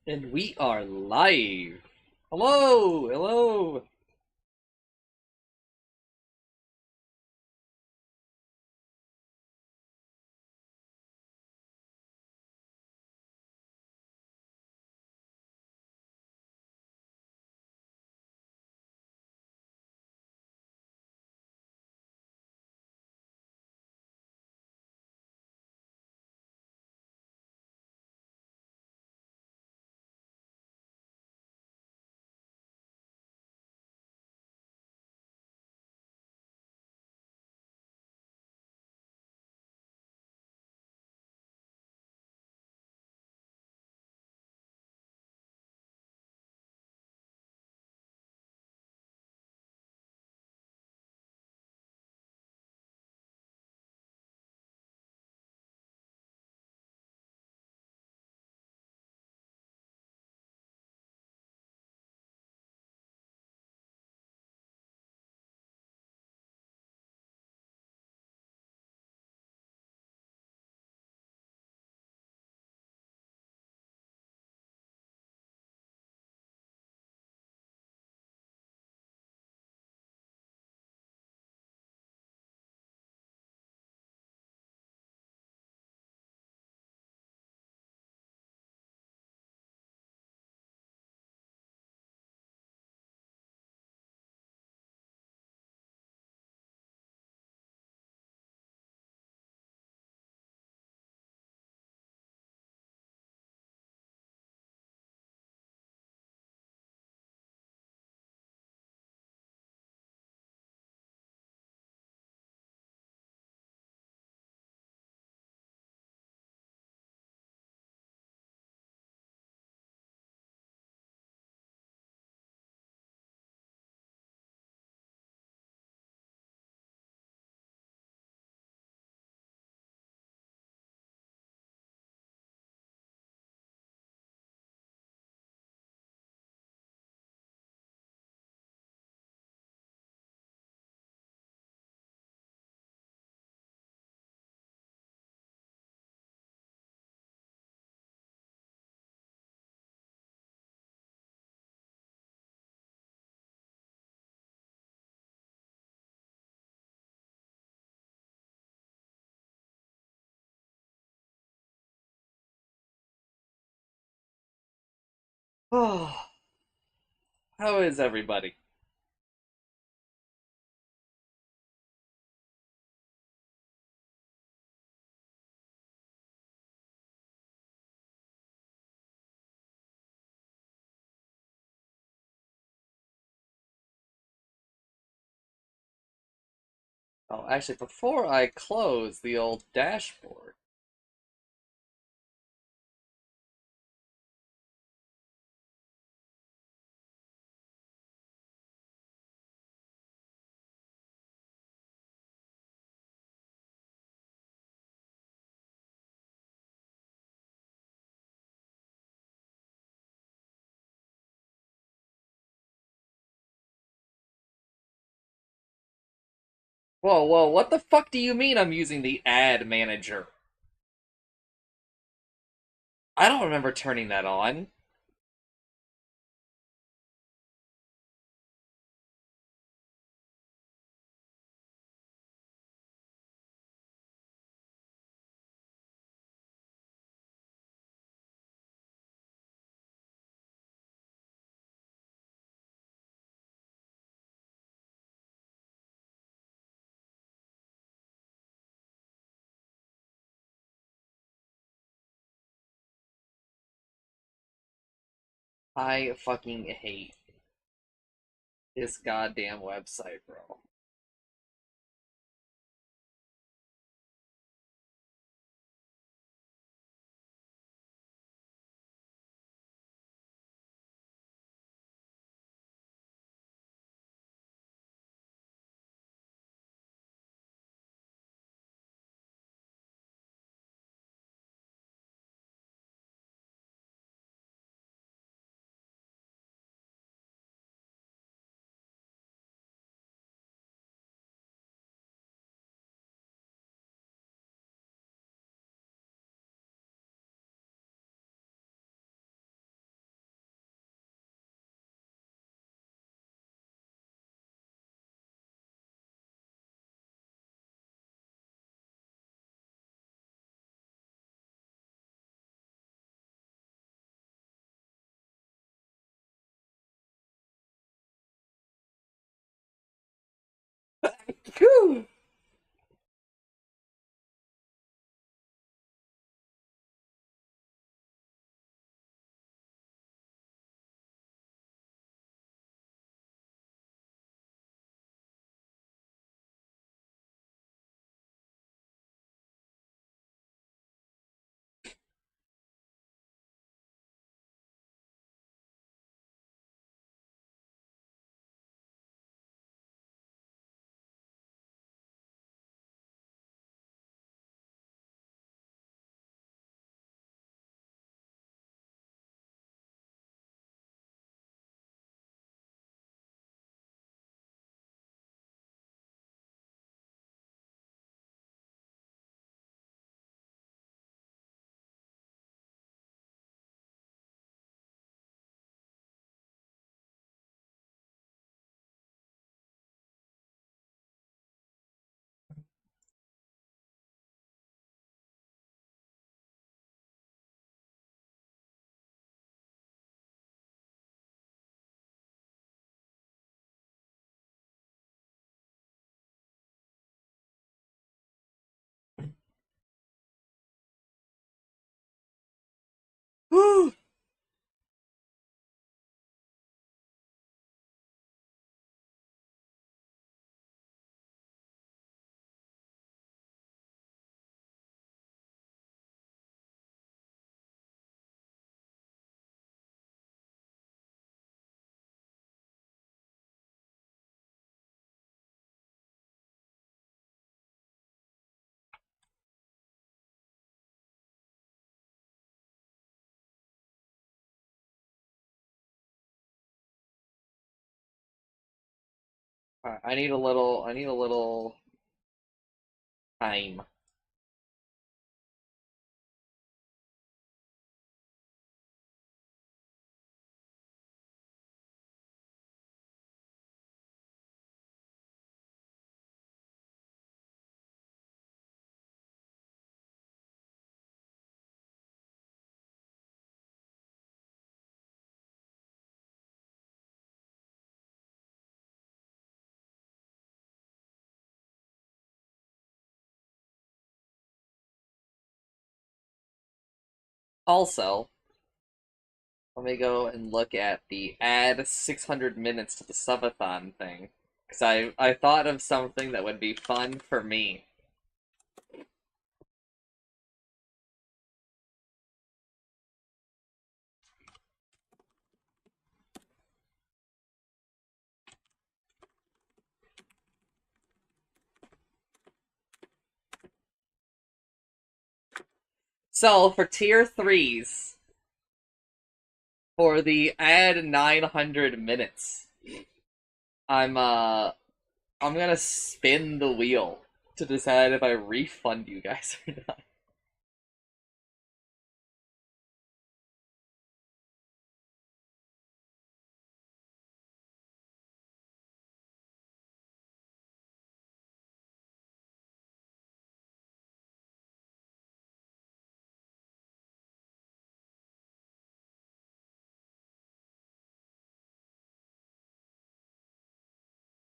And we are live. Hello, hello. Oh, how is everybody? Oh, actually, before I close the old dashboard, whoa, whoa, what the fuck do you mean I'm using the ad manager? I don't remember turning that on. I fucking hate this goddamn website, bro. Alright, I need a little time. Also, let me go and look at the add 600 minutes to the subathon thing. Because I thought of something that would be fun for me. So, for tier 3s, for the add 900 minutes, I'm, uh, I'm gonna spin the wheel to decide if I refund you guys or not.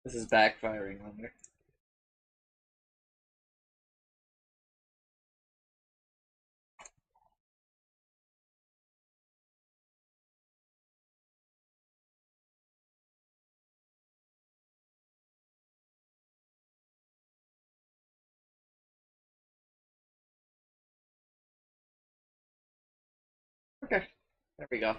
This is backfiring on me. Okay, there we go.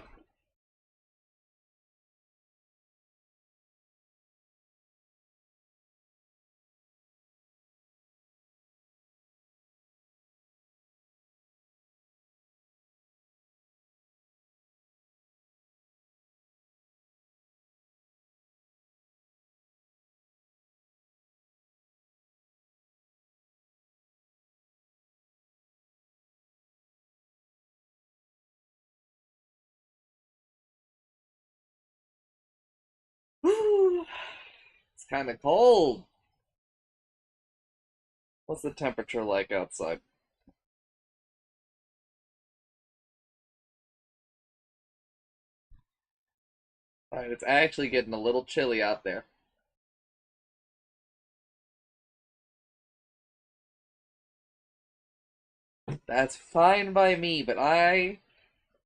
It's kind of cold. What's the temperature like outside? Alright, it's actually getting a little chilly out there. That's fine by me, but I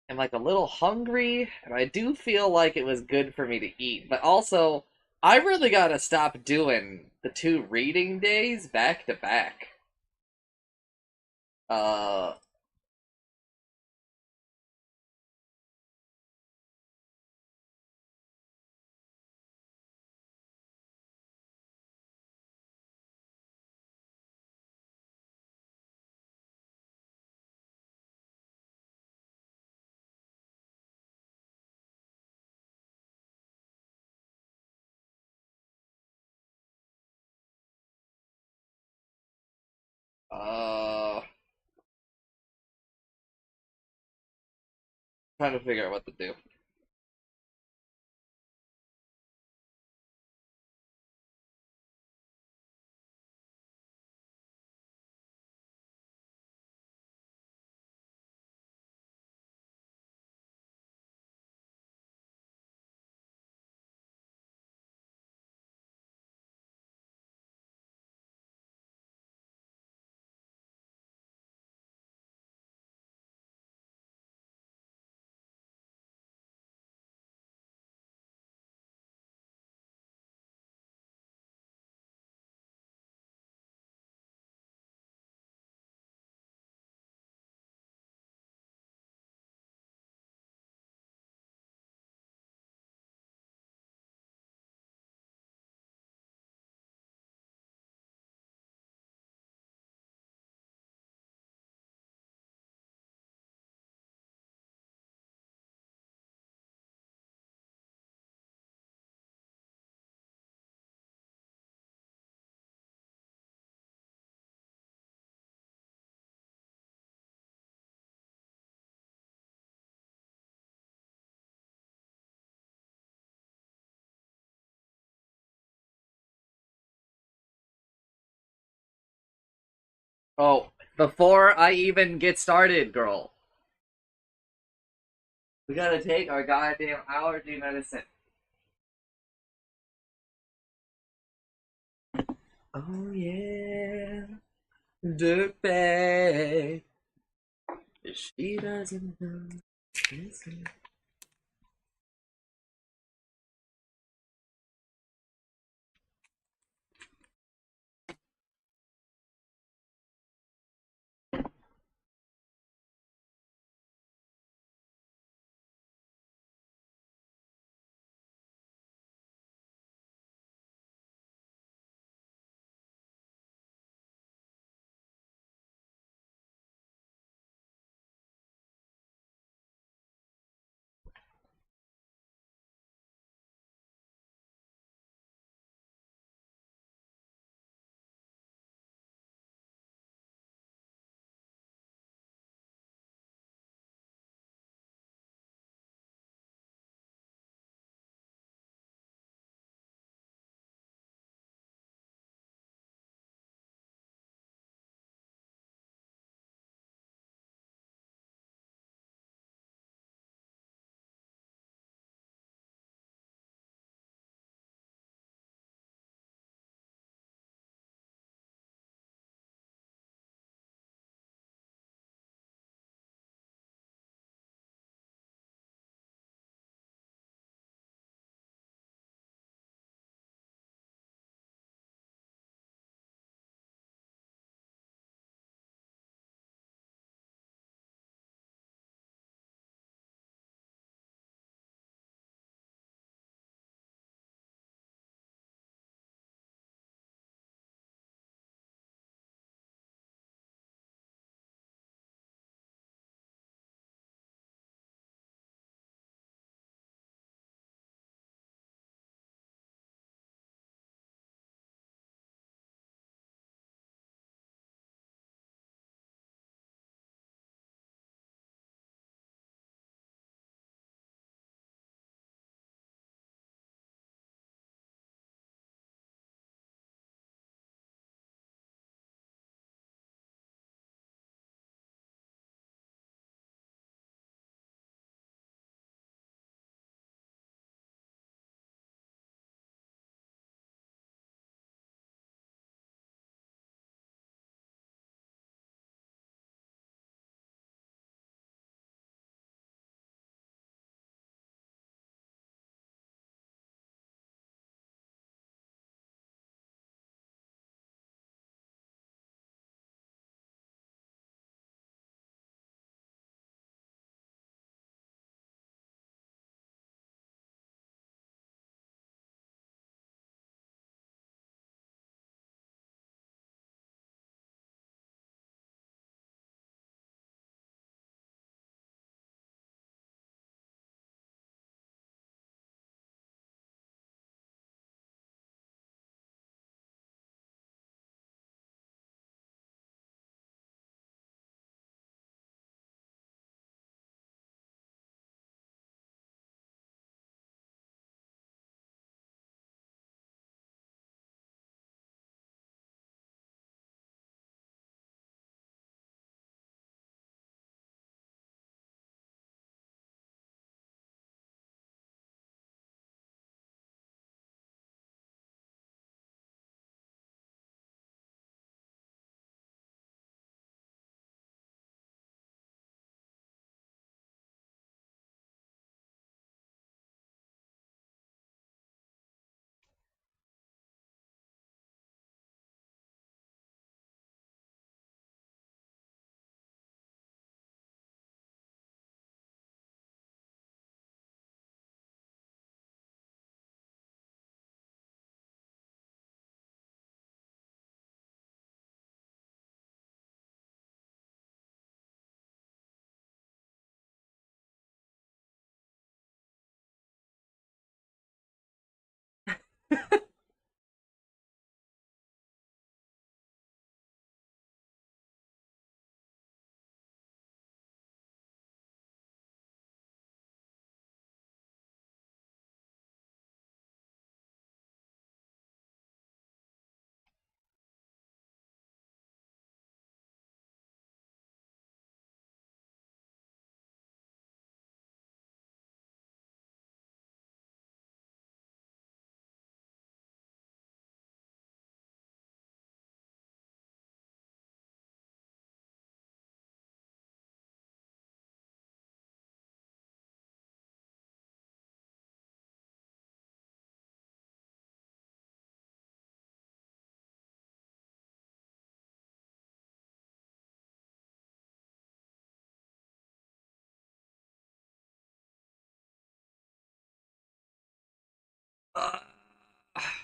am like a little hungry, and I do feel like it was good for me to eat. But also, I really gotta stop doing the two reading days back to back. Uh, uh, trying to figure out what to do. Oh, before I even get started, girl, we gotta take our goddamn allergy medicine. Oh yeah, dirtbag. She doesn't know.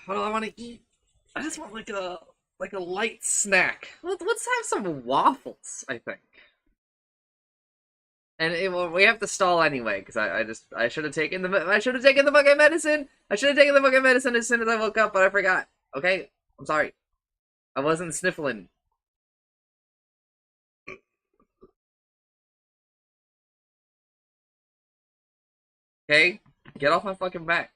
What do I want to eat? I just want like a light snack. Let's have some waffles. I think. And well, we have to stall anyway because I should have taken the fucking medicine. I should have taken the fucking medicine as soon as I woke up, but I forgot. Okay, I'm sorry. I wasn't sniffling. Okay, get off my fucking back.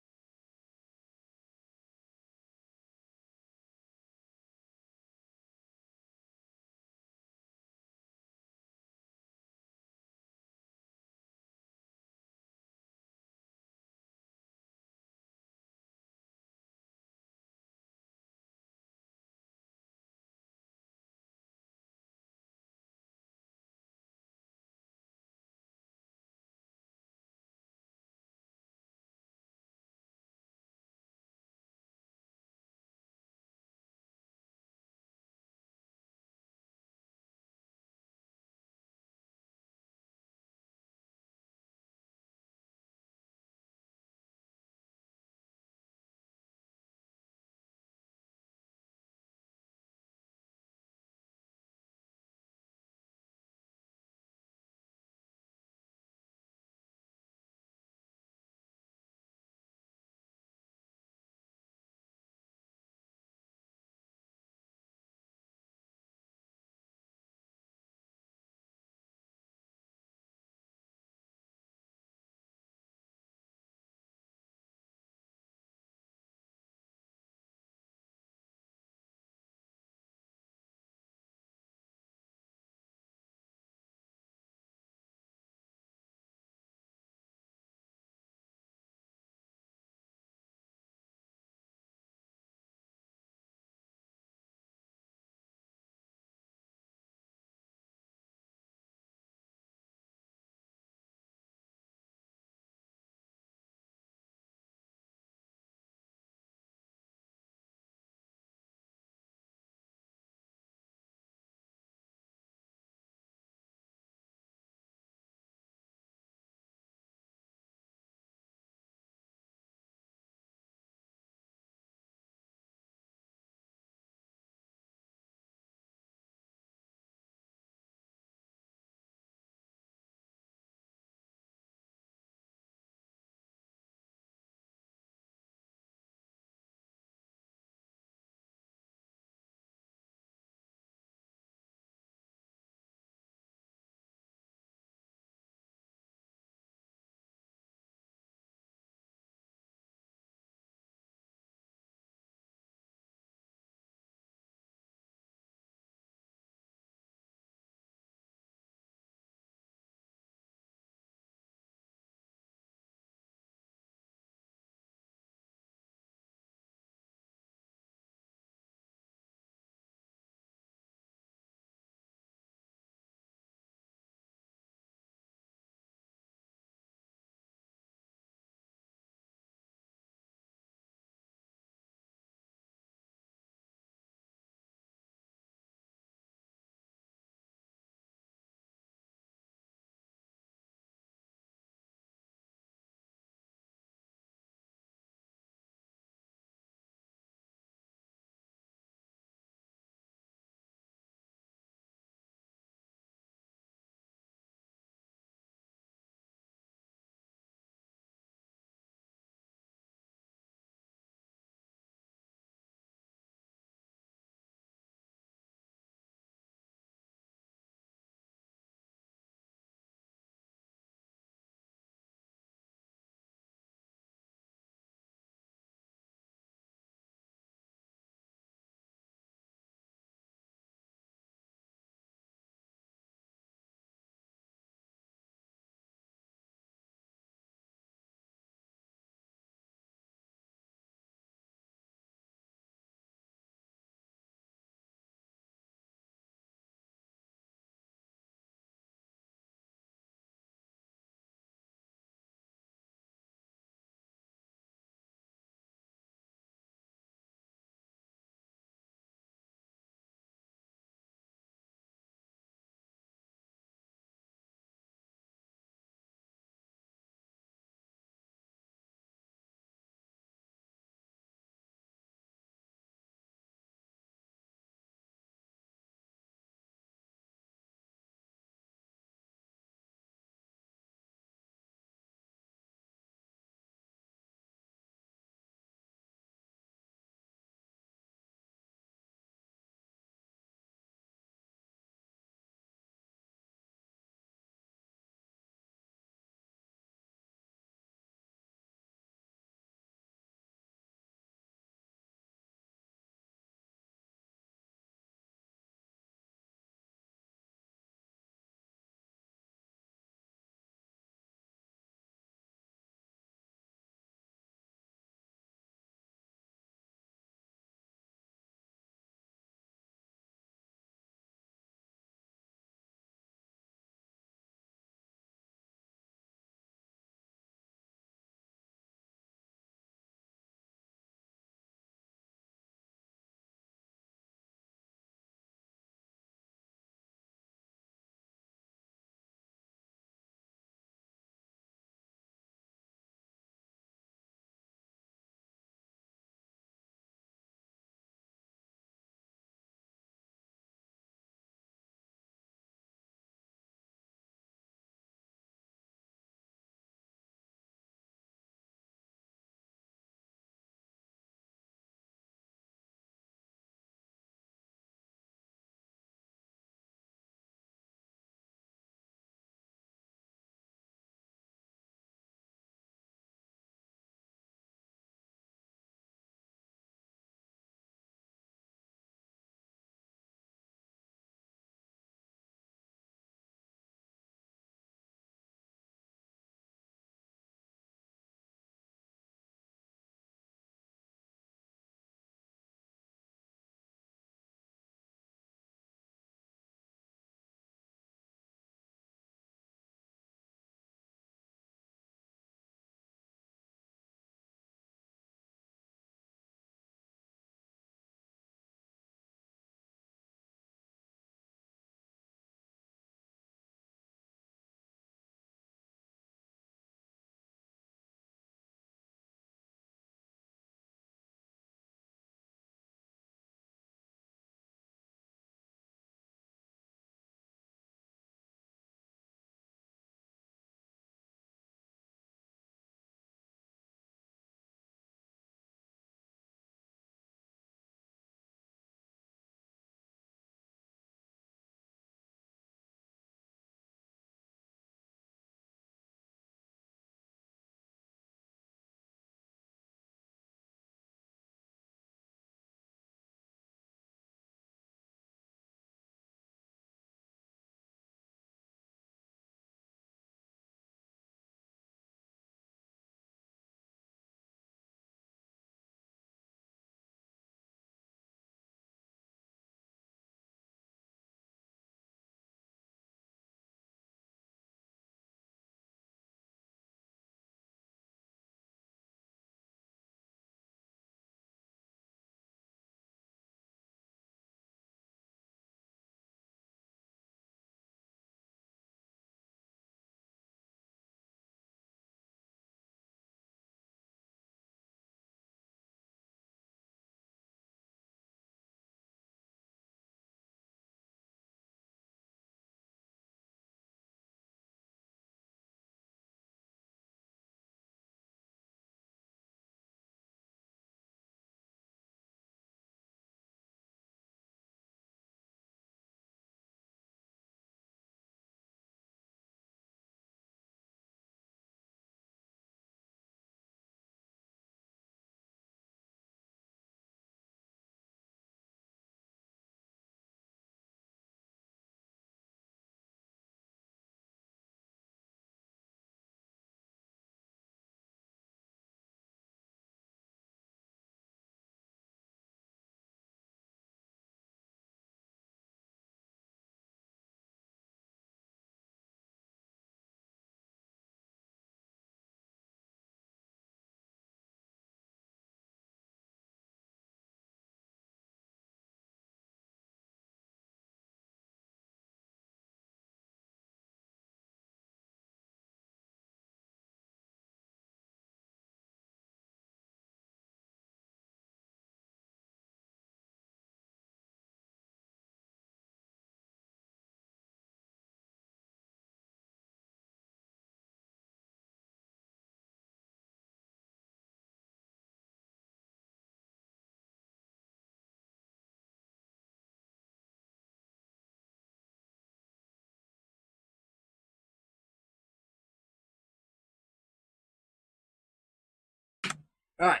Alright.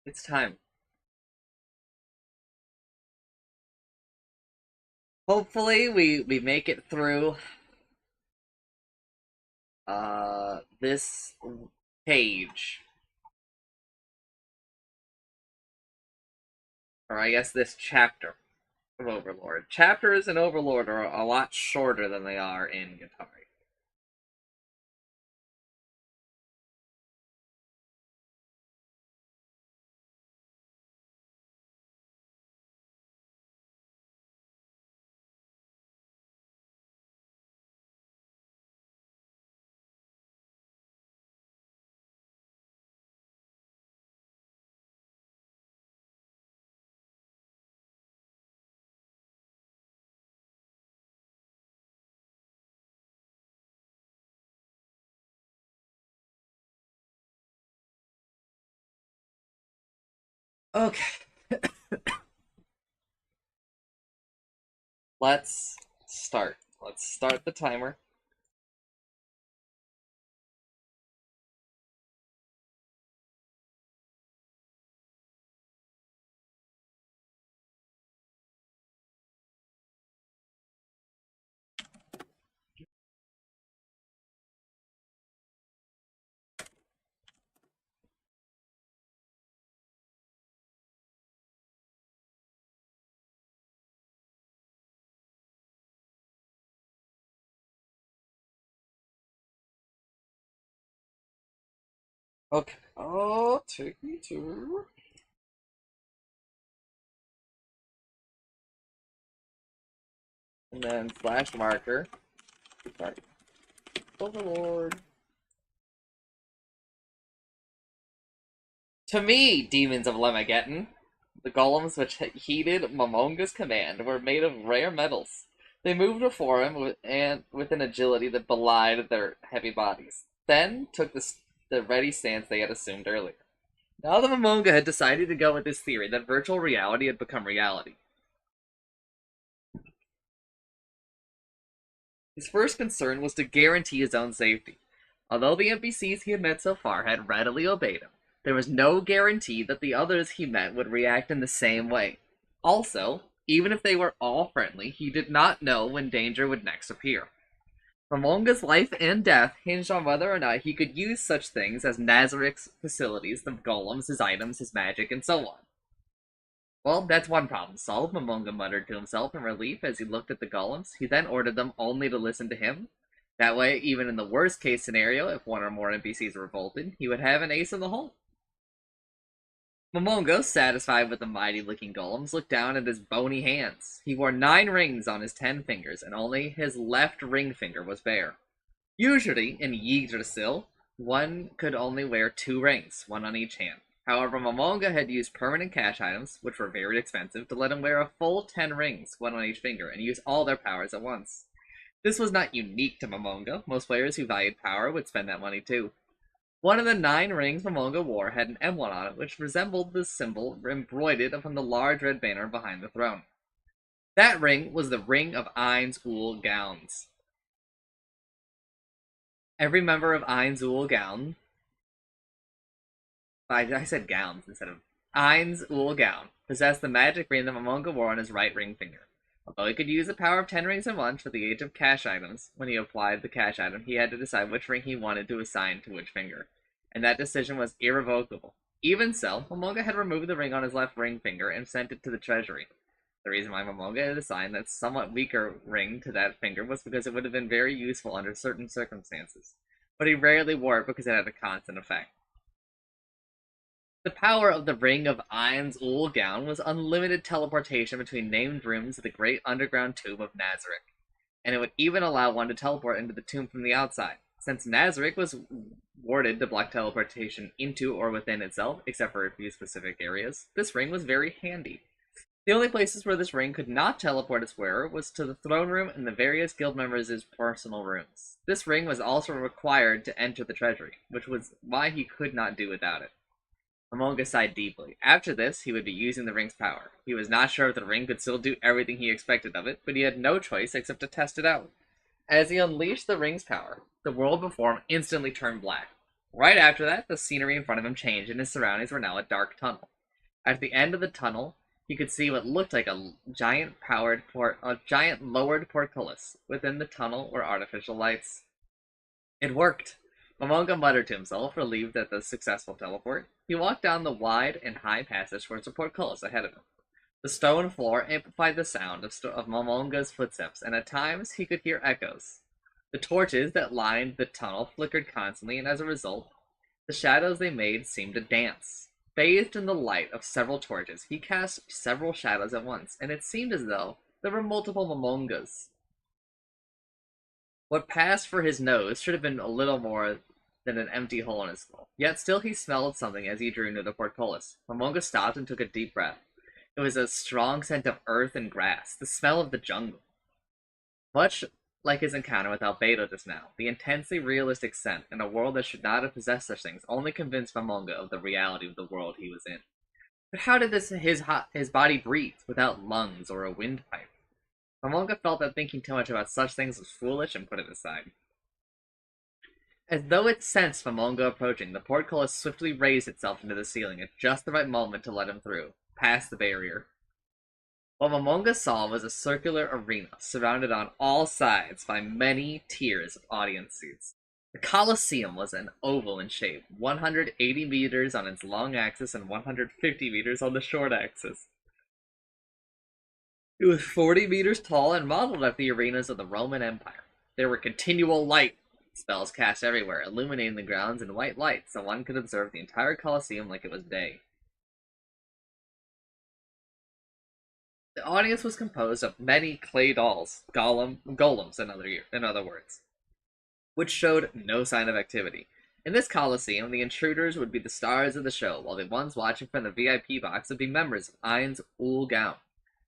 It's time. Hopefully we make it through this page. Or I guess this chapter of Overlord. Chapters in Overlord are a lot shorter than they are in Guitar. Okay. Let's start. Let's start the timer. Okay. Oh, take me to. And then slash marker. Sorry. Overlord. To me, demons of Lemageddon, the golems which heeded Momonga's command were made of rare metals. They moved before him with an agility that belied their heavy bodies, then took the ready stance they had assumed earlier. Now that Momonga had decided to go with his theory that virtual reality had become reality. His first concern was to guarantee his own safety. Although the NPCs he had met so far had readily obeyed him, there was no guarantee that the others he met would react in the same way. Also, even if they were all friendly, he did not know when danger would next appear. Momonga's life and death hinged on whether or not he could use such things as Nazarik's facilities, the golems, his items, his magic, and so on. Well, that's one problem solved, Momonga muttered to himself in relief as he looked at the golems. He then ordered them only to listen to him. That way, even in the worst case scenario, if one or more NPCs revolted, he would have an ace in the hole. Momonga, satisfied with the mighty-looking golems, looked down at his bony hands. He wore 9 rings on his 10 fingers, and only his left ring finger was bare. Usually, in Yggdrasil, one could only wear 2 rings, one on each hand. However, Momonga had used permanent cash items, which were very expensive, to let him wear a full 10 rings, one on each finger, and use all their powers at once. This was not unique to Momonga. Most players who valued power would spend that money too. One of the 9 rings Momonga wore had an emblem on it, which resembled the symbol embroidered upon the large red banner behind the throne. That ring was the Ring of Ain's Ul Gowns. Every member of Ain's Ul Gown, I said gowns instead of Ain's Ul Gown, possessed the magic ring that Momonga wore on his right ring finger. Although he could use the power of 10 rings at once for the age of cash items, when he applied the cash item, he had to decide which ring he wanted to assign to which finger, and that decision was irrevocable. Even so, Momonga had removed the ring on his left ring finger and sent it to the treasury. The reason why Momonga had assigned that somewhat weaker ring to that finger was because it would have been very useful under certain circumstances, but he rarely wore it because it had a constant effect. The power of the Ring of Ain's Ul Gown was unlimited teleportation between named rooms of the great underground tomb of Nazarik, and it would even allow one to teleport into the tomb from the outside. Since Nazarik was warded to block teleportation into or within itself, except for a few specific areas, this ring was very handy. The only places where this ring could not teleport its wearer was to the throne room and the various guild members' personal rooms. This ring was also required to enter the treasury, which was why he could not do without it. Momonga sighed deeply. After this, he would be using the ring's power. He was not sure if the ring could still do everything he expected of it, but he had no choice except to test it out. As he unleashed the ring's power, the world before him instantly turned black. Right after that, the scenery in front of him changed, and his surroundings were now a dark tunnel. At the end of the tunnel, he could see what looked like a giant lowered portcullis. Within the tunnel were artificial lights. It worked. Momonga muttered to himself, relieved at the successful teleport. He walked down the wide and high passage towards the portcullis ahead of him. The stone floor amplified the sound of Momonga's footsteps, and at times he could hear echoes. The torches that lined the tunnel flickered constantly, and as a result, the shadows they made seemed to dance. Bathed in the light of several torches, he cast several shadows at once, and it seemed as though there were multiple Momongas. What passed for his nose should have been a little more than an empty hole in his skull. Yet still he smelled something as he drew near the portcullis. Momonga stopped and took a deep breath. It was a strong scent of earth and grass, the smell of the jungle. Much like his encounter with Albedo just now, the intensely realistic scent in a world that should not have possessed such things only convinced Momonga of the reality of the world he was in. But how did his body breathe without lungs or a windpipe? Momonga felt that thinking too much about such things was foolish and put it aside. As though it sensed Momonga approaching, the portcullis swiftly raised itself into the ceiling at just the right moment to let him through, past the barrier. What Momonga saw was a circular arena, surrounded on all sides by many tiers of audience seats. The Colosseum was an oval in shape, 180 meters on its long axis and 150 meters on the short axis. It was 40 meters tall and modeled after the arenas of the Roman Empire. There were continual light spells cast everywhere, illuminating the grounds in white light, so one could observe the entire Colosseum like it was day. The audience was composed of many clay dolls, golems in other words, which showed no sign of activity. In this Colosseum, the intruders would be the stars of the show, while the ones watching from the VIP box would be members of IMOUTOTHON.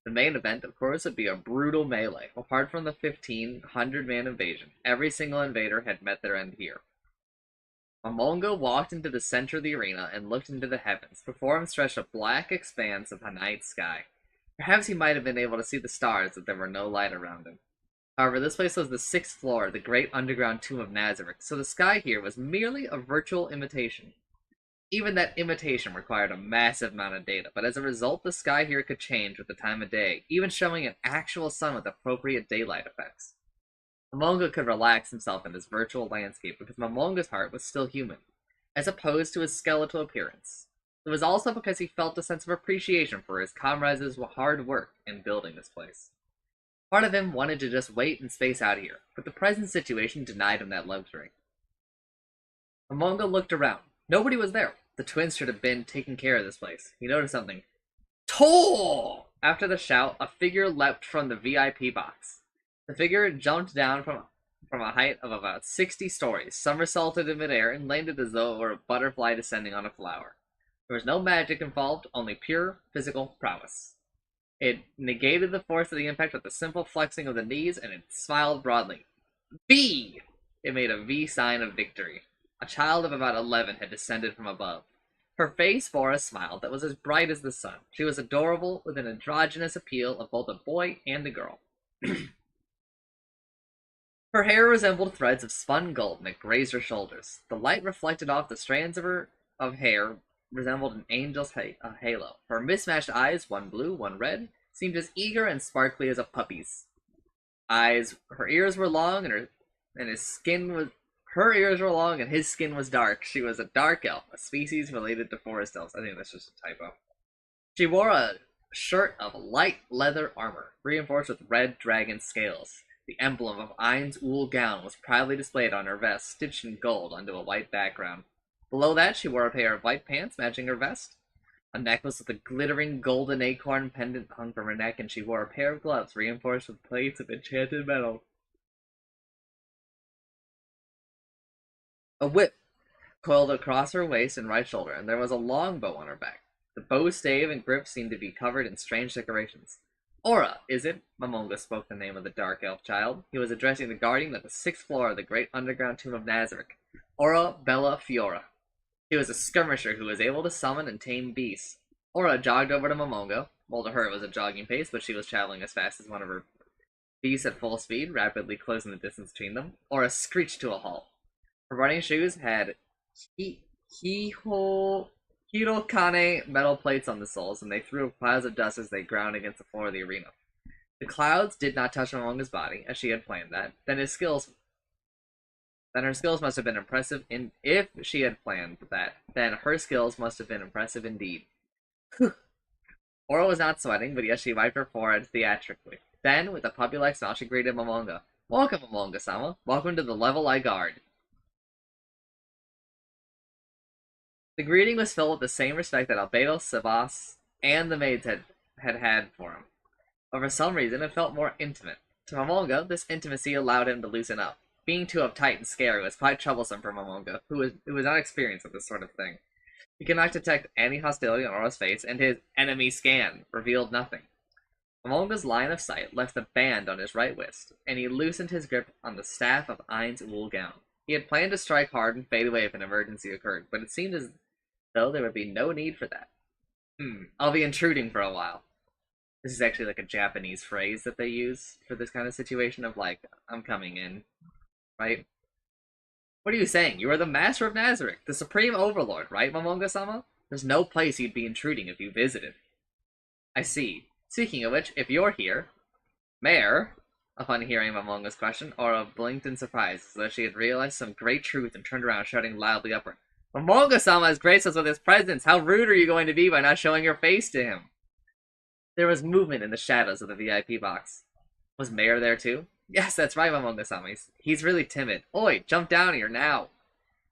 The main event, of course, would be a brutal melee. Apart from the 1,500-man invasion, every single invader had met their end here. Momonga walked into the center of the arena and looked into the heavens. Before him stretched a black expanse of a night sky. Perhaps he might have been able to see the stars if there were no light around him. However, this place was the 6th floor of the great underground tomb of Nazareth, so the sky here was merely a virtual imitation. Even that imitation required a massive amount of data, but as a result, the sky here could change with the time of day, even showing an actual sun with appropriate daylight effects. Momonga could relax himself in this virtual landscape because Momonga's heart was still human, as opposed to his skeletal appearance. It was also because he felt a sense of appreciation for his comrades' hard work in building this place. Part of him wanted to just wait and space out here, but the present situation denied him that luxury. Momonga looked around. Nobody was there. The twins should have been taking care of this place. He noticed something. Tor! After the shout, a figure leapt from the VIP box. The figure jumped down from a height of about 60 stories, somersaulted in midair, and landed as though it were a butterfly descending on a flower. There was no magic involved, only pure physical prowess. It negated the force of the impact with a simple flexing of the knees, and it smiled broadly. V! It made a V sign of victory. A child of about 11 had descended from above. Her face bore a smile that was as bright as the sun. She was adorable, with an androgynous appeal of both a boy and a girl. Her hair resembled threads of spun gold that grazed her shoulders. The light reflected off the strands of hair resembled an angel's halo. Her mismatched eyes, one blue, one red, seemed as eager and sparkly as a puppy's. Her ears were long, and his skin was dark. She was a dark elf, a species related to forest elves. I think that's just a typo. She wore a shirt of light leather armor, reinforced with red dragon scales. The emblem of IMOUTOTHON was proudly displayed on her vest, stitched in gold onto a white background. Below that, she wore a pair of white pants matching her vest. A necklace with a glittering golden acorn pendant hung from her neck, and she wore a pair of gloves reinforced with plates of enchanted metal. A whip coiled across her waist and right shoulder, and there was a long bow on her back. The bow stave and grip seemed to be covered in strange decorations. Aura, is it? Momonga spoke the name of the dark elf child. He was addressing the guardian of the 6th floor of the great underground tomb of Nazareth. Aura Bella Fiora. He was a skirmisher who was able to summon and tame beasts. Aura jogged over to Momonga. Well, to her it was a jogging pace, but she was traveling as fast as one of her beasts at full speed, rapidly closing the distance between them. Aura screeched to a halt. Her running shoes had He Hirokane metal plates on the souls, and they threw clouds of dust as they ground against the floor of the arena. The clouds did not touch Momonga's body, as she had planned that. Then her skills must have been impressive. If she had planned that, then her skills must have been impressive indeed. Aura was not sweating, but yes, she wiped her forehead theatrically. Then, with a puppy-like smile, she greeted Momonga. Welcome, Momonga-sama. Welcome to the level I guard. The greeting was filled with the same respect that Albedo, Sebas, and the maids had for him. But for some reason, it felt more intimate. To Momonga, this intimacy allowed him to loosen up. Being too uptight and scary was quite troublesome for Momonga, who was unexperienced with this sort of thing. He could not detect any hostility on Aura's face, and his enemy scan revealed nothing. Momonga's line of sight left the band on his right wrist, and he loosened his grip on the staff of Ain's wool gown. He had planned to strike hard and fade away if an emergency occurred, but it seemed as though there would be no need for that. I'll be intruding for a while. This is actually like a Japanese phrase that they use for this kind of situation of like, I'm coming in, right? What are you saying? You are the Master of Nazarick, the Supreme Overlord, right, Momonga-sama? There's no place you'd be intruding if you visited. I see. Speaking of which, if you're here, Mayor, upon hearing Momonga's question, Aura blinked in surprise, as though she had realized some great truth and turned around, shouting loudly upward. Momonga-sama has graced us with his presence. How rude are you going to be by not showing your face to him? There was movement in the shadows of the VIP box. Was Mayor there too? Yes, that's right, Momonga-sama. He's really timid. Oi, jump down here now!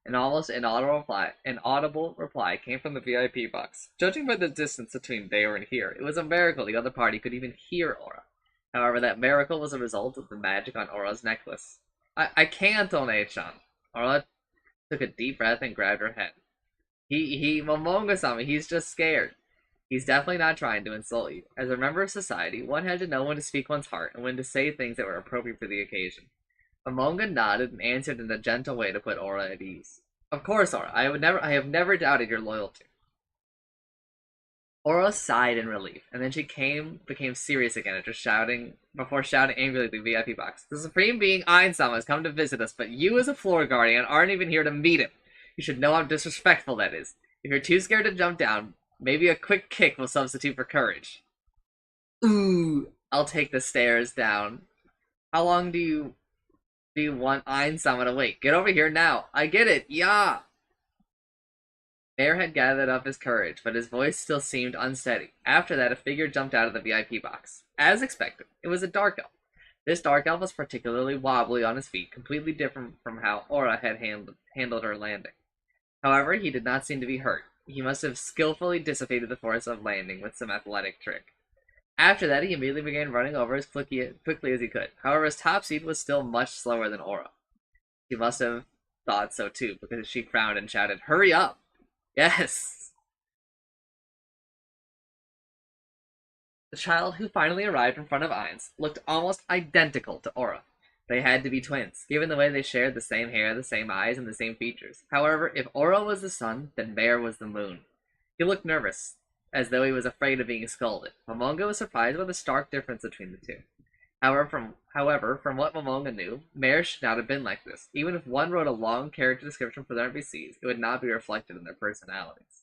An almost inaudible reply came from the VIP box. Judging by the distance between there and here, it was a miracle the other party could even hear Aura. However, that miracle was a result of the magic on Aura's necklace. I can't, One-chan. Aura took a deep breath and grabbed her head. Momonga-sama, he's just scared. He's definitely not trying to insult you. As a member of society, one had to know when to speak one's heart and when to say things that were appropriate for the occasion. Momonga nodded and answered in a gentle way to put Aura at ease. Of course, Aura. I have never doubted your loyalty. Aura sighed in relief, and then she became serious again before shouting angrily at the VIP box. The Supreme Being Ainsama has come to visit us, but you as a floor guardian aren't even here to meet him. You should know how disrespectful that is. If you're too scared to jump down, maybe a quick kick will substitute for courage. Ooh, I'll take the stairs down. How long do you want Ainsama to wait? Get over here now. I get it. Yeah. Bear had gathered up his courage, but his voice still seemed unsteady. After that, a figure jumped out of the VIP box. As expected, it was a dark elf. This dark elf was particularly wobbly on his feet, completely different from how Aura had handled her landing. However, he did not seem to be hurt. He must have skillfully dissipated the force of landing with some athletic trick. After that, he immediately began running over as quickly as he could. However, his top speed was still much slower than Aura. She must have thought so too, because she frowned and shouted, "Hurry up!" Yes! The child who finally arrived in front of Ainz looked almost identical to Aura. They had to be twins, given the way they shared the same hair, the same eyes, and the same features. However, if Aura was the sun, then Bear was the moon. He looked nervous, as though he was afraid of being scolded. Momonga was surprised by the stark difference between the two. However, from what Momonga knew, Bear should not have been like this. Even if one wrote a long character description for their NPCs, it would not be reflected in their personalities.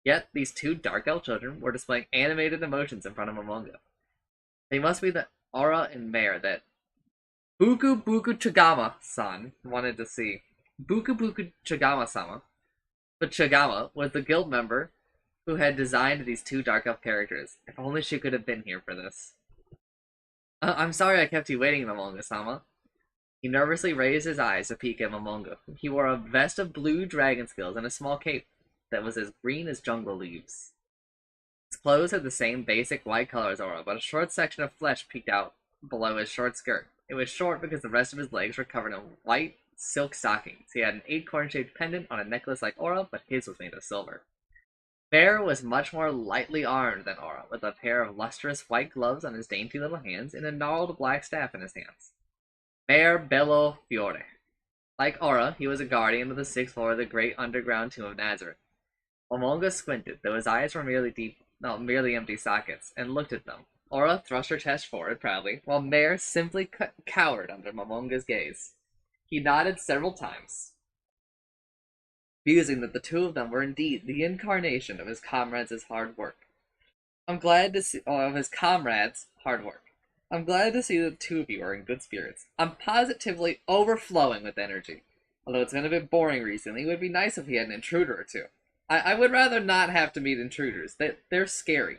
Yet, these two dark elf children were displaying animated emotions in front of Momonga. They must be the Aura and Mare that Buku Chagama-san wanted to see. Buku Chagama-sama. But Chagama was the guild member who had designed these two dark elf characters. If only she could have been here for this. I'm sorry I kept you waiting, Momonga-sama. He nervously raised his eyes to peek at Momonga. He wore a vest of blue dragon scales and a small cape that was as green as jungle leaves. His clothes had the same basic white color as Aura, but a short section of flesh peeked out below his short skirt. It was short because the rest of his legs were covered in white silk stockings. He had an acorn-shaped pendant on a necklace like Aura, but his was made of silver. Bear was much more lightly armed than Aura, with a pair of lustrous white gloves on his dainty little hands and a gnarled black staff in his hands. Bear Bello Fiore. Like Aura, he was a guardian of the sixth floor of the great underground tomb of Nazarick. Momonga squinted, though his eyes were merely empty sockets, and looked at them. Aura thrust her chest forward proudly, while Mare simply cowered under Momonga's gaze. He nodded several times. musing that the two of them were indeed the incarnation of his comrades' hard work. I'm glad to see of his comrades' hard work. I'm glad to see that the two of you are in good spirits. I'm positively overflowing with energy. Although it's been a bit boring recently, it would be nice if we had an intruder or two. I would rather not have to meet intruders. They're scary.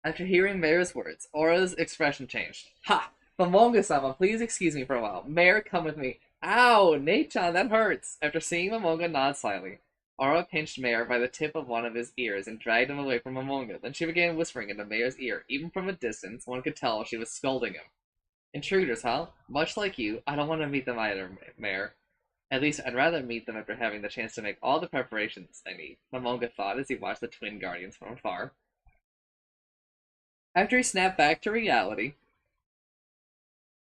After hearing Mayor's words, Aura's expression changed. Ha! Momonga-sama, please excuse me for a while. Mayor, come with me. Ow! Nate-chan, that hurts! After seeing Momonga nod slightly, Aura pinched Mayor by the tip of one of his ears and dragged him away from Momonga. Then she began whispering into Mayor's ear. Even from a distance, one could tell she was scolding him. Intruders, huh? Much like you, I don't want to meet them either, Mayor. At least, I'd rather meet them after having the chance to make all the preparations I need, Momonga thought as he watched the twin guardians from afar. After he snapped back to reality,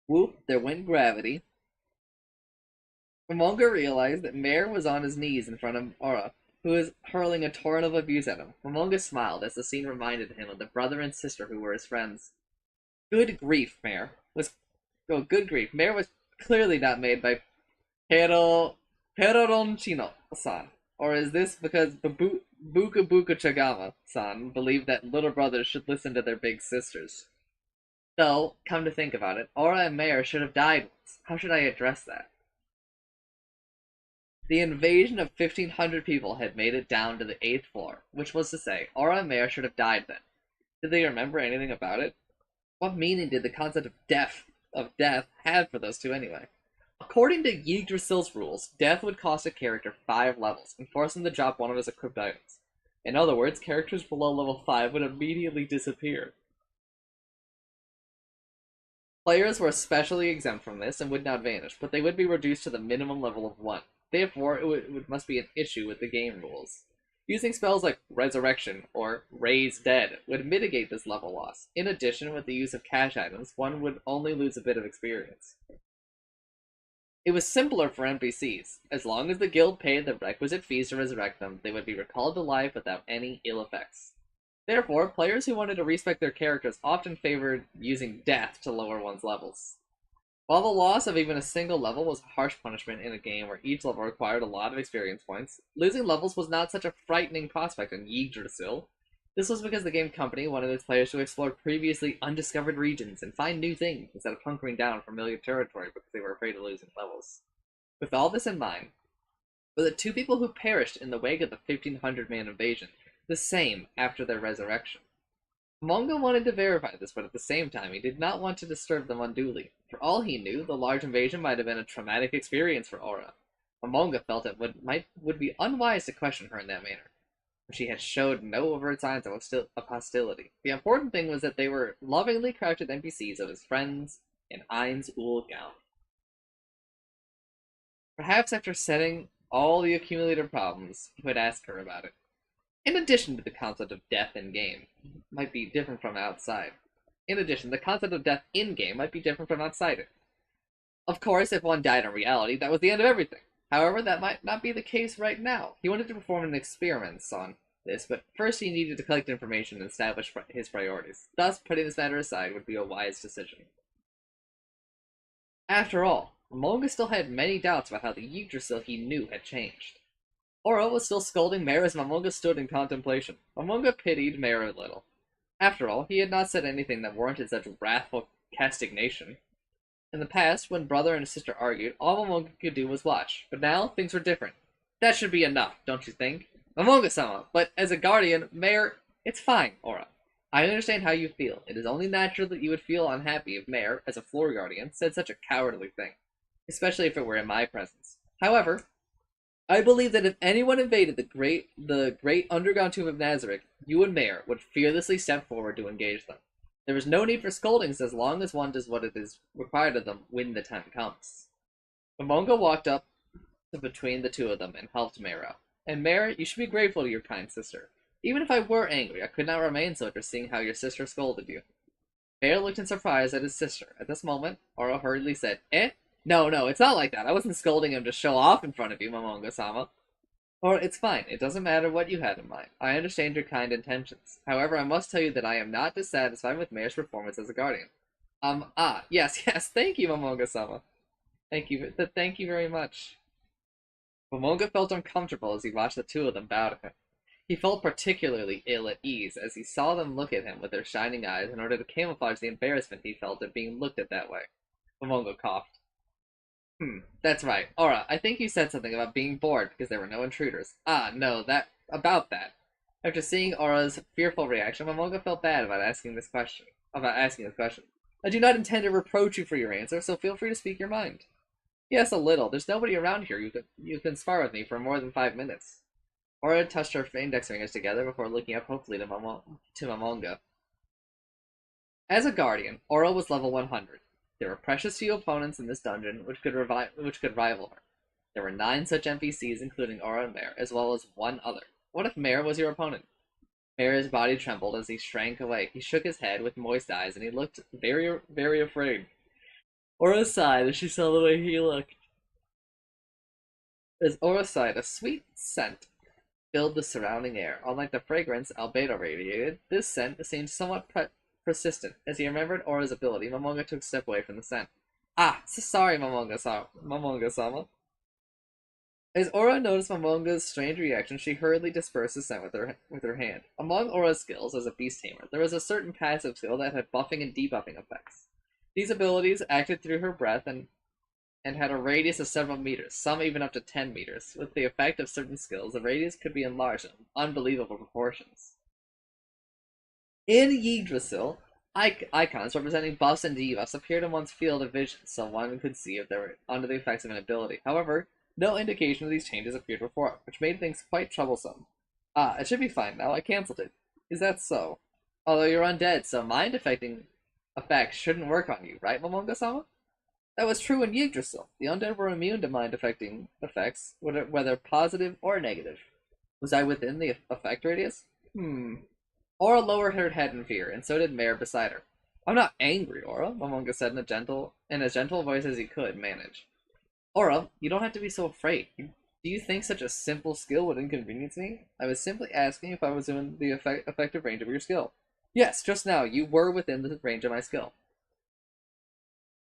whoop, there went gravity. Momonga realized that Mare was on his knees in front of Aura, who was hurling a torrent of abuse at him. Momonga smiled as the scene reminded him of the brother and sister who were his friends. Good grief, Mare was clearly not made by Peroronchino-san. Or is this because Buka Buka Chagama-san believed that little brothers should listen to their big sisters? Though, come to think about it, Aura and Mare should have died once. How should I address that? The invasion of 1,500 people had made it down to the 8th floor, which was to say, Aura and Mare should have died then. Did they remember anything about it? What meaning did the concept of death have for those two anyway? According to Yggdrasil's rules, death would cost a character 5 levels and force him to drop one of his equipped items. In other words, characters below level 5 would immediately disappear. Players were especially exempt from this and would not vanish, but they would be reduced to the minimum level of 1. Therefore, it must be an issue with the game rules. Using spells like Resurrection or Raise Dead would mitigate this level loss. In addition, with the use of cash items, one would only lose a bit of experience. It was simpler for NPCs. As long as the guild paid the requisite fees to resurrect them, they would be recalled to life without any ill effects. Therefore, players who wanted to respect their characters often favored using death to lower one's levels. While the loss of even a single level was a harsh punishment in a game where each level required a lot of experience points, losing levels was not such a frightening prospect in Yggdrasil. This was because the game company wanted its players to explore previously undiscovered regions and find new things instead of hunkering down familiar territory because they were afraid of losing levels. With all this in mind, were the two people who perished in the wake of the 1,500-man invasion the same after their resurrection? Momonga wanted to verify this, but at the same time, he did not want to disturb them unduly. For all he knew, the large invasion might have been a traumatic experience for Aura. Momonga felt it would be unwise to question her in that manner. She had showed no overt signs of hostility. The important thing was that they were lovingly crafted NPCs of his friends in Ain's Ul gown. Perhaps after setting all the accumulated problems, he would ask her about it. In addition to the concept of death in-game, might be different from outside. In addition, the concept of death in-game might be different from outside it. Of course, if one died in reality, that was the end of everything. However, that might not be the case right now. He wanted to perform an experiment on this, but first he needed to collect information and establish his priorities. Thus, putting this matter aside would be a wise decision. After all, Momonga still had many doubts about how the Yggdrasil he knew had changed. Aura was still scolding Mare as Momonga stood in contemplation. Momonga pitied Mare a little. After all, he had not said anything that warranted such wrathful castigation. In the past, when brother and sister argued, all Momonga could do was watch. But now, things were different. That should be enough, don't you think? Momonga-sama, but as a guardian, Mare, it's fine, Aura. I understand how you feel. It is only natural that you would feel unhappy if Mare, as a floor guardian, said such a cowardly thing. Especially if it were in my presence. However, I believe that if anyone invaded the great underground tomb of Nazarick, you and Mare would fearlessly step forward to engage them. There is no need for scoldings as long as one does what it is required of them when the time comes. Momonga walked up to between the two of them and helped Mare out. And Mare, you should be grateful to your kind sister. Even if I were angry, I could not remain so after seeing how your sister scolded you. Mare looked in surprise at his sister. At this moment, Aura hurriedly said, Eh? No, it's not like that. I wasn't scolding him to show off in front of you, Momonga-sama. Or, it's fine. It doesn't matter what you had in mind. I understand your kind intentions. However, I must tell you that I am not dissatisfied with Mare's performance as a guardian. Yes, thank you, Momonga-sama. Thank you very much. Momonga felt uncomfortable as he watched the two of them bow to him. He felt particularly ill at ease as he saw them look at him with their shining eyes in order to camouflage the embarrassment he felt at being looked at that way. Momonga coughed. That's right. Aura, I think you said something about being bored because there were no intruders. Ah, no, about that. After seeing Aura's fearful reaction, Momonga felt bad about asking this question. I do not intend to reproach you for your answer, so feel free to speak your mind. Yes, a little. There's nobody around here you can spar with me for more than 5 minutes. Aura touched her index fingers together before looking up hopefully to Momonga. As a guardian, Aura was level 100. There were precious few opponents in this dungeon which could rival her. There were 9 such NPCs, including Aura and Mare, as well as one other. What if Mare was your opponent? Mare's body trembled as he shrank away. He shook his head with moist eyes, and he looked very, very afraid. Aura sighed as she saw the way he looked. As Aura sighed, a sweet scent filled the surrounding air. Unlike the fragrance Albedo radiated, this scent seemed somewhat persistent. As he remembered Aura's ability, Momonga took a step away from the scent. Ah, so sorry, Momonga-sama. As Aura noticed Momonga's strange reaction, she hurriedly dispersed the scent with her hand. Among Aura's skills as a beast tamer, there was a certain passive skill that had buffing and debuffing effects. These abilities acted through her breath and had a radius of several meters, some even up to 10 meters. With the effect of certain skills, the radius could be enlarged in unbelievable proportions. In Yggdrasil, icons representing buffs and debuffs appeared in one's field of vision, so one could see if they were under the effects of an ability. However, no indication of these changes appeared before, which made things quite troublesome. Ah, it should be fine now. I cancelled it. Is that so? Although you're undead, so mind-affecting effects shouldn't work on you, right, Momonga-sama? That was true in Yggdrasil. The undead were immune to mind-affecting effects, whether positive or negative. Was I within the effect radius? Aura lowered her head in fear, and so did Mare beside her. I'm not angry, Aura, Momonga said in as gentle a voice as he could manage. Aura, you don't have to be so afraid. Do you think such a simple skill would inconvenience me? I was simply asking if I was in the effective range of your skill. Yes, just now, you were within the range of my skill.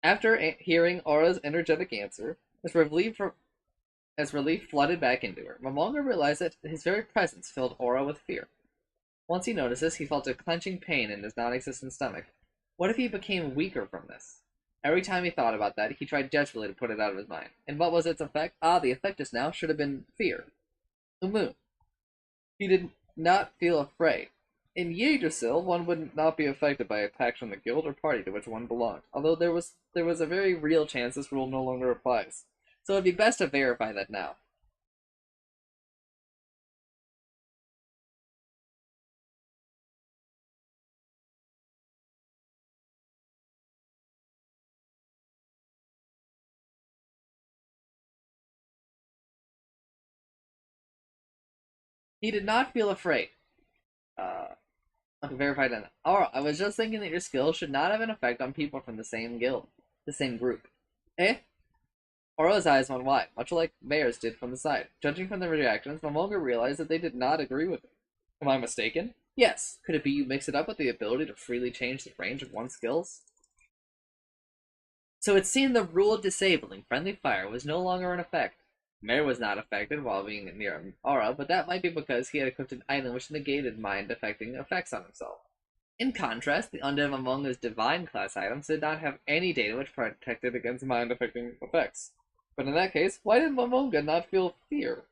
After hearing Aura's energetic answer, as relief flooded back into her, Momonga realized that his very presence filled Aura with fear. Once he noticed this, he felt a clenching pain in his non-existent stomach. What if he became weaker from this? Every time he thought about that, he tried desperately to put it out of his mind. And what was its effect? Ah, the effect just now should have been fear. Umu. He did not feel afraid. In Yggdrasil, one would not be affected by attacks from the guild or party to which one belonged, although there was a very real chance this rule no longer applies. So it'd be best to verify that now. He did not feel afraid. Okay, verified then. Alright, I was just thinking that your skills should not have an effect on people from the same guild, the same group. Eh? Aura's eyes went wide, much like Mare's did from the side. Judging from their reactions, Momonga realized that they did not agree with it. Am I mistaken? Yes. Could it be you mix it up with the ability to freely change the range of one's skills? So it seemed the rule of disabling friendly fire was no longer in effect. Mare was not affected while being near Aura, but that might be because he had equipped an item which negated mind-affecting effects on himself. In contrast, the undead among his divine class items did not have any data which protected against mind-affecting effects. But in that case, why did Momonga not feel fear?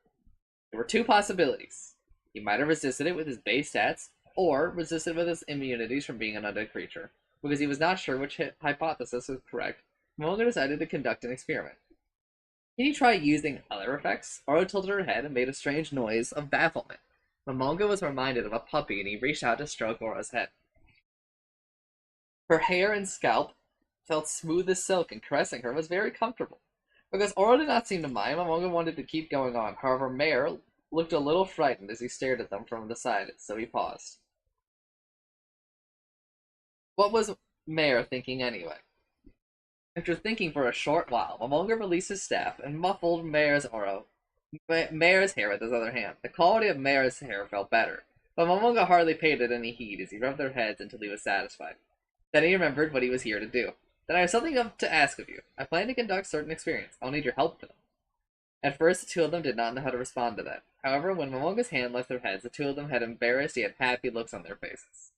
There were 2 possibilities. He might have resisted it with his base stats, or resisted with his immunities from being an undead creature. Because he was not sure which hypothesis was correct, Momonga decided to conduct an experiment. Can you try using other effects? Aura tilted her head and made a strange noise of bafflement. Momonga was reminded of a puppy, and he reached out to stroke Aura's head. Her hair and scalp felt smooth as silk, and caressing her was very comfortable. Because Aura did not seem to mind, Momonga wanted to keep going on. However, Mare looked a little frightened as he stared at them from the side, so he paused. What was Mare thinking anyway? After thinking for a short while, Momonga released his staff and muffled Mare's hair with his other hand. The quality of Mare's hair felt better, but Momonga hardly paid it any heed as he rubbed their heads until he was satisfied. Then he remembered what he was here to do. Then I have something to ask of you. I plan to conduct certain experiments. I'll need your help for them. At first, the two of them did not know how to respond to that. However, when Momonga's hand left their heads, the two of them had embarrassed yet happy looks on their faces.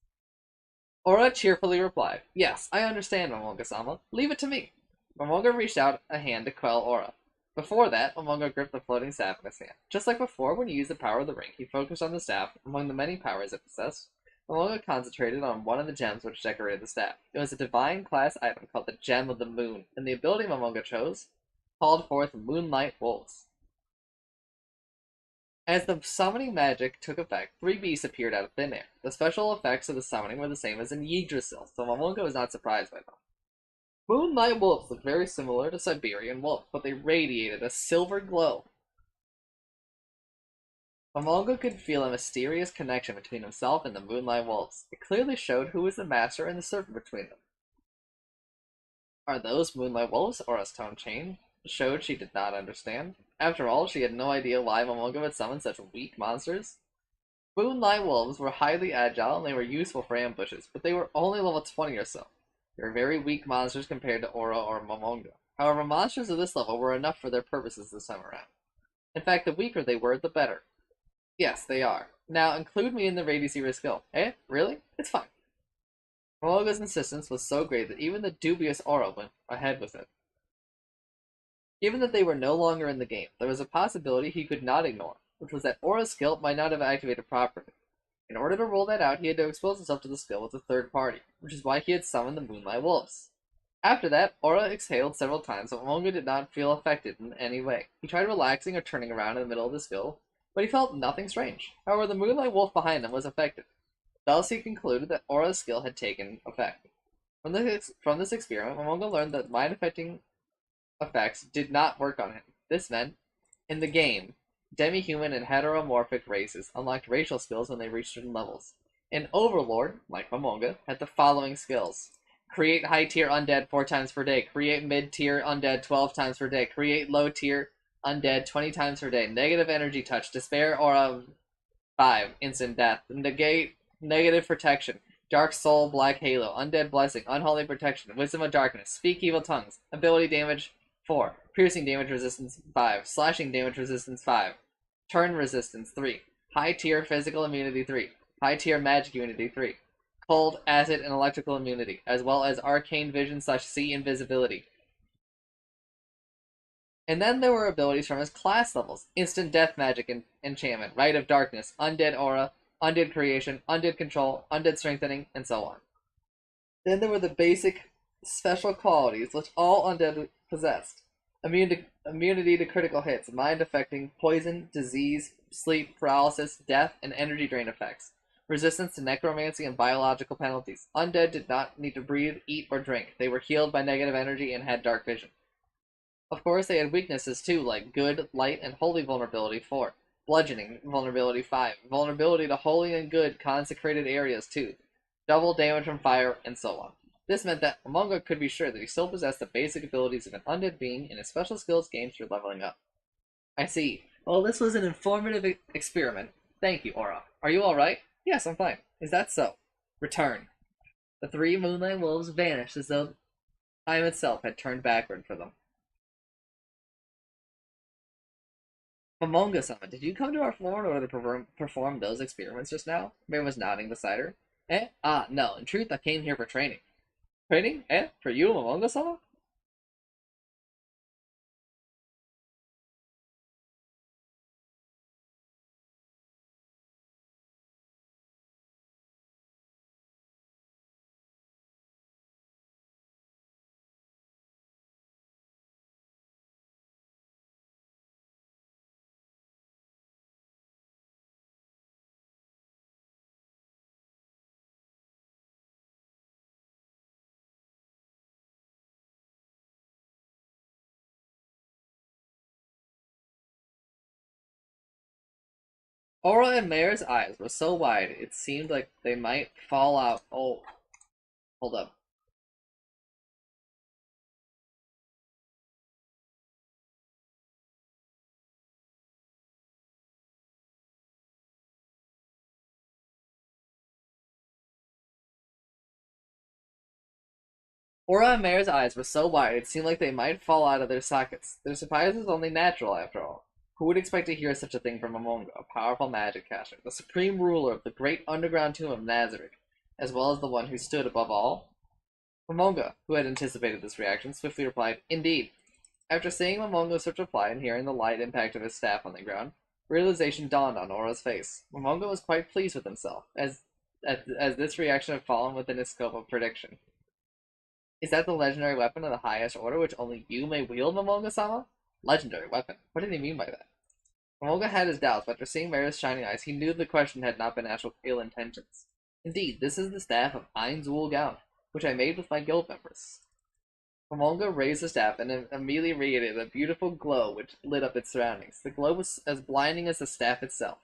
Aura cheerfully replied, "Yes, I understand, Momonga-sama. Leave it to me." Momonga reached out a hand to quell Aura. Before that, Momonga gripped the floating staff in his hand. Just like before, when he used the power of the ring, he focused on the staff. Among the many powers it possessed, Momonga concentrated on one of the gems which decorated the staff. It was a divine class item called the Gem of the Moon, and the ability Momonga chose called forth Moonlight Wolves. As the summoning magic took effect, three beasts appeared out of thin air. The special effects of the summoning were the same as in Yggdrasil, so Momonga was not surprised by them. Moonlight wolves looked very similar to Siberian wolves, but they radiated a silver glow. Momonga could feel a mysterious connection between himself and the Moonlight wolves. It clearly showed who was the master and the servant between them. Are those Moonlight wolves? Aura's tone changed. Showed she did not understand. After all, she had no idea why Momonga would summon such weak monsters. Moonlight wolves were highly agile and they were useful for ambushes, but they were only level 20 or so. They were very weak monsters compared to Aura or Momonga. However, monsters of this level were enough for their purposes this time around. In fact, the weaker they were, the better. Yes, they are. Now, include me in the raid you skill. Eh? Really? It's fine. Momonga's insistence was so great that even the dubious Aura went ahead with it. Given that they were no longer in the game, there was a possibility he could not ignore, which was that Aura's skill might not have activated properly. In order to rule that out, he had to expose himself to the skill with a third party, which is why he had summoned the Moonlight Wolves. After that, Aura exhaled several times, but Momonga did not feel affected in any way. He tried relaxing or turning around in the middle of the skill, but he felt nothing strange. However, the Moonlight Wolf behind him was affected. Thus, he concluded that Aura's skill had taken effect. From this experiment, Momonga learned that mind-affecting effects did not work on him. This meant, in the game, demi-human and heteromorphic races unlocked racial skills when they reached certain levels. An Overlord, like Momonga, had the following skills. Create high-tier undead 4 times per day. Create mid-tier undead 12 times per day. Create low-tier undead 20 times per day. Negative energy touch. Despair aura 5. Instant death. Negate negative protection. Dark soul, black halo. Undead blessing. Unholy protection. Wisdom of darkness. Speak evil tongues. Ability damage 4. Piercing damage resistance 5. Slashing damage resistance 5. Turn resistance 3. High tier physical immunity 3. High tier magic immunity 3. Cold, acid, and electrical immunity, as well as arcane vision / sea invisibility. And then there were abilities from his class levels. Instant death magic and enchantment, Rite of Darkness, Undead Aura, Undead Creation, Undead Control, Undead Strengthening, and so on. Then there were the basic special qualities which all undead possessed. Immunity to critical hits, mind affecting, poison, disease, sleep, paralysis, death, and energy drain effects. Resistance to necromancy and biological penalties. Undead did not need to breathe, eat, or drink. They were healed by negative energy and had dark vision. Of course, they had weaknesses too, like good, light, and holy vulnerability 4. Bludgeoning vulnerability 5. Vulnerability to holy and good consecrated areas 2. Double damage from fire, and so on. This meant that Momonga could be sure that he still possessed the basic abilities of an undead being, and his special skills gained through leveling up. I see. Well, this was an informative experiment. Thank you, Aura. Are you alright? Yes, I'm fine. Is that so? Return. The 3 Moonlight Wolves vanished as though time itself had turned backward for them. Momonga-sama, did you come to our floor in order to perform those experiments just now? Mary was nodding beside her. Eh? Ah, no. In truth, I came here for training. Training? Eh? For you, Momonga-sama? Aura and Mare's eyes were so wide, it seemed like they might fall out. Oh, hold up. Aura and Mare's eyes were so wide it seemed like they might fall out of their sockets. Their surprise was only natural, after all. Who would expect to hear such a thing from Amonga, a powerful magic caster, the supreme ruler of the great underground tomb of Nazarick, as well as the one who stood above all? Momonga, who had anticipated this reaction, swiftly replied, "Indeed." After seeing Momonga's swift reply and hearing the light impact of his staff on the ground, realization dawned on Aura's face. Momonga was quite pleased with himself, as this reaction had fallen within his scope of prediction. Is that the legendary weapon of the highest order which only you may wield, Momonga-sama? Legendary weapon? What did he mean by that? Momonga had his doubts, but after seeing Mara's shining eyes, he knew the question had not been asked with ill intentions. Indeed, this is the staff of Ainzul Gown, which I made with my guild members. Momonga raised the staff and immediately radiated a beautiful glow which lit up its surroundings. The glow was as blinding as the staff itself.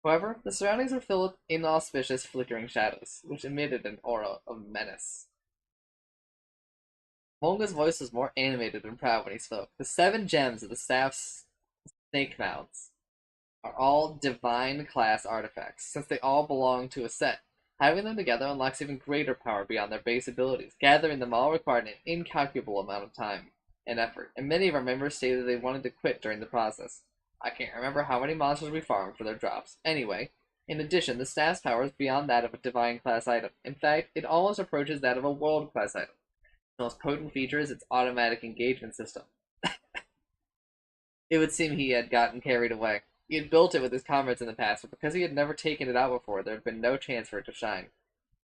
However, the surroundings were filled with inauspicious flickering shadows, which emitted an aura of menace. Momonga's voice was more animated and proud when he spoke. The 7 gems of the staff's snake mouths are all divine class artifacts, since they all belong to a set. Having them together unlocks even greater power beyond their base abilities. Gathering them all required an incalculable amount of time and effort, and many of our members stated they wanted to quit during the process. I can't remember how many monsters we farmed for their drops. Anyway, in addition, the staff's power is beyond that of a divine class item. In fact, it almost approaches that of a world class item. The most potent feature is its automatic engagement system. It would seem he had gotten carried away. He had built it with his comrades in the past, but because he had never taken it out before, there had been no chance for it to shine.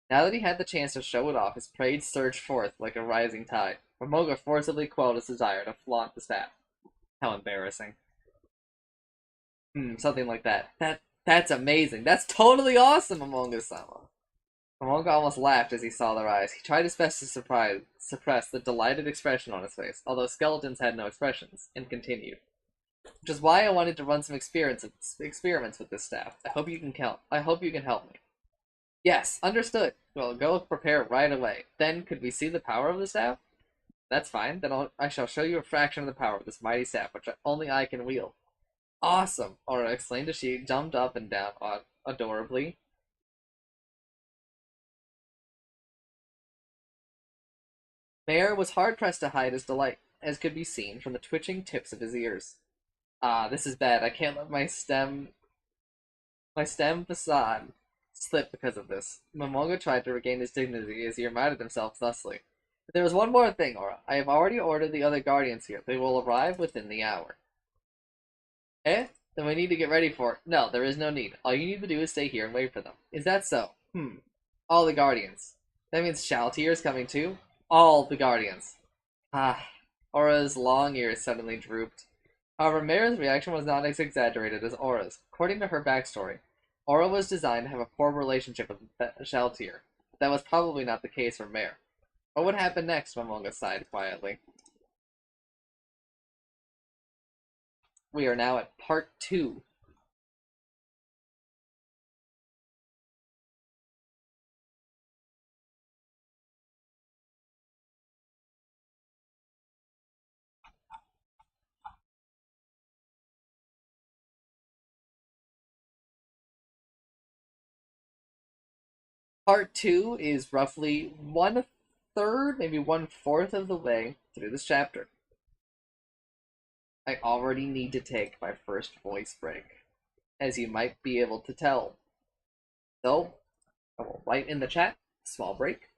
Now that he had the chance to show it off, his praise surged forth like a rising tide. Momonga forcibly quelled his desire to flaunt the staff. How embarrassing. Something like that. That's amazing. That's totally awesome, Momonga-sama. Momonga almost laughed as he saw their eyes. He tried his best to suppress the delighted expression on his face, although skeletons had no expressions, and continued. Which is why I wanted to run some experiments with this staff. I hope you can help me. Yes, understood. Well, go prepare right away. Then, could we see the power of the staff? That's fine. Then I shall show you a fraction of the power of this mighty staff, which only I can wield. Awesome! Aura exclaimed as she jumped up and down adorably. Mayor was hard-pressed to hide his delight, as could be seen from the twitching tips of his ears. Ah, this is bad. I can't let my stem facade slip because of this. Momonga tried to regain his dignity as he reminded himself thusly. But there is one more thing, Aura. I have already ordered the other guardians here. They will arrive within the hour. Eh? Then we need to get ready for it. No, there is no need. All you need to do is stay here and wait for them. Is that so? All the guardians. That means Shaltier is coming too? All the guardians. Ah. Aura's long ears suddenly drooped. However, Mare's reaction was not as exaggerated as Aura's. According to her backstory, Aura was designed to have a poor relationship with Shaltier. That was probably not the case for Mare. What would happen next? Momonga sighed quietly. We are now at part 2. Part 2 is roughly 1/3, maybe 1/4 of the way through this chapter. I already need to take my first voice break, as you might be able to tell. So, I will write in the chat, small break.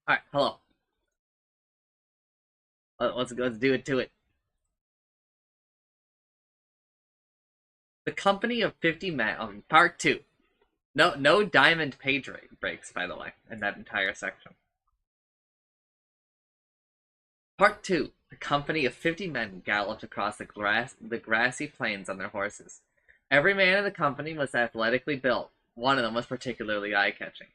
Alright, hello. Let's do it to it. The company of 50 men. Part 2. No diamond page breaks, by the way, in that entire section. Part 2. The company of 50 men galloped across the grassy plains on their horses. Every man in the company was athletically built. One of them was particularly eye-catching.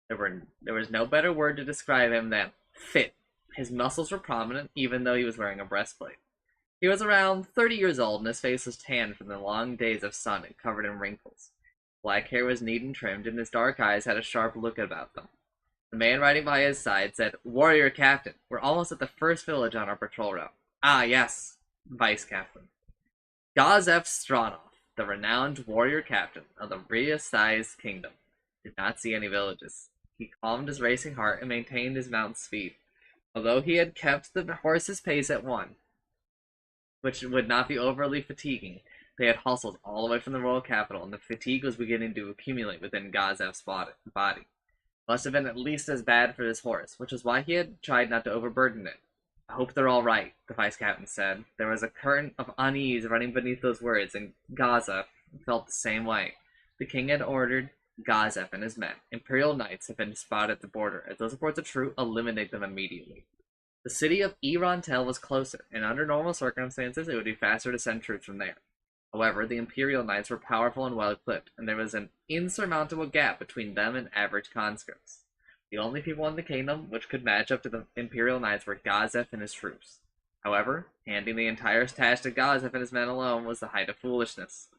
There was no better word to describe him than fit. His muscles were prominent, even though he was wearing a breastplate. He was around 30 years old, and his face was tanned from the long days of sun and covered in wrinkles. Black hair was neat and trimmed, and his dark eyes had a sharp look about them. The man riding by his side said, "Warrior Captain, we're almost at the first village on our patrol route." "Ah, yes, Vice Captain." Gazef Stronov, the renowned warrior captain of the Rhea-sized kingdom, did not see any villages. He calmed his racing heart and maintained his mount's speed. Although he had kept the horse's pace at 1, which would not be overly fatiguing, they had hustled all the way from the royal capital, and the fatigue was beginning to accumulate within Gazef's body. Must have been at least as bad for his horse, which was why he had tried not to overburden it. "I hope they're all right," the vice captain said. There was a current of unease running beneath those words, and Gazef felt the same way. The king had ordered Gazef and his men. Imperial knights had been spotted at the border. If those reports are true, eliminate them immediately. The city of Irontel was closer, and under normal circumstances it would be faster to send troops from there. However, the Imperial Knights were powerful and well-equipped, and there was an insurmountable gap between them and average conscripts. The only people in the kingdom which could match up to the Imperial Knights were Gazef and his troops. However, handing the entire task to Gazef and his men alone was the height of foolishness.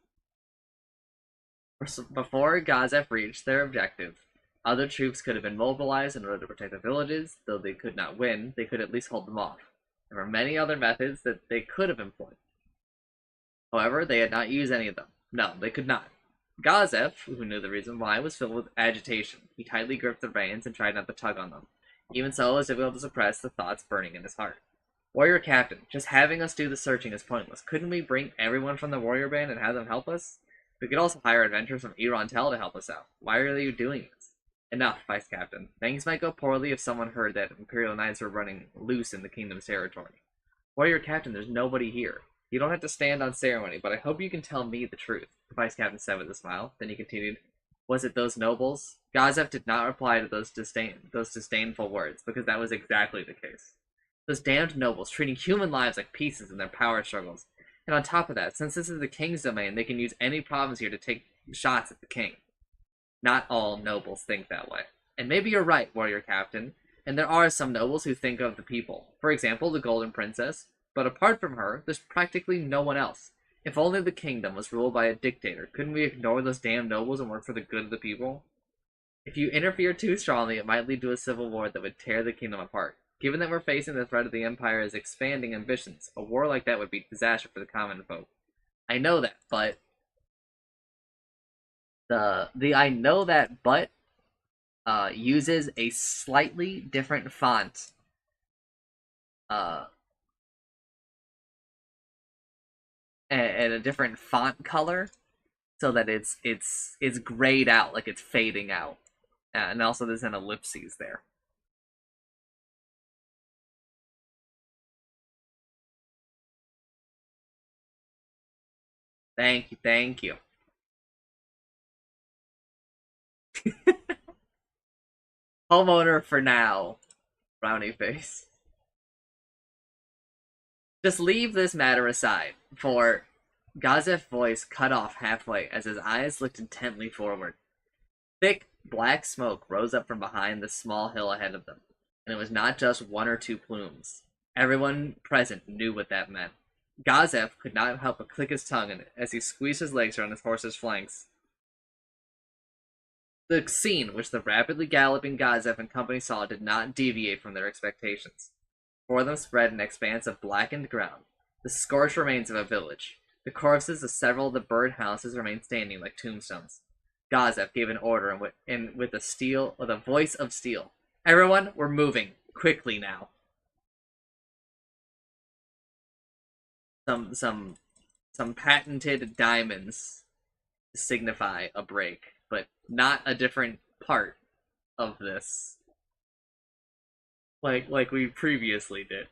Before Gazef reached their objective, other troops could have been mobilized in order to protect the villages. Though they could not win, they could at least hold them off. There were many other methods that they could have employed. However, they had not used any of them. No, they could not. Gazef, who knew the reason why, was filled with agitation. He tightly gripped the reins and tried not to tug on them. Even so, was able to suppress the thoughts burning in his heart. "Warrior Captain, just having us do the searching is pointless. Couldn't we bring everyone from the warrior band and have them help us? We could also hire adventurers from Irontel to help us out. Why are you doing this?" "Enough, Vice Captain. Things might go poorly if someone heard that Imperial Knights were running loose in the kingdom's territory." "Warrior Captain, there's nobody here. You don't have to stand on ceremony, but I hope you can tell me the truth," the vice captain said with a smile. Then he continued, "Was it those nobles?" Gazef did not reply to those disdainful words, because that was exactly the case. "Those damned nobles, treating human lives like pieces in their power struggles. And on top of that, since this is the king's domain, they can use any province here to take shots at the king. Not all nobles think that way. And maybe you're right, warrior captain, and there are some nobles who think of the people. For example, the Golden Princess. But apart from her, there's practically no one else. If only the kingdom was ruled by a dictator, couldn't we ignore those damn nobles and work for the good of the people? If you interfere too strongly, it might lead to a civil war that would tear the kingdom apart. Given that we're facing the threat of the Empire's expanding ambitions, a war like that would be disaster for the common folk." I know that, but the "I know that, but" uses a slightly different font and a different font color, so that it's grayed out, like it's fading out, and also there's an ellipses there. Thank you. Homeowner for now, brownie face. Just leave this matter aside, for Gazef's voice cut off halfway as his eyes looked intently forward. Thick, black smoke rose up from behind the small hill ahead of them, and it was not just one or two plumes. Everyone present knew what that meant. Gazef could not help but click his tongue as he squeezed his legs around his horse's flanks. The scene which the rapidly galloping Gazef and company saw did not deviate from their expectations. Before them spread an expanse of blackened ground, the scorched remains of a village. The corpses of several of the burned houses remained standing like tombstones. Gazef gave an order with a voice of steel. "Everyone, we're moving quickly now." Some patented diamonds to signify a break, but not a different part of this like we previously did.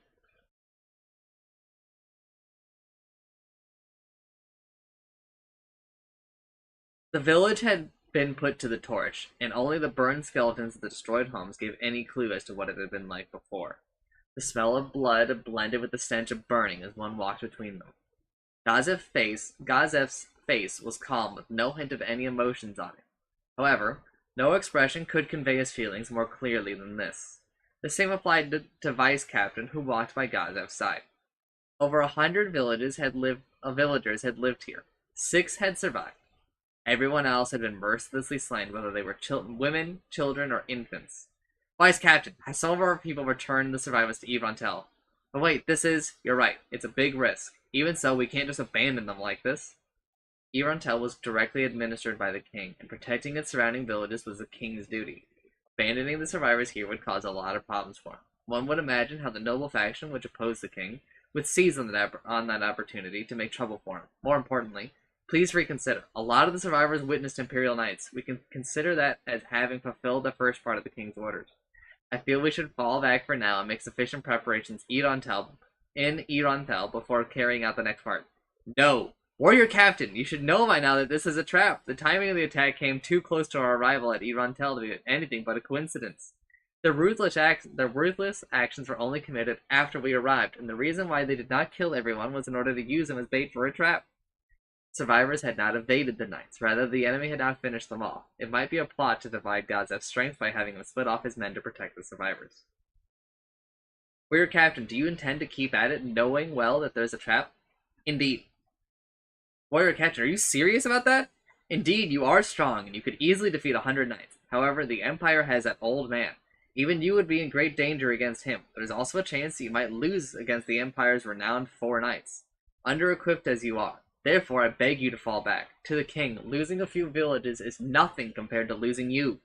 The village had been put to the torch, and only the burned skeletons of the destroyed homes gave any clue as to what it had been like before. The smell of blood blended with the stench of burning as one walked between them. Gazef's face was calm, with no hint of any emotions on it. However, no expression could convey his feelings more clearly than this. The same applied to Vice Captain, who walked by Gazef's side. Over 100 villagers had lived here. 6 had survived. Everyone else had been mercilessly slain, whether they were women, children, or infants. Vice Captain, has some of our people returned the survivors to Yvontel? But wait, you're right, it's a big risk. Even so, we can't just abandon them like this. Yvontel was directly administered by the king, and protecting its surrounding villages was the king's duty. Abandoning the survivors here would cause a lot of problems for him. One would imagine how the noble faction, which opposed the king, would seize on that opportunity to make trouble for him. More importantly, please reconsider. A lot of the survivors witnessed Imperial Knights. We can consider that as having fulfilled the first part of the king's orders. I feel we should fall back for now and make sufficient preparations in Irontel before carrying out the next part. No! Warrior Captain, you should know by now that this is a trap. The timing of the attack came too close to our arrival at Irontel to be anything but a coincidence. Their ruthless actions were only committed after we arrived, and the reason why they did not kill everyone was in order to use them as bait for a trap. Survivors had not evaded the knights. Rather, the enemy had not finished them off. It might be a plot to divide Gazef's strength by having him split off his men to protect the survivors. Warrior Captain, do you intend to keep at it, knowing well that there's a trap? Indeed. Warrior Captain, are you serious about that? Indeed, you are strong, and you could easily defeat 100 knights. However, the Empire has that old man. Even you would be in great danger against him. There's also a chance that you might lose against the Empire's renowned 4 knights, under-equipped as you are. Therefore, I beg you to fall back. To the king, losing a few villages is nothing compared to losing you.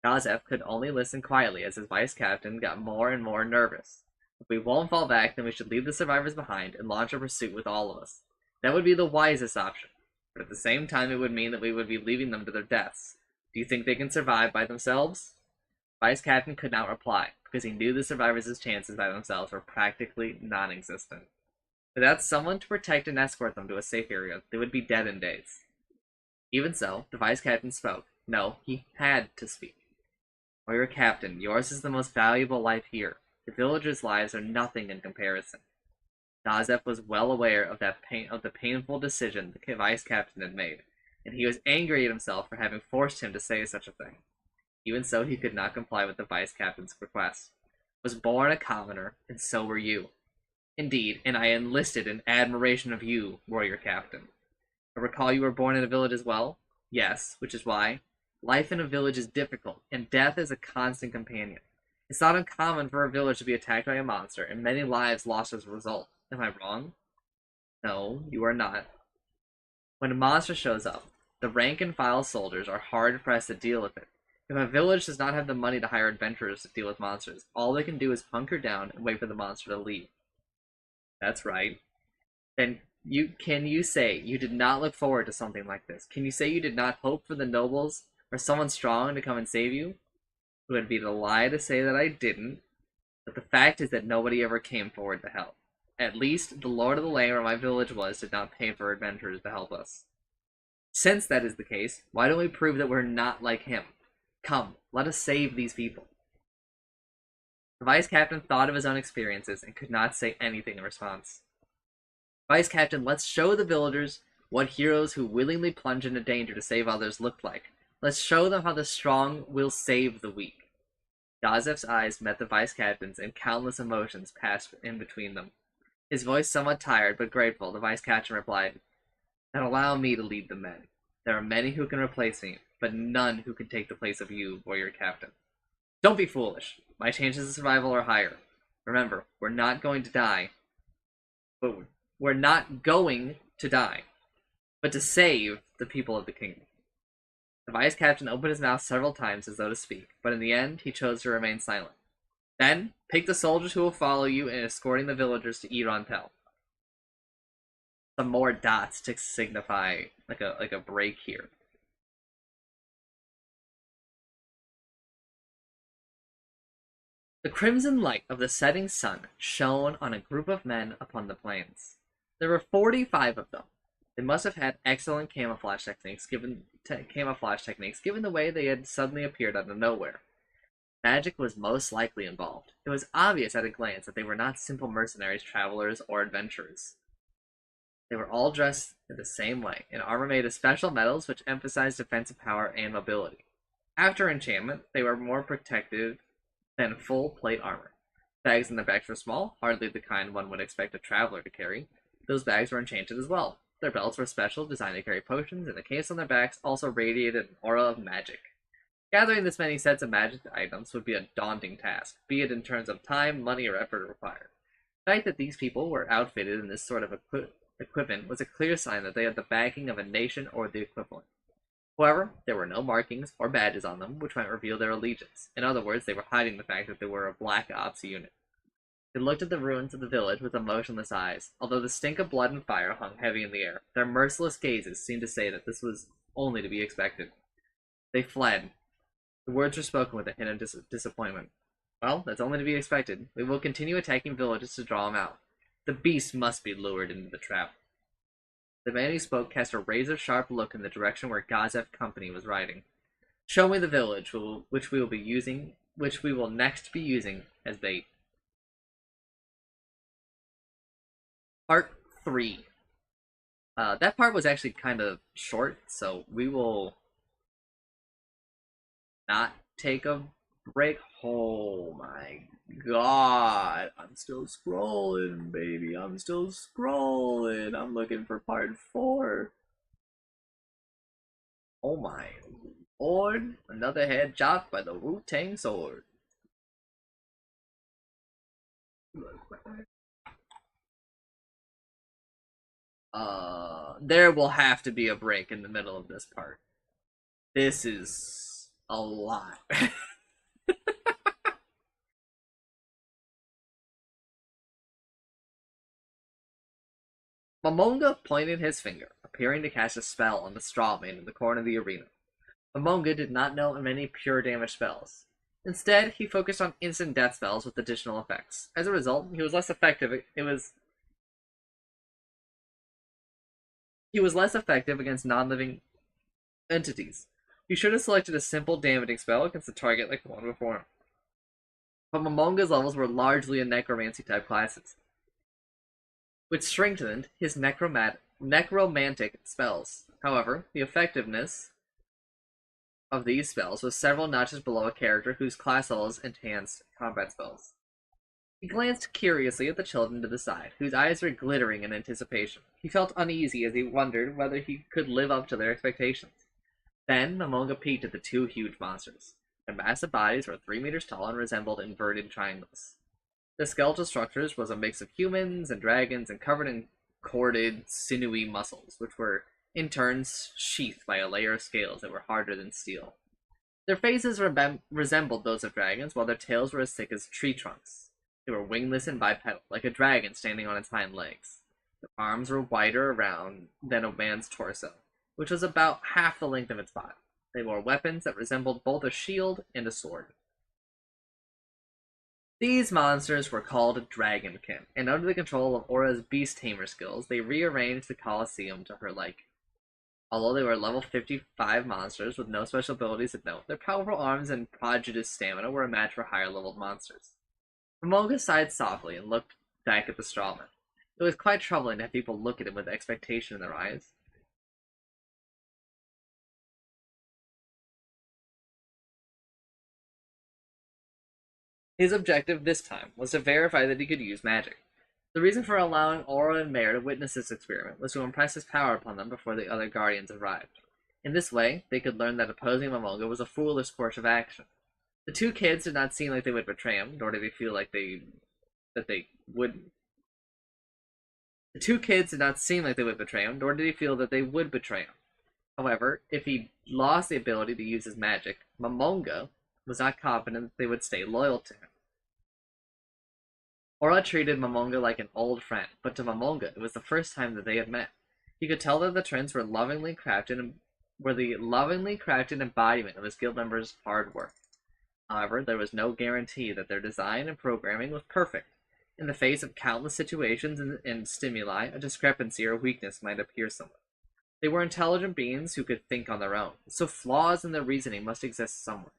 Gazef could only listen quietly as his vice captain got more and more nervous. If we won't fall back, then we should leave the survivors behind and launch a pursuit with all of us. That would be the wisest option, but at the same time it would mean that we would be leaving them to their deaths. Do you think they can survive by themselves? Vice Captain could not reply, because he knew the survivors' chances by themselves were practically non-existent. Without someone to protect and escort them to a safe area, they would be dead in days. Even so, the Vice Captain spoke. No, he had to speak. Warrior Captain, yours is the most valuable life here. The villagers' lives are nothing in comparison. Gazef was well aware of the painful decision the Vice Captain had made, and he was angry at himself for having forced him to say such a thing. Even so, he could not comply with the Vice Captain's request. I was born a commoner, and so were you. Indeed, and I enlisted in admiration of you, Warrior Captain. I recall you were born in a village as well? Yes, which is why life in a village is difficult, and death is a constant companion. It's not uncommon for a village to be attacked by a monster, and many lives lost as a result. Am I wrong? No, you are not. When a monster shows up, the rank-and-file soldiers are hard-pressed to deal with it. If a village does not have the money to hire adventurers to deal with monsters, all they can do is hunker down and wait for the monster to leave. That's right. Then can you say you did not look forward to something like this? Can you say you did not hope for the nobles or someone strong to come and save you? It would be a lie to say that I didn't, but the fact is that nobody ever came forward to help. At least the Lord of the Land where my village was did not pay for adventurers to help us. Since that is the case, why don't we prove that we're not like him? Come, let us save these people. The Vice Captain thought of his own experiences and could not say anything in response. Vice Captain, let's show the villagers what heroes who willingly plunge into danger to save others look like. Let's show them how the strong will save the weak. Gazef's eyes met the Vice Captain's, and countless emotions passed in between them. His voice somewhat tired but grateful, the Vice Captain replied, "Then allow me to lead the men. There are many who can replace me, but none who can take the place of you, Warrior Captain. Don't be foolish. My chances of survival are higher. Remember, we're not going to die. But we're not going to die, but to save the people of the kingdom." The Vice Captain opened his mouth several times as though to speak, but in the end he chose to remain silent. Then, pick the soldiers who will follow you in escorting the villagers to Irontel. Some more dots to signify like a break here. The crimson light of the setting sun shone on a group of men upon the plains. There were 45 of them. They must have had excellent camouflage techniques given the way they had suddenly appeared out of nowhere. Magic was most likely involved. It was obvious at a glance that they were not simple mercenaries, travelers, or adventurers. They were all dressed in the same way, in armor made of special metals which emphasized defensive power and mobility. After enchantment, they were more protective than full plate armor. Bags in their backs were small, hardly the kind one would expect a traveler to carry. Those bags were enchanted as well. Their belts were special, designed to carry potions, and the case on their backs also radiated an aura of magic. Gathering this many sets of magic items would be a daunting task, be it in terms of time, money, or effort required. The fact that these people were outfitted in this sort of equipment was a clear sign that they had the backing of a nation or the equivalent. However, there were no markings or badges on them, which might reveal their allegiance. In other words, they were hiding the fact that they were a Black Ops unit. They looked at the ruins of the village with emotionless eyes. Although the stink of blood and fire hung heavy in the air, their merciless gazes seemed to say that this was only to be expected. They fled. The words were spoken with a hint of disappointment. Well, that's only to be expected. We will continue attacking villages to draw them out. The beast must be lured into the trap. The man who spoke cast a razor-sharp look in the direction where Gazef Company was riding. Show me the village, which we will next be using as bait. Part 3. That part was actually kind of short, so we will not take a break. Oh my god. I'm still scrolling, baby. I'm still scrolling. I'm looking for part 4. Oh my lord. Another head chopped by the Wu-Tang sword. There will have to be a break in the middle of this part. This is a lot. Momonga pointed his finger, appearing to cast a spell on the straw man in the corner of the arena. Momonga did not know many pure damage spells. Instead, he focused on instant death spells with additional effects. As a result, he was less effective against non-living entities. He should have selected a simple damaging spell against the target like the one before him. But Momonga's levels were largely in necromancy-type classes, which strengthened his necromantic spells. However, the effectiveness of these spells was several notches below a character whose class levels enhanced combat spells. He glanced curiously at the children to the side, whose eyes were glittering in anticipation. He felt uneasy as he wondered whether he could live up to their expectations. Then Momonga peeked at the 2 huge monsters. Their massive bodies were 3 meters tall and resembled inverted triangles. The skeletal structures was a mix of humans and dragons and covered in corded, sinewy muscles, which were, in turn, sheathed by a layer of scales that were harder than steel. Their faces resembled those of dragons, while their tails were as thick as tree trunks. They were wingless and bipedal, like a dragon standing on its hind legs. Their arms were wider around than a man's torso, which was about half the length of its body. They wore weapons that resembled both a shield and a sword. These monsters were called Dragonkin, and under the control of Aura's beast tamer skills, they rearranged the Colosseum to her liking. Although they were level 55 monsters with no special abilities of note, their powerful arms and prodigious stamina were a match for higher-leveled monsters. Momonga sighed softly and looked back at the strawman. It was quite troubling to have people look at him with expectation in their eyes. His objective this time was to verify that he could use magic. The reason for allowing Aura and Mare to witness this experiment was to impress his power upon them before the other Guardians arrived. In this way, they could learn that opposing Momonga was a foolish course of action. The 2 kids did not seem like they would betray him, nor did they feel like they would. The 2 kids did not seem like they would betray him, nor did he feel that they would betray him. However, if he lost the ability to use his magic, Momonga was not confident that they would stay loyal to him. Aura treated Momonga like an old friend, but to Momonga it was the first time that they had met. He could tell that the twins were the lovingly crafted embodiment of his guild members' hard work. However, there was no guarantee that their design and programming was perfect. In the face of countless situations and stimuli, a discrepancy or weakness might appear somewhere. They were intelligent beings who could think on their own, so flaws in their reasoning must exist somewhere.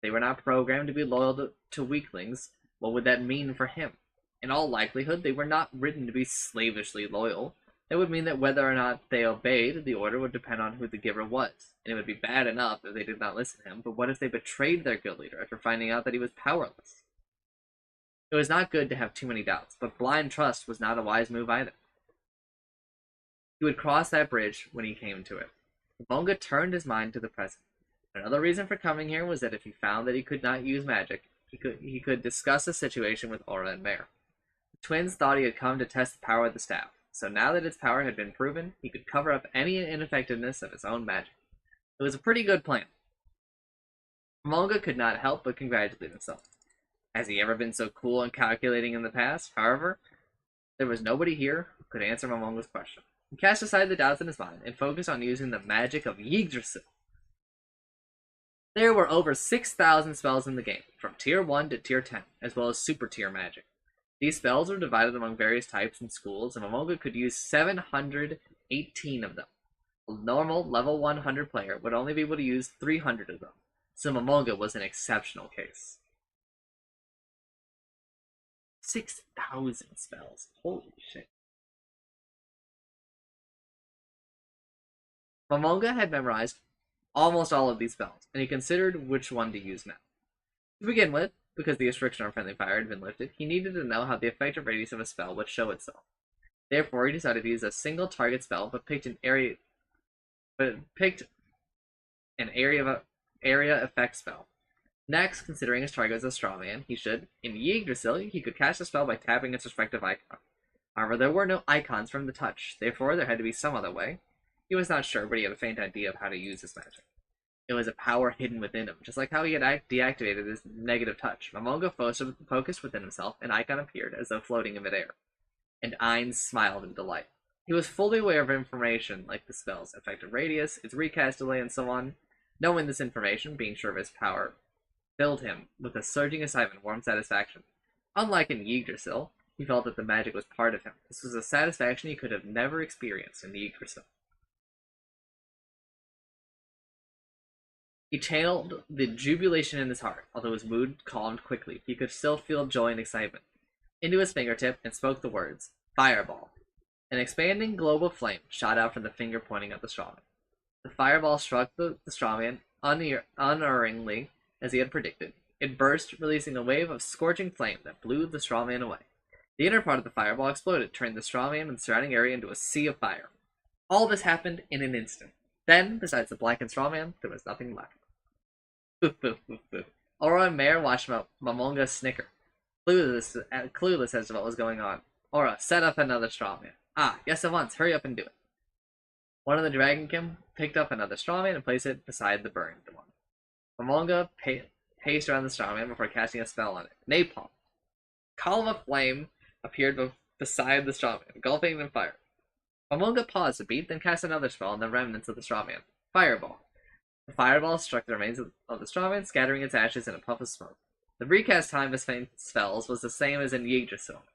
They were not programmed to be loyal to weaklings. What would that mean for him? In all likelihood, they were not written to be slavishly loyal. That would mean that whether or not they obeyed the order would depend on who the giver was, and it would be bad enough if they did not listen to him, but what if they betrayed their guild leader after finding out that he was powerless? It was not good to have too many doubts, but blind trust was not a wise move either. He would cross that bridge when he came to it. Monga turned his mind to the present. Another reason for coming here was that if he found that he could not use magic, he could discuss the situation with Aura and Mare. The twins thought he had come to test the power of the staff, so now that its power had been proven, he could cover up any ineffectiveness of his own magic. It was a pretty good plan. Monga could not help but congratulate himself. Has he ever been so cool and calculating in the past? However, there was nobody here who could answer Momonga's question. He cast aside the doubts in his mind and focused on using the magic of Yggdrasil. There were over 6,000 spells in the game, from Tier 1 to Tier 10, as well as Super Tier magic. These spells were divided among various types and schools, and Momonga could use 718 of them. A normal level 100 player would only be able to use 300 of them, so Momonga was an exceptional case. 6,000 spells. Holy shit. Momonga had memorized almost all of these spells, and he considered which one to use now. To begin with, because the restriction on friendly fire had been lifted, he needed to know how the effective radius of a spell would show itself. Therefore, he decided to use a single target spell, but picked an area effect spell. Next, considering his target was a straw man, he should, in Yggdrasil, he could cast a spell by tapping its respective icon. However, there were no icons from the touch, therefore there had to be some other way. He was not sure, but he had a faint idea of how to use his magic. It was a power hidden within him, just like how he had deactivated his negative touch. Momonga focused within himself, an icon appeared, as though floating in midair, and Ainz smiled in delight. He was fully aware of information like the spell's effective radius, its recast delay, and so on. Knowing this information, being sure of his power, filled him with a surging excitement and warm satisfaction. Unlike in Yggdrasil, he felt that the magic was part of him. This was a satisfaction he could have never experienced in Yggdrasil. He channeled the jubilation in his heart. Although his mood calmed quickly, he could still feel joy and excitement. Into his fingertip and spoke the words, "Fireball." An expanding globe of flame shot out from the finger pointing at the strawman. The fireball struck the strawman unerringly, as he had predicted. It burst, releasing a wave of scorching flame that blew the strawman away. The inner part of the fireball exploded, turning the strawman and the surrounding area into a sea of fire. All this happened in an instant. Then, besides the blackened strawman, there was nothing left. Aura and Mare watched Momonga snicker, clueless as to what was going on. Aura, set up another strawman. Ah, yes at once, hurry up and do it. One of the Dragonkin picked up another strawman and placed it beside the burned one. Momonga paced around the strawman before casting a spell on it. Napalm. A column of flame appeared beside the strawman, engulfing him in fire. Momonga paused a beat, then cast another spell on the remnants of the strawman. Fireball. The fireball struck the remains of the strawman, scattering its ashes in a puff of smoke. The recast time of his faint spells was the same as in Yggdrasil.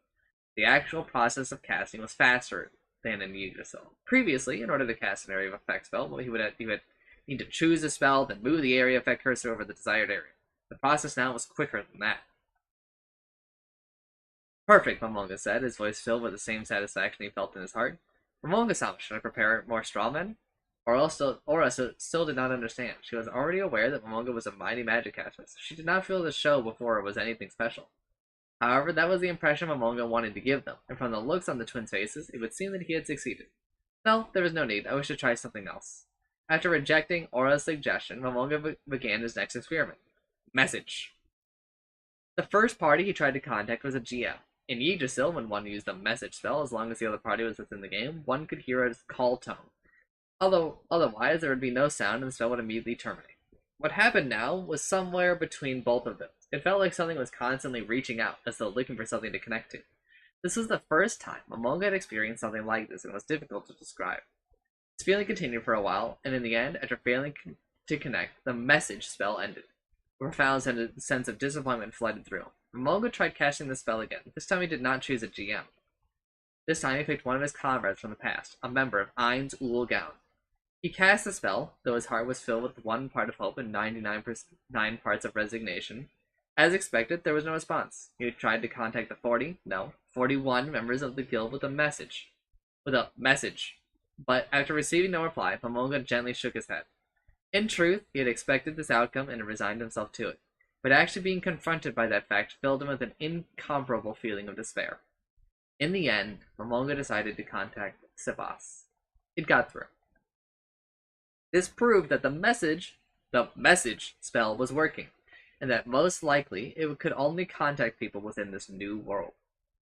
The actual process of casting was faster than in Yggdrasil. Previously, in order to cast an area of effect spell, he would need to choose a spell, then move the area effect cursor over the desired area. The process now was quicker than that. Perfect, Momonga said, his voice filled with the same satisfaction he felt in his heart. Momonga-sama, should I prepare more strawmen? Aura still did not understand. She was already aware that Momonga was a mighty magic caster, so she did not feel the show before it was anything special. However, that was the impression Momonga wanted to give them, and from the looks on the twins' faces, it would seem that he had succeeded. No, there was no need. I wish to try something else. After rejecting Aura's suggestion, Momonga began his next experiment. Message. The first party he tried to contact was a GM. In Yggdrasil, when one used a message spell, as long as the other party was within the game, one could hear a call tone. Although otherwise, there would be no sound and the spell would immediately terminate. What happened now was somewhere between both of them. It felt like something was constantly reaching out, as though looking for something to connect to. This was the first time Momonga had experienced something like this, and it was difficult to describe. This feeling continued for a while, and in the end, after failing to connect, the message spell ended. A profound sense of disappointment flooded through. Moga tried casting the spell again. This time he did not choose a GM. This time he picked one of his comrades from the past, a member of Ain's Ul Gown. He cast the spell, though his heart was filled with 1 part of hope and 99 parts of resignation. As expected, there was no response. He tried to contact the 41 members of the guild with a message. But after receiving no reply, Pamonga gently shook his head. In truth, he had expected this outcome and had resigned himself to it. But actually being confronted by that fact filled him with an incomparable feeling of despair. In the end, Momonga decided to contact Sebas. It got through. This proved that the message spell was working, and that most likely it could only contact people within this new world.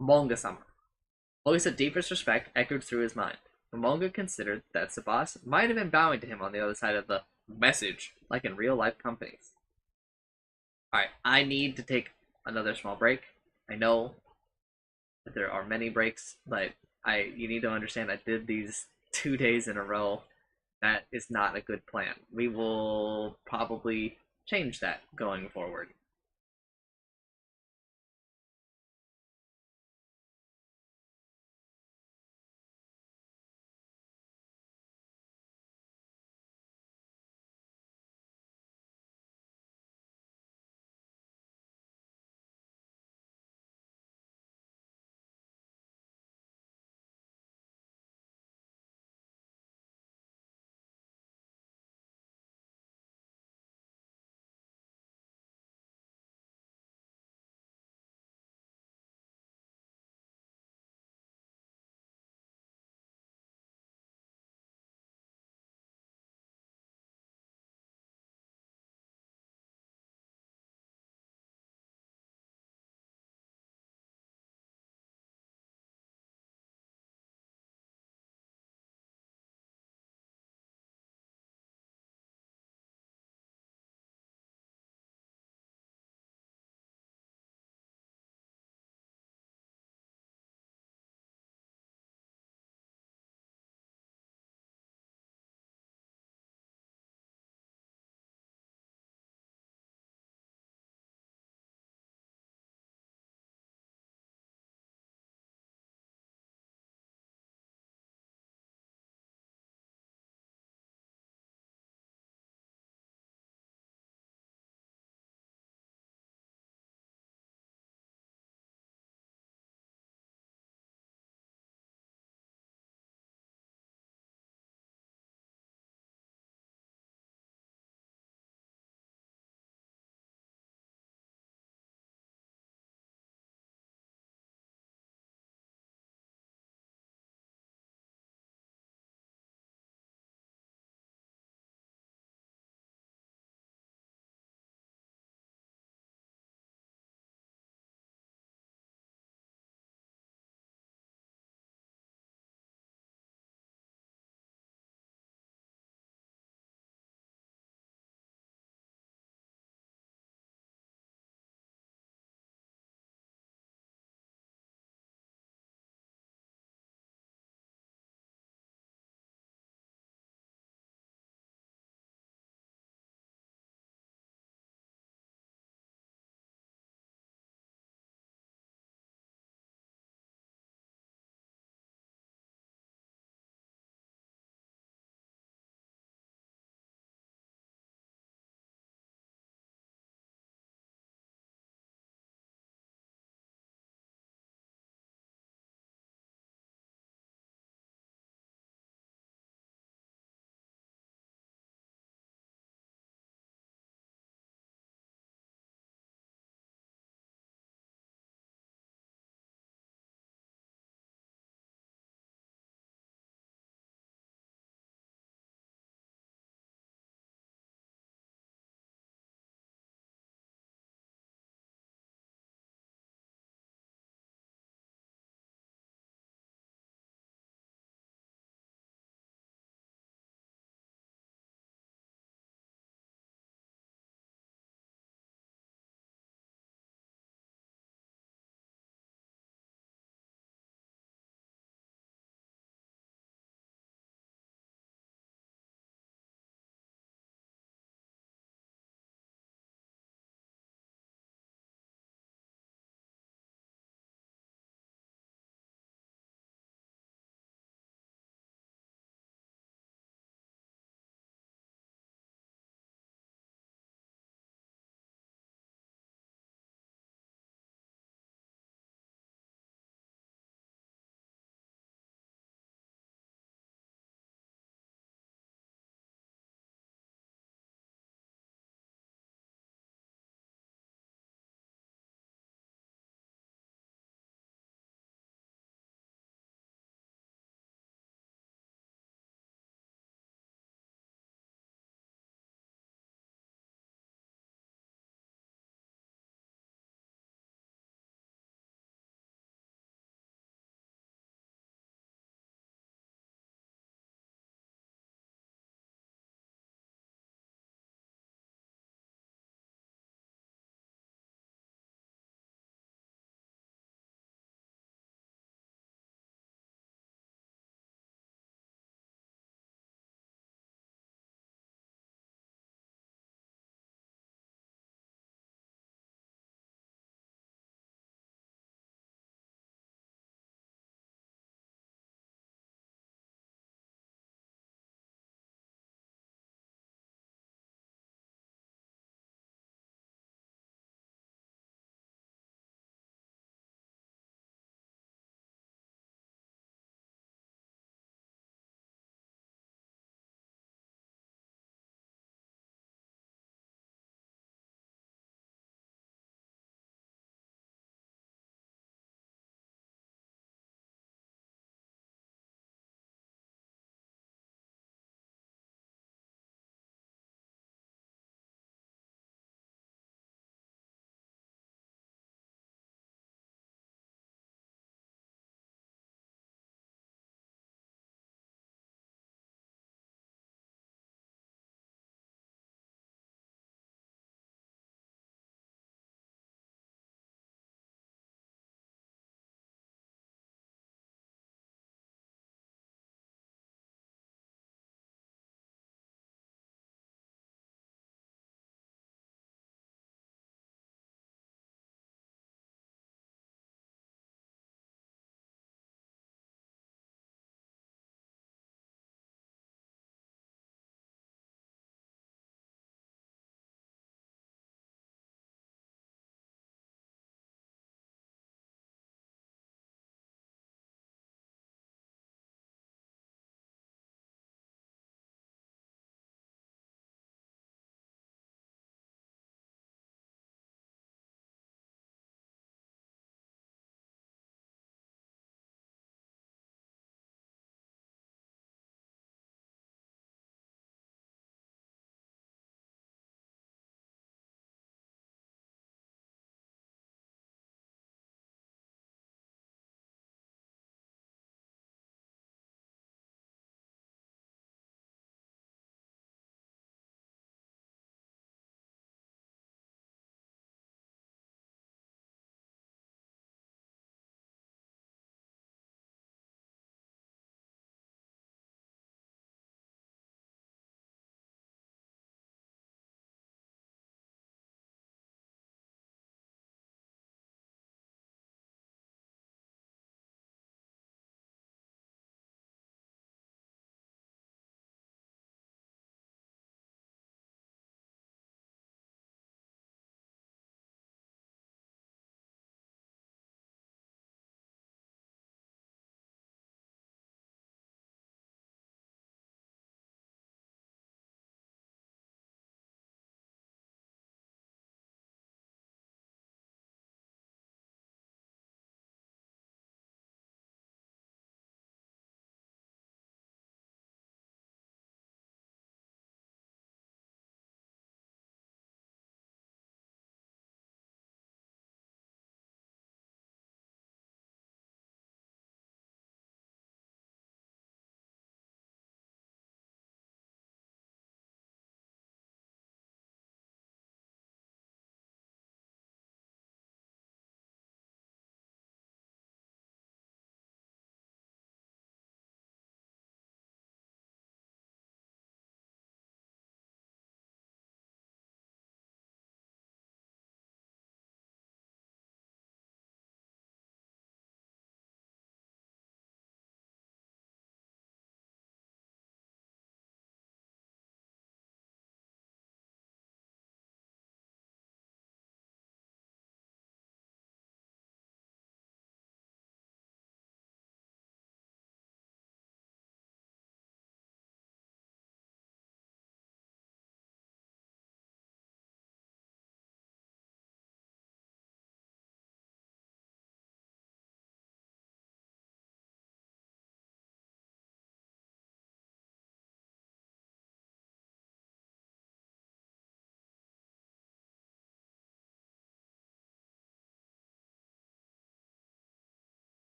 Momonga-sama. A voice of deepest respect echoed through his mind. Momonga considered that Sebas might have been bowing to him on the other side of the message, like in real-life companies. Alright, I need to take another small break. I know that there are many breaks, but you need to understand I did these 2 days in a row. That is not a good plan. We will probably change that going forward.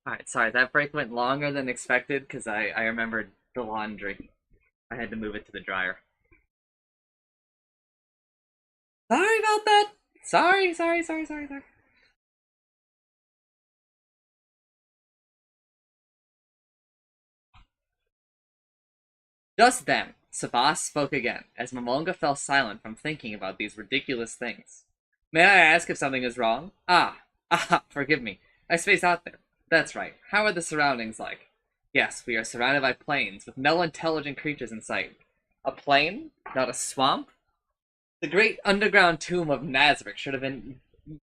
Alright, sorry, that break went longer than expected because I remembered the laundry. I had to move it to the dryer. Sorry about that! Sorry. Just then, Sabas spoke again, as Momonga fell silent from thinking about these ridiculous things. May I ask if something is wrong? Forgive me. I spaced out there. That's right. How are the surroundings like? Yes, we are surrounded by plains, with no intelligent creatures in sight. A plain? Not a swamp? The great underground tomb of Nazareth should have been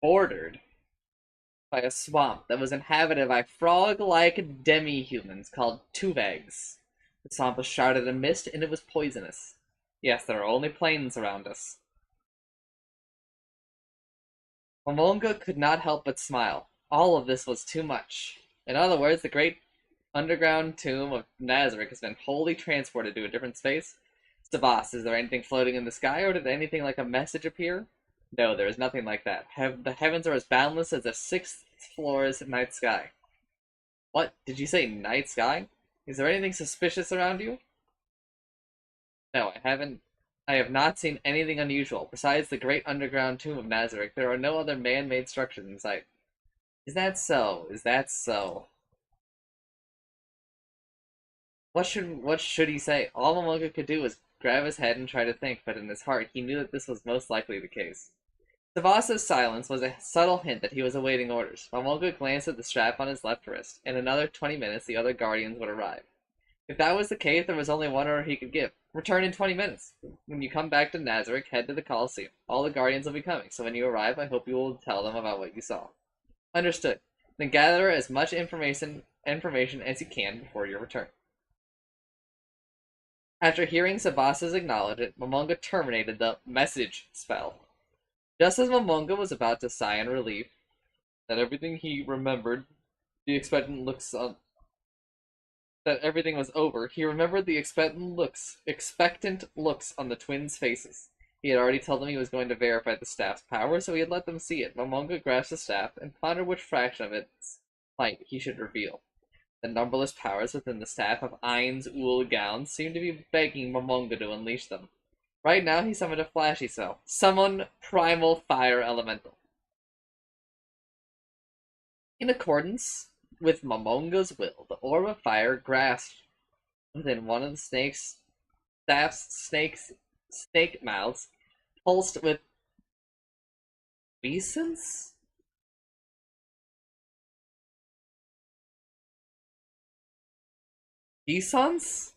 bordered by a swamp that was inhabited by frog-like demi-humans called Tuvags. The swamp was shrouded in mist, and it was poisonous. Yes, there are only plains around us. Momonga could not help but smile. All of this was too much. In other words, the great underground tomb of Nazareth has been wholly transported to a different space. Sabas, is there anything floating in the sky, or did anything like a message appear? No, there is nothing like that. The heavens are as boundless as the sixth floor's night sky. What? Did you say night sky? Is there anything suspicious around you? No, I haven't. I have not seen anything unusual. Besides the great underground tomb of Nazareth, there are no other man-made structures in sight. Is that so? Is that so? What should he say? All Momonga could do was grab his head and try to think, but in his heart he knew that this was most likely the case. Savasa's silence was a subtle hint that he was awaiting orders. Momonga glanced at the strap on his left wrist. In another 20 minutes the other guardians would arrive. If that was the case, there was only one order he could give. Return in 20 minutes. When you come back to Nazareth, head to the Colosseum. All the guardians will be coming, so when you arrive, I hope you will tell them about what you saw. Understood. Then gather as much information as you can before your return. After hearing Sabasa's acknowledgement, Momonga terminated the message spell. Just as Momonga was about to sigh in relief that everything he remembered, the expectant looks on that everything was over, he remembered the expectant looks on the twins' faces. He had already told them he was going to verify the staff's power, so he had let them see it. Momonga grasped the staff and pondered which fraction of its might he should reveal. The numberless powers within the staff of Ain's Ul Gown seemed to be begging Momonga to unleash them. Right now he summoned a flashy spell. Summon Primal Fire Elemental. In accordance with Momonga's will, the orb of fire grasped within one of the snake mouths, pulsed with essence? Essence?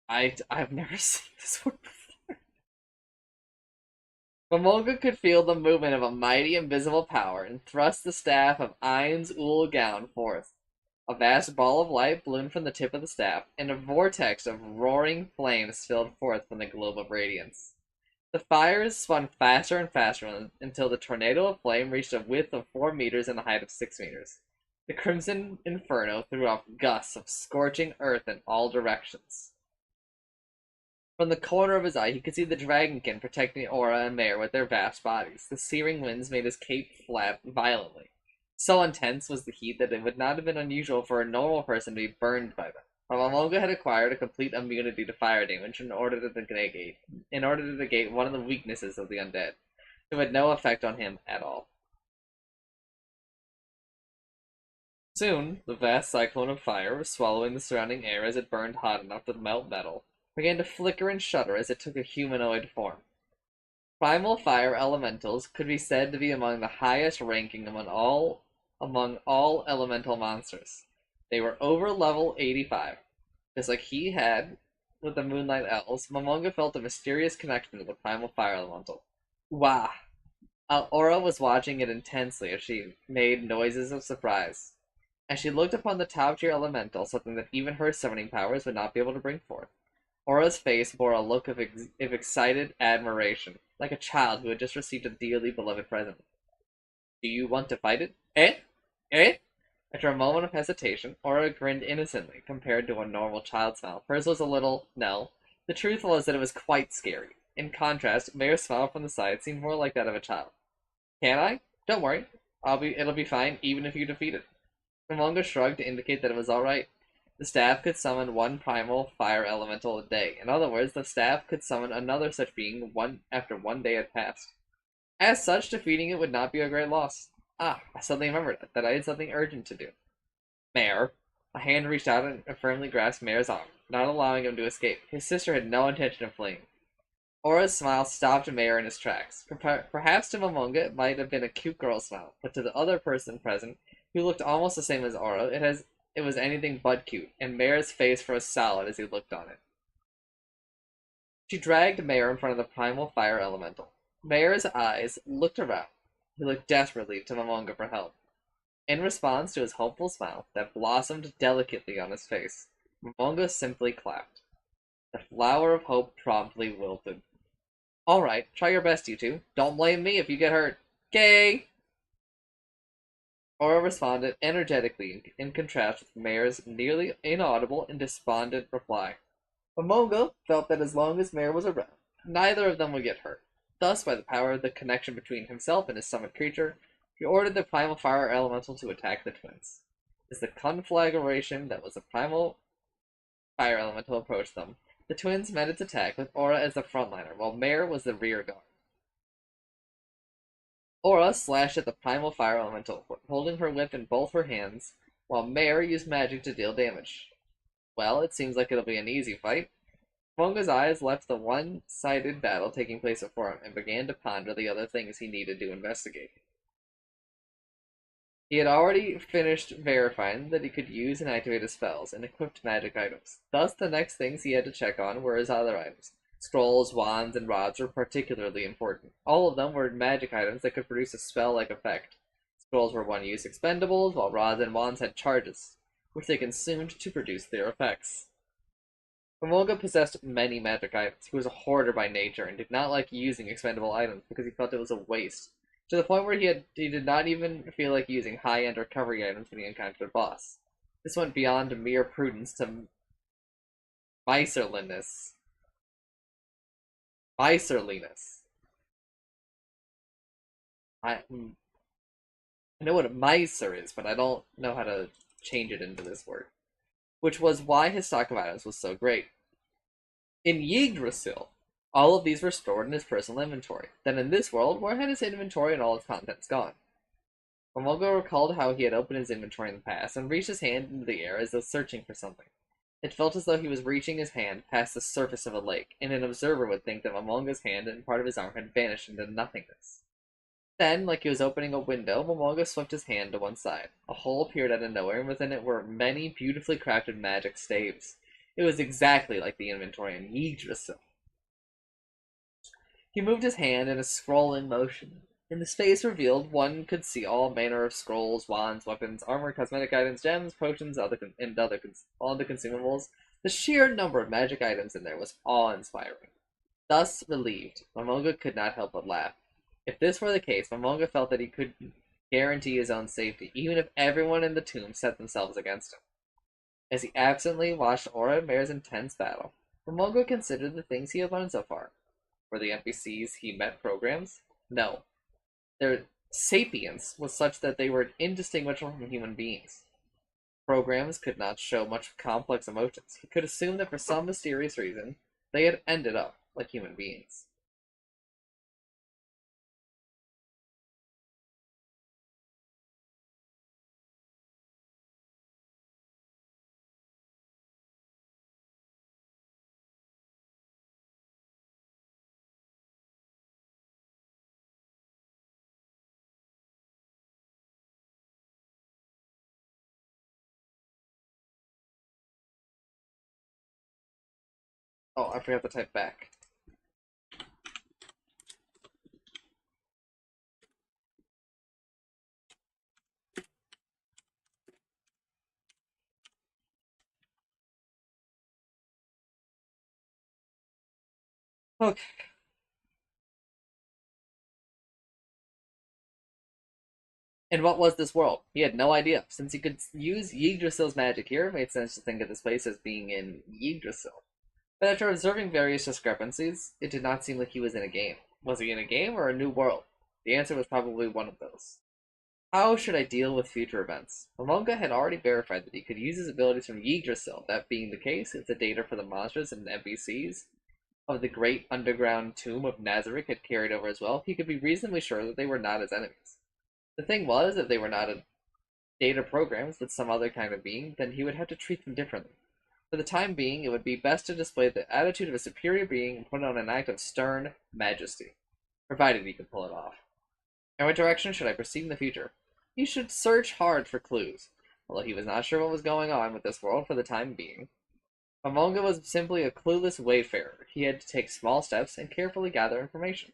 I've never seen this word before. Momonga could feel the movement of a mighty invisible power and thrust the staff of Ain's Ul Gown forth. A vast ball of light ballooned from the tip of the staff, and a vortex of roaring flames filled forth from the globe of radiance. The fires spun faster and faster until the tornado of flame reached a width of 4 meters and a height of 6 meters. The crimson inferno threw off gusts of scorching earth in all directions. From the corner of his eye, he could see the dragonkin protecting Aura and Mare with their vast bodies. The searing winds made his cape flap violently. So intense was the heat that it would not have been unusual for a normal person to be burned by them. But Momonga had acquired a complete immunity to fire damage in order to negate one of the weaknesses of the undead. It had no effect on him at all. Soon, the vast cyclone of fire, swallowing the surrounding air as it burned hot enough to melt metal, began to flicker and shudder as it took a humanoid form. Primal fire elementals could be said to be among the highest ranking among all elemental monsters. They were over level 85. Just like he had with the Moonlight Elves, Momonga felt a mysterious connection to the primal fire elemental. Wah! Aura was watching it intensely as she made noises of surprise. As she looked upon the top-tier elemental, something that even her summoning powers would not be able to bring forth. Aura's face bore a look of excited admiration, like a child who had just received a dearly beloved present. Do you want to fight it? Eh? Eh? After a moment of hesitation, Aura grinned innocently compared to a normal child smile. Hers was a little, no. The truth was that it was quite scary. In contrast, Mayor's smile from the side seemed more like that of a child. Can I? Don't worry. It'll be fine, even if you defeat it. Momonga shrugged to indicate that it was alright. The staff could summon one primal fire elemental a day. In other words, the staff could summon another such being after 1 day had passed. As such, defeating it would not be a great loss. Ah, I suddenly remembered that I had something urgent to do. Mayor. A hand reached out and firmly grasped Mayor's arm, not allowing him to escape. His sister had no intention of fleeing. Aura's smile stopped Mayor in his tracks. Perhaps to Momonga it might have been a cute girl smile, but to the other person present, who looked almost the same as Aura, it was anything but cute, and Mayor's face froze solid as he looked on it. She dragged Mayor in front of the primal fire elemental. Mayor's eyes looked around. He looked desperately to Momonga for help. In response to his hopeful smile that blossomed delicately on his face, Momonga simply clapped. The flower of hope promptly wilted. All right, try your best, you two. Don't blame me if you get hurt. Okay. Aura responded energetically in contrast with Mayor's nearly inaudible and despondent reply. Momonga felt that as long as Mayor was around, neither of them would get hurt. Thus, by the power of the connection between himself and his summoned creature, he ordered the primal fire elemental to attack the twins. As the conflagration that was the primal fire elemental approached them, the twins met its attack with Aura as the frontliner, while Mayor was the rear guard. Aura slashed at the primal fire elemental, holding her whip in both her hands, while Mayor used magic to deal damage. Well, it seems like it'll be an easy fight. Monga's eyes left the one-sided battle taking place before him and began to ponder the other things he needed to investigate. He had already finished verifying that he could use and activate his spells and equipped magic items. Thus, the next things he had to check on were his other items. Scrolls, wands, and rods were particularly important. All of them were magic items that could produce a spell-like effect. Scrolls were one-use expendables, while rods and wands had charges, which they consumed to produce their effects. Momonga possessed many magic items. He was a hoarder by nature and did not like using expendable items because he felt it was a waste, to the point where he did not even feel like using high-end recovery items when he encountered a boss. This went beyond mere prudence to miserliness. Miserliness. I know what a miser is, but I don't know how to change it into this word. Which was why his stock of items was so great. In Yggdrasil, all of these were stored in his personal inventory. Then in this world, where had his inventory and all its contents gone? Momonga recalled how he had opened his inventory in the past and reached his hand into the air as though searching for something. It felt as though he was reaching his hand past the surface of a lake, and an observer would think that Momonga's hand and part of his arm had vanished into nothingness. Then, like he was opening a window, Momonga swept his hand to one side. A hole appeared out of nowhere, and within it were many beautifully crafted magic staves. It was exactly like the inventory in Yggdrasil. He moved his hand in a scrolling motion. In the space revealed, one could see all manner of scrolls, wands, weapons, armor, cosmetic items, gems, potions, all the consumables. The sheer number of magic items in there was awe-inspiring. Thus relieved, Momonga could not help but laugh. If this were the case, Momonga felt that he could guarantee his own safety, even if everyone in the tomb set themselves against him. As he absently watched Aura and Mare's intense battle, Momonga considered the things he had learned so far. Were the NPCs he met programs? No. Their sapience was such that they were indistinguishable from human beings. Programs could not show much complex emotions. He could assume that for some mysterious reason, they had ended up like human beings. Oh, I forgot to type back. Okay. And what was this world? He had no idea. Since he could use Yggdrasil's magic here, it made sense to think of this place as being in Yggdrasil. But after observing various discrepancies, it did not seem like he was in a game. Was he in a game or a new world? The answer was probably one of those. How should I deal with future events? Momonga had already verified that he could use his abilities from Yggdrasil. That being the case, if the data for the monsters and NPCs of the great underground tomb of Nazarick had carried over as well, he could be reasonably sure that they were not his enemies. The thing was, if they were not data programs with some other kind of being, then he would have to treat them differently. For the time being, it would be best to display the attitude of a superior being and put on an act of stern majesty, provided he could pull it off. In what direction should I proceed in the future? He should search hard for clues, although he was not sure what was going on with this world for the time being. Momonga was simply a clueless wayfarer. He had to take small steps and carefully gather information.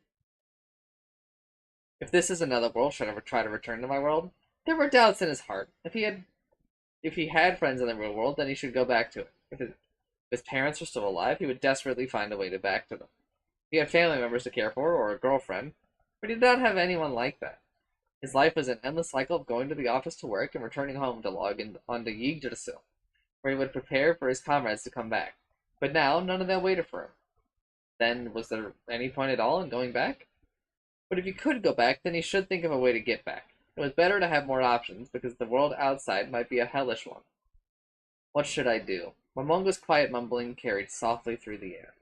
If this is another world, should I try to return to my world? There were doubts in his heart. If he had friends in the real world, then he should go back to it. If his parents were still alive, he would desperately find a way to back to them. He had family members to care for, or a girlfriend, but he did not have anyone like that. His life was an endless cycle of going to the office to work and returning home to log in onto Yggdrasil, where he would prepare for his comrades to come back. But now, none of that waited for him. Then, was there any point at all in going back? But if he could go back, then he should think of a way to get back. It was better to have more options, because the world outside might be a hellish one. What should I do? Momonga's quiet mumbling carried softly through the air.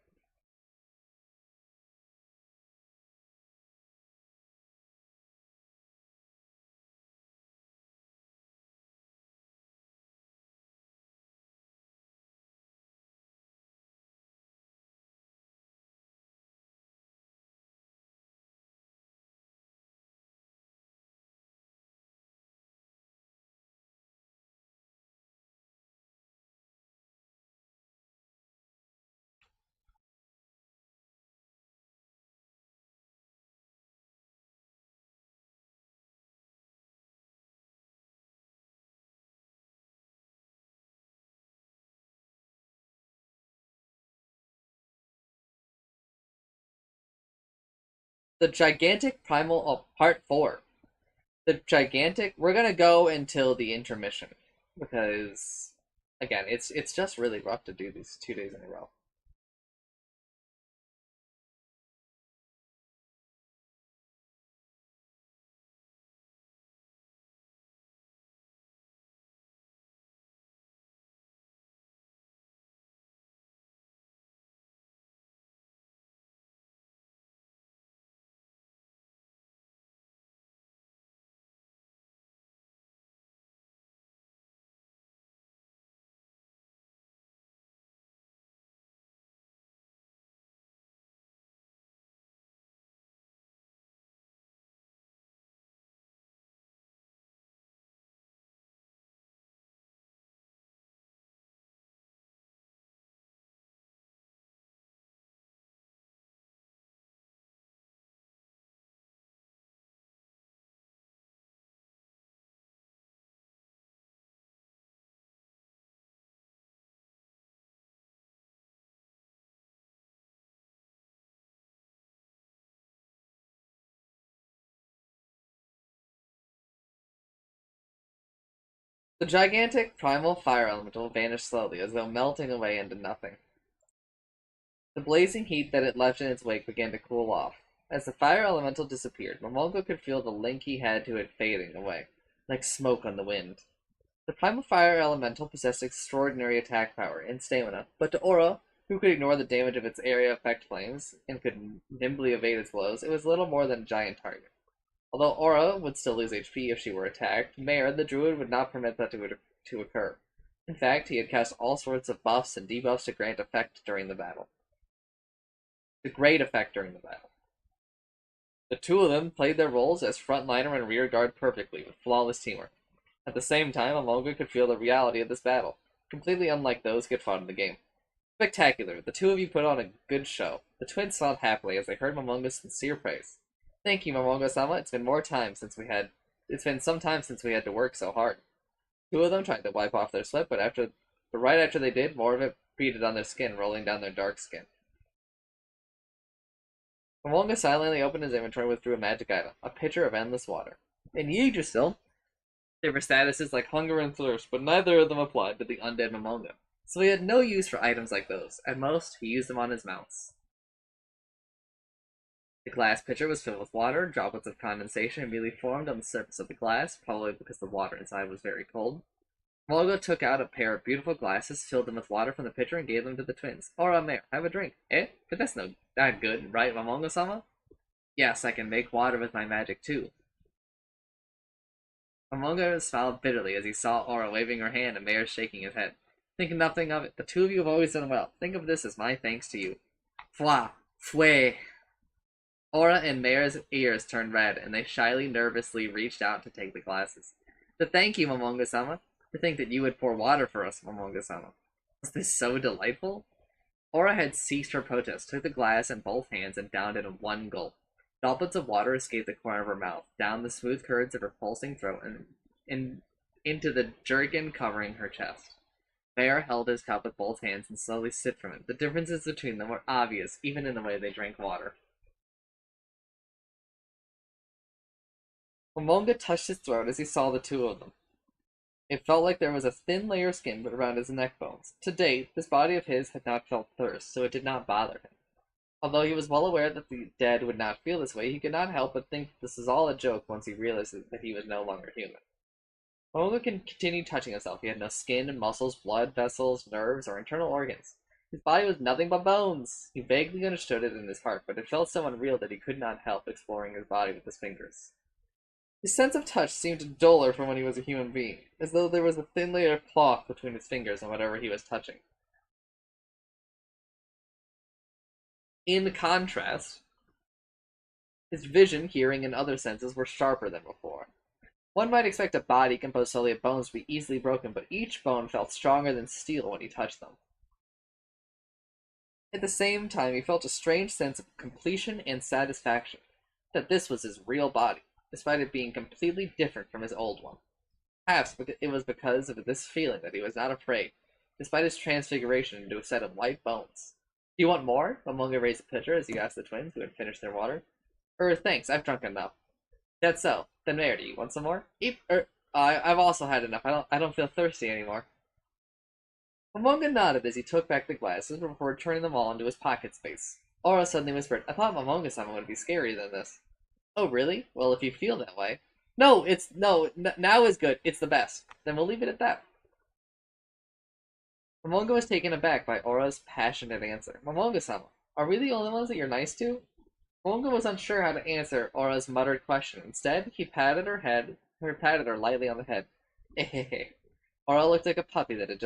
The Gigantic Primal, Part 4. The Gigantic, we're gonna go until the intermission, because, again, it's just really rough to do these 2 days in a row. The gigantic primal fire elemental vanished slowly, as though melting away into nothing. The blazing heat that it left in its wake began to cool off. As the fire elemental disappeared, Momongo could feel the link he had to it fading away, like smoke on the wind. The primal fire elemental possessed extraordinary attack power and stamina, but to Aura, who could ignore the damage of its area effect flames and could nimbly evade its blows, it was little more than a giant target. Although Aura would still lose HP if she were attacked, Mare, the druid, would not permit that to occur. In fact, he had cast all sorts of buffs and debuffs to grant effect during the battle. The great effect during the battle. The two of them played their roles as frontliner and rear guard perfectly, with flawless teamwork. At the same time, Amonga could feel the reality of this battle, completely unlike those he had fought in the game. Spectacular, the two of you put on a good show. The twins smiled happily as they heard Momonga's sincere praise. Thank you, Momonga-sama. It's been some time since we had to work so hard. Two of them tried to wipe off their sweat, but right after they did, more of it beaded on their skin, rolling down their dark skin. Momonga silently opened his inventory and withdrew a magic item, a pitcher of endless water. In Yggdrasil, They were statuses like hunger and thirst, but neither of them applied to the undead Momonga. So he had no use for items like those. At most, he used them on his mounts. The glass pitcher was filled with water. Droplets of condensation immediately formed on the surface of the glass, probably because the water inside was very cold. Volga took out a pair of beautiful glasses, filled them with water from the pitcher, and gave them to the twins. Ora, Mare, have a drink. Eh? But that's no that good, right, Momonga-sama? Yes, I can make water with my magic, too. Momonga smiled bitterly as he saw Ora waving her hand and Mare shaking his head. Think nothing of it. The two of you have always done well. Think of this as my thanks to you. Fwa. Fwe. Ora and Mare's ears turned red, and they shyly, nervously reached out to take the glasses. To thank you, Momonga-sama. To think that you would pour water for us, Momonga-sama. Was this so delightful? Ora had ceased her protest, took the glass in both hands, and downed it in one gulp. Droplets of water escaped the corner of her mouth, down the smooth curves of her pulsing throat, and into the jerkin covering her chest. Bear held his cup with both hands and slowly sipped from it. The differences between them were obvious, even in the way they drank water. Momonga touched his throat as he saw the two of them. It felt like there was a thin layer of skin around his neck bones. To date, this body of his had not felt thirst, so it did not bother him. Although he was well aware that the dead would not feel this way, he could not help but think this was all a joke once he realized that he was no longer human. Momonga continued touching himself. He had no skin, muscles, blood vessels, nerves, or internal organs. His body was nothing but bones. He vaguely understood it in his heart, but it felt so unreal that he could not help exploring his body with his fingers. His sense of touch seemed duller from when he was a human being, as though there was a thin layer of cloth between his fingers and whatever he was touching. In contrast, his vision, hearing, and other senses were sharper than before. One might expect a body composed solely of bones to be easily broken, but each bone felt stronger than steel when he touched them. At the same time, he felt a strange sense of completion and satisfaction, that this was his real body, despite it being completely different from his old one. Perhaps it was because of this feeling that he was not afraid, despite his transfiguration into a set of white bones. Do you want more? Momonga raised the pitcher as he asked the twins, who had finished their water. Thanks, I've drunk enough. That's so. Then Mare, do you want some more? I've also had enough. I don't feel thirsty anymore. Momonga nodded as he took back the glasses before returning them all into his pocket space. Ora suddenly whispered, I thought Momonga-sama would be scarier than this. Oh, really? Well, if you feel that way. No, now is good. It's the best. Then we'll leave it at that. Momonga was taken aback by Ora's passionate answer. Momonga-sama, are we the only ones that you're nice to? Momonga was unsure how to answer Ora's muttered question. Instead, he patted her lightly on the head. Ehehe. Ora looked like a puppy that had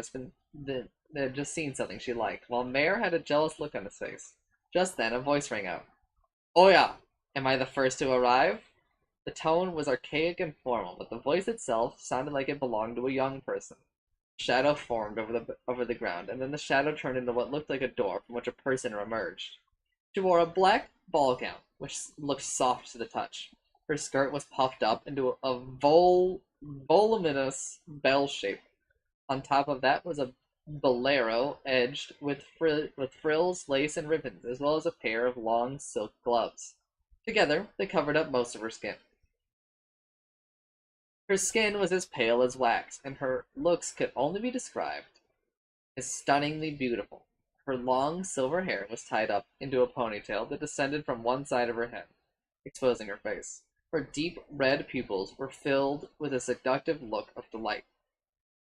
just seen something she liked, while Mare had a jealous look on his face. Just then, a voice rang out. Oya! Am I the first to arrive? The tone was archaic and formal, but the voice itself sounded like it belonged to a young person. A shadow formed over the ground, and then the shadow turned into what looked like a door from which a person emerged. She wore a black ball gown, which looked soft to the touch. Her skirt was puffed up into a voluminous bell shape. On top of that was a bolero edged with frills, lace, and ribbons, as well as a pair of long silk gloves. Together, they covered up most of her skin. Her skin was as pale as wax, and her looks could only be described as stunningly beautiful. Her long silver hair was tied up into a ponytail that descended from one side of her head, exposing her face. Her deep red pupils were filled with a seductive look of delight.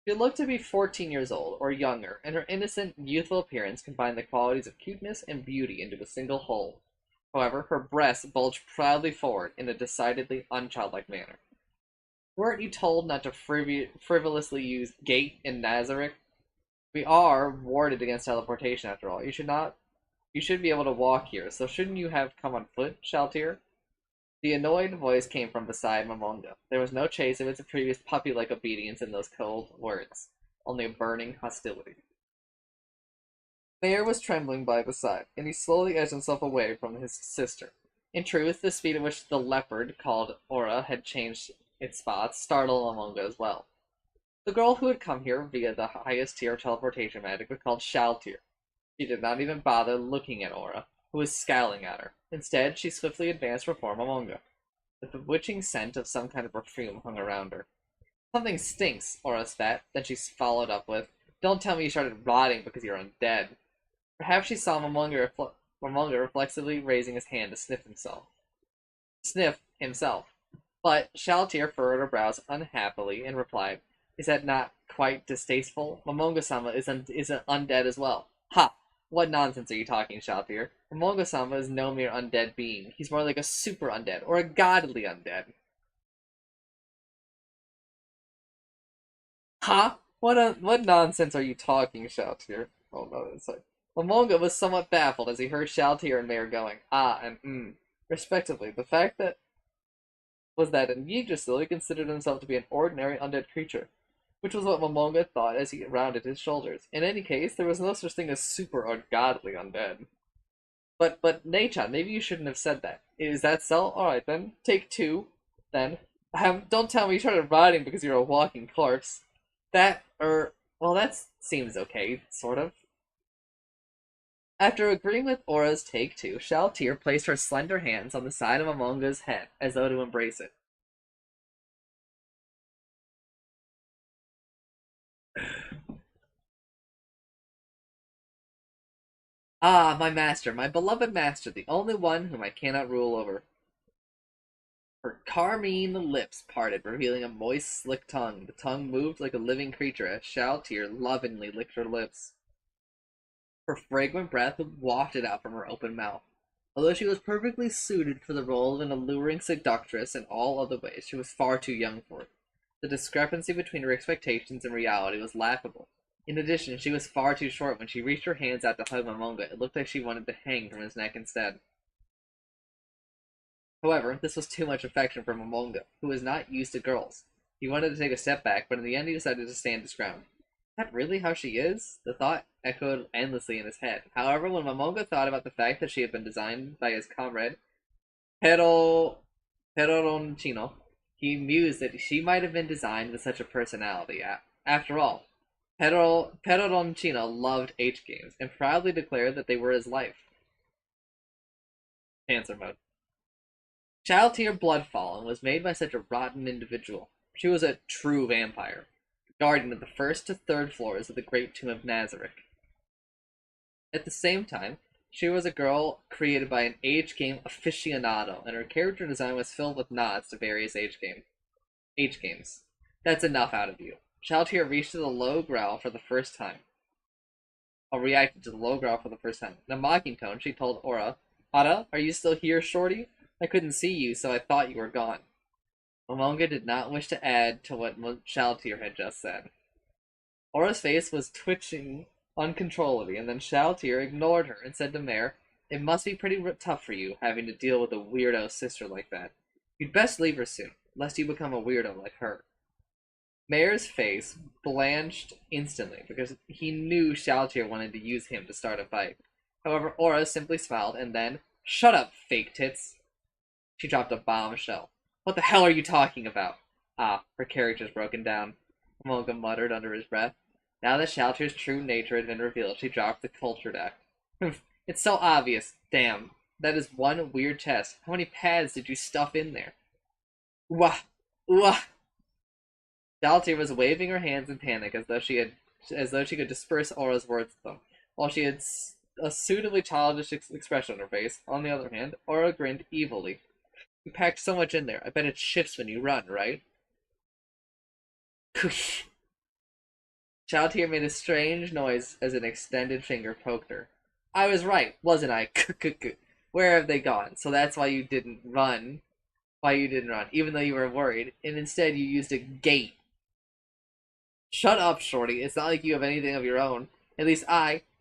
She looked to be 14 years old, or younger, and her innocent, youthful appearance combined the qualities of cuteness and beauty into a single whole. However, her breasts bulged proudly forward in a decidedly unchildlike manner. Weren't you told not to frivolously use gait in Nazarick? We are warded against teleportation, after all. You should be able to walk here, so shouldn't you have come on foot, Shaltir? The annoyed voice came from beside Momonga. There was no trace of its previous puppy-like obedience in those cold words, only a burning hostility. Mayor was trembling by the side, and he slowly edged himself away from his sister. In truth, the speed at which the leopard, called Ora, had changed its spots startled Momonga as well. The girl who had come here via the highest tier of teleportation magic was called Shaltir. She did not even bother looking at Ora, who was scowling at her. Instead, she swiftly advanced before Momonga. The bewitching scent of some kind of perfume hung around her. Something stinks, Aura spat. Then she followed up with, "Don't tell me you started rotting because you're undead." Perhaps she saw Momonga reflexively raising his hand to sniff himself. But Shaltier furrowed her brows unhappily and replied, "Is that not quite distasteful? Momonga-sama is undead as well." Ha! What nonsense are you talking, Shaltier? Momonga-sama is no mere undead being. He's more like a super undead, or a godly undead. Ha! What nonsense are you talking, Shaltier? Oh no, it's like Momonga was somewhat baffled as he heard Shaltier and Mare going ah and respectively. The fact that was that in Yggdrasil he considered himself to be an ordinary undead creature, which was what Momonga thought as he rounded his shoulders. In any case, there was no such thing as super or godly undead. But Nechan, maybe you shouldn't have said that. Is that so? Alright then, take two. Then. Don't tell me you started rotting because you're a walking corpse. Well, that seems okay, sort of. After agreeing with Aura's take two, Shaltir placed her slender hands on the side of Amonga's head, as though to embrace it. Ah, my master, my beloved master, the only one whom I cannot rule over. Her carmine lips parted, revealing a moist, slick tongue. The tongue moved like a living creature as Shaltir lovingly licked her lips. Her fragrant breath wafted out from her open mouth. Although she was perfectly suited for the role of an alluring seductress in all other ways, she was far too young for it. The discrepancy between her expectations and reality was laughable. In addition, she was far too short. When she reached her hands out to hug Momonga, it looked like she wanted to hang from his neck instead. However, this was too much affection for Momonga, who was not used to girls. He wanted to take a step back, but in the end he decided to stand his ground. Is that really how she is? The thought echoed endlessly in his head. However, when Momonga thought about the fact that she had been designed by his comrade, Pero Peroronchino, he mused that she might have been designed with such a personality. After all, Peroronchino loved H games and proudly declared that they were his life. Cancer mode. Child Tier Bloodfallen was made by such a rotten individual. She was a true vampire, guardian of the first to third floors of the Great Tomb of Nazarick. At the same time, she was a girl created by an H game aficionado, and her character design was filled with nods to various H games. That's enough out of you. Child reached to the low growl for the first time. Or reacted to the low growl for the first time. In a mocking tone, she told Aura, "Ada, are you still here, shorty? I couldn't see you, so I thought you were gone." Momonga did not wish to add to what Shaltir had just said. Aura's face was twitching uncontrollably, and then Shaltir ignored her and said to Mare, "It must be pretty tough for you, having to deal with a weirdo sister like that. You'd best leave her soon, lest you become a weirdo like her." Mare's face blanched instantly, because he knew Shaltir wanted to use him to start a fight. However, Aura simply smiled, and then, "Shut up, fake tits." She dropped a bombshell. "What the hell are you talking about?" Ah, her character's broken down, Momonga muttered under his breath. Now that Shaltir's true nature had been revealed, she dropped the cultured act. "It's so obvious. Damn. That is one weird test. How many pads did you stuff in there?" Wah! Wah! Shaltir was waving her hands in panic as though she could disperse Aura's words with them, while she had a suitably childish expression on her face. On the other hand, Aura grinned evilly. "You packed so much in there. I bet it shifts when you run, right?" Shaltir made a strange noise as an extended finger poked her. "I was right, wasn't I? Where have they gone? So that's why you didn't run. Why you didn't run, even though you were worried, and instead you used a gate." "Shut up, Shorty. It's not like you have anything of your own. At least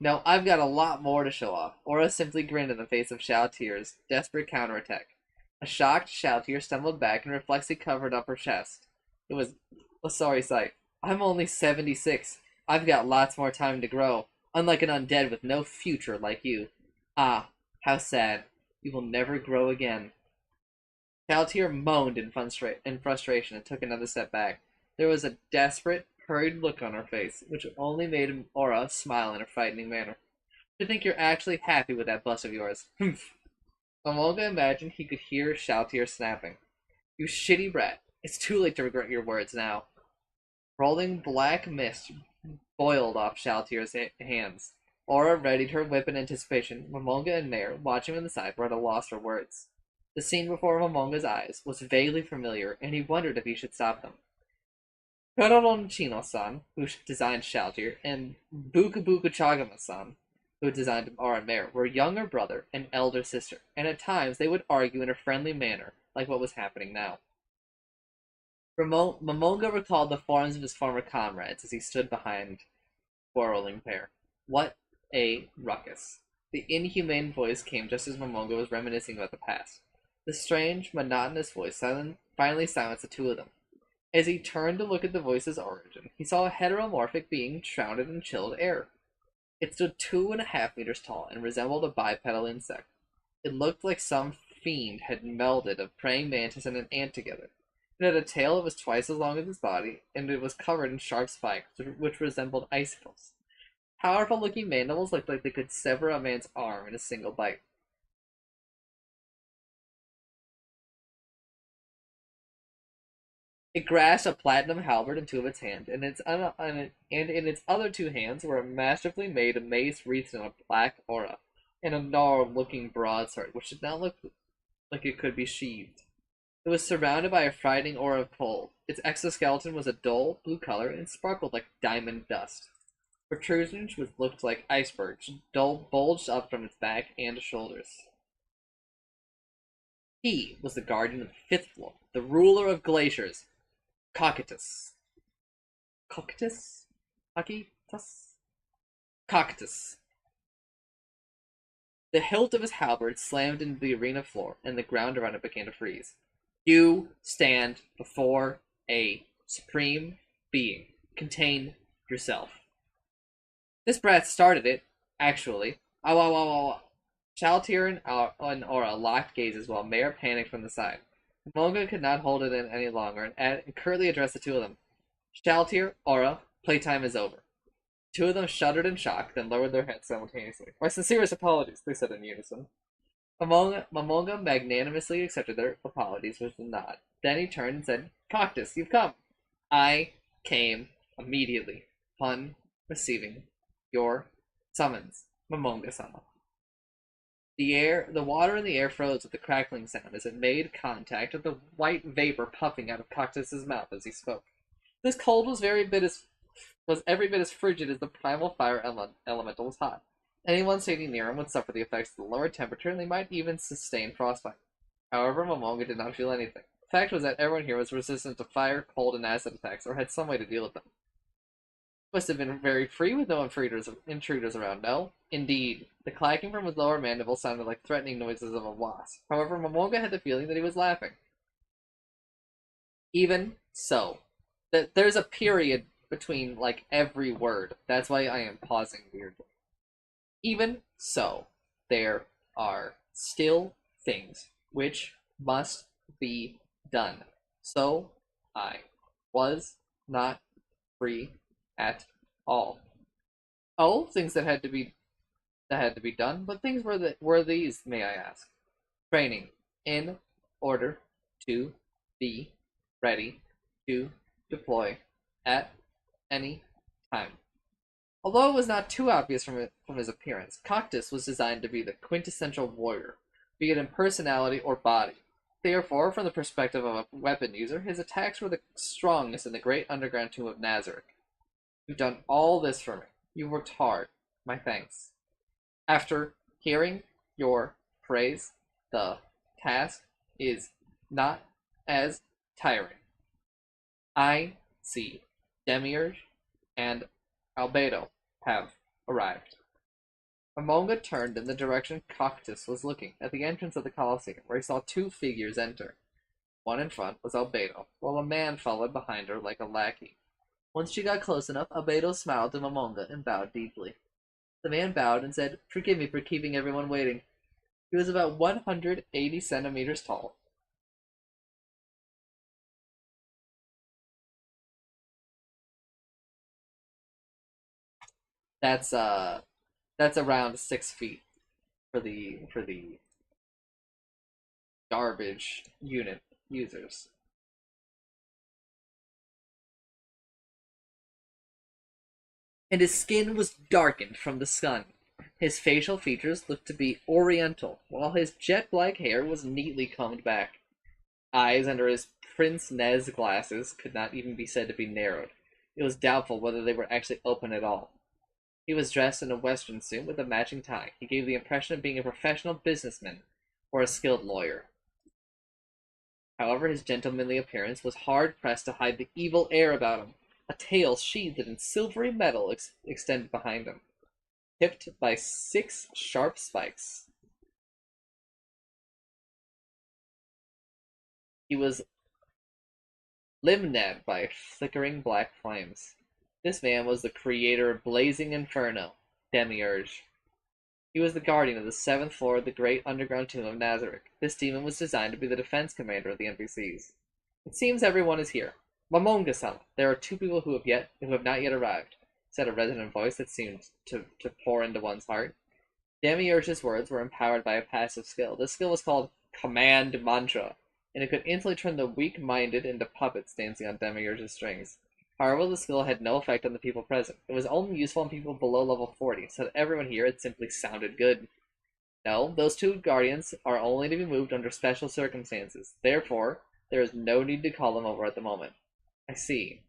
no, I've got a lot more to show off." Aura simply grinned in the face of Shaltir's desperate counterattack. A shocked Shaltir stumbled back and reflexively covered up her chest. It was a sorry sight. "I'm only 76. I've got lots more time to grow, unlike an undead with no future like you. Ah, how sad. You will never grow again." Shaltir moaned in frustration and took another step back. There was a desperate, hurried look on her face, which only made Aura smile in a frightening manner. "I think you're actually happy with that bust of yours. Humph." Amoga imagined he could hear Shaltir snapping. "You shitty brat. It's too late to regret your words now." Rolling black mist boiled off Shaltier's hands. Aura readied her whip in anticipation. Momonga and Mare, watching from the side, were at a loss for words. The scene before Momonga's eyes was vaguely familiar, and he wondered if he should stop them. Chino-san, who designed Shaltier, and Buka Buka Chagama-san, who designed Aura and Mare, were younger brother and elder sister, and at times they would argue in a friendly manner, like what was happening now. Momonga recalled the forms of his former comrades as he stood behind the quarreling pair. What a ruckus. The inhumane voice came just as Momonga was reminiscing about the past. The strange, monotonous voice finally silenced the two of them. As he turned to look at the voice's origin, he saw a heteromorphic being shrouded in chilled air. It stood 2.5 meters tall and resembled a bipedal insect. It looked like some fiend had melded a praying mantis and an ant together. It had a tail that was twice as long as its body, and it was covered in sharp spikes, which resembled icicles. Powerful-looking mandibles looked like they could sever a man's arm in a single bite. It grasped a platinum halberd in two of its hands, and in its other two hands were a masterfully made mace wreathed in a black aura, and a gnarled-looking broadsword, which did not look like it could be sheathed. It was surrounded by a frightening aura of cold. Its exoskeleton was a dull blue color and sparkled like diamond dust. Protrusions which looked like icebergs bulged up from its back and shoulders. He was the guardian of the fifth floor, the ruler of glaciers, Cocytus. Cocytus? Cocytus? Cocytus. The hilt of his halberd slammed into the arena floor, and the ground around it began to freeze. You stand before a supreme being. Contain yourself. This breath started it, actually. Shaltier and Aura locked gazes while Mare panicked from the side. Momonga could not hold it in any longer and curtly addressed the two of them. Shaltier, Aura, playtime is over. Two of them shuddered in shock, then lowered their heads simultaneously. My sincerest apologies, they said in unison. Momonga magnanimously accepted their apologies with a nod. Then he turned and said, Cactus, you've come. I came immediately upon receiving your summons, Momonga-sama. The water in the air froze with a crackling sound as it made contact with the white vapor puffing out of Cactus's mouth as he spoke. This cold was every bit as frigid as the primal fire elemental was hot. Anyone standing near him would suffer the effects of the lower temperature, and they might even sustain frostbite. However, Momonga did not feel anything. The fact was that everyone here was resistant to fire, cold, and acid attacks, or had some way to deal with them. Must have been very free with no intruders around, no? Indeed. The clacking from his lower mandible sounded like threatening noises of a wasp. However, Momonga had the feeling that he was laughing. Even so. There's a period between, like, every word. That's why I am pausing weirdly. Even so, there are still things which must be done. So, I was not free at all. Oh, things that had to be done. What things were these, may I ask? Training in order to be ready to deploy at any time. Although it was not too obvious from his appearance, Cactus was designed to be the quintessential warrior, be it in personality or body. Therefore, from the perspective of a weapon user, his attacks were the strongest in the great underground tomb of Nazareth. You've done all this for me. You worked hard. My thanks. After hearing your praise, the task is not as tiring. I see Demiurge and Albedo have arrived. Momonga turned in the direction Cactus was looking, at the entrance of the Colosseum, where he saw two figures enter. One in front was Albedo, while a man followed behind her like a lackey. Once she got close enough, Albedo smiled to Momonga and bowed deeply. The man bowed and said, Forgive me for keeping everyone waiting. He was about 180 centimeters tall. That's around 6 feet for the garbage unit users. and his skin was darkened from the sun. His facial features looked to be oriental, while his jet-black hair was neatly combed back. Eyes under his Prince Nez glasses could not even be said to be narrowed. It was doubtful whether they were actually open at all. He was dressed in a western suit with a matching tie. He gave the impression of being a professional businessman or a skilled lawyer. However, his gentlemanly appearance was hard-pressed to hide the evil air about him. A tail sheathed in silvery metal extended behind him, tipped by 6 sharp spikes. He was limned by flickering black flames. This man was the creator of Blazing Inferno, Demiurge. He was the guardian of the 7th floor of the great underground tomb of Nazarick. This demon was designed to be the defense commander of the NPCs. It seems everyone is here. Mamonga-sama, there are 2 people who have not yet arrived, said a resonant voice that seemed to pour into one's heart. Demiurge's words were empowered by a passive skill. This skill was called Command Mantra, and it could instantly turn the weak-minded into puppets dancing on Demiurge's strings. However, the skill had no effect on the people present. It was only useful on people below level 40, so that everyone here it simply sounded good. No, those 2 guardians are only to be moved under special circumstances. Therefore, there is no need to call them over at the moment. I see.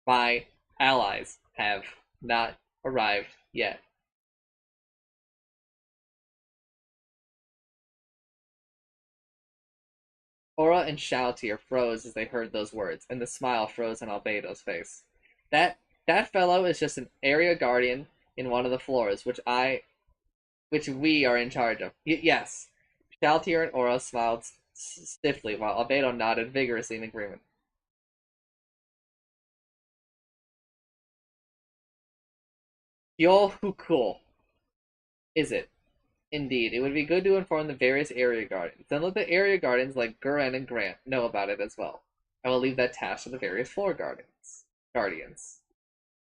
My allies have not arrived yet. Aura and Shaltier froze as they heard those words, and the smile froze on Albedo's face. That fellow is just an area guardian in one of the floors, which we are in charge of. Yes. Shaltier and Aura smiled stiffly, while Albedo nodded vigorously in agreement. Yo, who cool is it? Indeed, it would be good to inform the various area guardians. Then let the area guardians like Guren and Grant know about it as well. I will leave that task to the various floor guardians.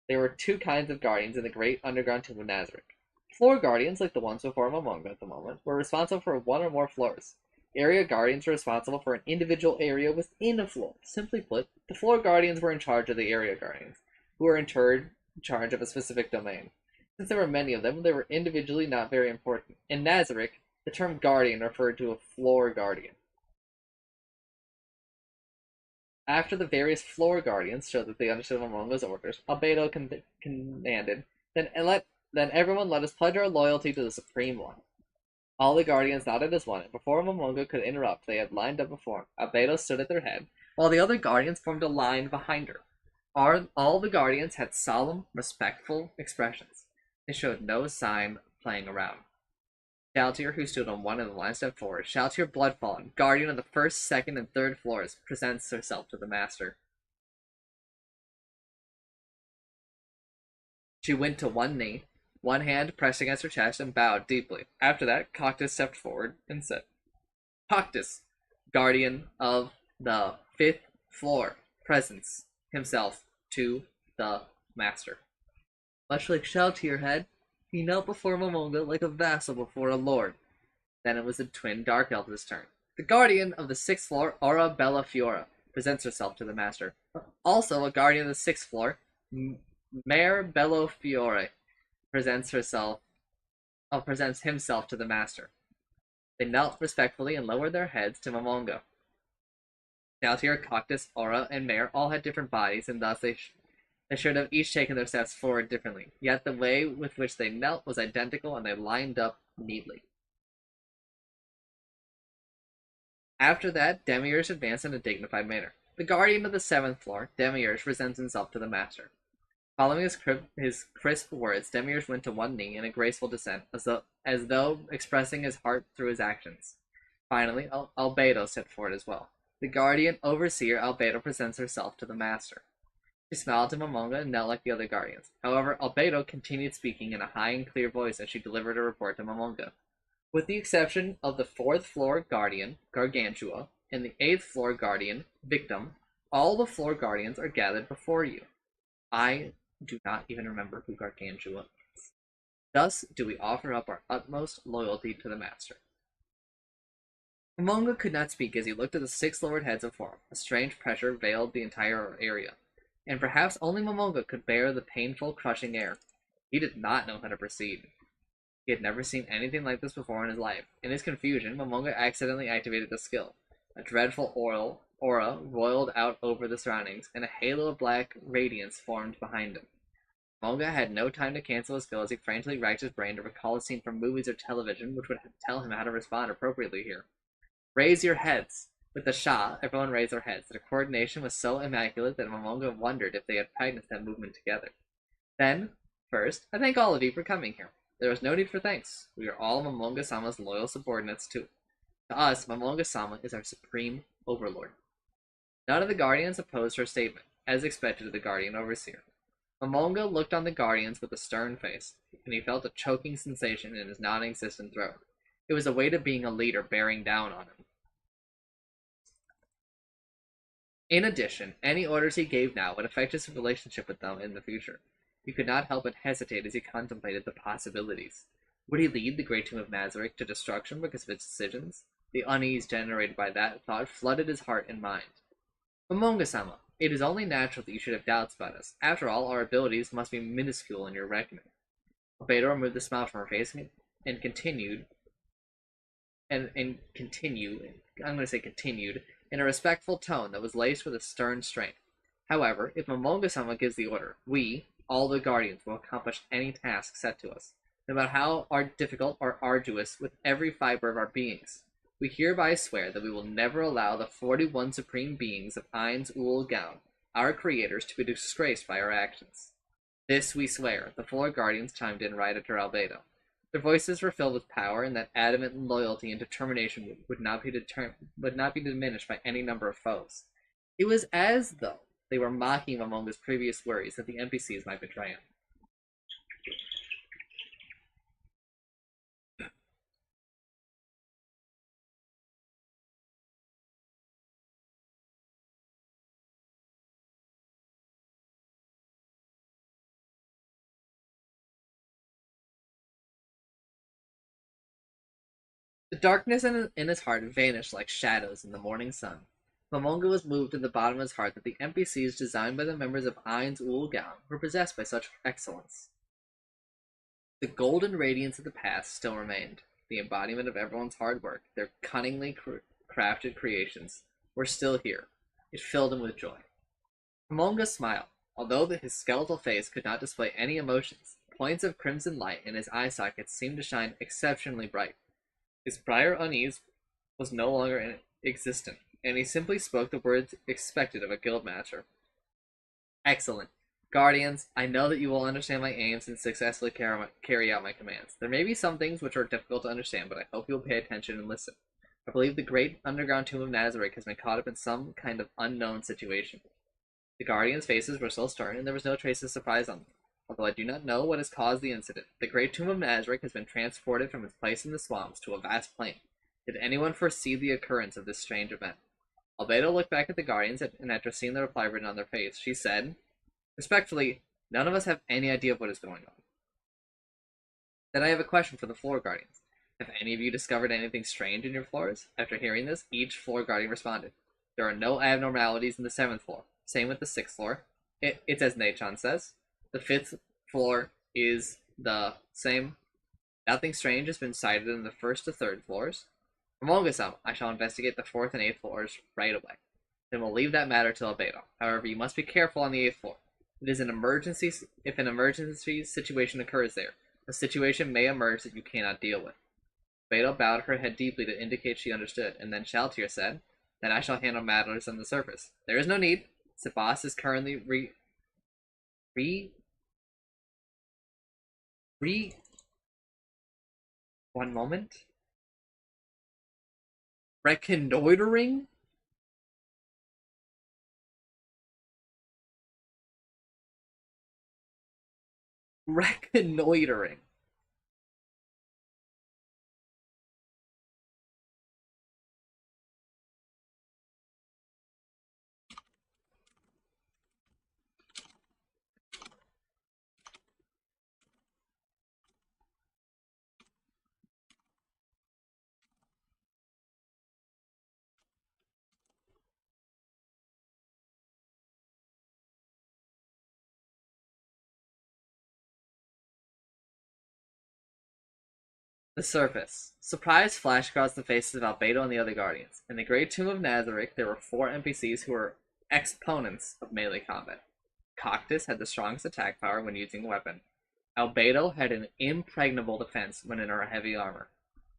There were 2 kinds of guardians in the great underground tomb of Nazarick. Floor guardians, like the ones before Momonga at the moment, were responsible for 1 or more floors. Area guardians were responsible for an individual area within a floor. Simply put, the floor guardians were in charge of the area guardians, who were in charge of a specific domain. Since there were many of them, they were individually not very important. In Nazarick, the term guardian referred to a floor guardian. After the various floor guardians showed that they understood Momonga's orders, Albedo commanded, then everyone let us pledge our loyalty to the Supreme One. All the guardians nodded as one, and before Momonga could interrupt, they had lined up before him. Albedo stood at their head, while the other guardians formed a line behind her. All the guardians had solemn, respectful expressions. They showed no sign of playing around. Shaltier, who stood on one of the line, stepped forward. Shaltier Bloodfallen, guardian of the 1st, 2nd, and 3rd floors, presents herself to the master. She went to one knee, one hand pressed against her chest, and bowed deeply. After that, Coctus stepped forward and said, Coctus, guardian of the 5th floor, presents himself to the master. Much like Shaltier had, he knelt before Momonga like a vassal before a lord. Then it was the twin Dark Elf's turn. The guardian of the 6th floor, Aura Bella Fiora, presents herself to the master. Also, a guardian of the 6th floor, Mare Bello Fiore, presents himself to the master. They knelt respectfully and lowered their heads to Momonga. Shaltier, Coctus, Aura, and Mare all had different bodies, and thus they should have each taken their steps forward differently. Yet the way with which they knelt was identical, and they lined up neatly. After that, Demiurge advanced in a dignified manner. The guardian of the 7th floor, Demiurge, presents himself to the master. Following his crisp words, Demiurge went to one knee in a graceful descent, as though expressing his heart through his actions. Finally, Albedo stepped forward as well. The guardian overseer Albedo presents herself to the master. She smiled to Momonga and knelt like the other guardians. However, Albedo continued speaking in a high and clear voice as she delivered a report to Momonga. With the exception of the 4th floor guardian, Gargantua, and the 8th floor guardian, Victim, all the floor guardians are gathered before you. I do not even remember who Gargantua is. Thus do we offer up our utmost loyalty to the master. Momonga could not speak as he looked at the 6 lowered heads before him. A strange pressure veiled the entire area. and perhaps only Momonga could bear the painful, crushing air. He did not know how to proceed. He had never seen anything like this before in his life. In his confusion, Momonga accidentally activated the skill. A dreadful aura roiled out over the surroundings, and a halo of black radiance formed behind him. Momonga had no time to cancel his skill as he frantically racked his brain to recall a scene from movies or television which would tell him how to respond appropriately here. Raise your heads! With the Shah, everyone raised their heads. Their coordination was so immaculate that Momonga wondered if they had practiced that movement together. Then, first, I thank all of you for coming here. There is no need for thanks. We are all Momonga-sama's loyal subordinates too. To us, Momonga-sama is our supreme overlord. None of the guardians opposed her statement, as expected of the guardian overseer. Momonga looked on the guardians with a stern face, and he felt a choking sensation in his non-existent throat. It was the weight of being a leader bearing down on him. In addition, any orders he gave now would affect his relationship with them in the future. He could not help but hesitate as he contemplated the possibilities. Would he lead the great tomb of Nazarick to destruction because of its decisions? The unease generated by that thought flooded his heart and mind. Momonga-sama, it is only natural that you should have doubts about us. After all, our abilities must be minuscule in your reckoning. Albedo removed the smile from her face and continued, I'm going to say continued, in a respectful tone that was laced with a stern strength. However, if Momonga-sama gives the order, we, all the guardians, will accomplish any task set to us, no matter how difficult or arduous, with every fiber of our beings. We hereby swear that we will never allow the 41 supreme beings of Ainz Ul Gaun, our creators, to be disgraced by our actions. This we swear, the 4 guardians chimed in right after Albedo. Their voices were filled with power, and that adamant loyalty and determination would not be diminished by any number of foes. It was as though they were mocking Momonga's previous worries that the NPCs might betray him. The darkness in his heart vanished like shadows in the morning sun. Momonga was moved in the bottom of his heart that the NPCs designed by the members of Ainz Ul Gaun were possessed by such excellence. The golden radiance of the past still remained. The embodiment of everyone's hard work, their cunningly crafted creations, were still here. It filled him with joy. Momonga smiled. Although his skeletal face could not display any emotions, points of crimson light in his eye sockets seemed to shine exceptionally bright. His prior unease was no longer existent, and he simply spoke the words expected of a guildmaster. Excellent. Guardians, I know that you will understand my aims and successfully carry out my commands. There may be some things which are difficult to understand, but I hope you will pay attention and listen. I believe the great underground tomb of Nazarick has been caught up in some kind of unknown situation. The Guardians' faces were still stern, and there was no trace of surprise on them. Although I do not know what has caused the incident, the great tomb of Nazarick has been transported from its place in the swamps to a vast plain. Did anyone foresee the occurrence of this strange event? Albedo looked back at the Guardians, and after seeing the reply written on their face, she said, respectfully, none of us have any idea of what is going on. Then I have a question for the floor Guardians. Have any of you discovered anything strange in your floors? After hearing this, each floor Guardian responded. There are no abnormalities in the 7th floor. Same with the 6th floor. It's as Nechan says. The 5th floor is the same. Nothing strange has been sighted in the 1st to 3rd floors. Momonga-sama, I shall investigate the 4th and 8th floors right away. Then we'll leave that matter to Albedo. However, you must be careful on the 8th floor. It is an emergency. If an emergency situation occurs there, a situation may emerge that you cannot deal with. Albedo bowed her head deeply to indicate she understood, and then Shaltir said, then I shall handle matters on the surface. There is no need. Sabas is currently one moment. Reconnoitering? Reconnoitering. The surface. Surprise flashed across the faces of Albedo and the other Guardians. In the Great Tomb of Nazarick, there were 4 NPCs who were exponents of melee combat. Coctus had the strongest attack power when using a weapon. Albedo had an impregnable defense when in her heavy armor,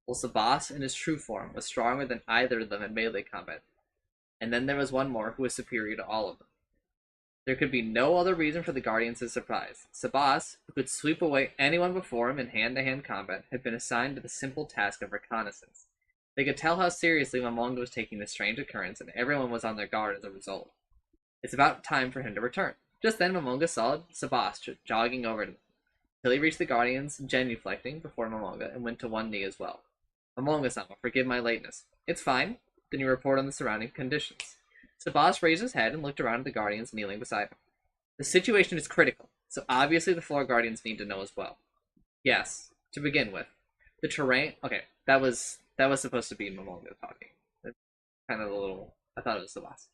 while Sabas in his true form was stronger than either of them in melee combat. And then there was one more who was superior to all of them. There could be no other reason for the Guardians to surprise. Sabas, who could sweep away anyone before him in hand-to-hand combat, had been assigned to the simple task of reconnaissance. They could tell how seriously Momonga was taking this strange occurrence, and everyone was on their guard as a result. It's about time for him to return. Just then, Momonga saw Sabas jogging over to them, till he reached the Guardians, genuflecting before Momonga, and went to one knee as well. Momonga-sama, forgive my lateness. It's fine. Then you report on the surrounding conditions. Sabas raised his head and looked around at the Guardians kneeling beside him. The situation is critical, so obviously the floor Guardians need to know as well. Yes, to begin with, the terrain. Okay, that was supposed to be Momonga talking. Kind of a little. I thought it was Sabas.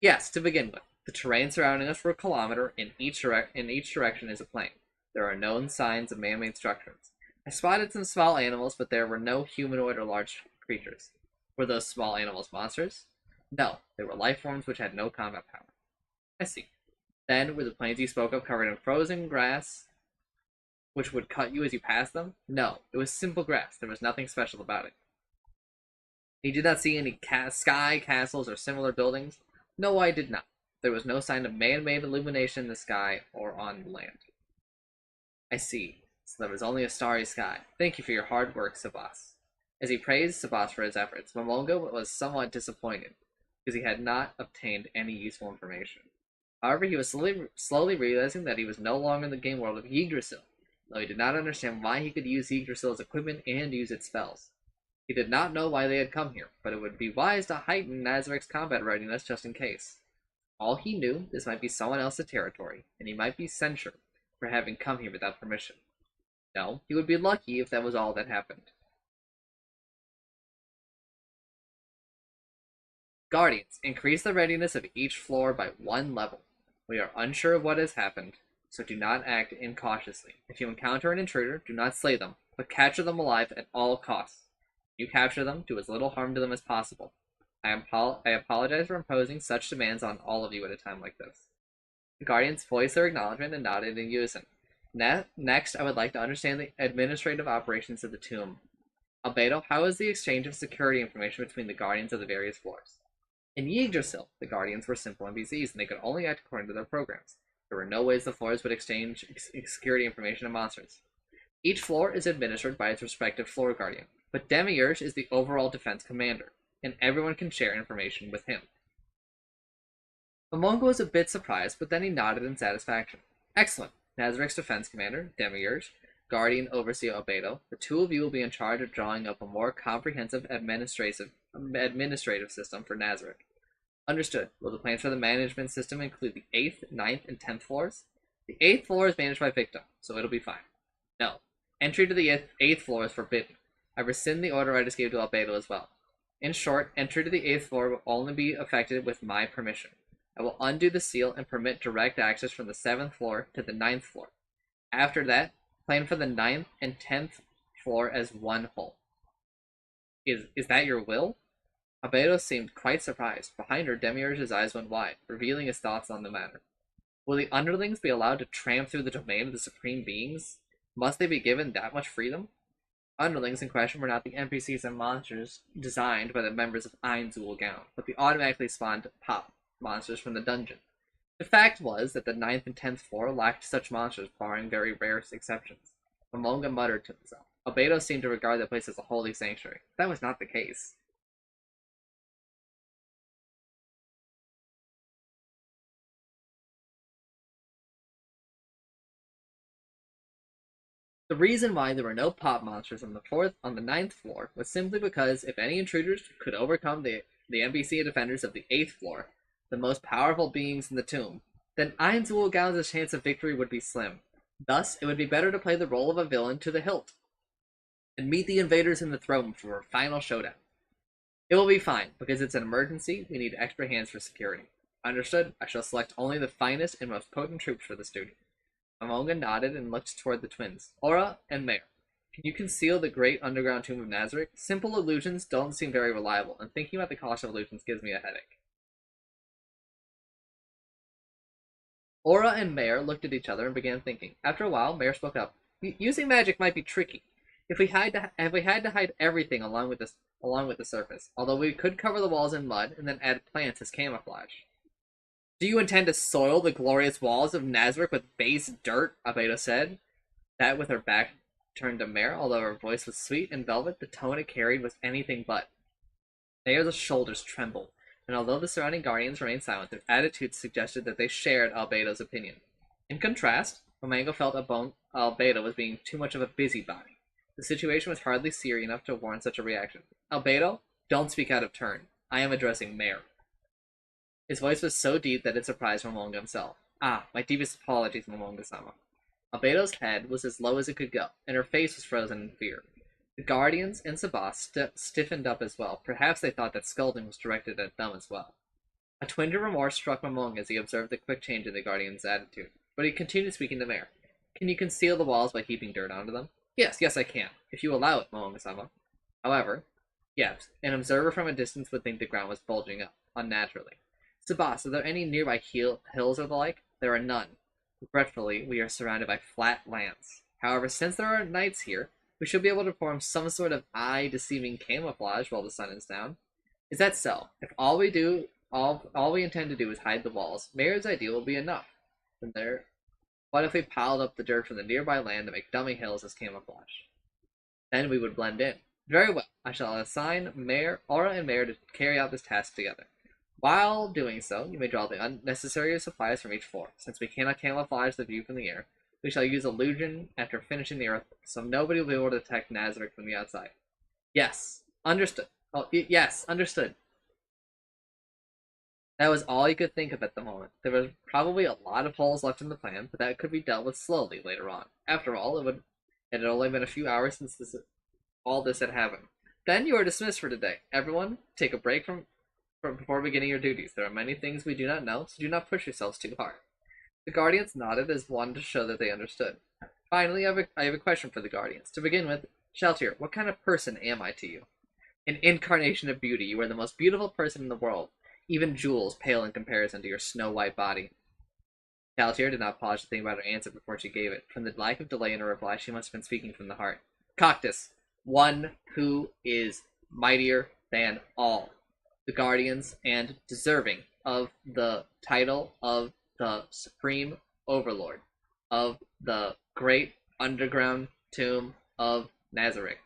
Yes, to begin with, the terrain surrounding us for a kilometer in each direction is a plain. There are known signs of man-made structures. I spotted some small animals, but there were no humanoid or large creatures. Were those small animals monsters? No, they were life forms which had no combat power. I see. Then, were the plains you spoke of covered in frozen grass, which would cut you as you passed them? No, it was simple grass. There was nothing special about it. You did not see any sky castles or similar buildings? No, I did not. There was no sign of man-made illumination in the sky or on land. I see. So there was only a starry sky. Thank you for your hard work, Sabas. As he praised Sabas for his efforts, Momonga was somewhat disappointed, because he had not obtained any useful information. However, he was slowly realizing that he was no longer in the game world of Yggdrasil, though he did not understand why he could use Yggdrasil's equipment and use its spells. He did not know why they had come here, but it would be wise to heighten Nazarick's combat readiness just in case. All he knew, this might be someone else's territory, and he might be censured for having come here without permission. No, he would be lucky if that was all that happened. Guardians, increase the readiness of each floor by 1 level. We are unsure of what has happened, so do not act incautiously. If you encounter an intruder, do not slay them, but capture them alive at all costs. You capture them, do as little harm to them as possible. I apologize for imposing such demands on all of you at a time like this. The Guardians voiced their acknowledgement and nodded in unison. Next, I would like to understand the administrative operations of the tomb. Albedo, how is the exchange of security information between the Guardians of the various floors? In Yggdrasil, the Guardians were simple NPCs, and they could only act according to their programs. There were no ways the floors would exchange security information to monsters. Each floor is administered by its respective floor Guardian, but Demiurge is the overall defense commander, and everyone can share information with him. Momonga was a bit surprised, but then he nodded in satisfaction. Excellent. Nazarick's defense commander, Demiurge, Guardian Overseer Albedo, the 2 of you will be in charge of drawing up a more comprehensive administrative system for Nazarick. Understood. Will the plans for the management system include the 8th, 9th, and 10th floors? The 8th floor is managed by Victim, so it'll be fine. No. Entry to the 8th floor is forbidden. I rescind the order I just gave to Albedo as well. In short, entry to the 8th floor will only be effected with my permission. I will undo the seal and permit direct access from the 7th floor to the 9th floor. After that, plan for the 9th and 10th floor as one whole. Is that your will? Albedo seemed quite surprised. Behind her, Demiurge's eyes went wide, revealing his thoughts on the matter. Will the underlings be allowed to tramp through the domain of the supreme beings? Must they be given that much freedom? Underlings in question were not the NPCs and monsters designed by the members of Ainzul Gown, but the automatically spawned pop monsters from the dungeon. The fact was that the 9th and 10th floor lacked such monsters, barring very rare exceptions. Momonga muttered to himself. Albedo seemed to regard the place as a holy sanctuary. That was not the case. The reason why there were no pop monsters on the 9th floor was simply because if any intruders could overcome the NPC defenders of the 8th floor, the most powerful beings in the tomb, then Ainzul Gown's chance of victory would be slim. Thus, it would be better to play the role of a villain to the hilt, and meet the invaders in the throne for a final showdown. It will be fine, because it's an emergency, we need extra hands for security. Understood? I shall select only the finest and most potent troops for this duty. Momonga nodded and looked toward the twins, Aura and Mare. Can you conceal the great underground tomb of Nazareth? Simple illusions don't seem very reliable, and thinking about the cost of illusions gives me a headache. Aura and Mare looked at each other and began thinking. After a while, Mare spoke up. Using magic might be tricky. If we had to hide everything along with the surface, although we could cover the walls in mud and then add plants as camouflage. Do you intend to soil the glorious walls of Nazareth with base dirt? Albedo said. That with her back turned to Mare, although her voice was sweet and velvet, the tone it carried was anything but. Mare's shoulders trembled, and although the surrounding guardians remained silent, their attitudes suggested that they shared Albedo's opinion. In contrast, Romango felt Albedo was being too much of a busybody. The situation was hardly serious enough to warrant such a reaction. Albedo, don't speak out of turn. I am addressing Mare. His voice was so deep that it surprised Momonga himself. Ah, my deepest apologies, Momonga-sama. Albedo's head was as low as it could go, and her face was frozen in fear. The Guardians and Sabas stiffened up as well. Perhaps they thought that scolding was directed at them as well. A twinge of remorse struck Momonga as he observed the quick change in the Guardian's attitude, but he continued speaking to Mare. Can you conceal the walls by heaping dirt onto them? Yes, I can, if you allow it, Momonga-sama. However, yes, an observer from a distance would think the ground was bulging up, unnaturally. Sabas, are there any nearby hills or the like? There are none. Regretfully, we are surrounded by flat lands. However, since there are nights here, we should be able to form some sort of eye-deceiving camouflage while the sun is down. Is that so? If all we intend to do is hide the walls, Mayor's idea will be enough. What if we piled up the dirt from the nearby land to make dummy hills as camouflage? Then we would blend in. Very well. I shall assign Aura and Mayor to carry out this task together. While doing so, you may draw the unnecessary supplies from each floor. Since we cannot camouflage the view from the air, we shall use illusion after finishing the earth, so nobody will be able to detect Nazareth from the outside. Yes, understood. Yes, understood. That was all he could think of at the moment. There was probably a lot of holes left in the plan, but that could be dealt with slowly later on. After all, it had only been a few hours since all this had happened. Then you are dismissed for today. Everyone, take a break from before beginning your duties. There are many things we do not know, so do not push yourselves too hard. The Guardians nodded as one to show that they understood. Finally, I have a question for the Guardians. To begin with, Sheltier, what kind of person am I to you? An incarnation of beauty. You are the most beautiful person in the world. Even jewels pale in comparison to your snow-white body. Sheltier did not pause to think about her answer before she gave it. From the lack of delay in her reply, she must have been speaking from the heart. Cactus, one who is mightier than all the Guardians and deserving of the title of the Supreme Overlord of the Great Underground Tomb of Nazareth.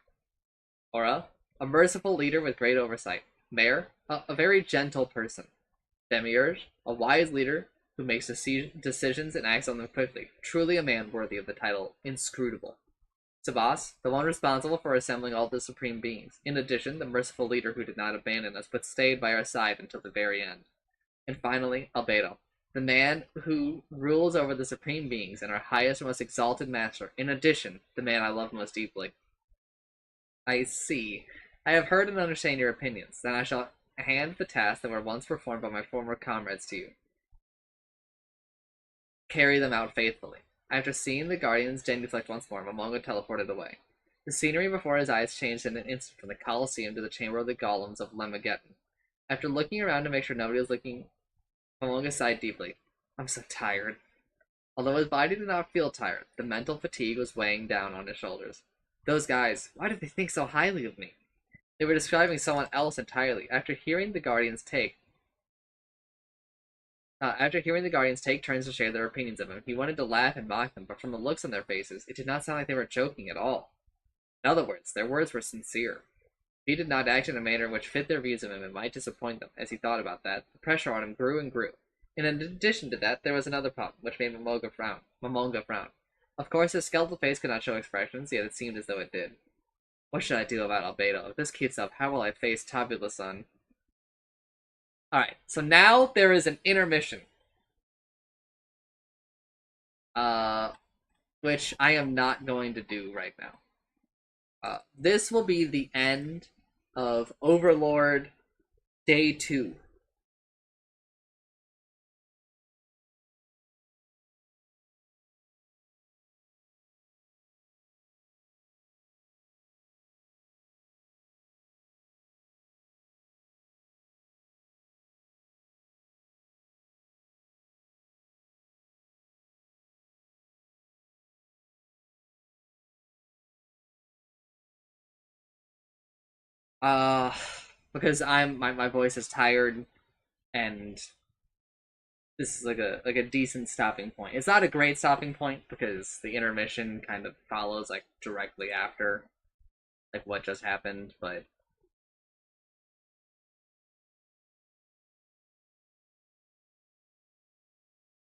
Aura, a merciful leader with great oversight. Mare, a very gentle person. Demiurge, a wise leader who makes decisions and acts on them quickly. Truly a man worthy of the title Inscrutable. Sabas, the one responsible for assembling all the supreme beings. In addition, the merciful leader who did not abandon us, but stayed by our side until the very end. And finally, Albedo, the man who rules over the supreme beings and our highest and most exalted master. In addition, the man I love most deeply. I see. I have heard and understand your opinions. Then I shall hand the tasks that were once performed by my former comrades to you. Carry them out faithfully. After seeing the Guardians genuflect once more, Momonga teleported away. The scenery before his eyes changed in an instant from the Colosseum to the Chamber of the Golems of Lemageddon. After looking around to make sure nobody was looking, Momonga sighed deeply. I'm so tired. Although his body did not feel tired, the mental fatigue was weighing down on his shoulders. Those guys, why did they think so highly of me? They were describing someone else entirely. After hearing the Guardians take turns to share their opinions of him, he wanted to laugh and mock them, but from the looks on their faces, it did not sound like they were joking at all. In other words, their words were sincere. If he did not act in a manner which fit their views of him, it might disappoint them. As he thought about that, the pressure on him grew and grew. And in addition to that, there was another problem, which made Momonga frown. Of course, his skeletal face could not show expressions, yet it seemed as though it did. What should I do about Albedo? If this keeps up, how will I face Tabula-san? Alright, so now there is an intermission. Which I am not going to do right now. This will be the end of Overlord Day 2. Uh, because my voice is tired, and this is like a decent stopping point. It's not a great stopping point because the intermission kind of follows like directly after like what just happened, but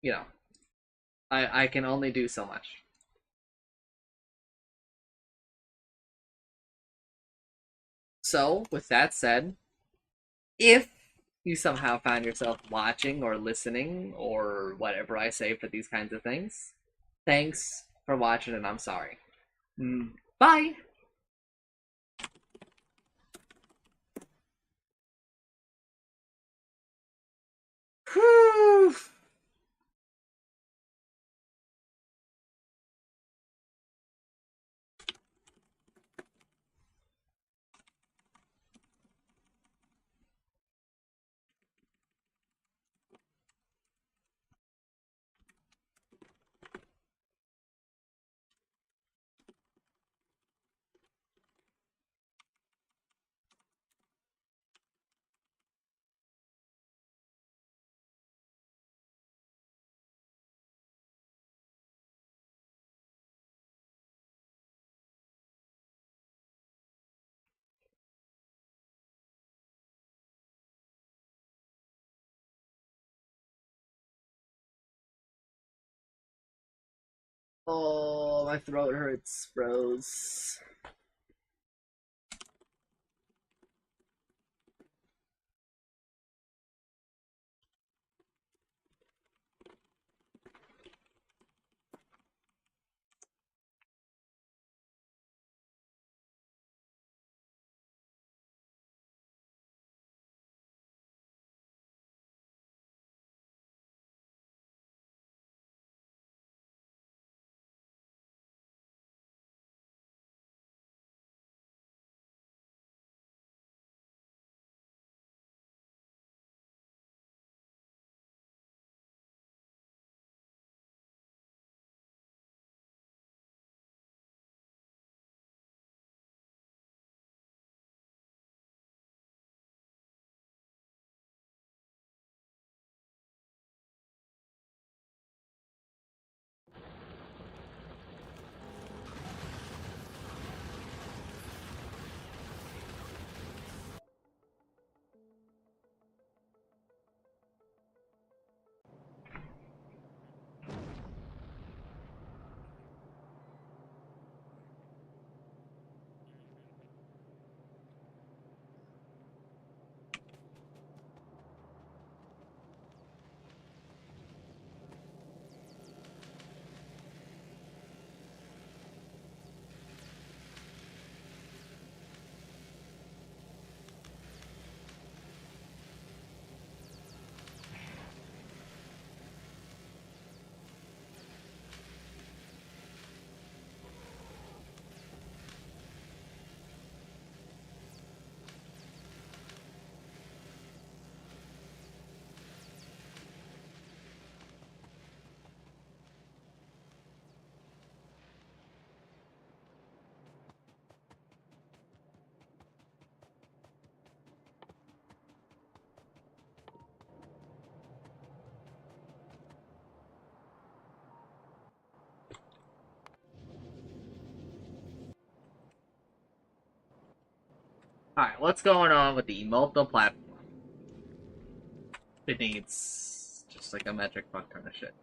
you know, I can only do so much. So, with that said, if you somehow found yourself watching or listening or whatever I say for these kinds of things, thanks for watching and I'm sorry. Bye! Whew. Oh, my throat hurts, bros. Alright, what's going on with the multiple platform? It needs just like a metric fuck ton of shit.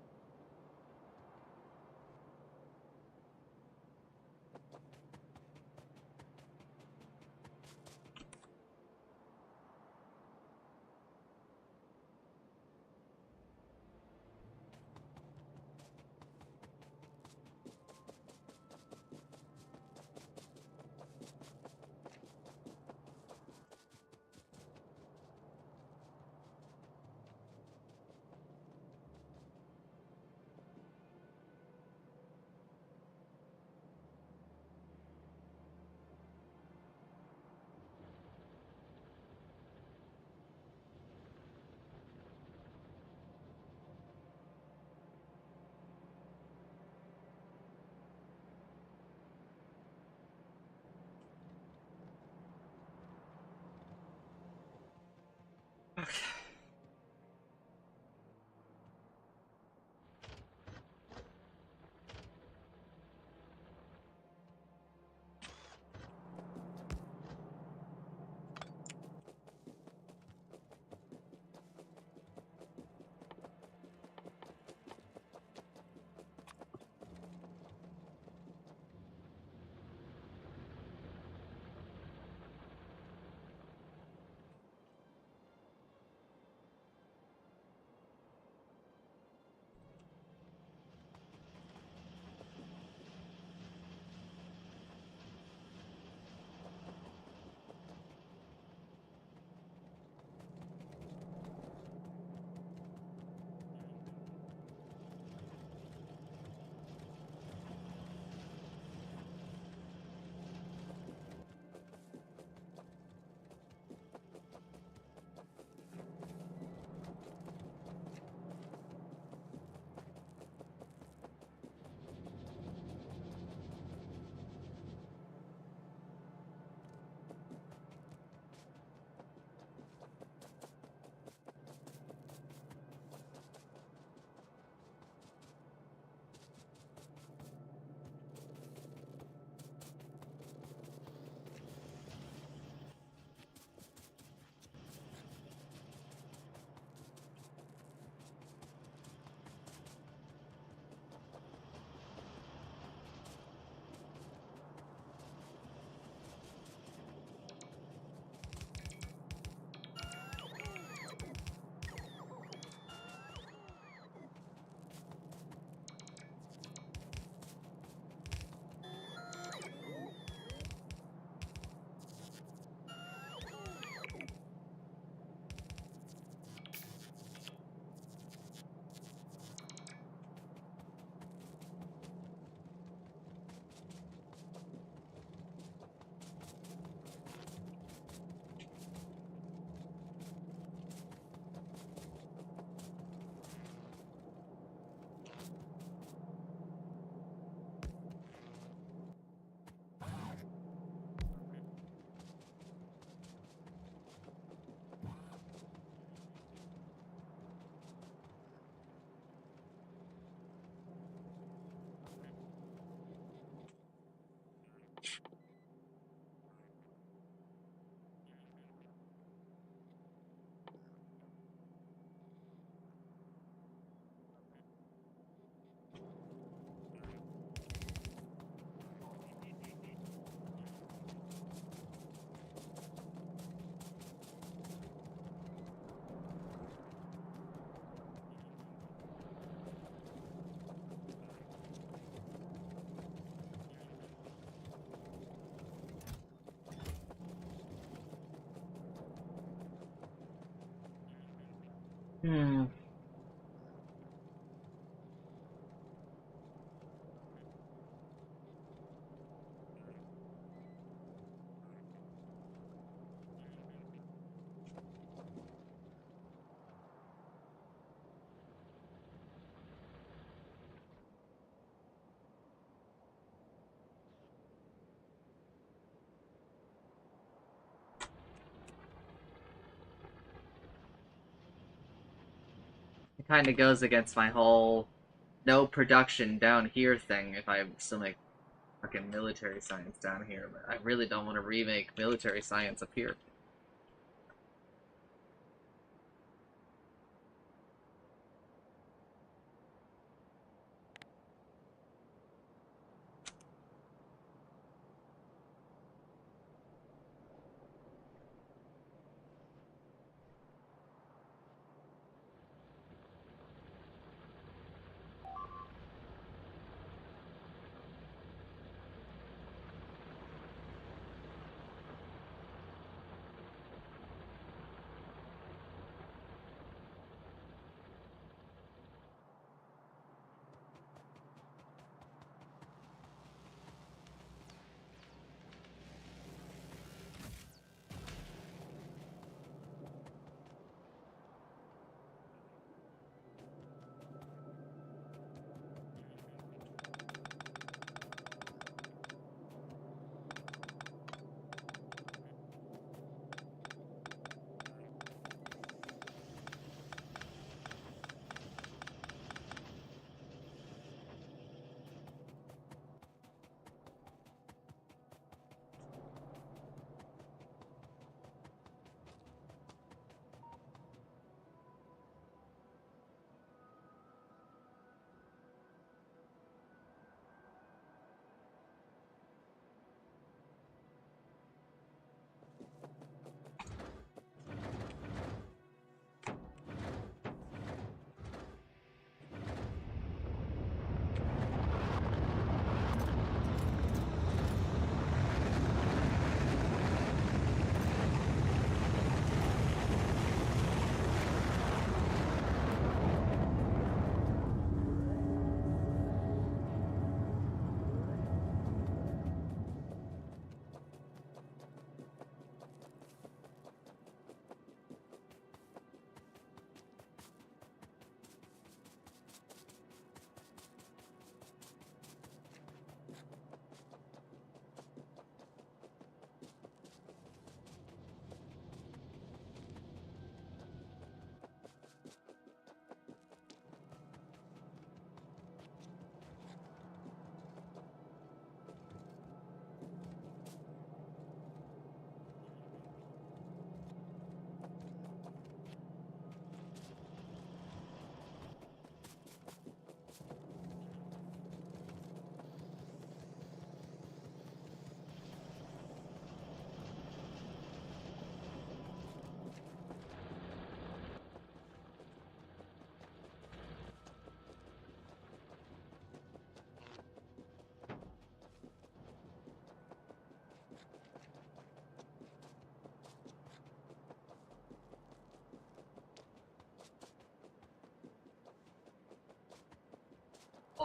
Hmm. It kind of goes against my whole no production down here thing if I still make fucking military science down here, but I really don't want to remake military science up here.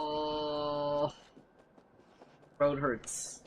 Oh, road hurts.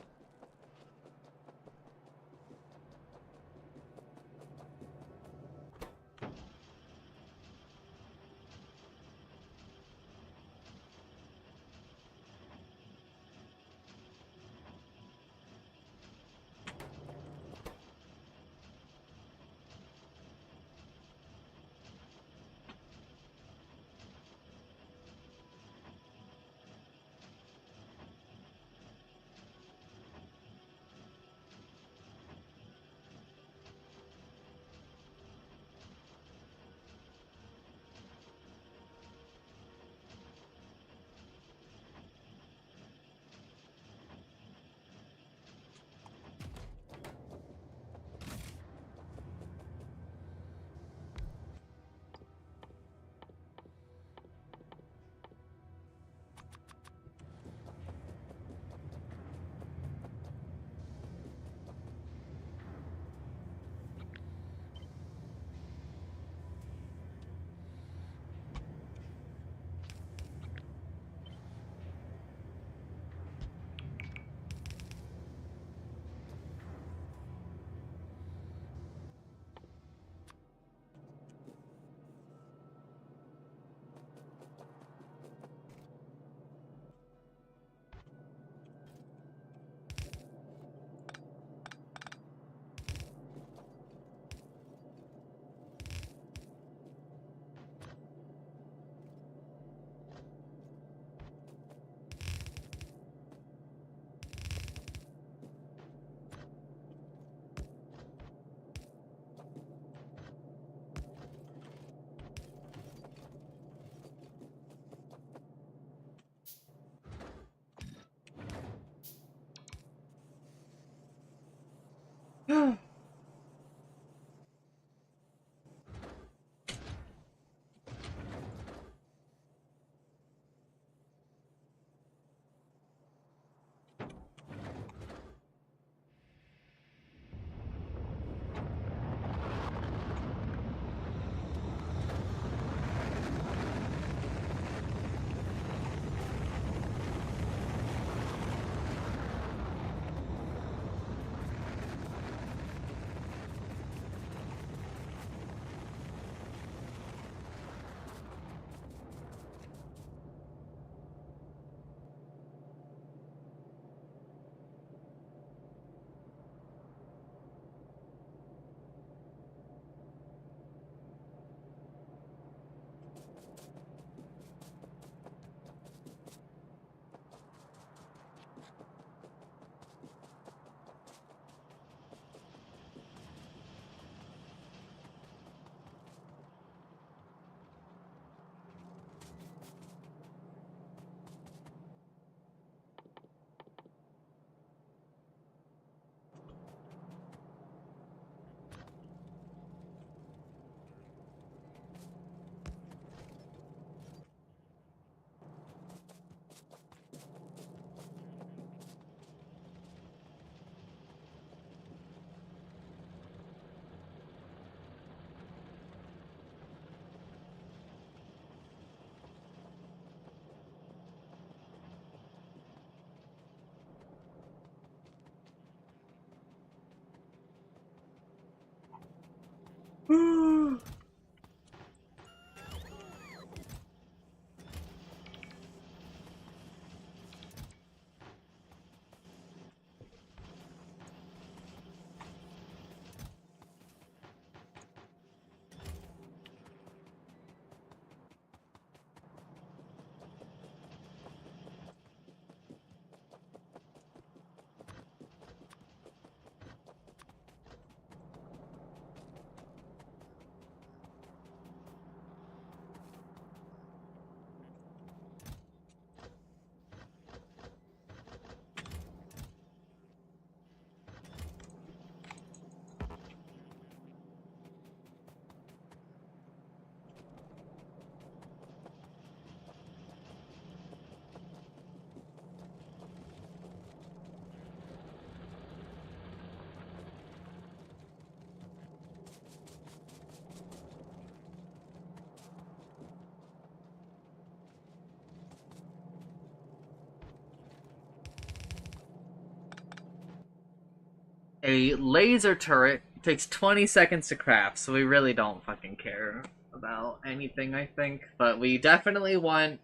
A laser turret takes 20 seconds to craft, so we really don't fucking care about anything, I think. But we definitely want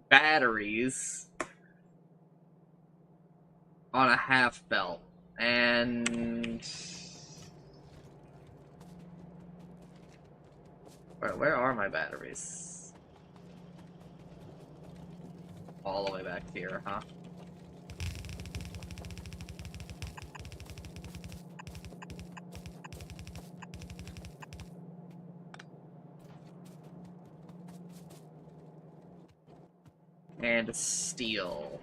batteries on a half belt. And where are my batteries? All the way back here, huh? And steel.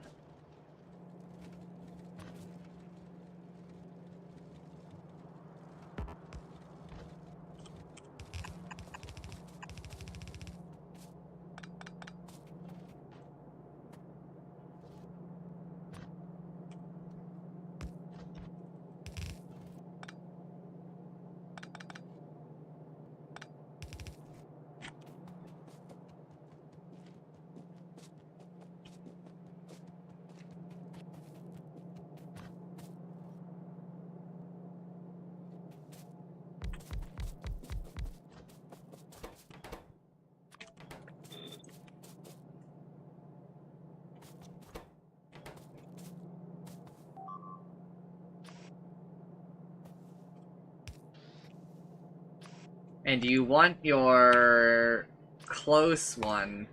And you want your close one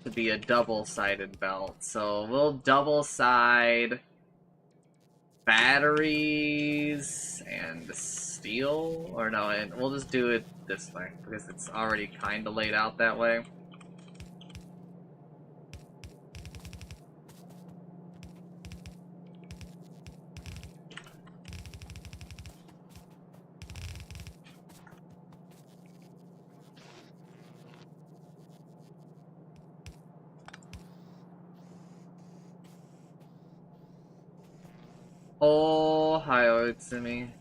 to be a double-sided belt. So we'll double-side batteries and steel. Or no, and we'll just do it this way, because it's already kind of laid out that way. Ohio, it's me.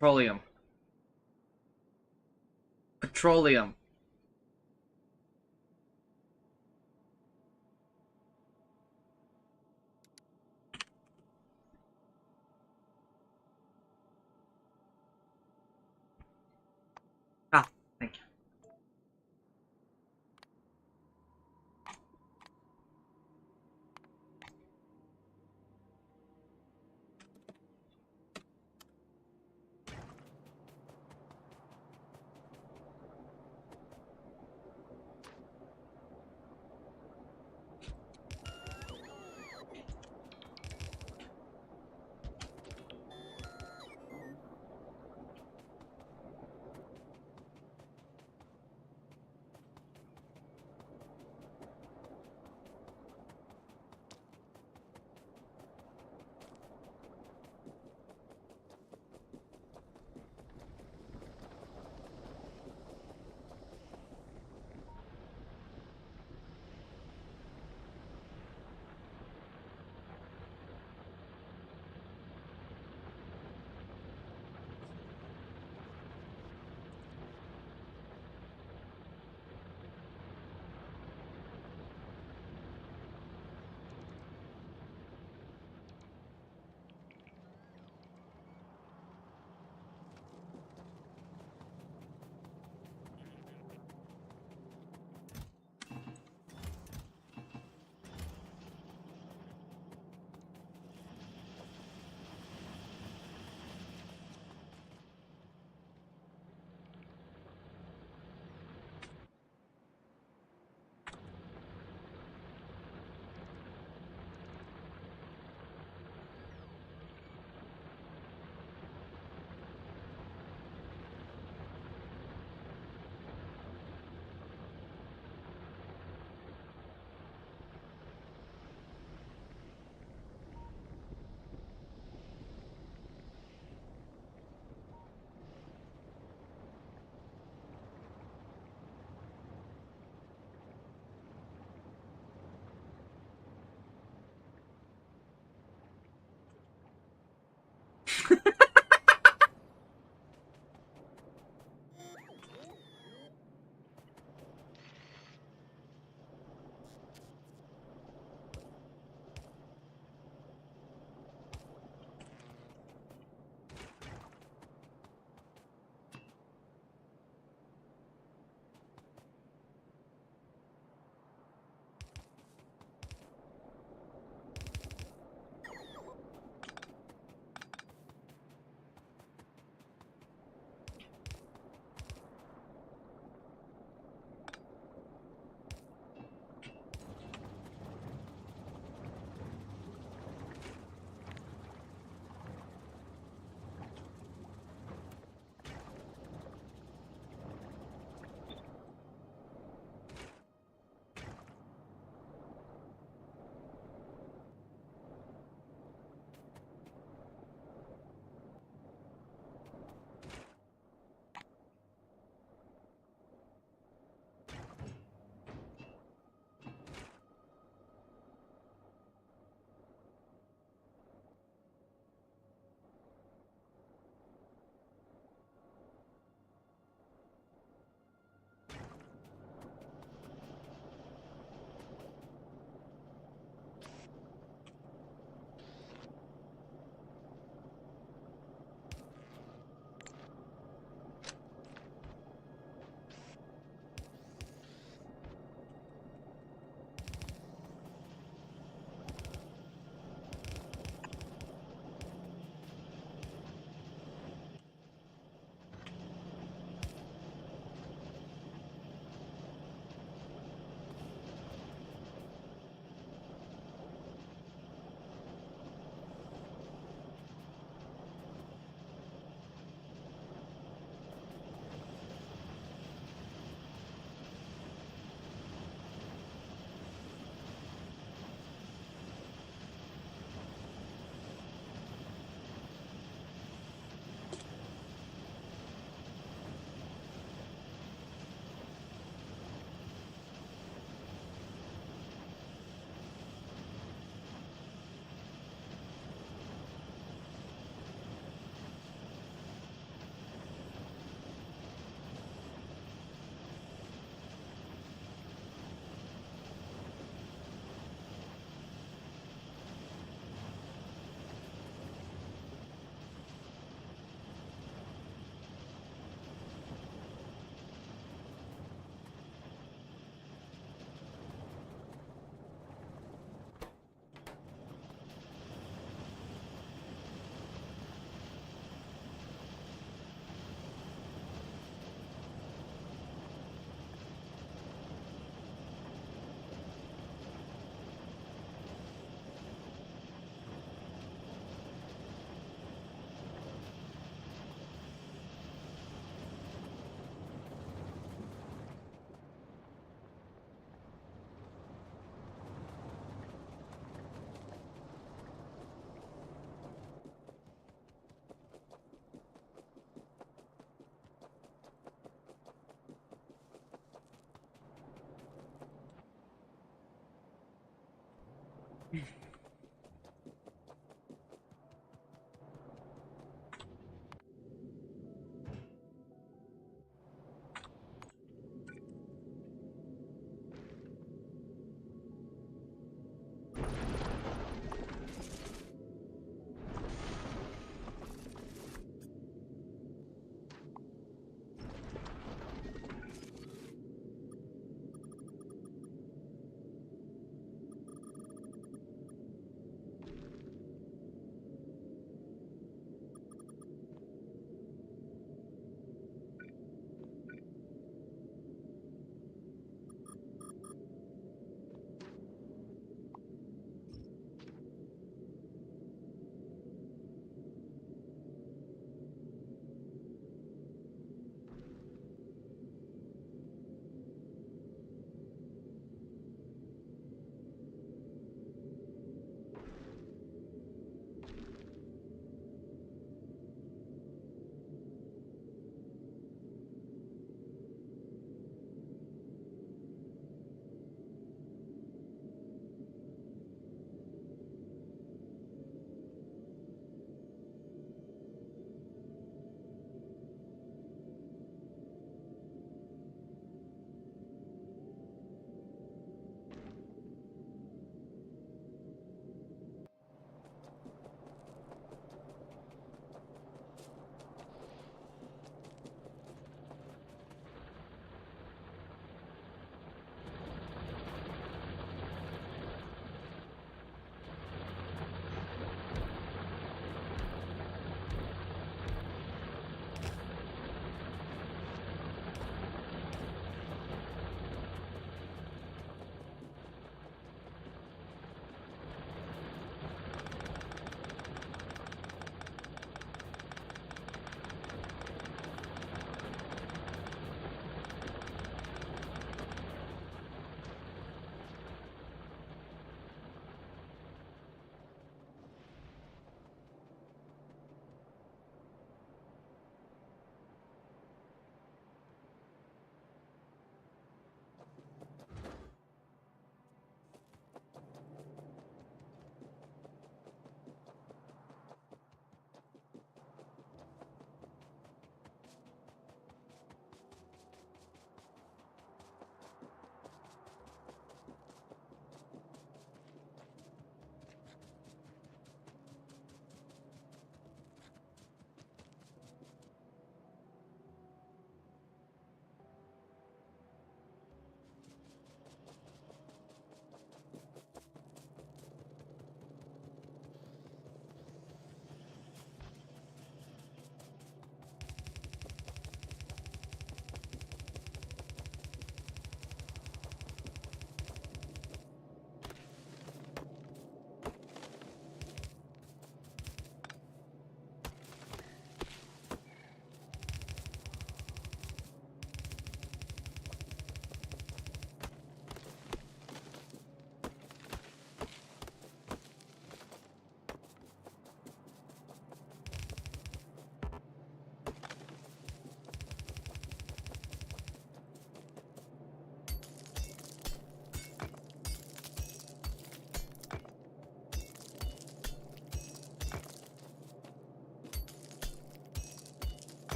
Petroleum. Petroleum. Ah, thank you.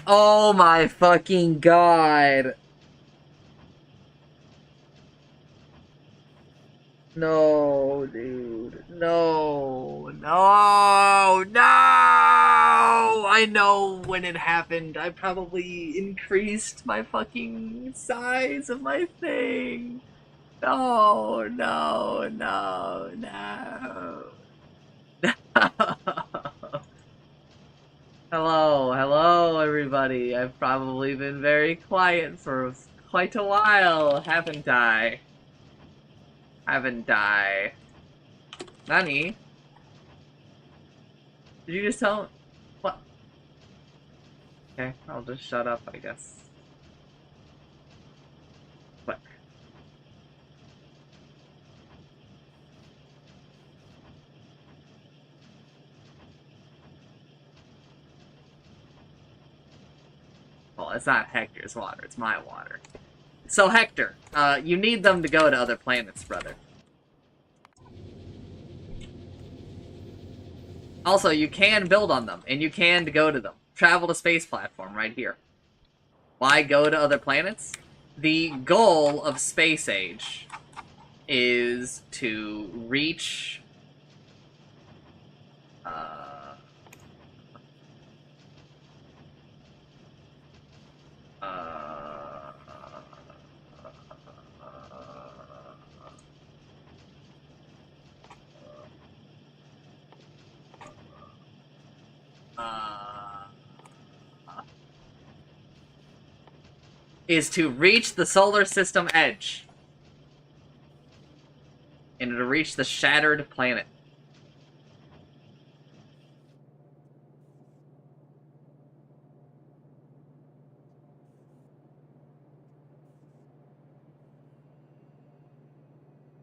Oh my fucking god. No, dude. No. No. No! I know when it happened. I probably increased my fucking size of my thing. No, no, no, no. Hello, hello, everybody. I've probably been very quiet for quite a while, haven't I? Haven't I? Nani? Did you just tell? What? Okay, I'll just shut up, I guess. What? Well, it's not Hector's water, it's my water. So, Hector, you need them to go to other planets, brother. Also, you can build on them, and you can go to them. Travel to space platform right here. Why go to other planets? The goal of Space Age is to reach uh, uh, uh, is to reach the solar system edge and to reach the shattered planet.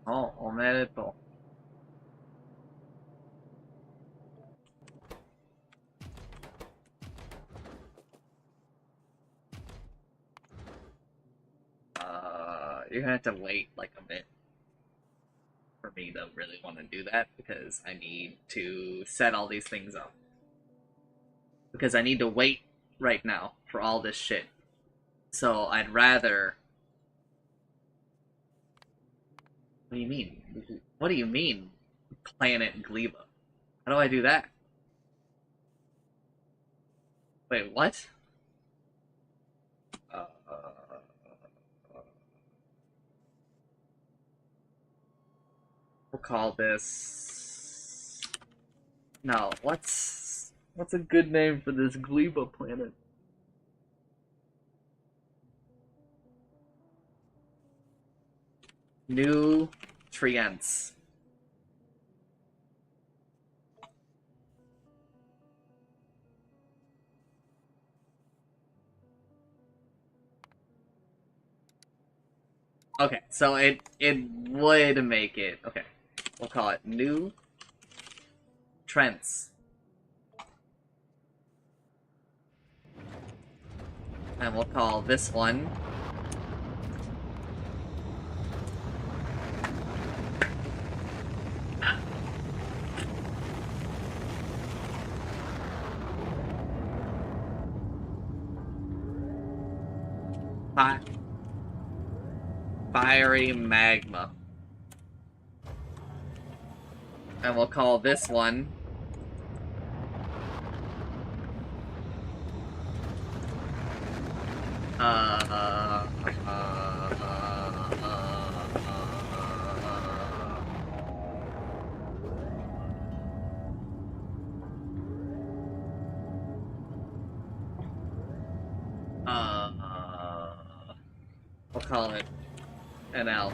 Oh, omedetou. You're gonna have to wait like a bit for me to really want to do that because I need to set all these things up. Because I need to wait right now for all this shit. So I'd rather. What do you mean? What do you mean, Planet Gleba? How do I do that? Wait, what? We'll call this. No, what's a good name for this Gleba planet? New Trients. Okay, so it would make it. Okay, we'll call it New Trents. And we'll call this one Fiery Magma. And we'll call this one we'll call it an L.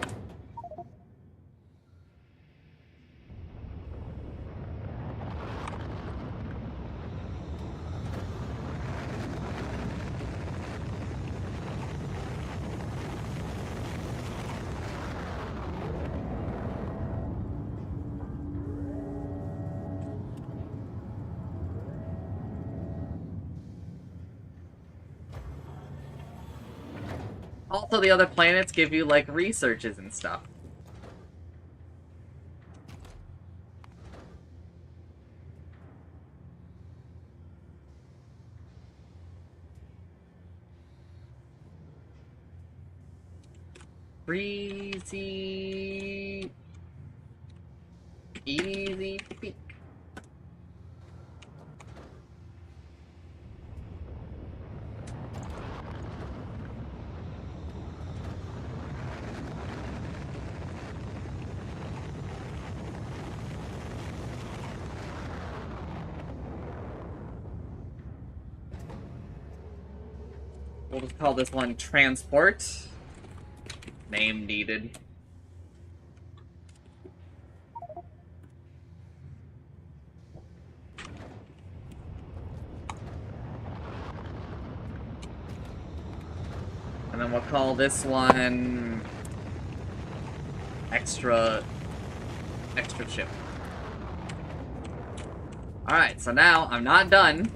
Also, the other planets give you, like, researches and stuff. Breezy. Easy peek. We'll just call this one Transport. Name needed. And then we'll call this one Extra Chip. Alright, so now I'm not done.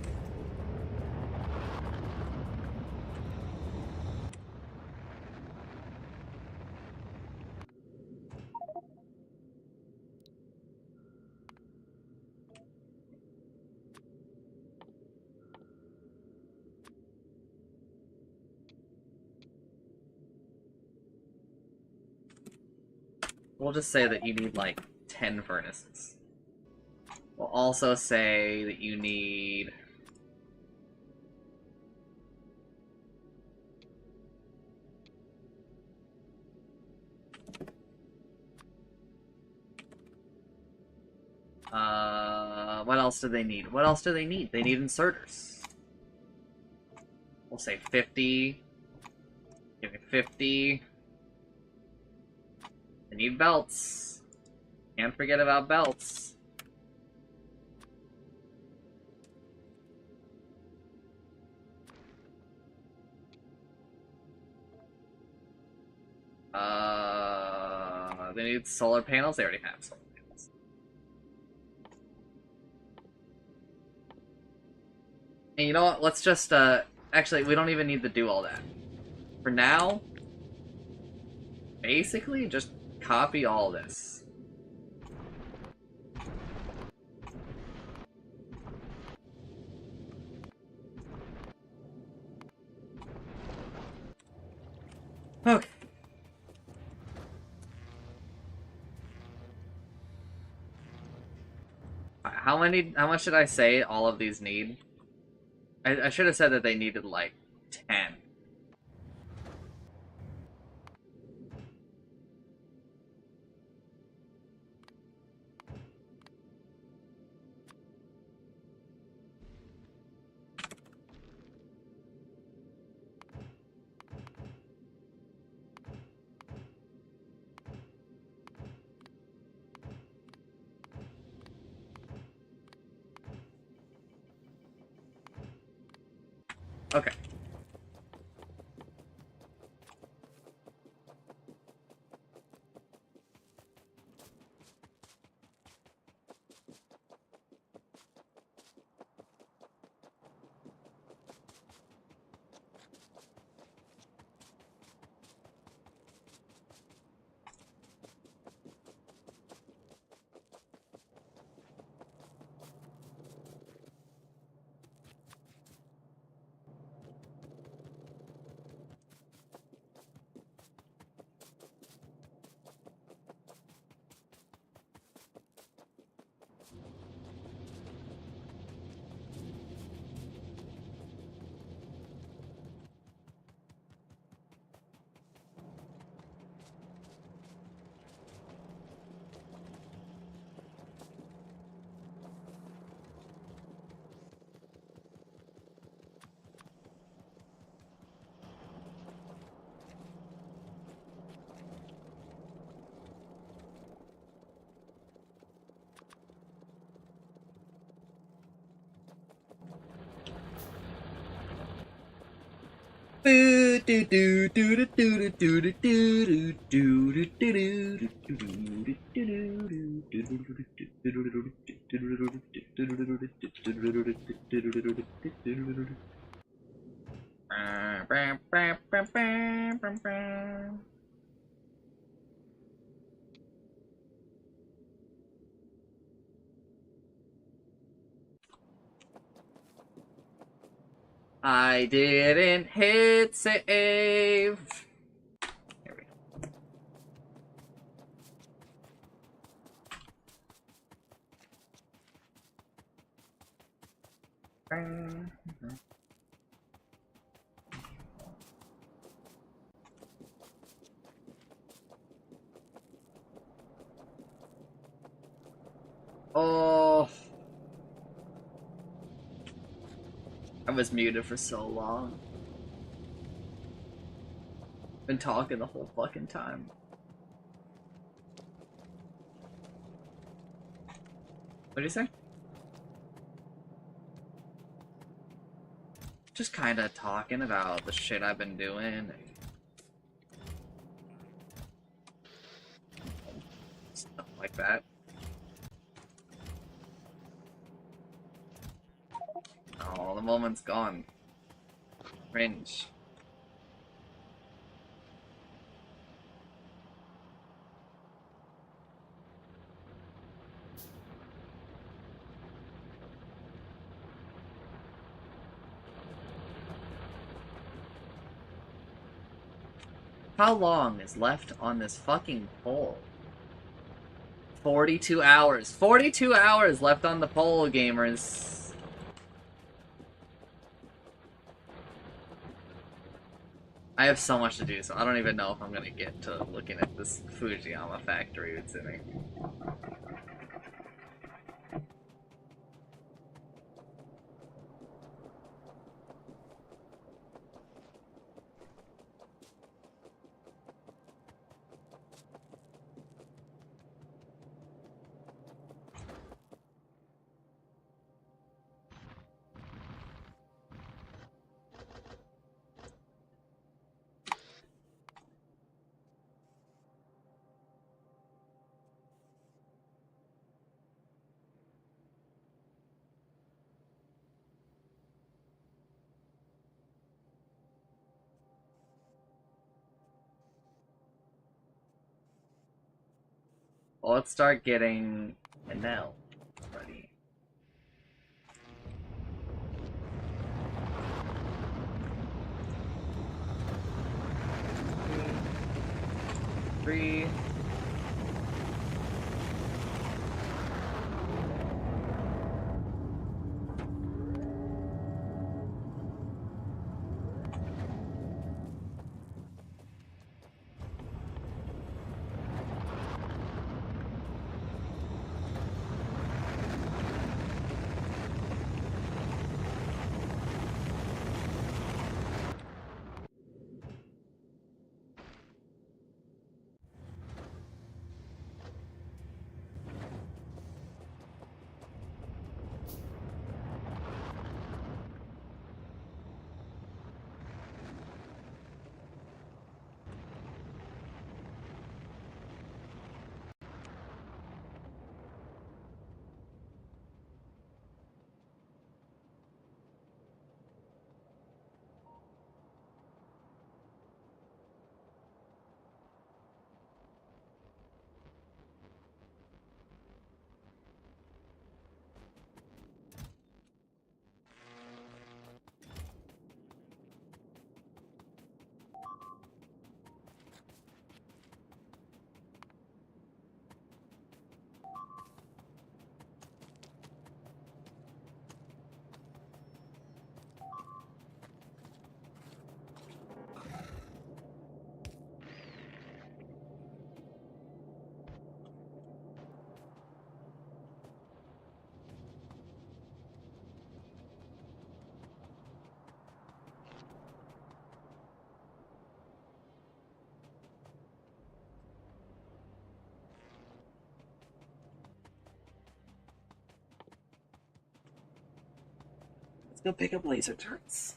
We'll just say that you need, like, 10 furnaces. We'll also say that you need... what else do they need? What else do they need? They need inserters. We'll say 50. Give me 50. They need belts. Can't forget about belts. They need solar panels. They already have solar panels. And you know what? Let's just, actually, we don't even need to do all that. For now, basically, just copy all this. Okay. How much did I say all of these need? I should have said that they needed, like, 10. Okay. I didn't hit save. There we go. Oh, I was muted for so long. Been talking the whole fucking time. What'd you say? Just kinda talking about the shit I've been doing. Stuff like that. Oh, the moment's gone. Cringe. How long is left on this fucking poll? 42 hours. 42 hours left on the poll, gamers. I have so much to do, so I don't even know if I'm gonna get to looking at this Fujiyama factory it's in me. Well, let's start getting Enel ready. Three. Let's go pick up laser turrets.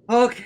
Okay.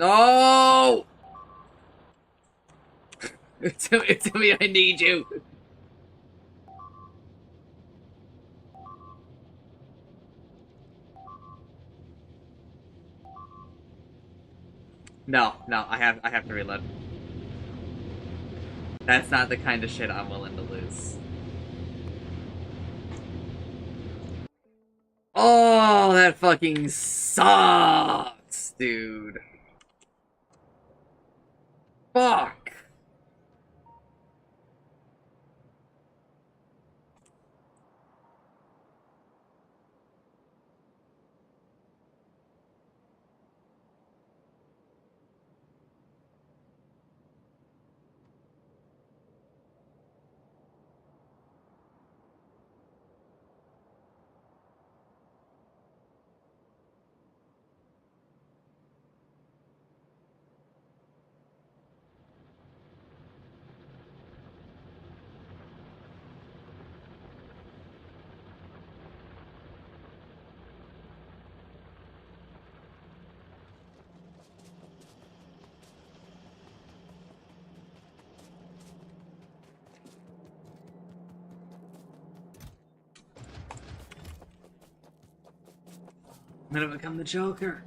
No! Tell me I need you. No, I have to reload. That's not the kind of shit I'm willing to lose. Oh, that fucking sucks, dude. Fuck. I'm gonna become the Joker.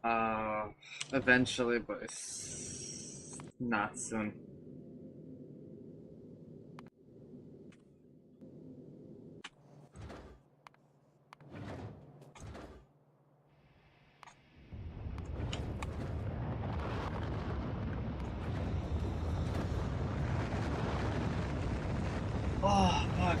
Uh, eventually, but it's not soon. Oh, fuck.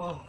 Oh.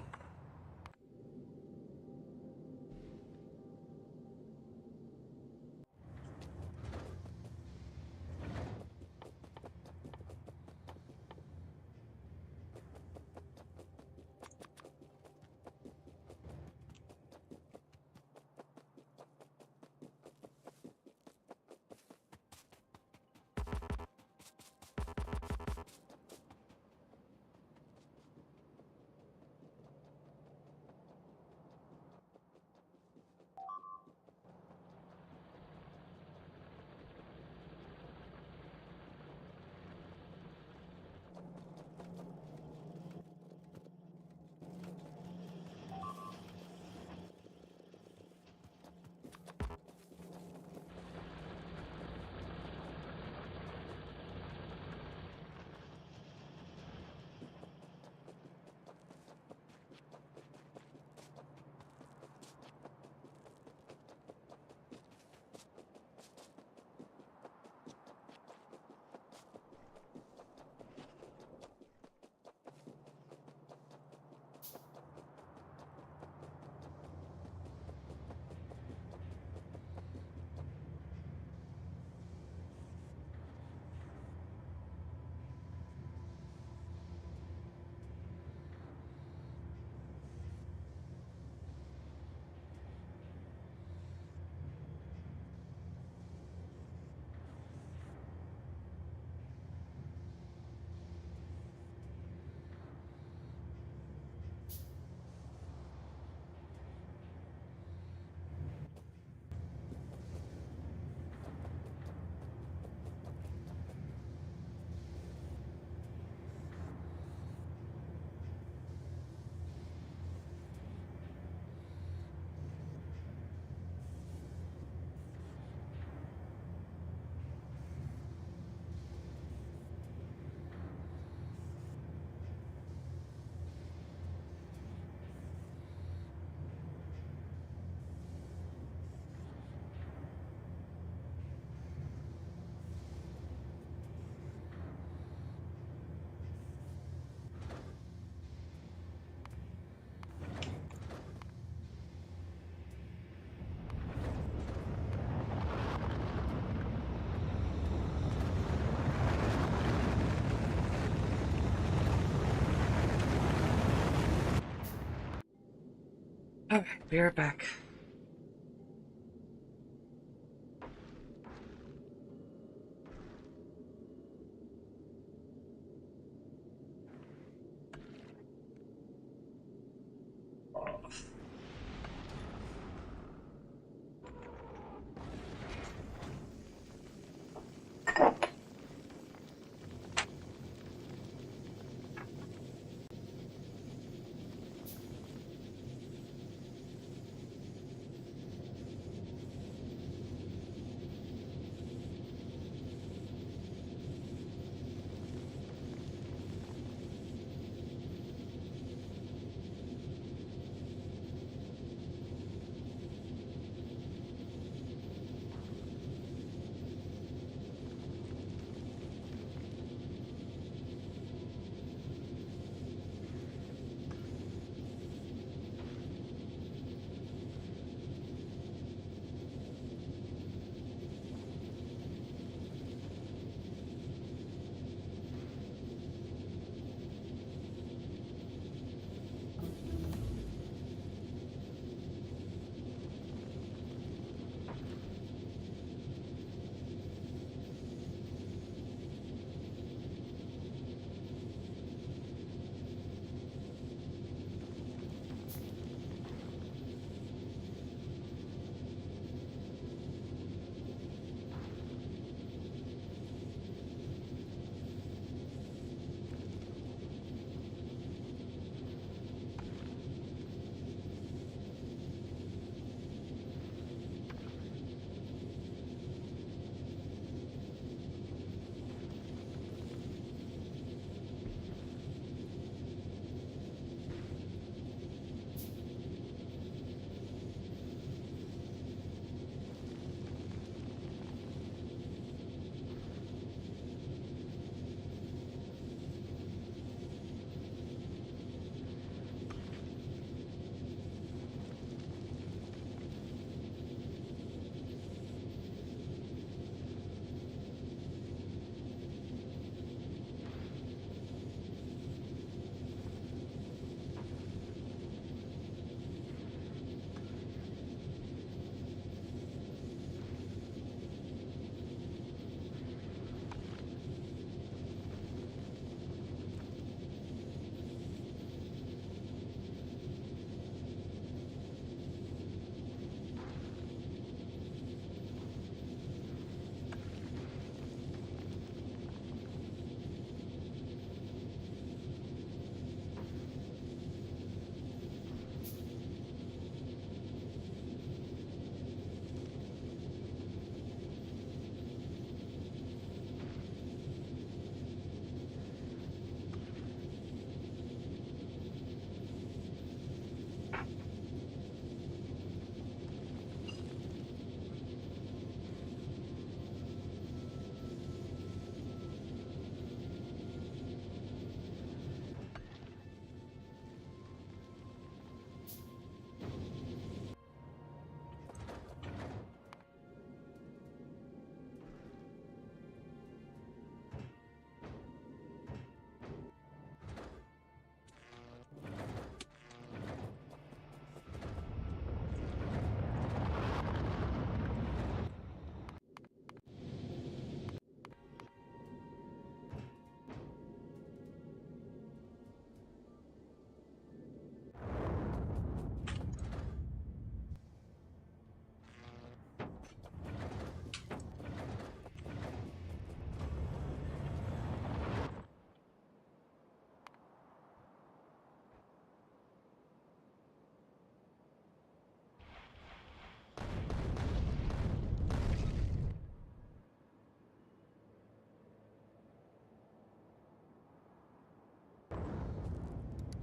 Okay, be right back.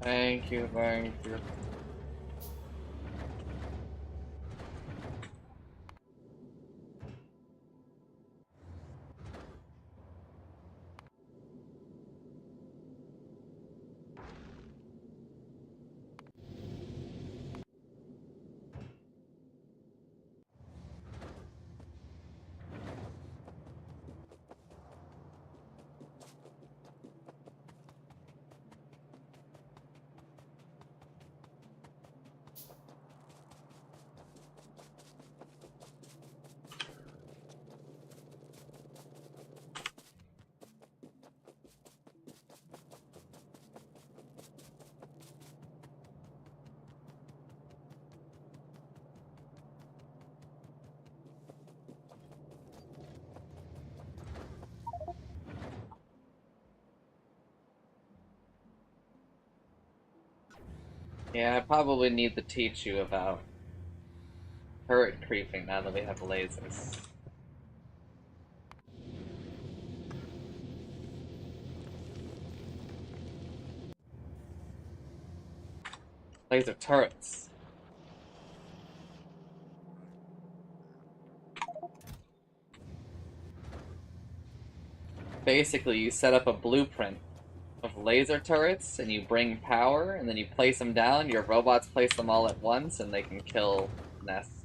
Thank you, thank you. Yeah, I probably need to teach you about turret creeping now that we have lasers. Laser turrets. Basically, you set up a blueprint of laser turrets, and you bring power, and then you place them down. Your robots place them all at once, and they can kill nests.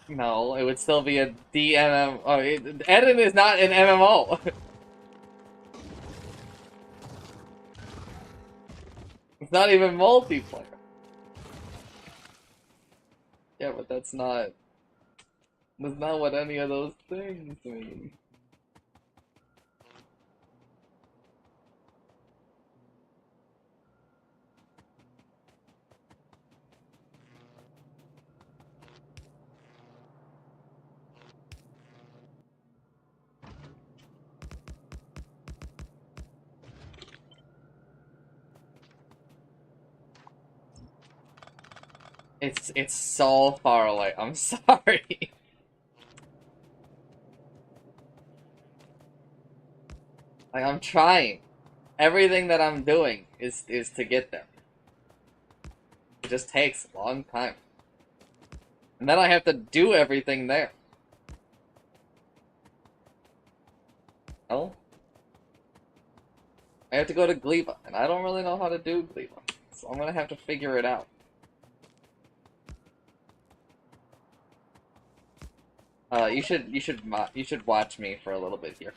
No, it would still be a DMM. Oh, Eden is not an MMO. It's not even multiplayer. Yeah, but that's not what any of those things mean. It's so far away. I'm sorry. Like, I'm trying. Everything that I'm doing is to get there. It just takes a long time. And then I have to do everything there. Oh? I have to go to Gleba, and I don't really know how to do Gleba. So I'm gonna have to figure it out. You should watch me for a little bit here.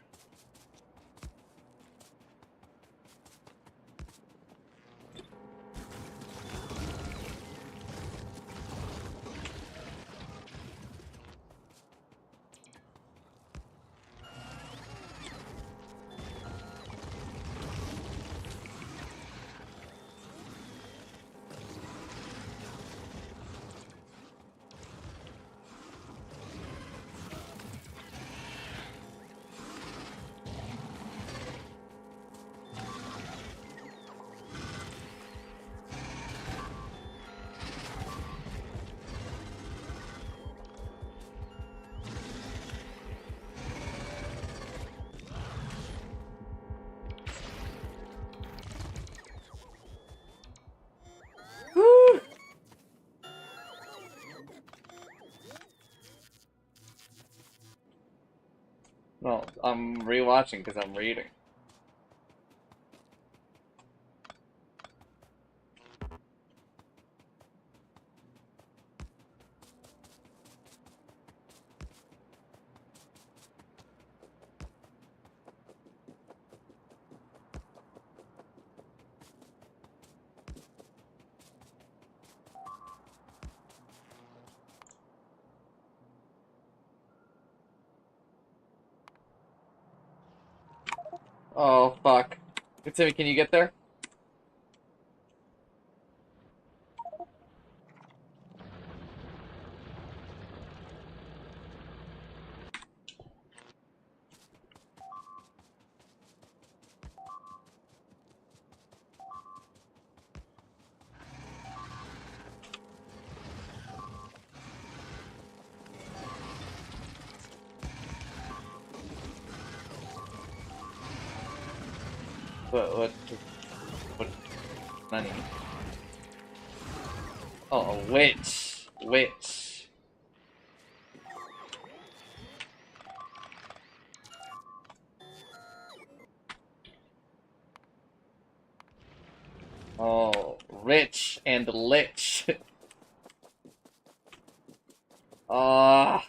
Woo! No, I'm rewatching because I'm reading. Oh, fuck. Timmy, can you get there? What, what, money? Oh, a witch. Witch. Oh, rich and lich. Ah,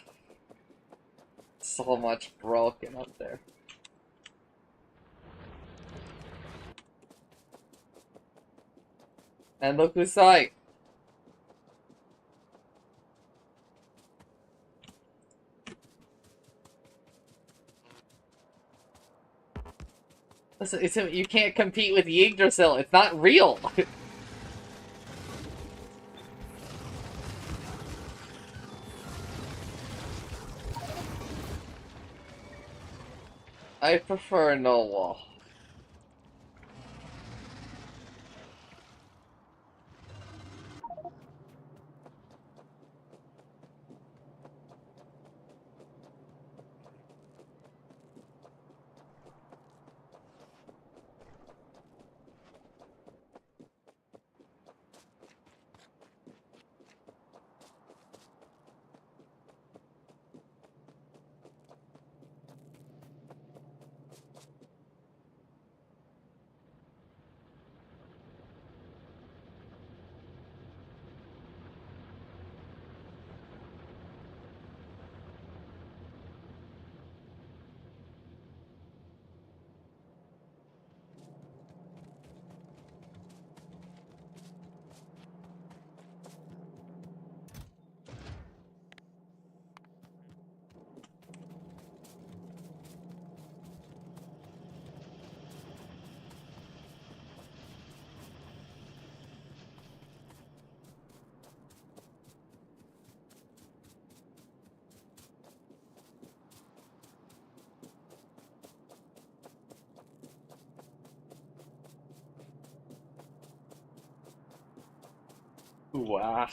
so much broken up there. And look who's sight. Listen, you can't compete with Yggdrasil. It's not real. I prefer no wall. Wow.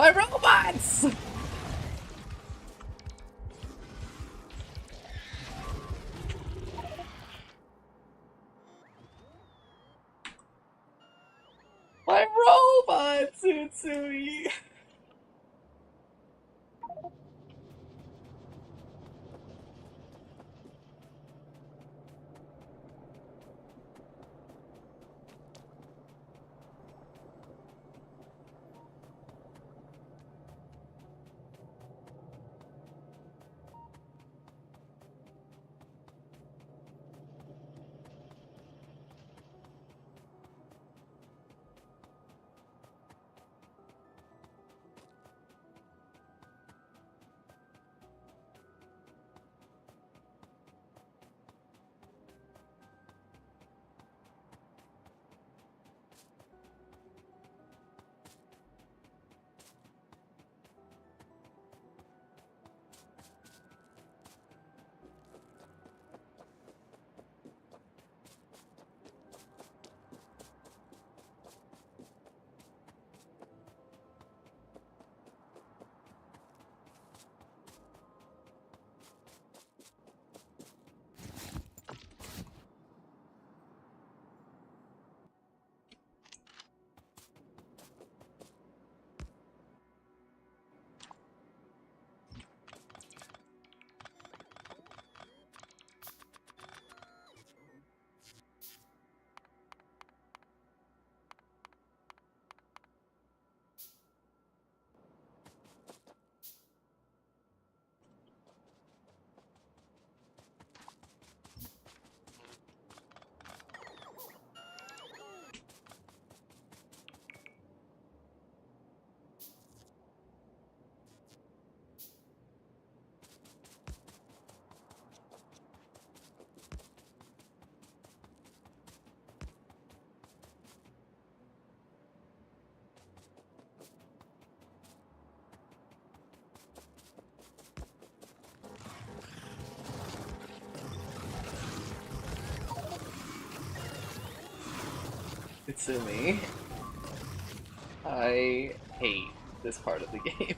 My robots! My robots, Utsui! Utsumi, I hate this part of the game.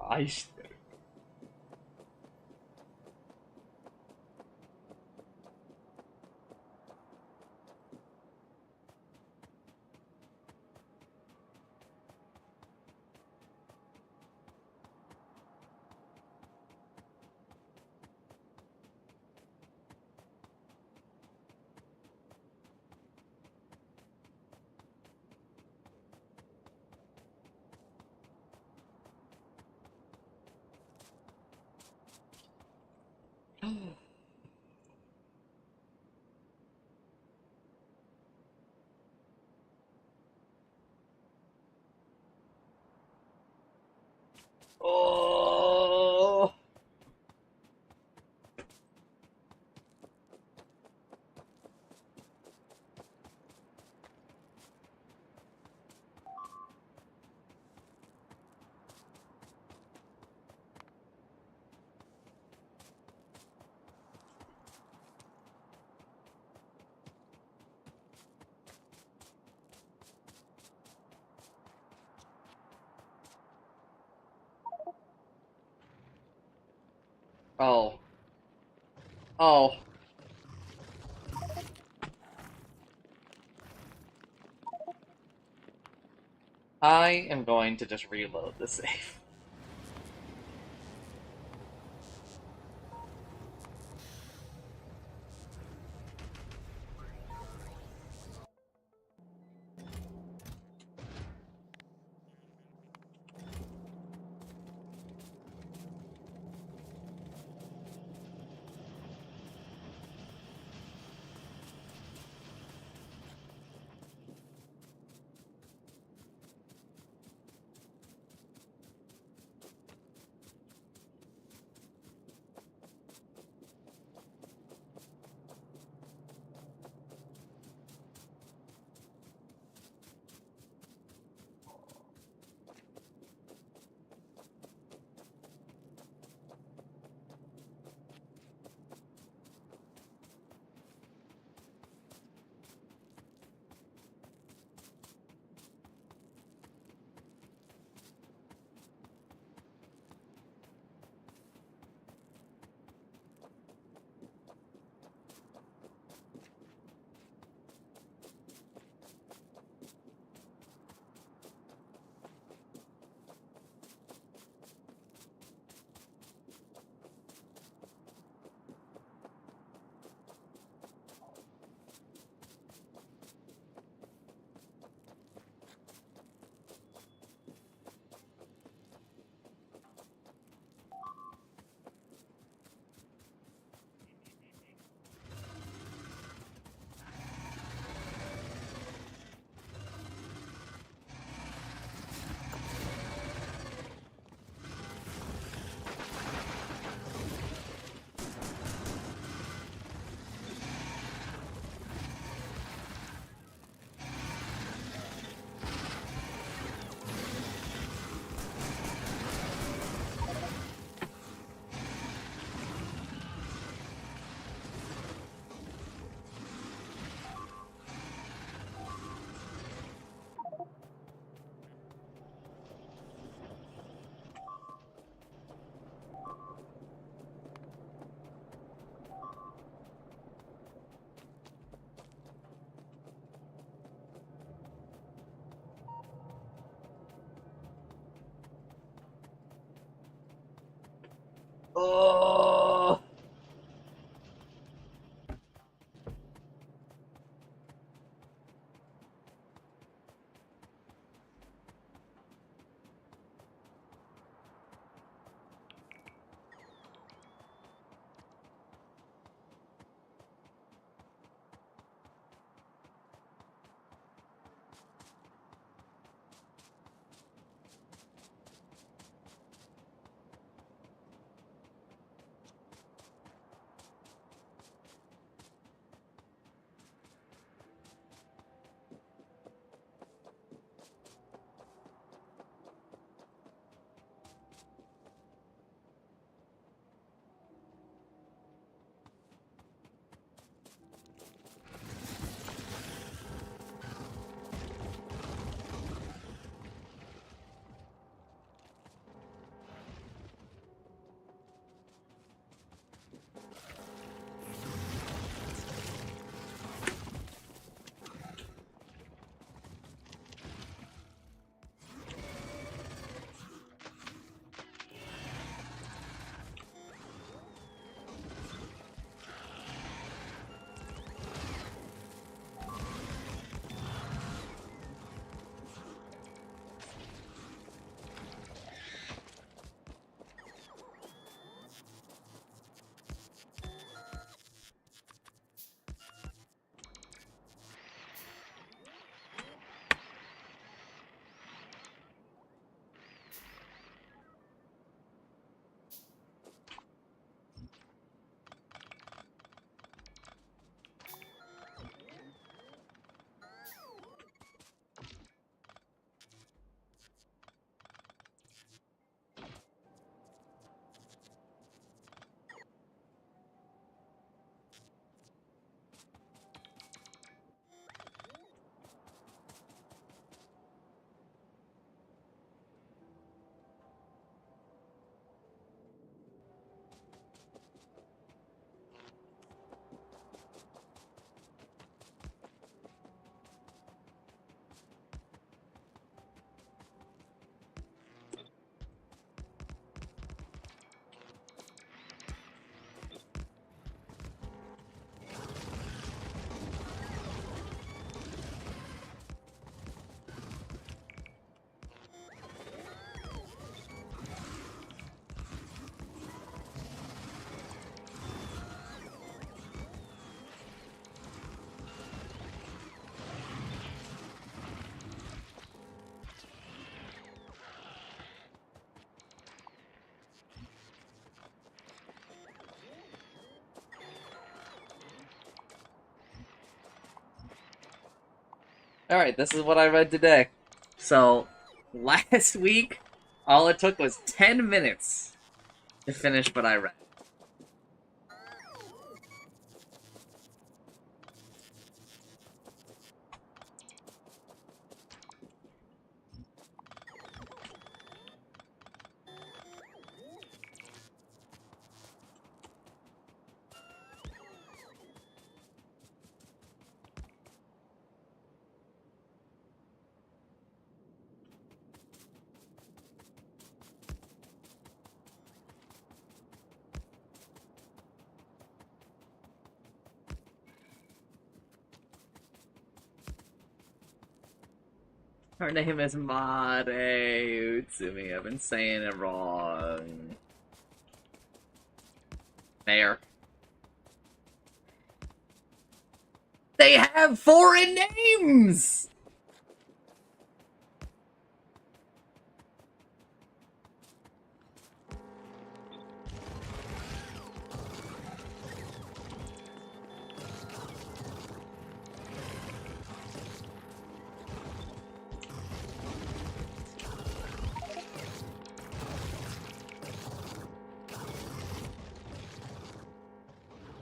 I Oh. Oh. I am going to just reload the save. Oh. Alright, this is what I read today. So, last week, all it took was 10 minutes to finish what I read. Her name is Mare Utsumi. I've been saying it wrong. There. They have foreign names!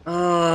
Uh...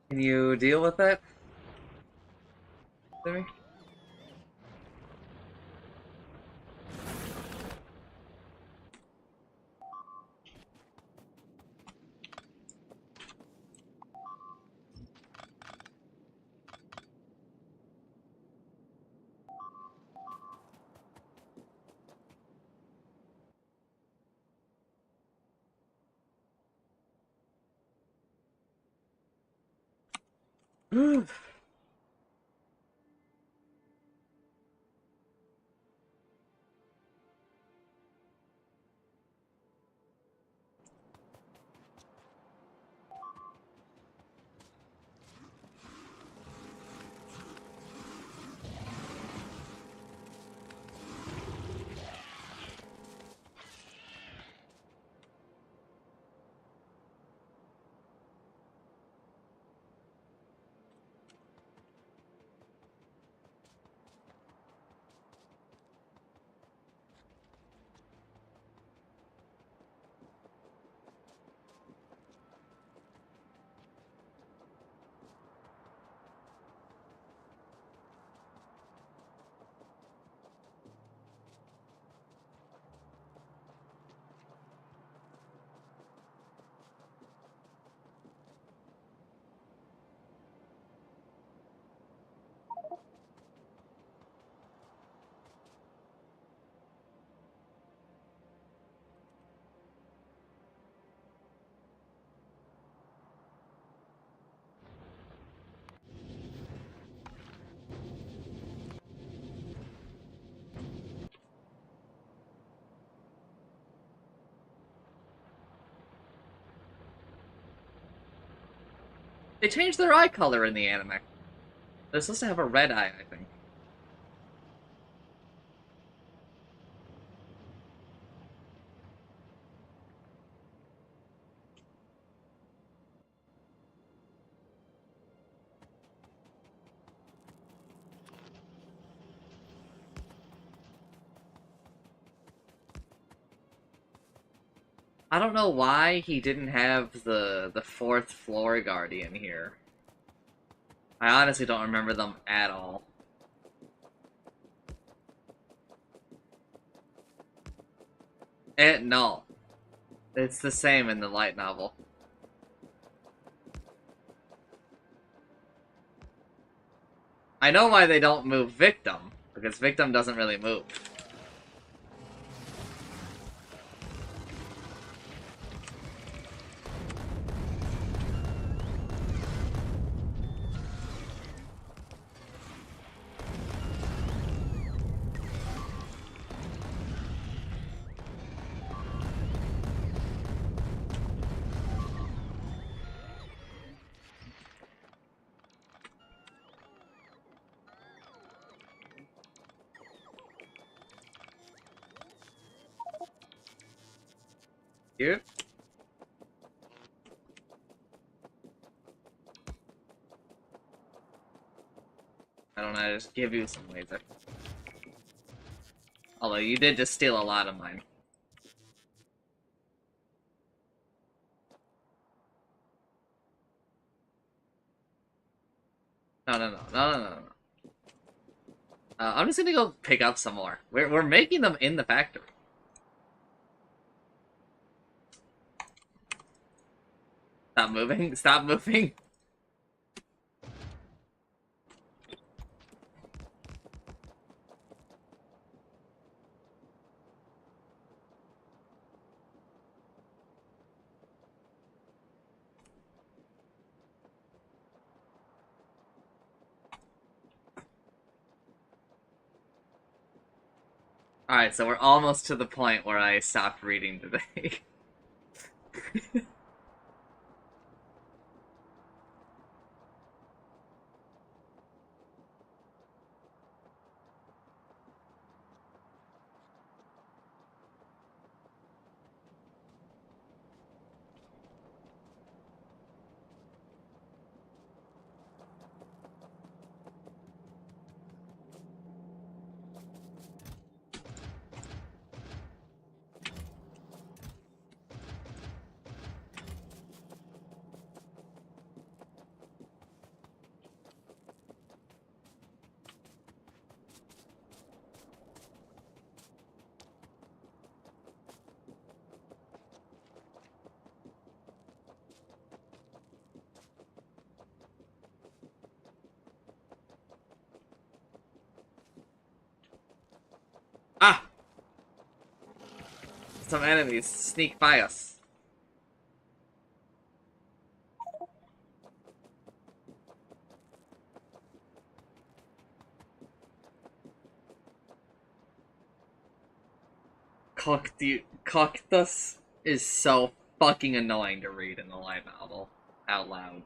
Can you deal with that, Timmy? They changed their eye color in the anime. They're supposed to have a red eye, I think. I don't know why he didn't have the fourth floor guardian here. I honestly don't remember them at all. No. It's the same in the light novel. I know why they don't move Victim, because Victim doesn't really move. Here? I don't know, I just give you some laser. Although you did just steal a lot of mine. No. I'm just gonna go pick up some more. We're making them in the factory. Stop moving. Stop moving. Alright, so we're almost to the point where I stopped reading today. Ah! Some enemies sneak by us. Cactus is so fucking annoying to read in the light novel out loud.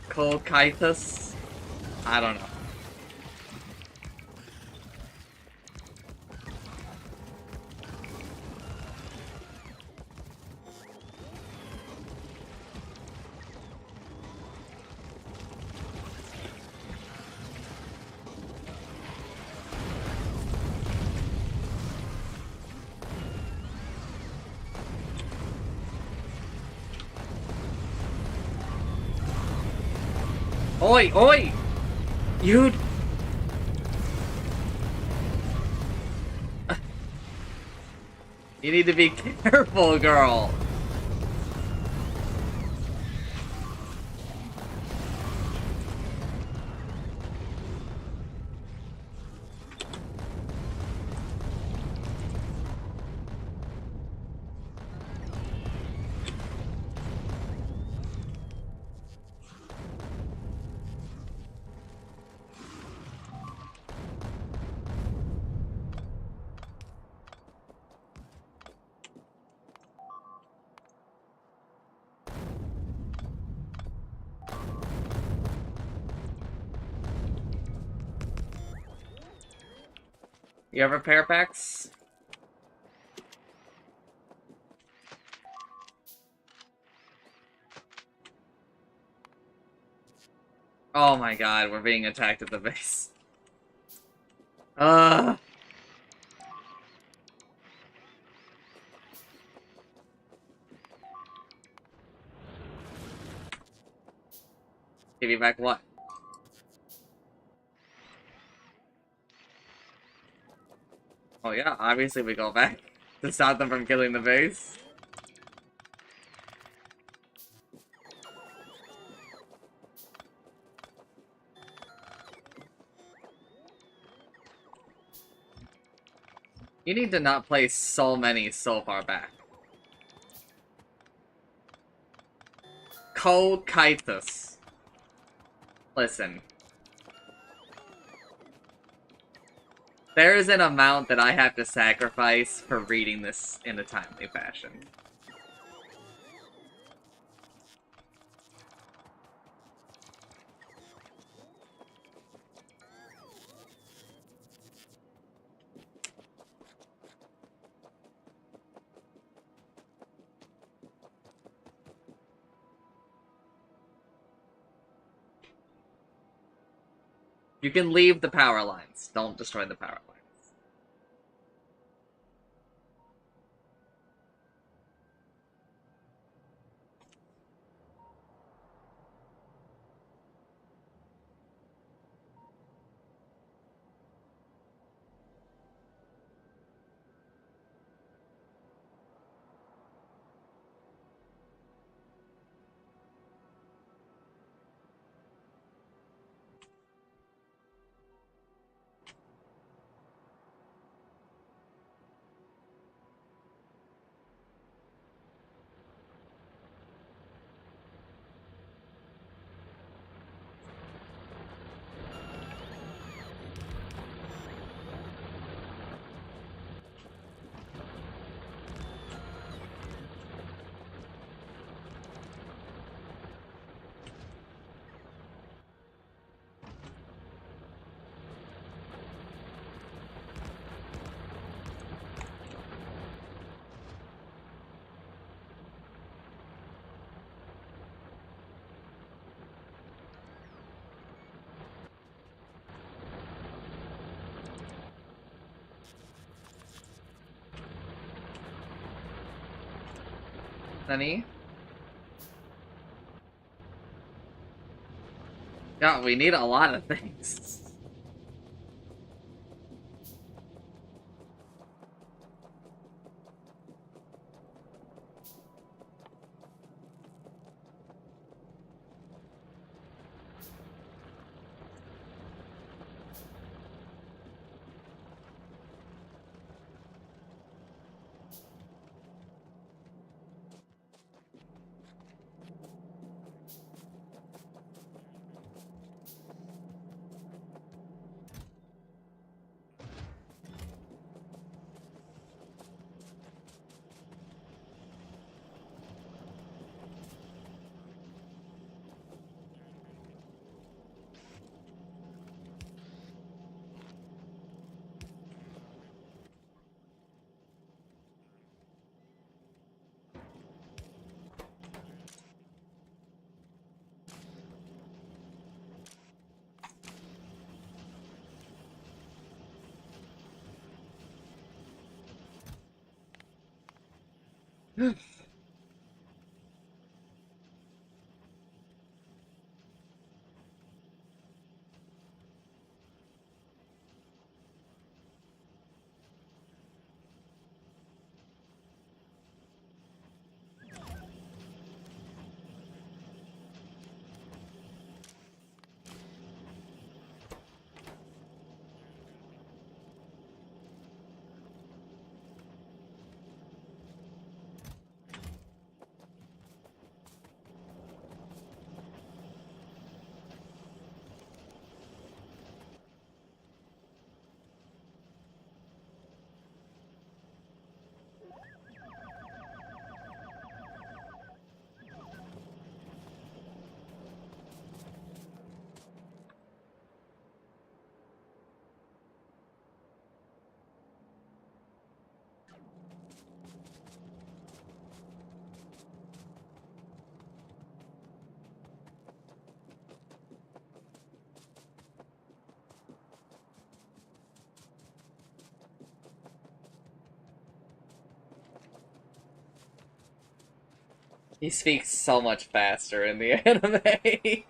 Colchitis? I don't know. Oi, oi! You... You need to be careful, girl! You have repair packs? Oh my god, we're being attacked at the base. Give you back what? Oh yeah, obviously we go back to stop them from killing the base. You need to not place so many so far back. Kokaitus. Listen. There is an amount that I have to sacrifice for reading this in a timely fashion. You can leave the power lines. Don't destroy the power lines. Honey? Yeah, we need a lot of things. He speaks so much faster in the anime.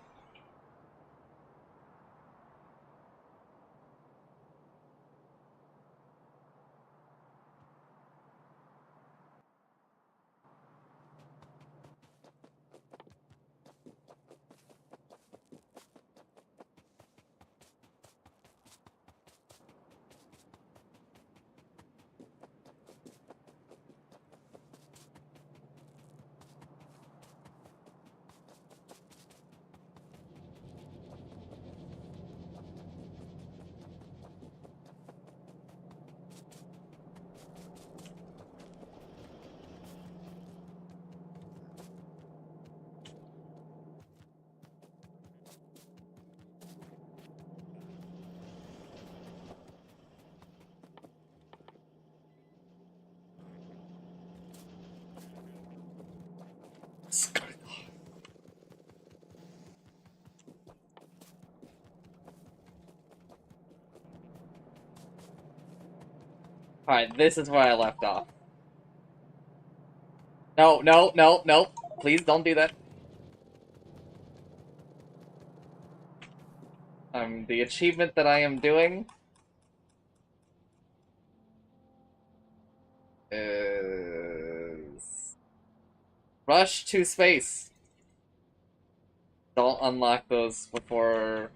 Alright, this is where I left off. No, no, no, no. Please don't do that. The achievement that I am doing is rush to space. Don't unlock those before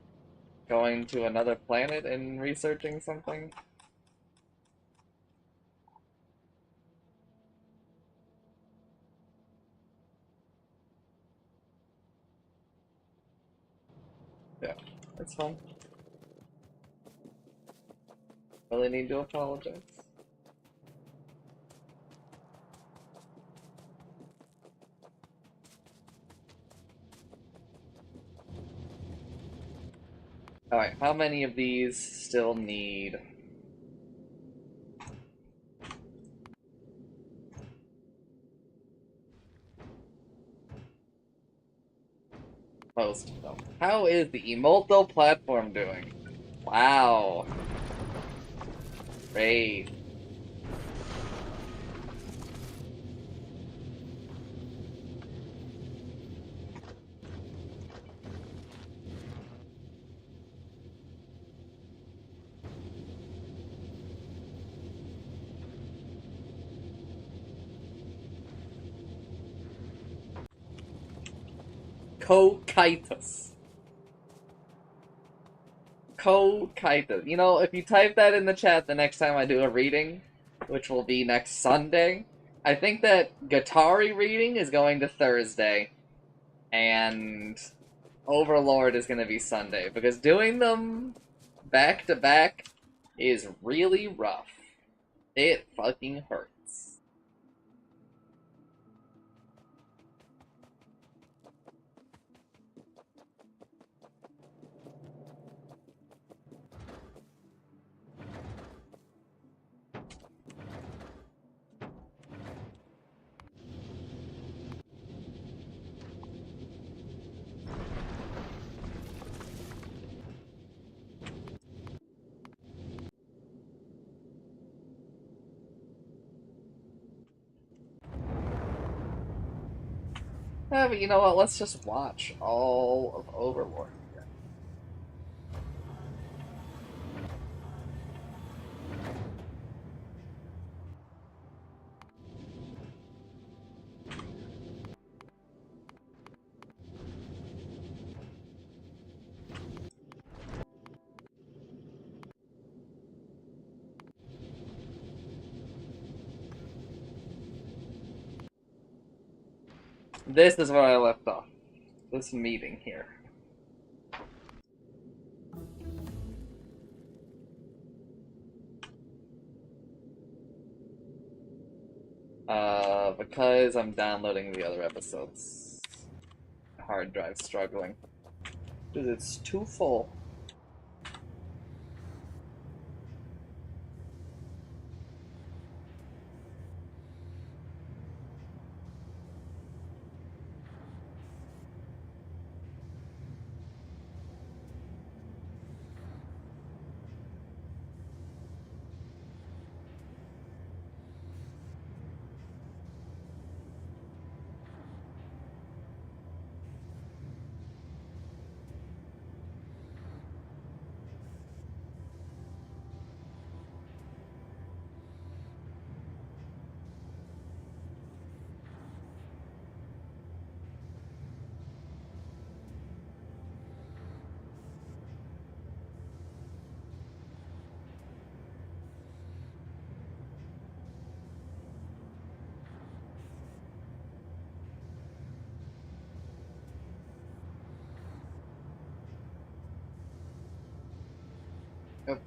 going to another planet and researching something. Yeah, that's fine. Really need to apologize. Alright, how many of these still need... most of them? How is the Emulto platform doing? Wow. Great. Kokaitos. Kokaitos. You know, if you type that in the chat the next time I do a reading, which will be next Sunday, I think that Guitari reading is going to Thursday, and Overlord is going to be Sunday, because doing them back to back is really rough. It fucking hurts. Yeah, but you know what? Let's just watch all of Overlord. This is where I left off. This meeting here. Because I'm downloading the other episodes. Hard drive struggling. Because it's too full.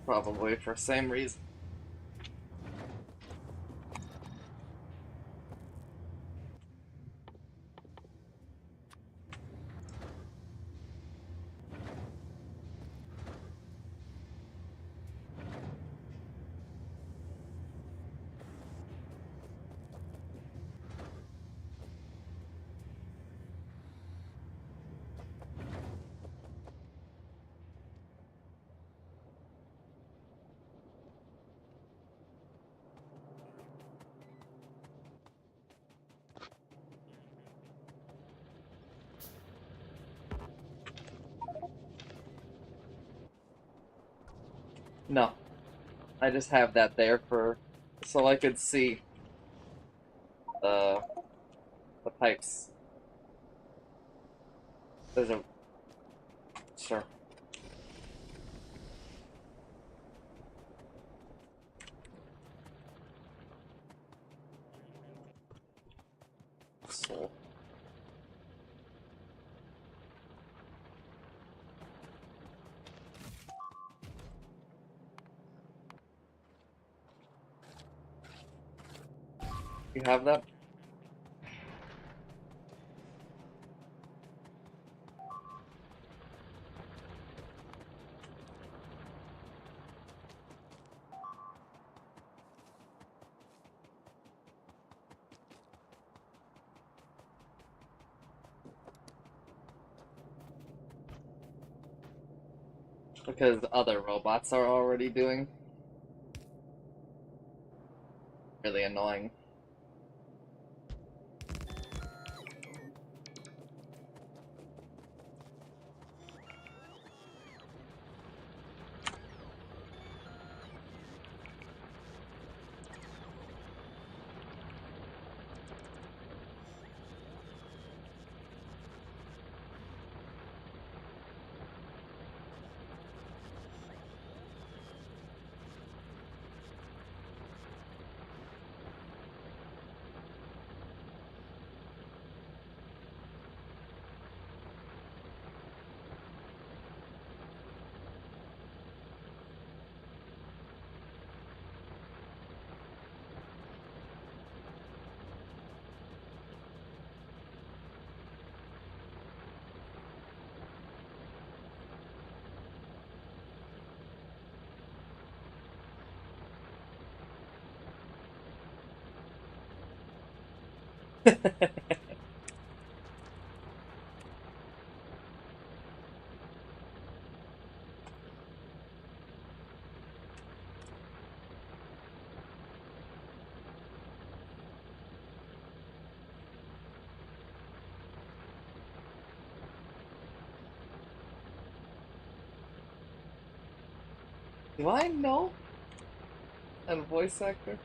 Probably for same reason. No, I just have that there for so I could see the the pipes. There's a sure. So you have that? Because other robots are already doing. Really annoying. Do I know a voice actor?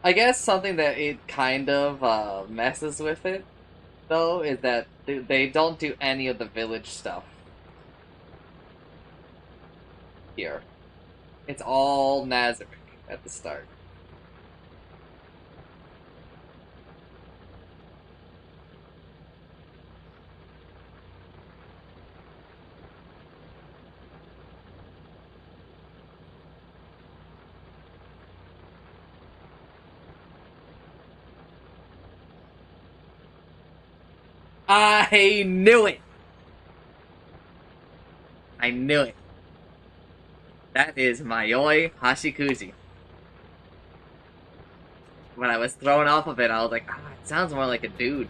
I guess something that it kind of messes with it, though, is that they don't do any of the village stuff here. It's all Nazarick at the start. I knew it! I knew it. That is Mayoi Hashikuji. When I was thrown off of it, I was like, ah, it sounds more like a dude.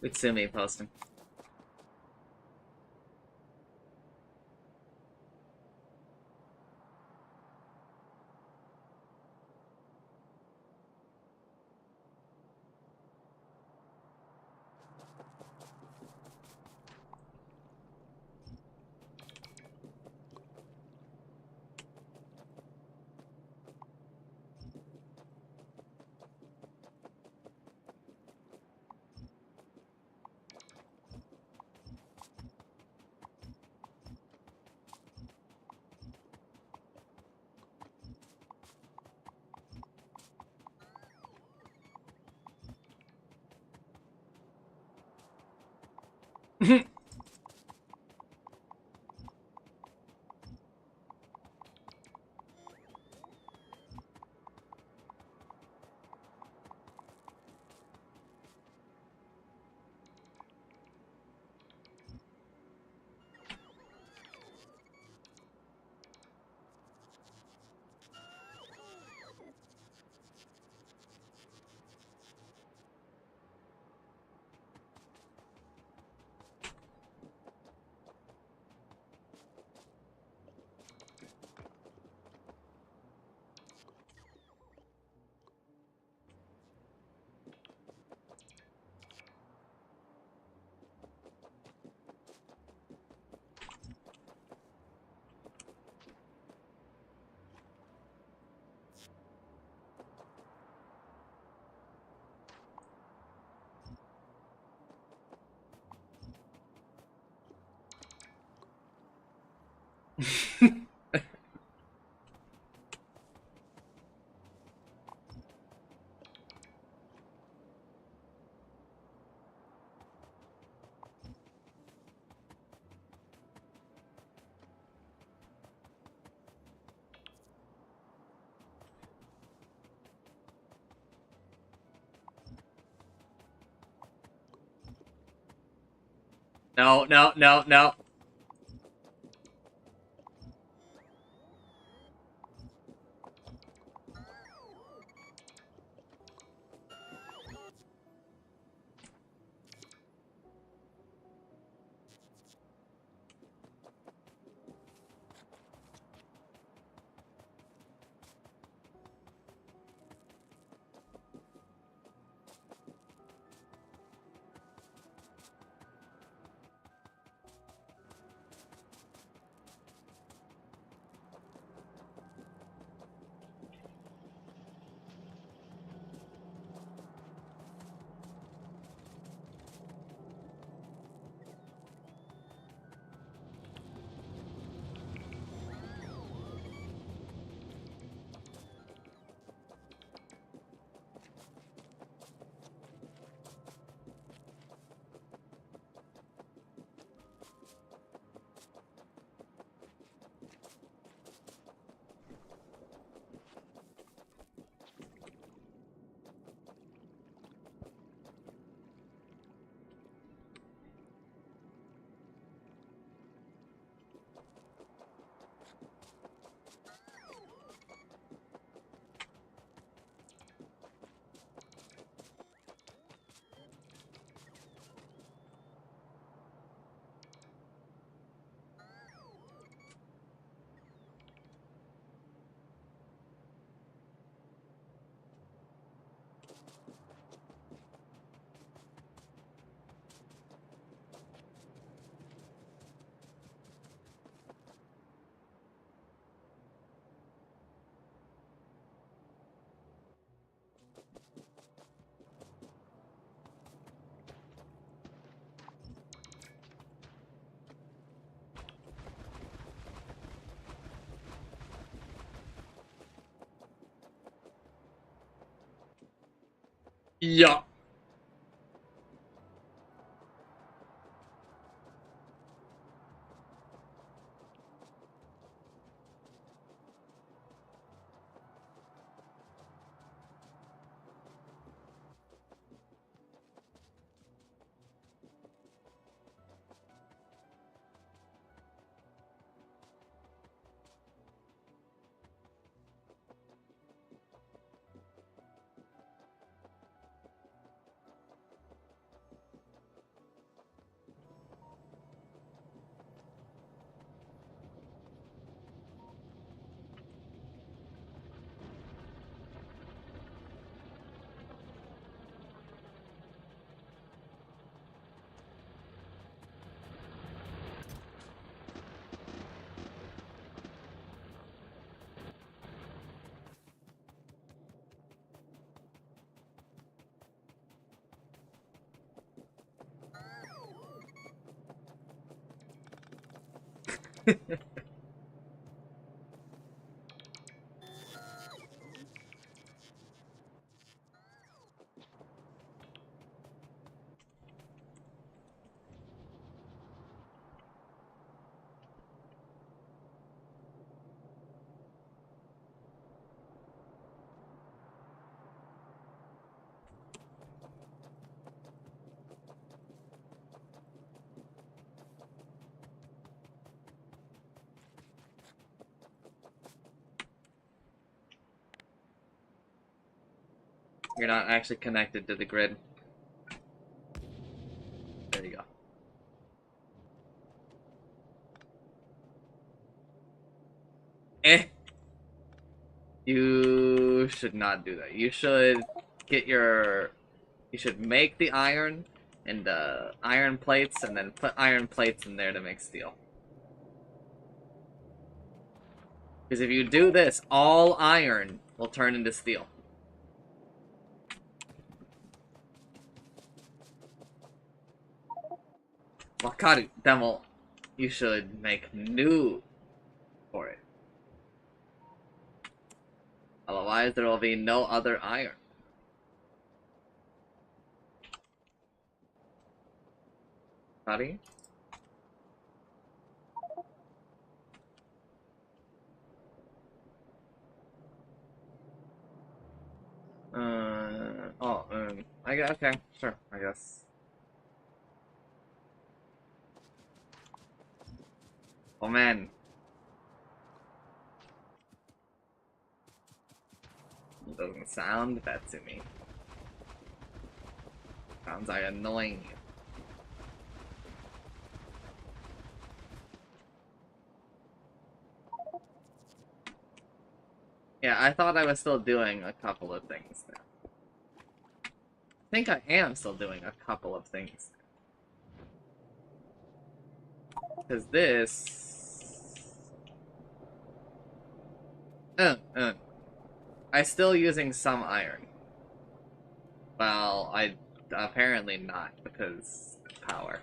Utsumi posting. No, no, no, no. Ja. You're not actually connected to the grid. There you go. Eh. You should not do that. You should get your... You should make the iron and iron plates, and then put iron plates in there to make steel. Because if you do this, all iron will turn into steel. Wakaru, Demo, you should make new for it. Otherwise, there will be no other iron. Buddy? I guess, okay, sure, I guess. Oh man. It doesn't sound bad to me. Sounds like annoying you. Yeah, I thought I was still doing a couple of things there. I think I am still doing a couple of things. Because this... I'm still using some iron. Well, I... apparently not, because power.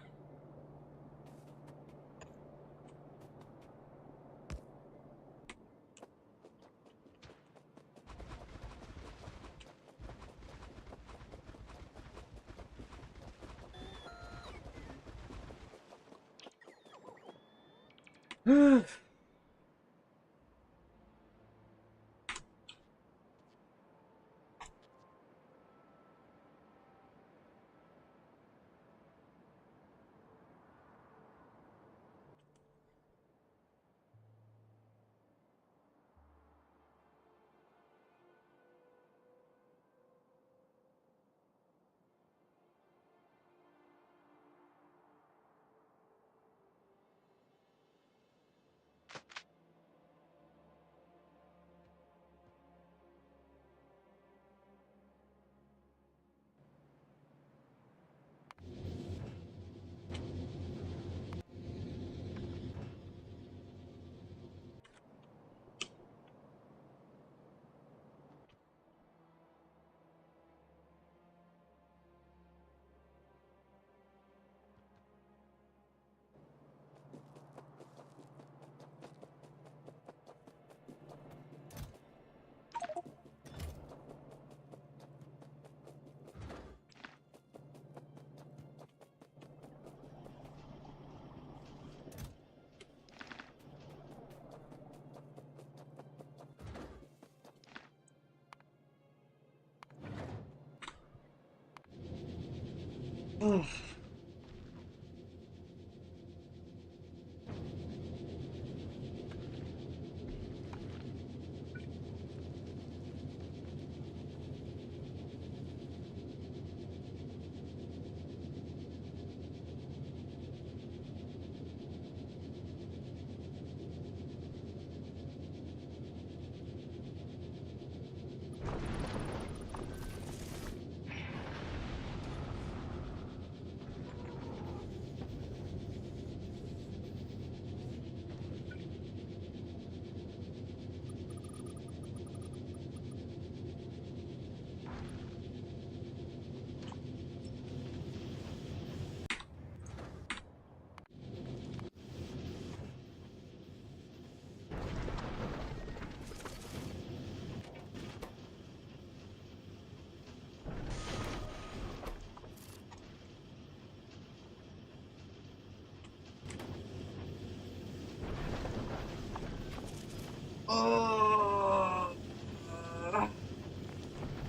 Oh,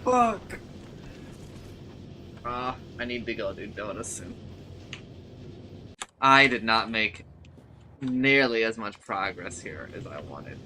fuck. I need to go do Dota soon. I did not make nearly as much progress here as I wanted.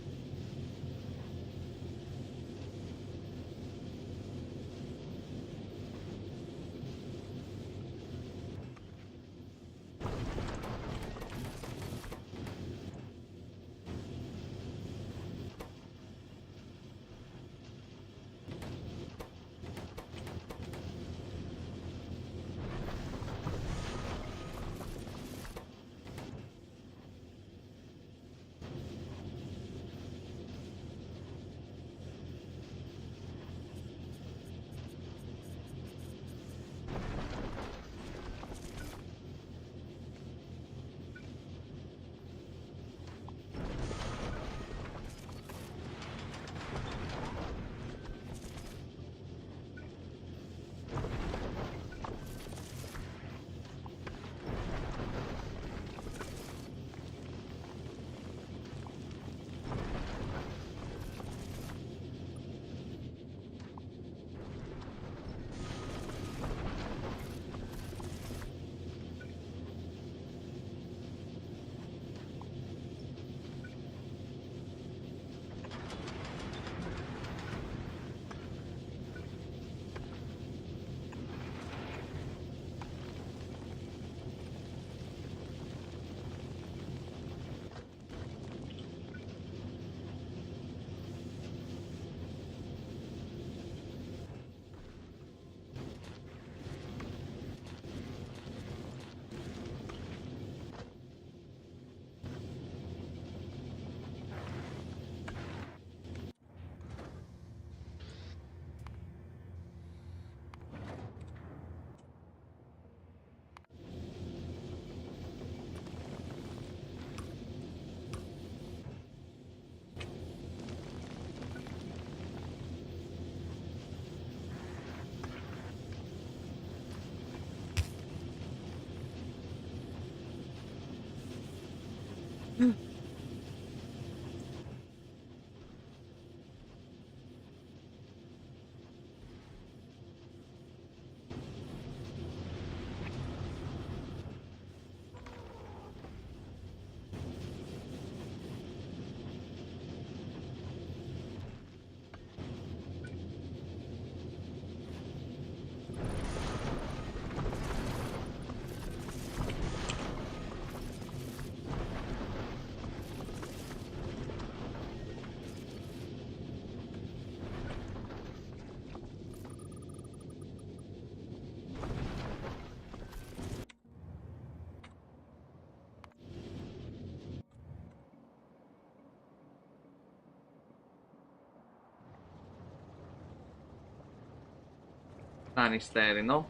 何してるの?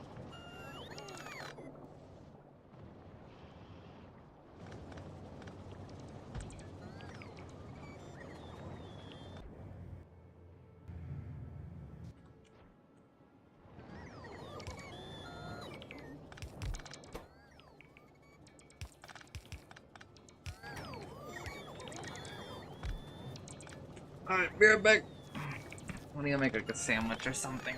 Alright, be right back. What do you make, like a sandwich or something?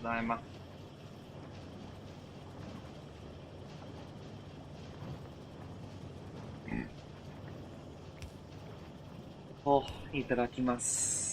ざいます。お、いただきます。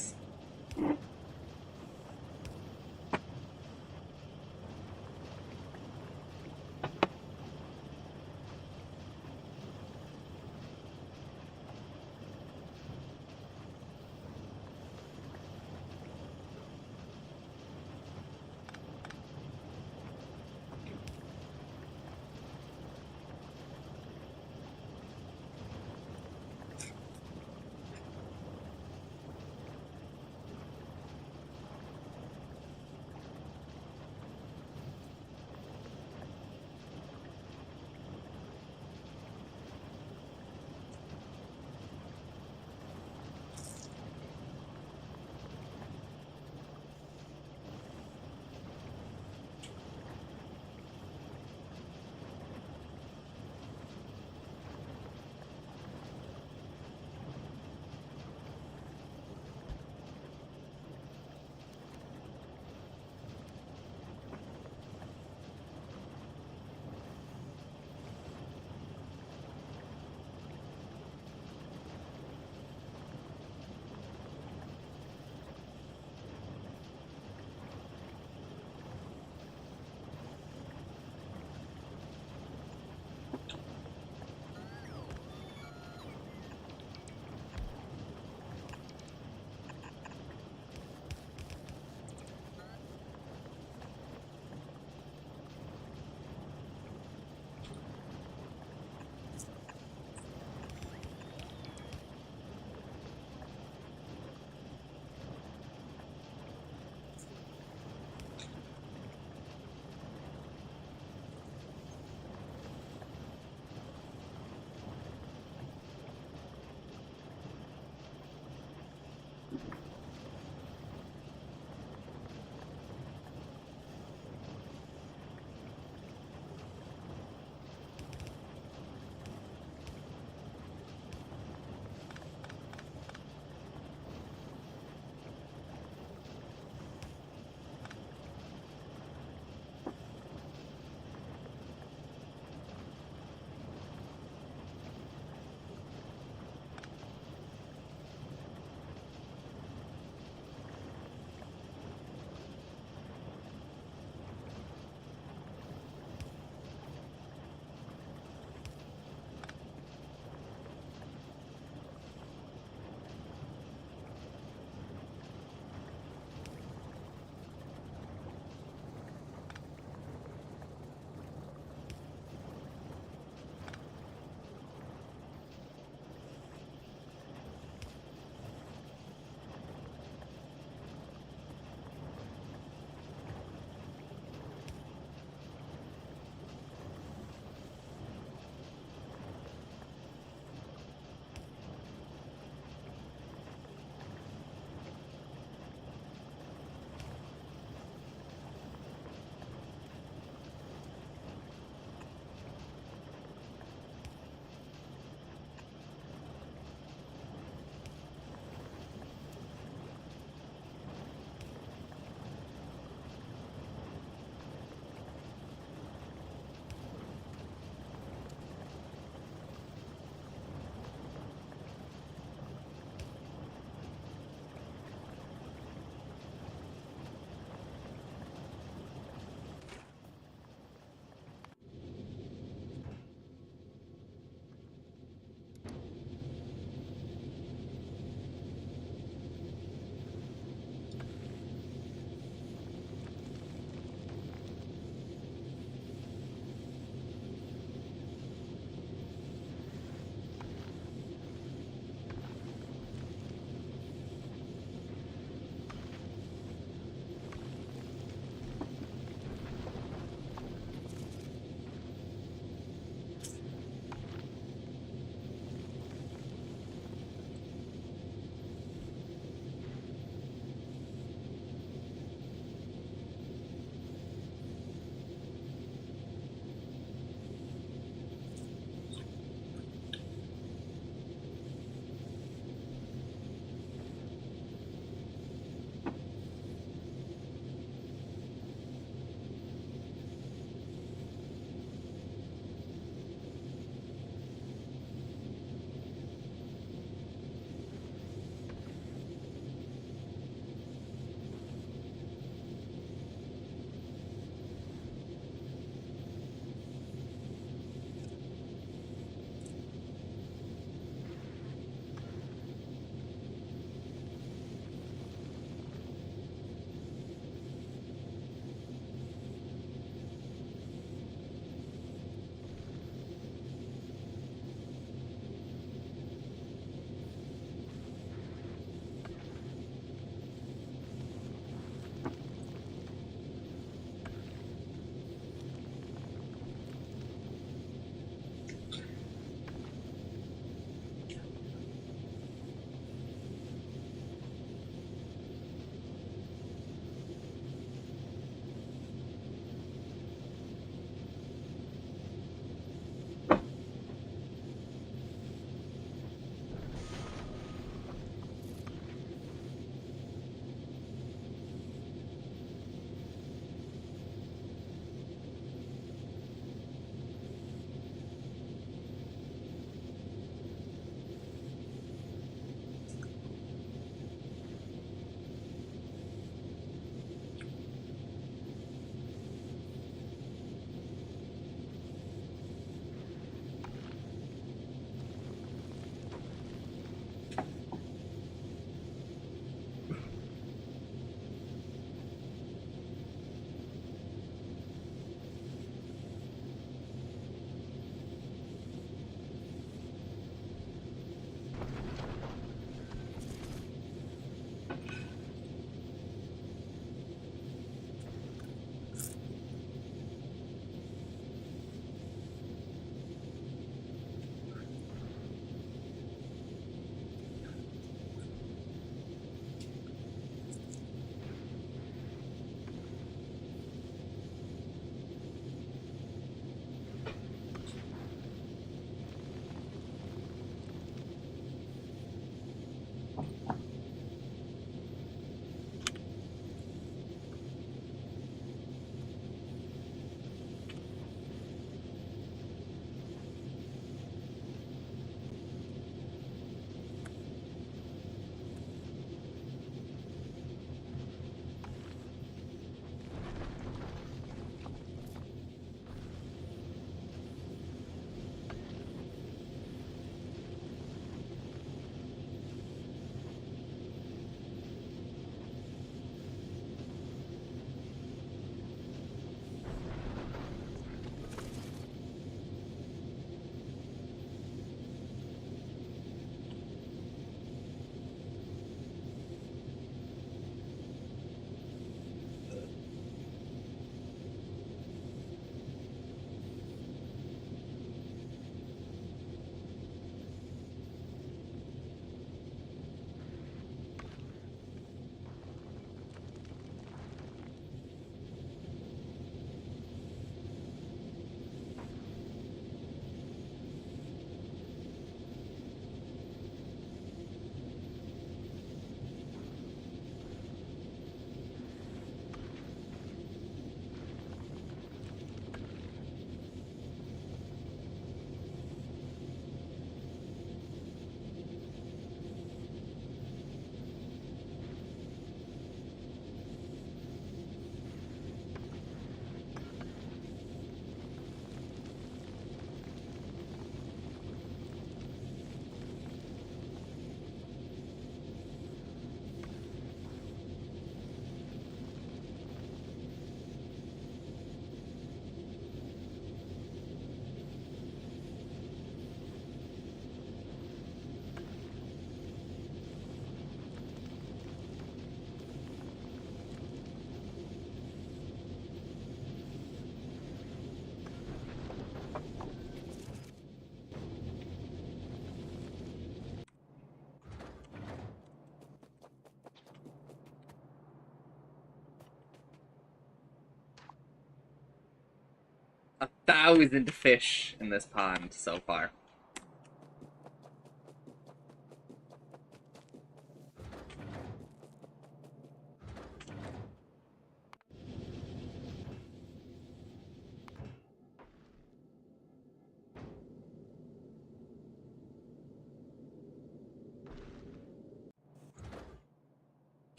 1,000 fish in this pond so far.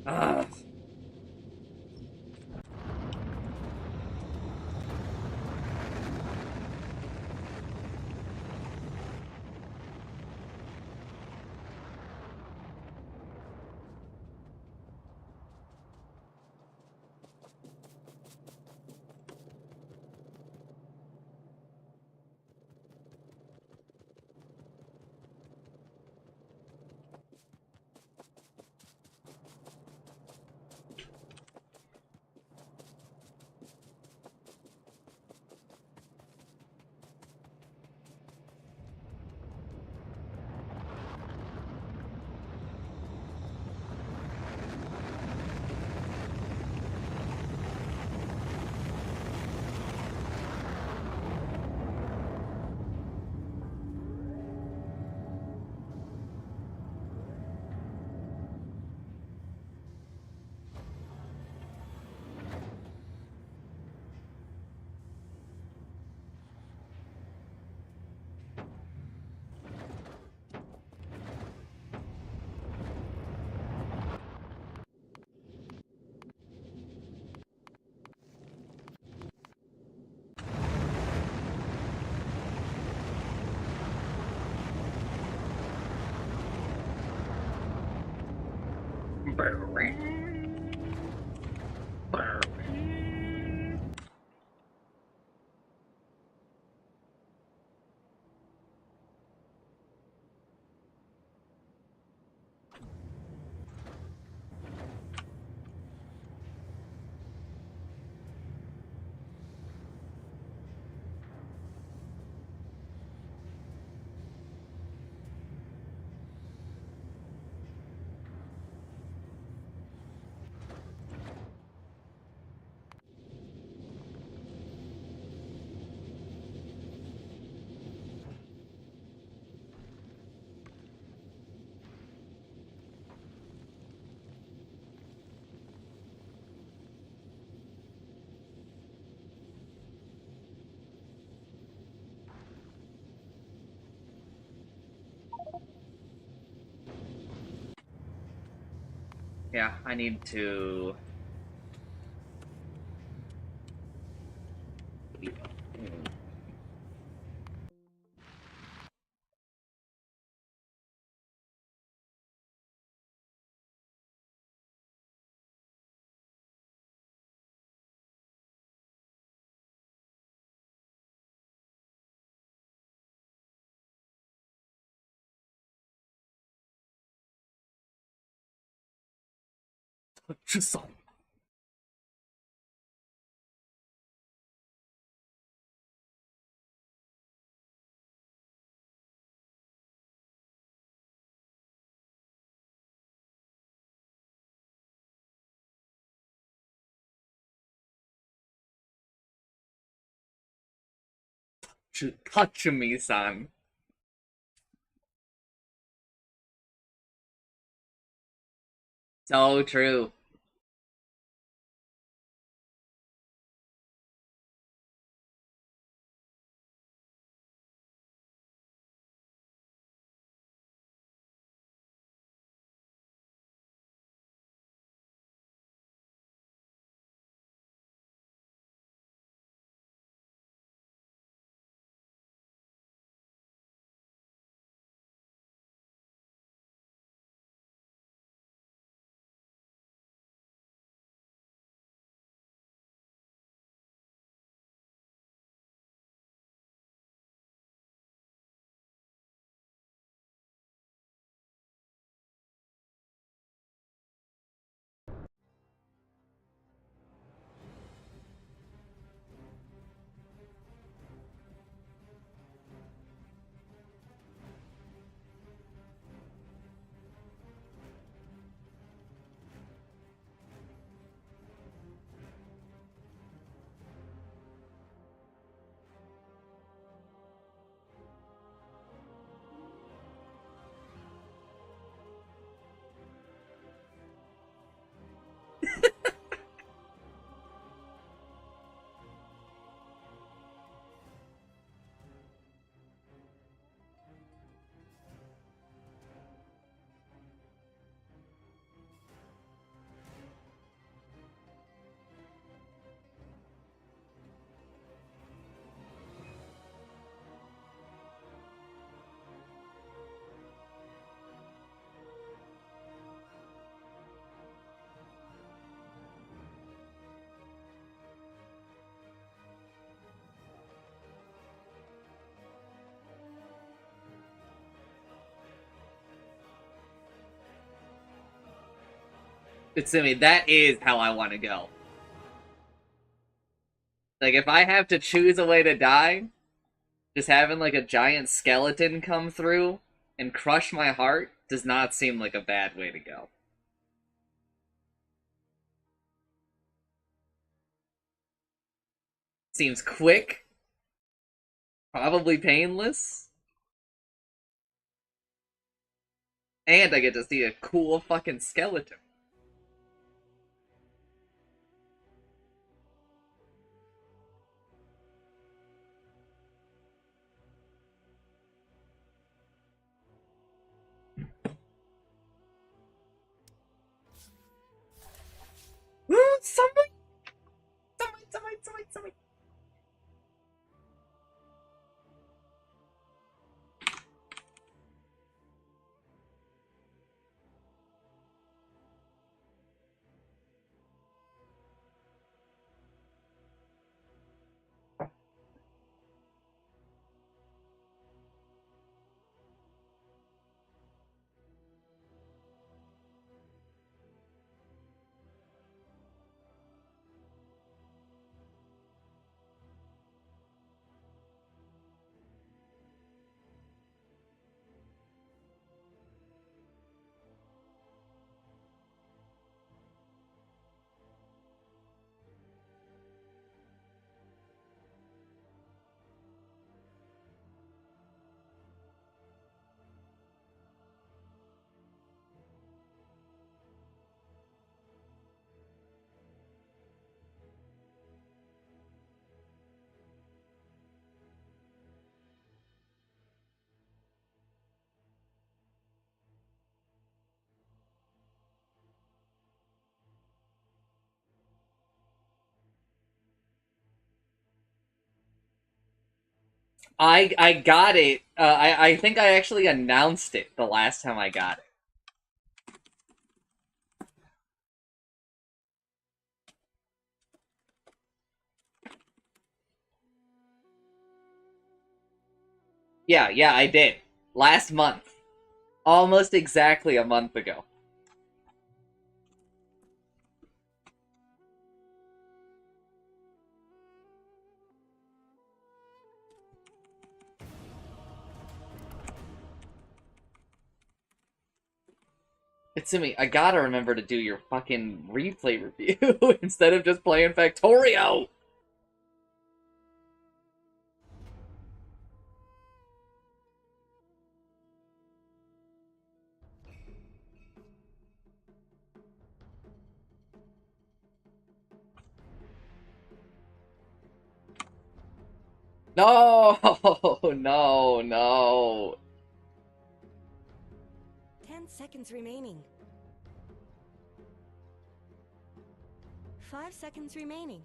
Ah. Yeah, I need to. Just touch me, son. So true. Itsumi, that is how I want to go. Like, if I have to choose a way to die, just having like a giant skeleton come through and crush my heart does not seem like a bad way to go. Seems quick, probably painless, and I get to see a cool fucking skeleton. Somebody, somebody. I got it. I think I actually announced it the last time I got it. Yeah, I did. Last month. Almost exactly a month ago. Itsumi, I gotta remember to do your fucking replay review instead of just playing Factorio! No! No, no. 10 seconds remaining. 5 seconds remaining.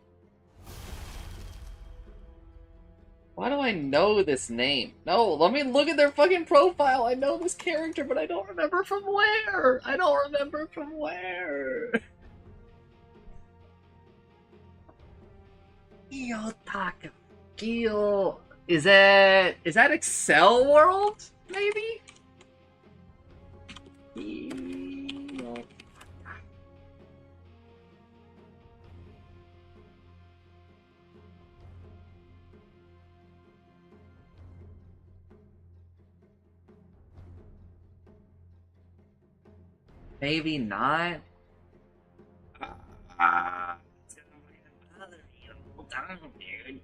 Why do I know this name? No, let me look at their fucking profile. I know this character, but I don't remember from where. I don't remember from where. Kiyotaka. Kiyo. Is that Excel World? Maybe? Kiyo. Maybe not. It's gonna be another evil time, dude.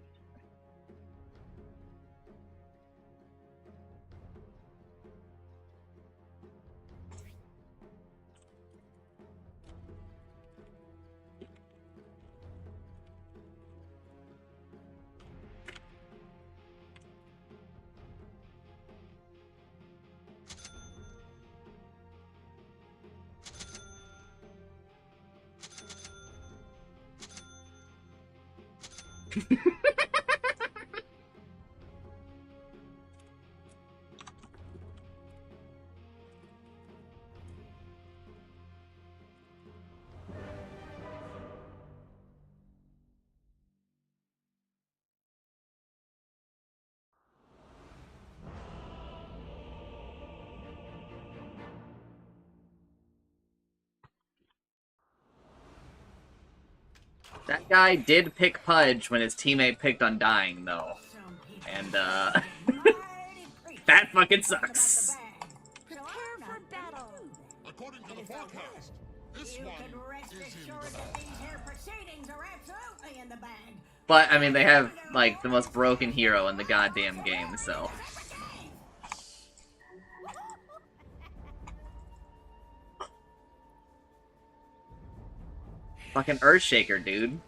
That guy did pick Pudge when his teammate picked Undying, though. And, that fucking sucks. Prepare for battle. According to the forecast, this You one can rest is assured in that these here proceedings are absolutely in the bag. But, I mean, they have, like, the most broken hero in the goddamn game, so. Fucking Earthshaker, dude.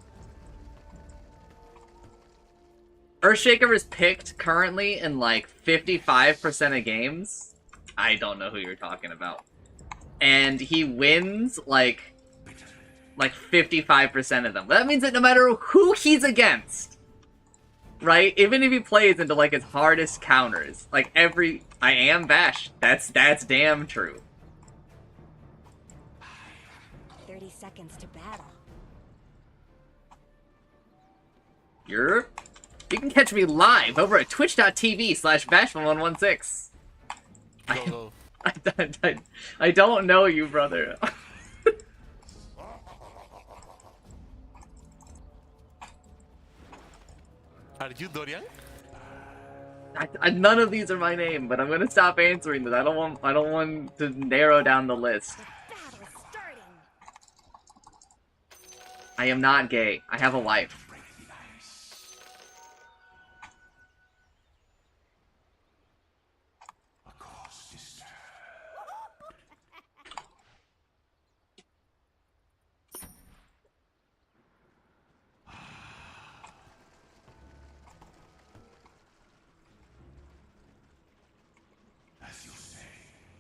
Earthshaker is picked currently in, like, 55% of games. I don't know who you're talking about. And he wins, like 55% of them. That means that no matter who he's against, right? Even if he plays into, like, his hardest counters, like, I am Vash. That's damn true. 30 seconds to battle. You can catch me live over at twitch.tv/Vash1116. Go. I don't know you, brother. Are you Dorian? None of these are my name, but I'm gonna stop answering this. I don't want to narrow down the list. The battle is starting. I am not gay. I have a wife.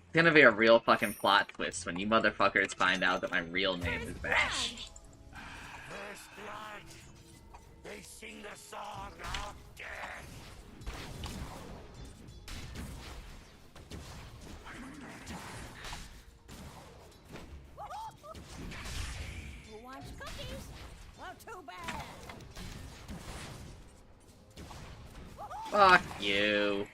It's gonna be a real fucking plot twist when you motherfuckers find out that my real name is Vash. First blood. They sing the song of death. Fuck you.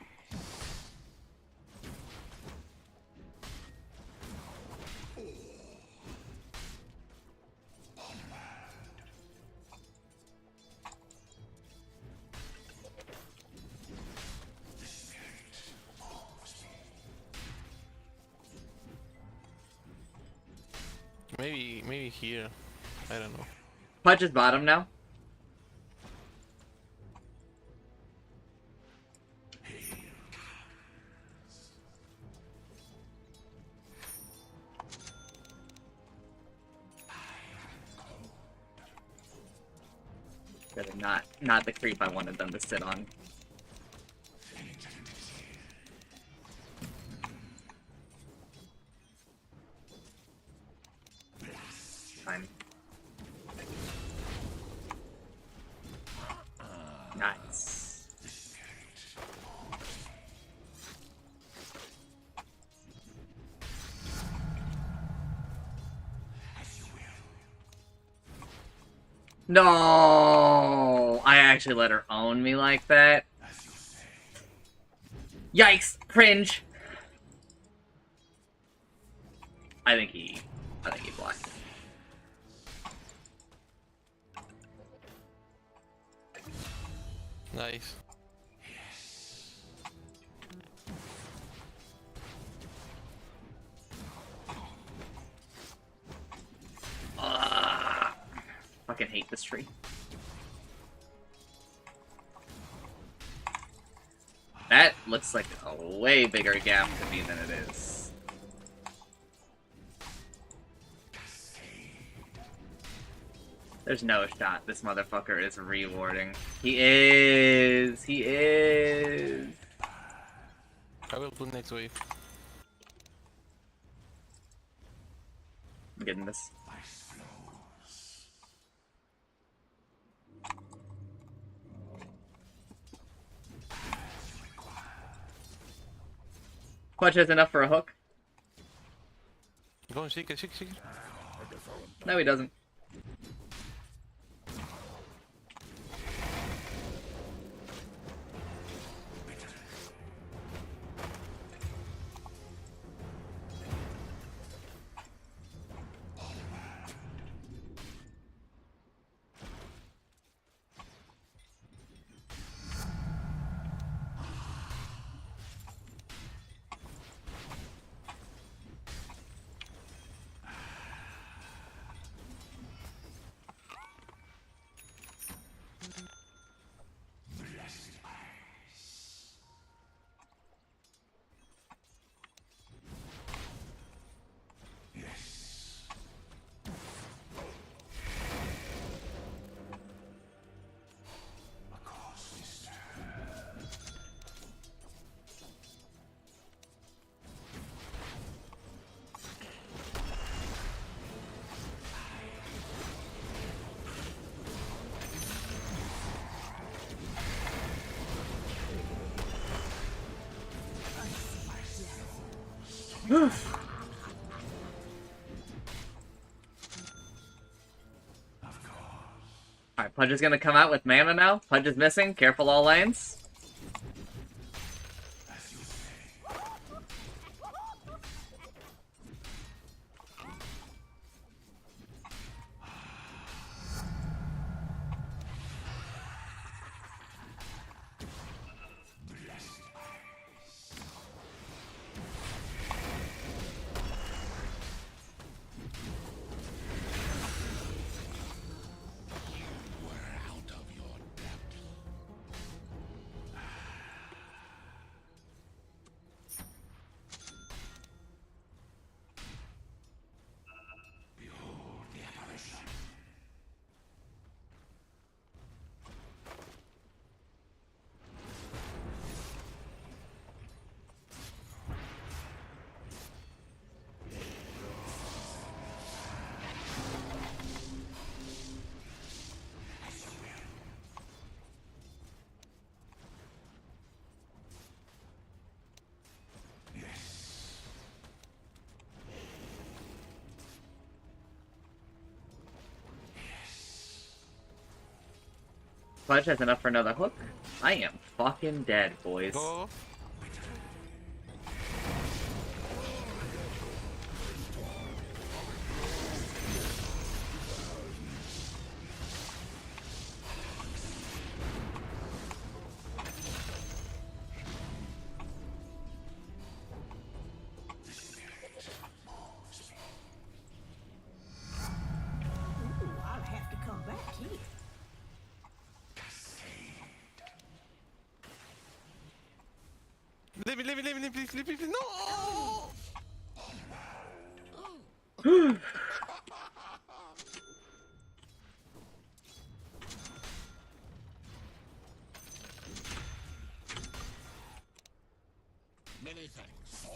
Maybe here. I don't know. Pudge is bottom now. That are not the creep I wanted them to sit on. Time. Nice. No, I actually let her own me like that. Yikes! Cringe. I think he blocked. Nice. Fucking hate this tree. That looks like a way bigger gap to me than it is. There's no shot this motherfucker is rewarding. He is! He is! I will put next wave. I'm getting this. Clutch has enough for a hook? Go and seek it. No, he doesn't. Alright, Pudge is gonna come out with mana now. Pudge is missing. Careful all lanes. Fudge has enough for another hook. I am fucking dead, boys. Go. Ooh, I'll have to come back here. Leave me, please, no! Many thanks.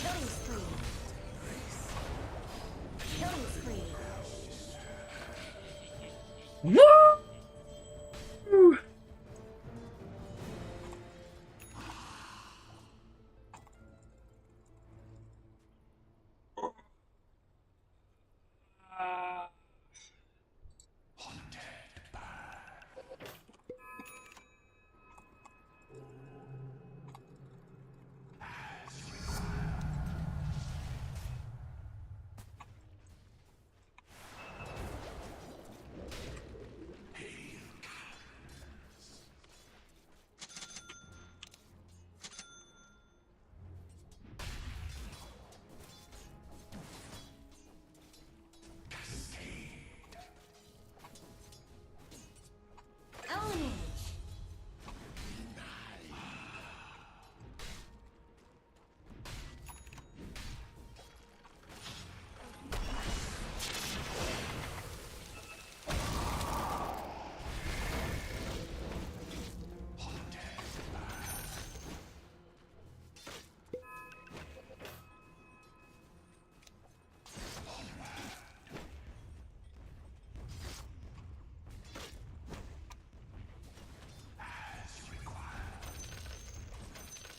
Killing spree. Killing spree. Woo!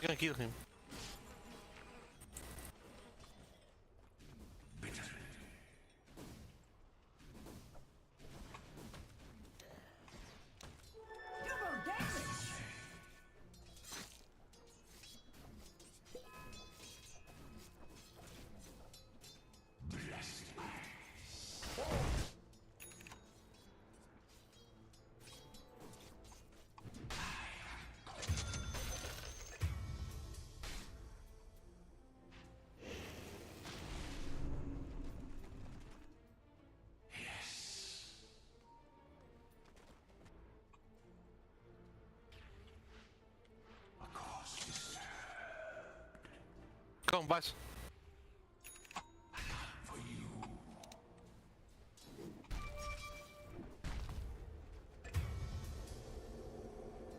You're gonna kill him. Double damage. Come on, Vash.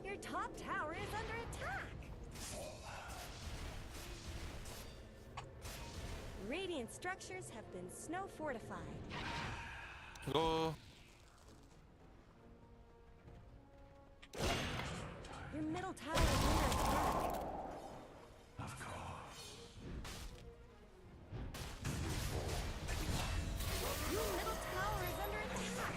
Your top tower is under attack. Radiant structures have been snow fortified. Go. Your middle tower is under attack. Your middle tower is under attack.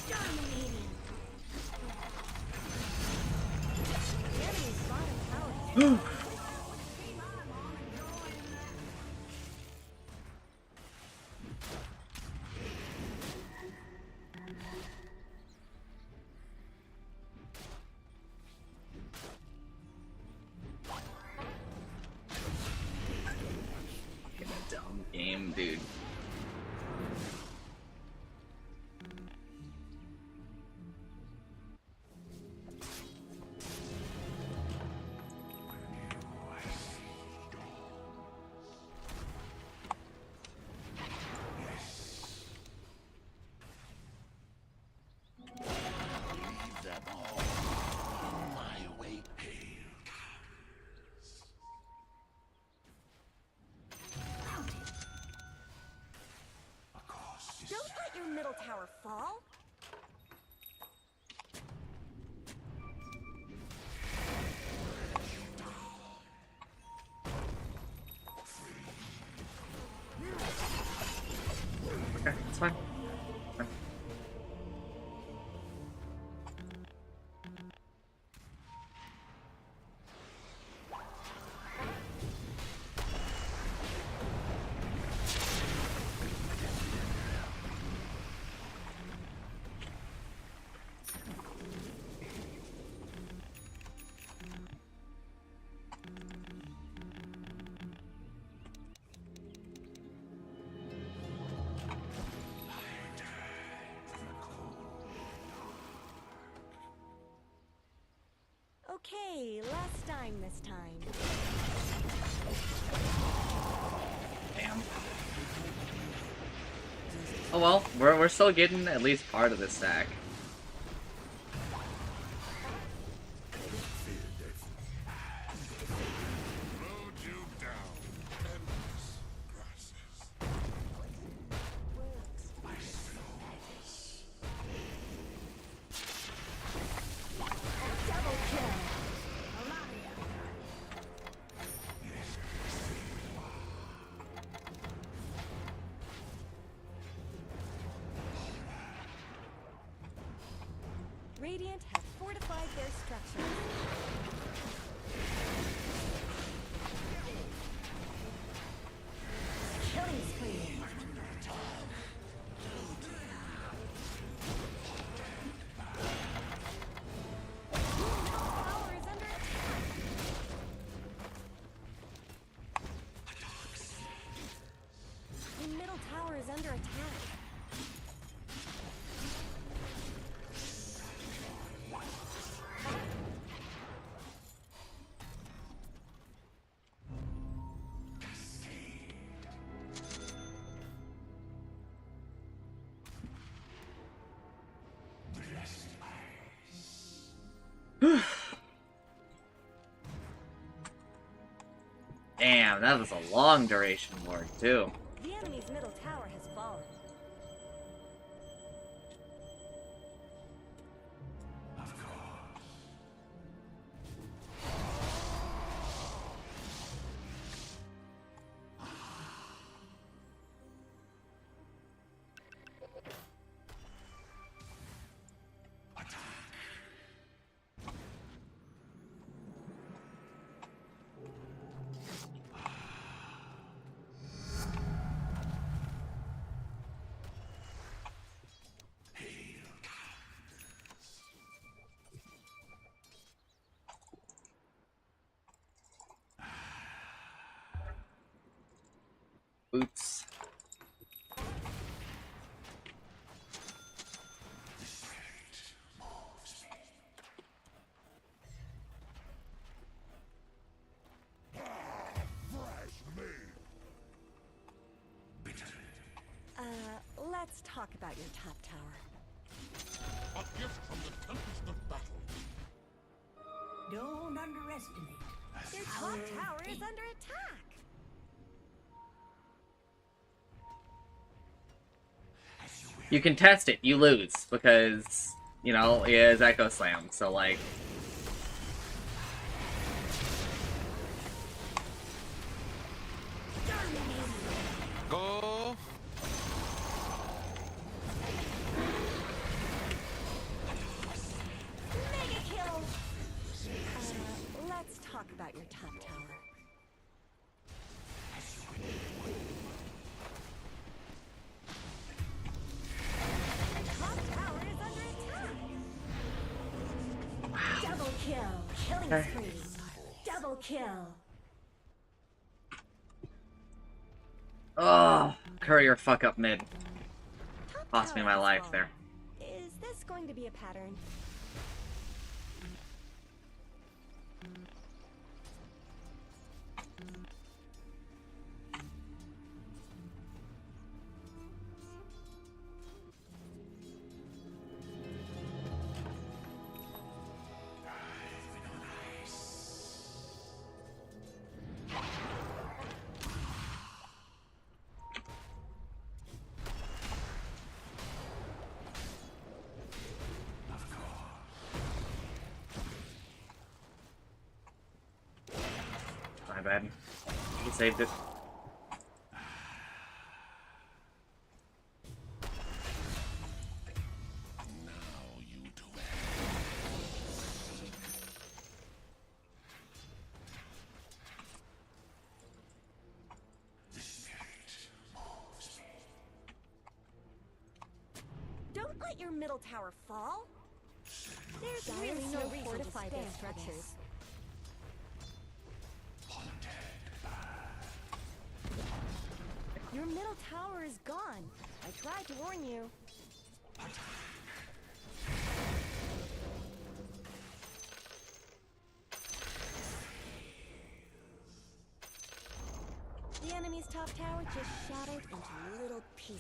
Dominating. The enemy's bottom tower is Fucking dumb game, dude. let your middle tower fall? Okay, it's fine. Fine. Okay, less dying this time. Oh well, we're still getting at least part of this stack. Load you down. Endless grasses. Double kill. Radiant have fortified their structures. Killing spree. Tower is under attack. The middle tower is under attack. Damn, that was a long duration ward too. The enemy's middle tower has fallen. Boots. Let's talk about your top tower. A gift from the tempest of battle. Don't underestimate. Your top tower is under attack. You can test it, you lose, because, you know, it is Echo Slam, so like... Go. Mega kill. Let's talk about your top tower. Top tower is under attack. Double kill. Killing Okay. spree. Double kill. Oh, courier fuck up mid. Top Cost me tower my has life fallen. there. Is this going to be a pattern? bad. He saved it. Don't let your middle tower fall. There's really no reason to stand their structures. Your middle tower is gone. I tried to warn you. The enemy's top tower just shattered into little pieces.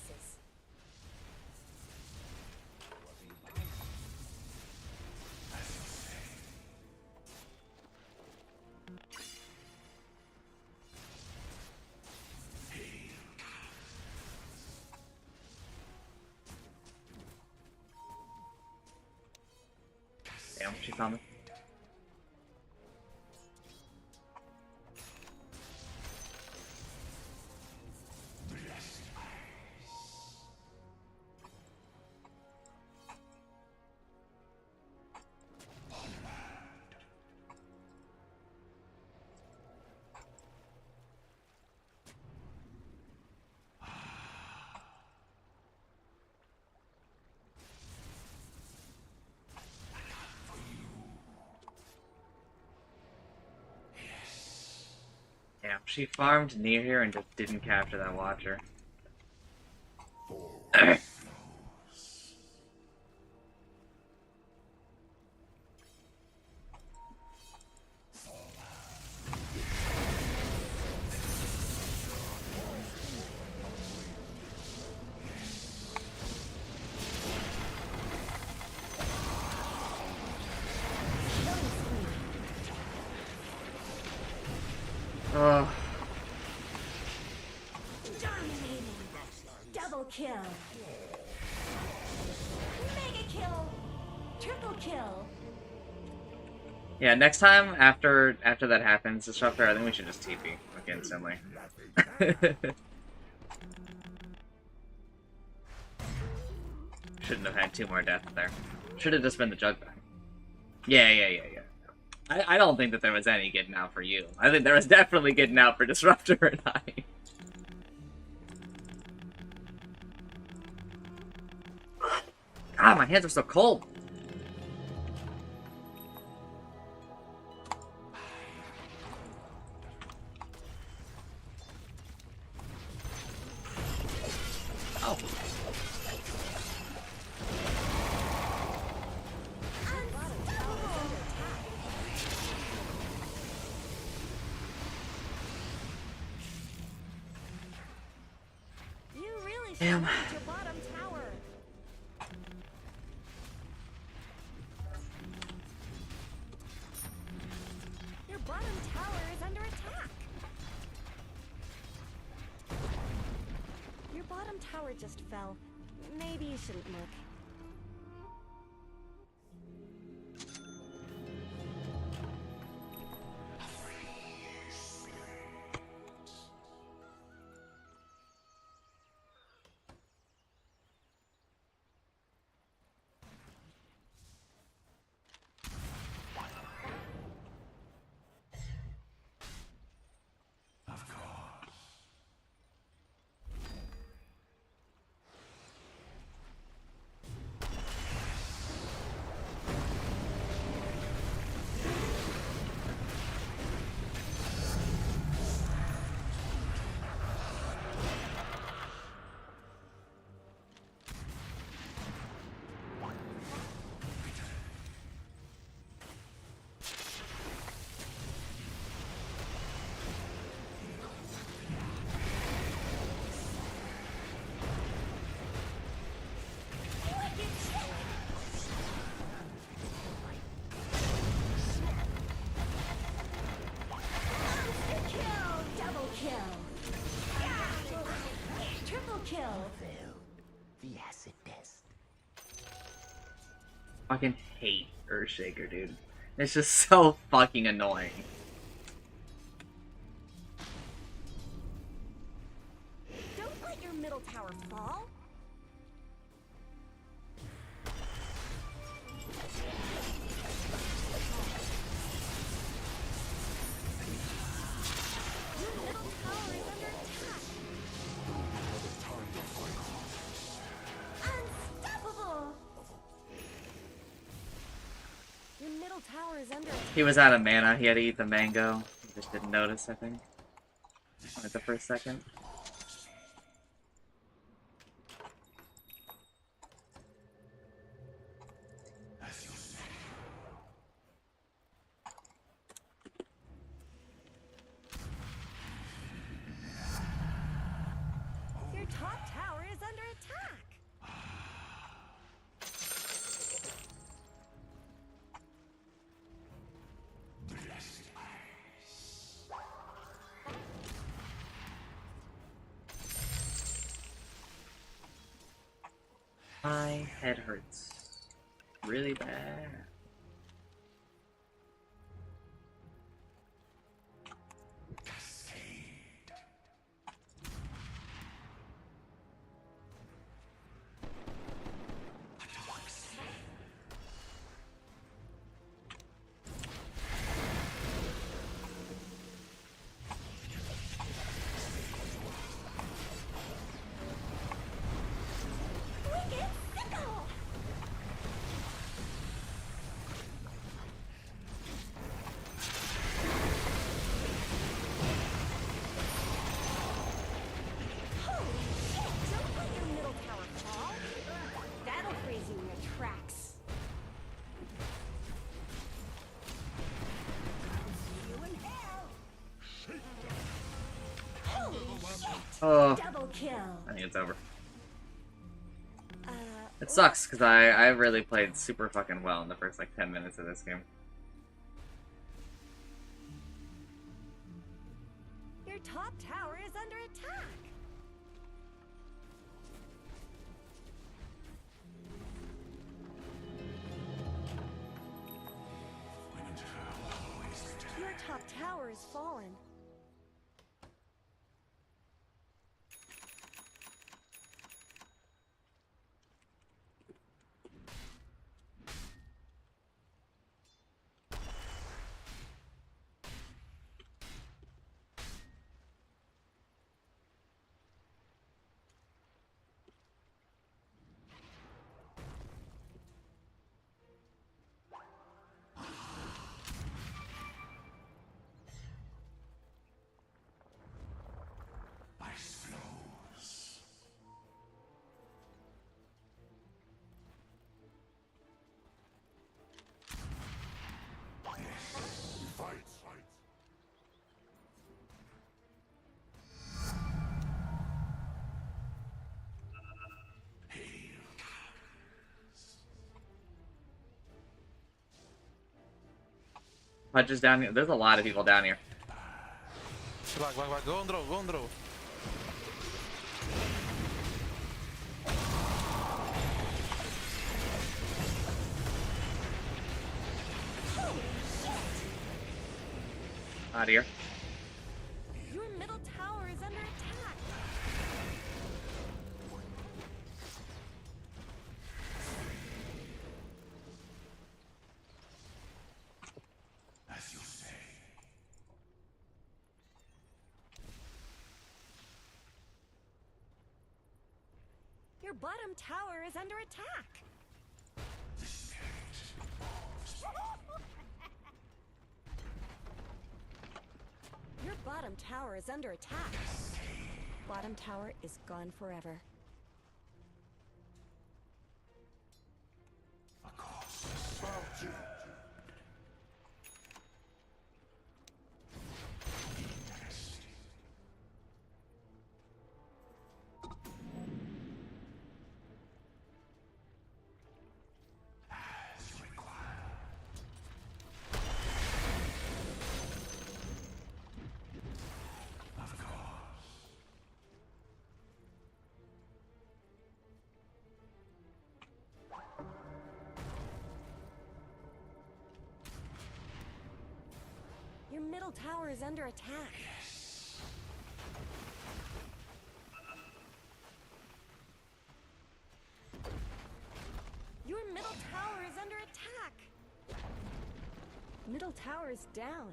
Damn, she found me. Yeah, she farmed near here and just didn't capture that watcher. Ugh. Dominating. Double kill. Mega kill. Triple kill. Yeah, next time after that happens, Disruptor, I think we should just TP like instantly. Shouldn't have had 2 more deaths there. Should have just been the jug back. Yeah. I don't think that there was any getting out for you. I think there was definitely getting out for Disruptor and I. God, my hands are so cold. Oh. You really Damn. should your bottom tower. Your bottom tower is under attack. Your bottom tower just fell. Maybe you shouldn't look. Fucking hate Earthshaker, dude. It's just so fucking annoying. tower fall? Your middle tower is under attack. Unstoppable! Your middle tower is under attack. He was out of mana. He had to eat the mango. He just didn't notice, I think. At the first second. Your top tower is under attack. My head hurts. Really bad. Wicked sickle! Holy shit! Don't let your middle tower fall. That'll freeze you in your tracks. You in hell. Holy shit! Oh, Double kill. I think it's over. Uh, It sucks, because I really played super fucking well in the first, like, 10 minutes of this game. your top tower is under attack. Your top tower is fallen. Punches down here. There's a lot of people down here. Back. Go on, draw. Out here. Your middle tower is under attack. Your bottom tower is under attack. Your bottom tower is under attack. Bottom tower is gone forever. Your middle tower is under attack. Middle tower's down.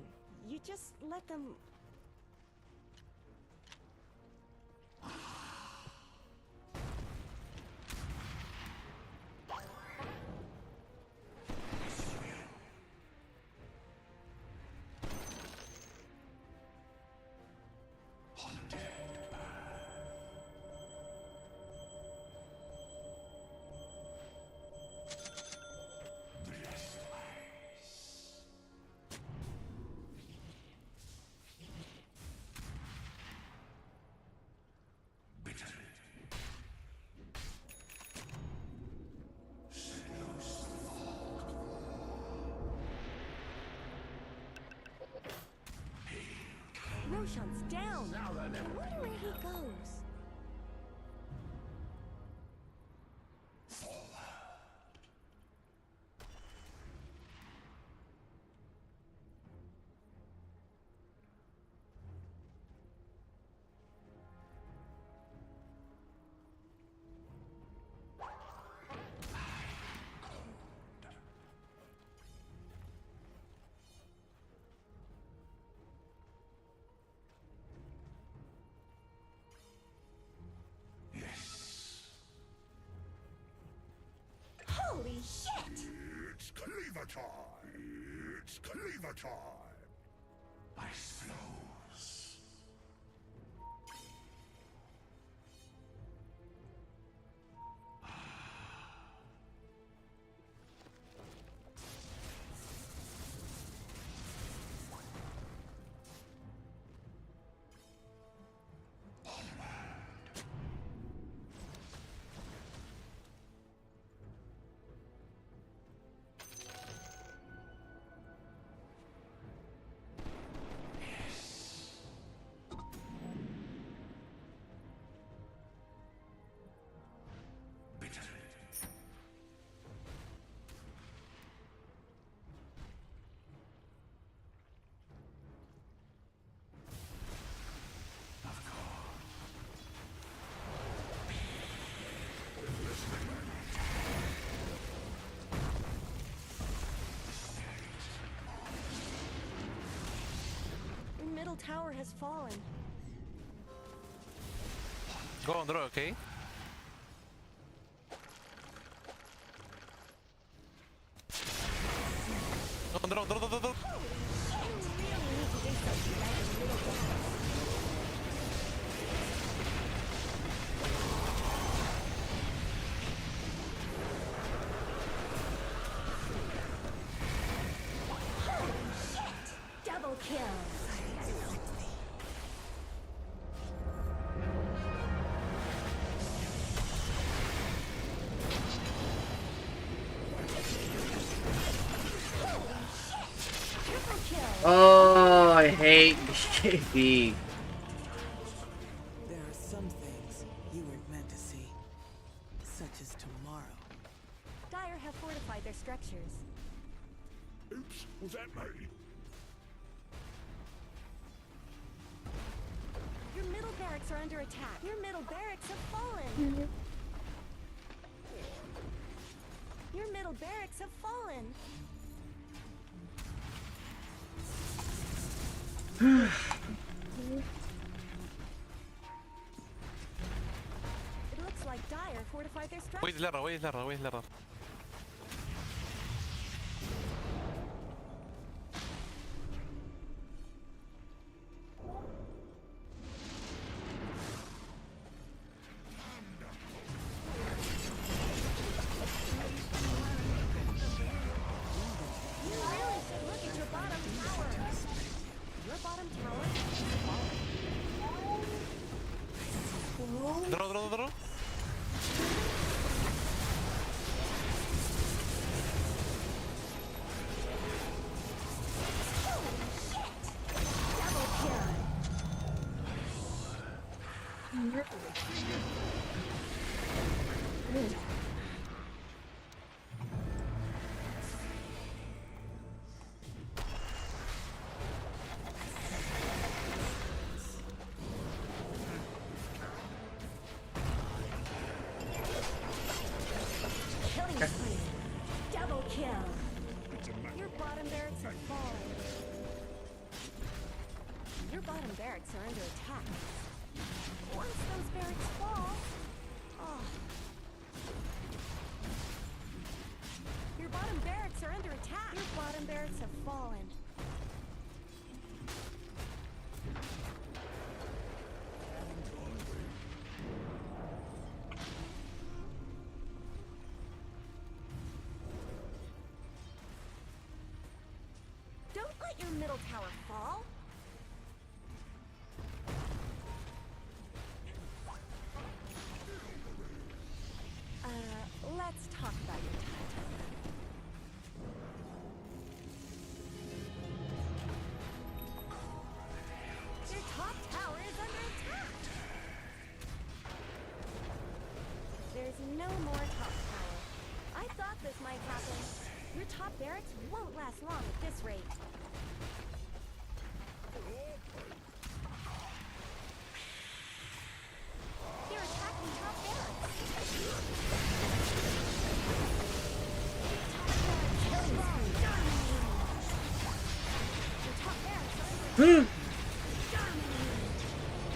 You just let them... Roshan's down. I wonder where he goes. Holy shit! It's cleaver time! It's cleaver time! Ice flows. Your middle tower has fallen. Go on draw, okay? Go on draw. You really need to do something about your middle tower. Holy shit! Double kill! Triple kill! Oh, I hate BKB. There are some things you weren't meant to see, such as tomorrow. Dire have fortified their structures. Oops, was that me? Your middle barracks are under attack. Your middle barracks have fallen. Your middle barracks have fallen. It looks like Dire fortified their structure. Wait Lara, wait Lara, wait Lara. You really should look at your bottom tower. Your bottom tower is falling. Draw. Double kill. Killing spree. Double kill. Your bottom barracks have fallen. Your bottom barracks are under attack. Once those barracks fall... Oh. Your bottom barracks are under attack. Your bottom barracks have fallen. Don't let your middle tower fall. Let's talk about your time. Your top tower is under attack. There's no more top tower. I thought this might happen. Your top barracks won't last long at this rate. They're attacking top barracks.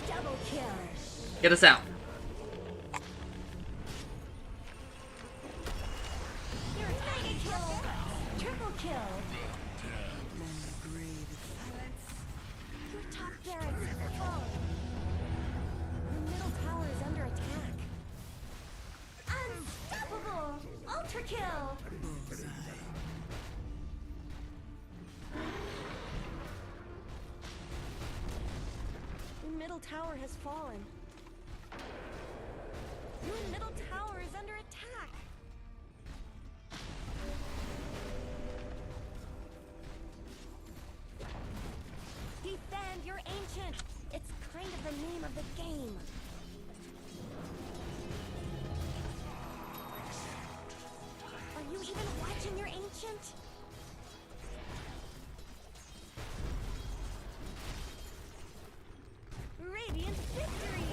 Double kill. Get us out. You're mega kill. Triple kill. Then the grave is silence. Your top barracks have fallen. Your middle tower is under attack. Unstoppable! Ultra kill! Bullseye. Your middle tower has fallen. Your middle tower is under attack. Defend your ancient. It's kind of the name of the game. Are you even watching your ancient? Radiant victory!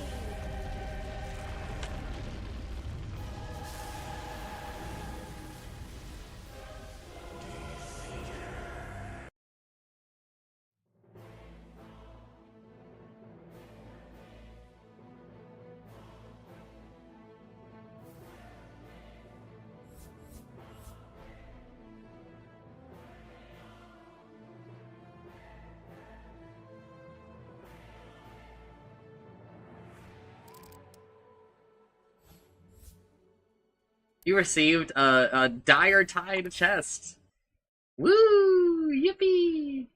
You received a dire tide chest. Woo! Yippee!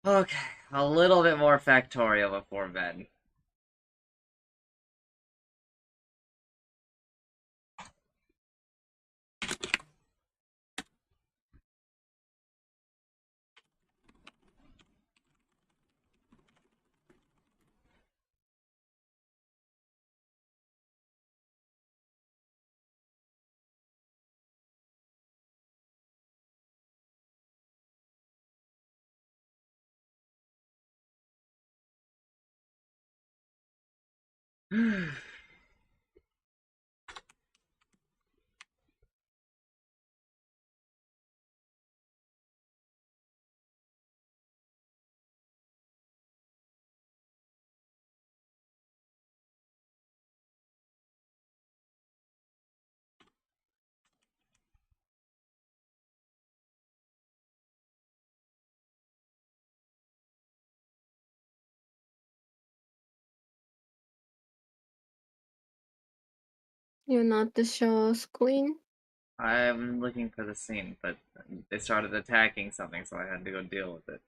Okay, a little bit more factorial before bed. You're not the show's queen? I'm looking for the scene, but they started attacking something, so I had to go deal with it.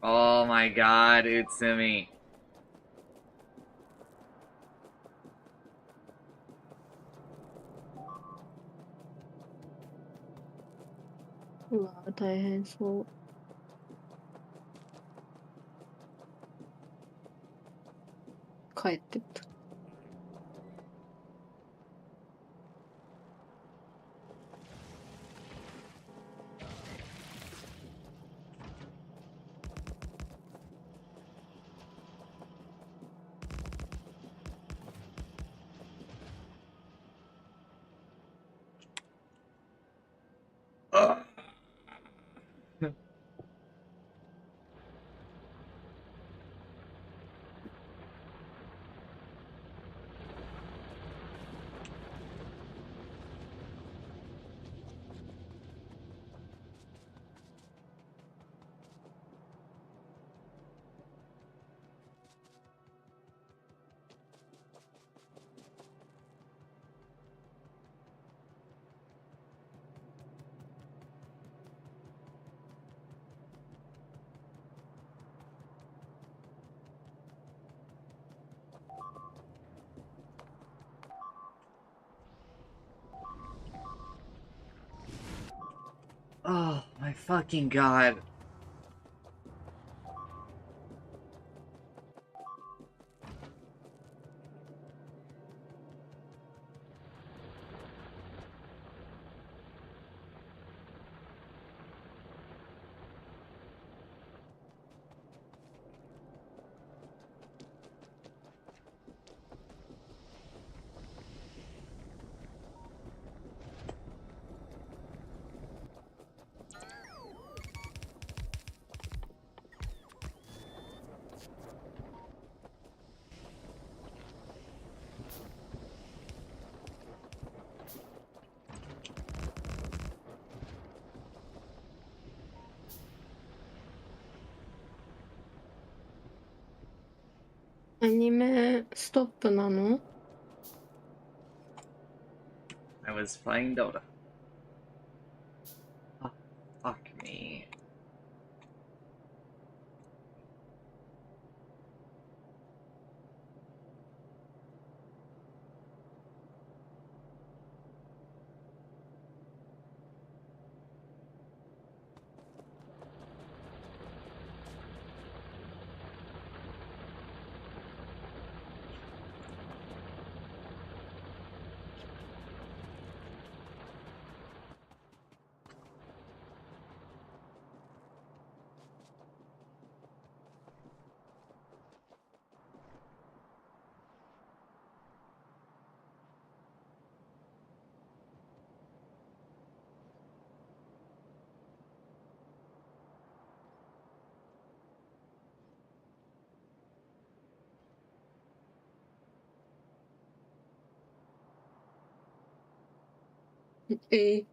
Oh my god, Utsumi. Wow, 大変そう。帰ってった。Ugh. Oh my fucking god.アニメストップなの？ I was playing Dota. Oh, fuck me. ايه؟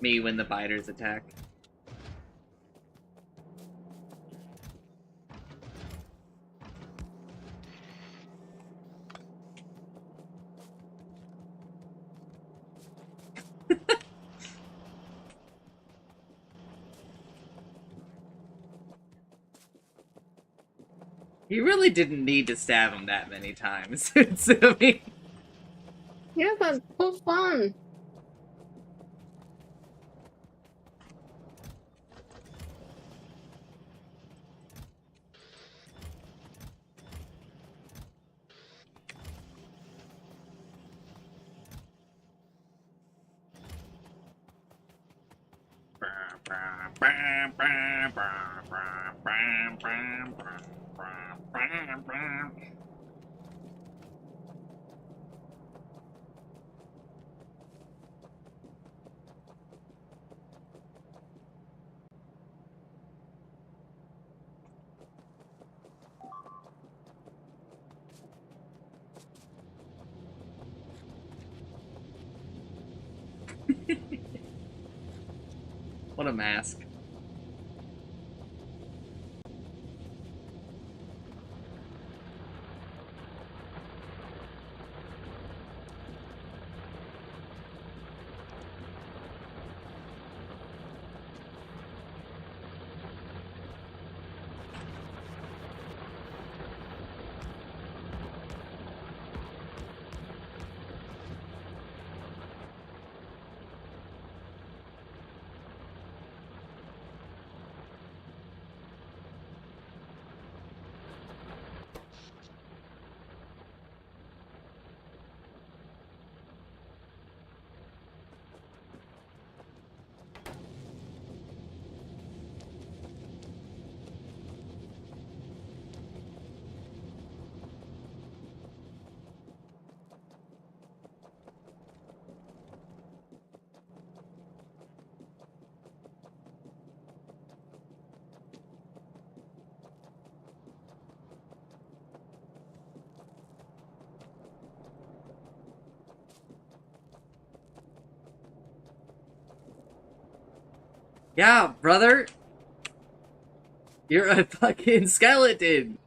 Me when the biters attack. He really didn't need to stab him that many times. I mean, Yeah, but for fun. What a mask. Yeah, brother! You're a fucking skeleton!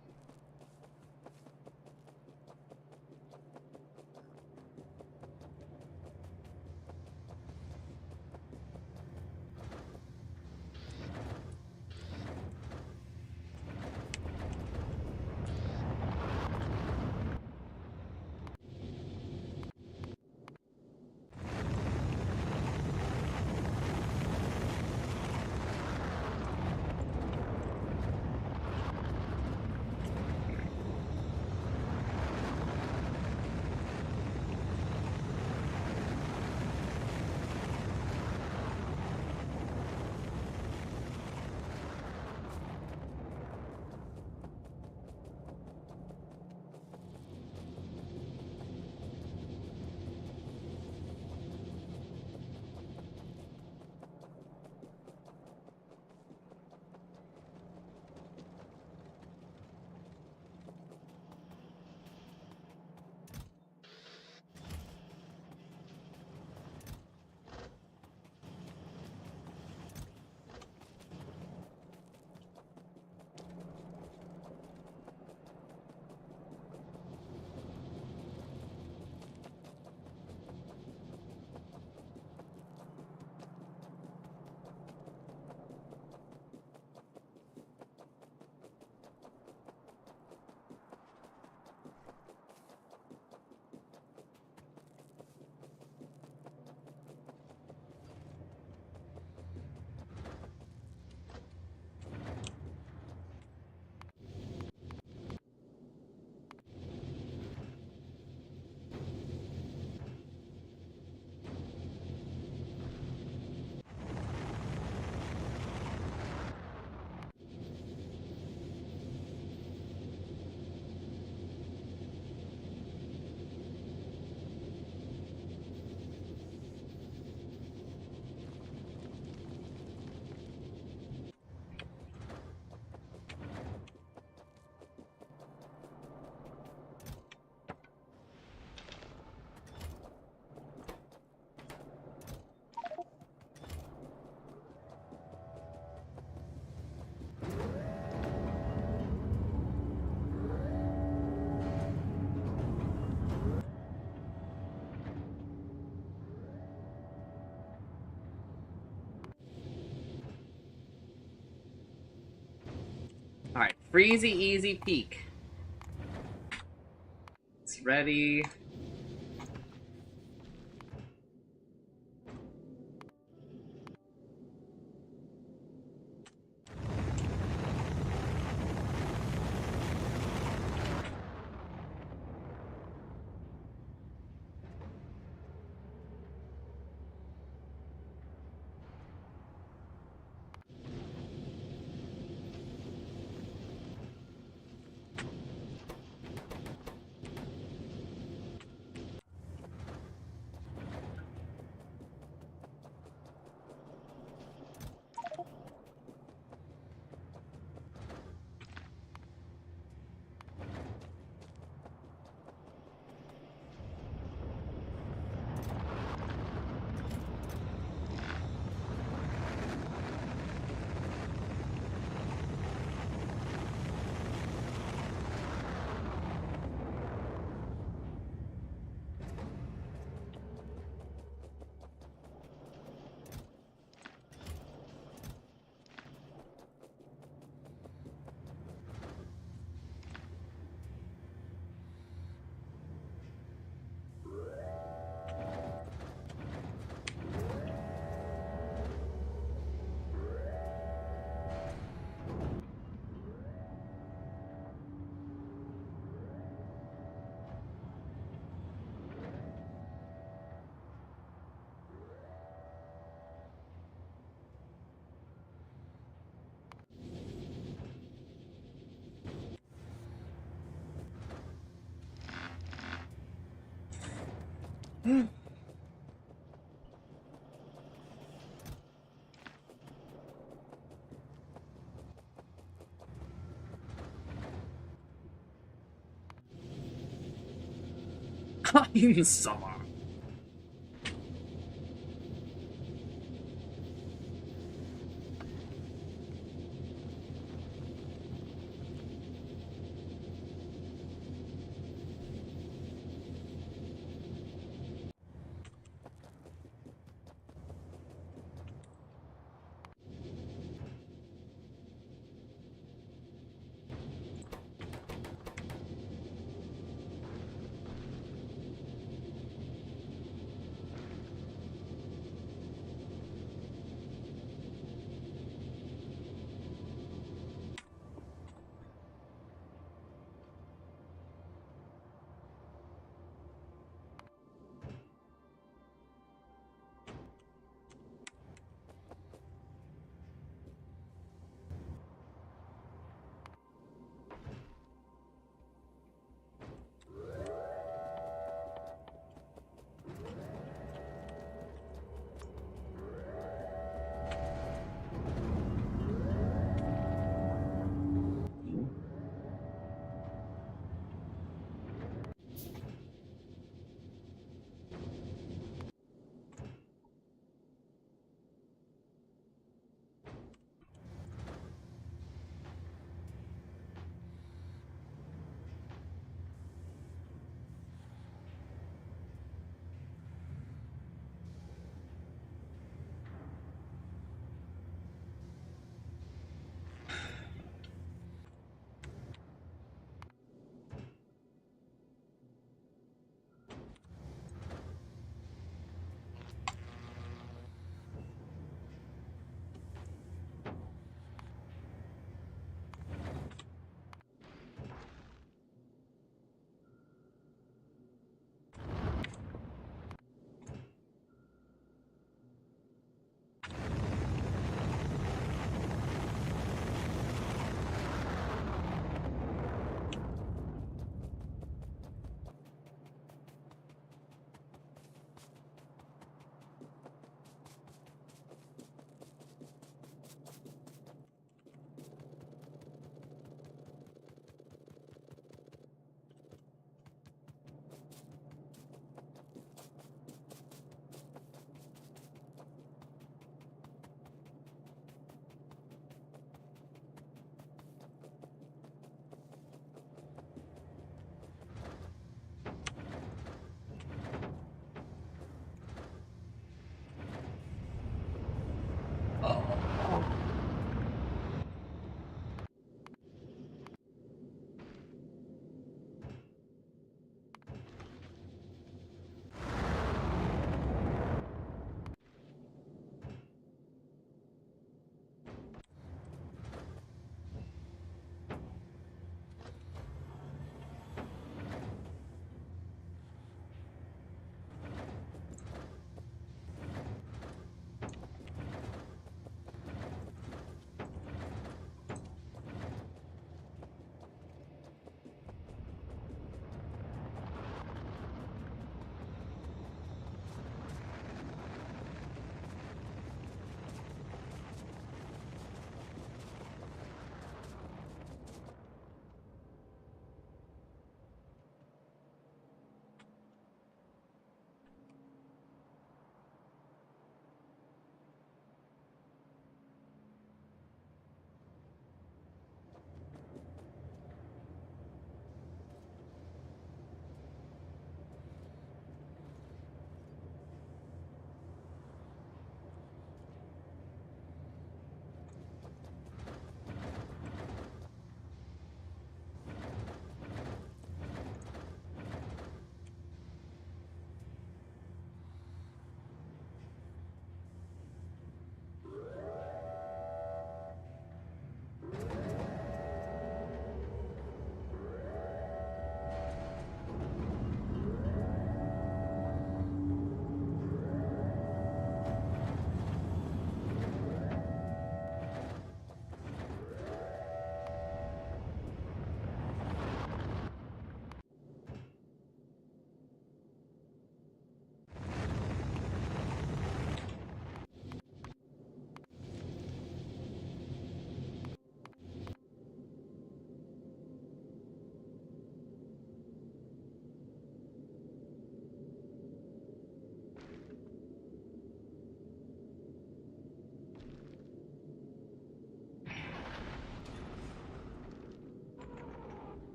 Alright, Freezy Easy Peak. It's ready. In summer.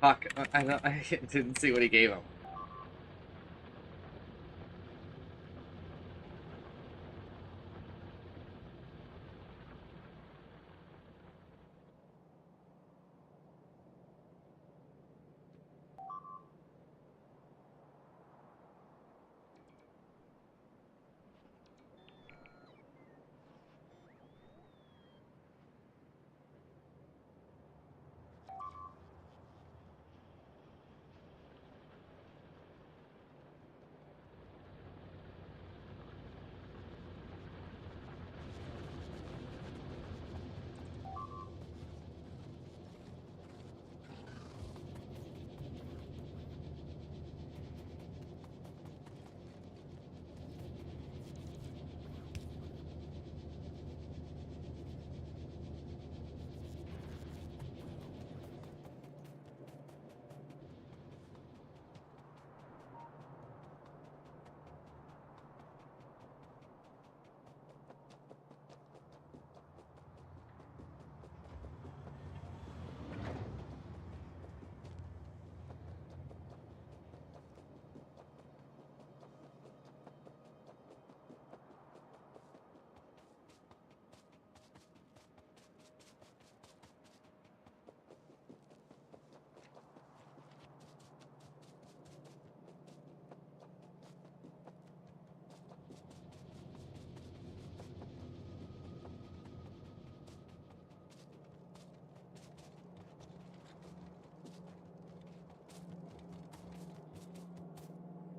Fuck, I didn't see what he gave him.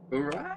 Right.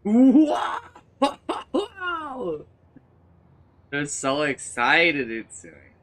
Wow! I'm so excited it's doing.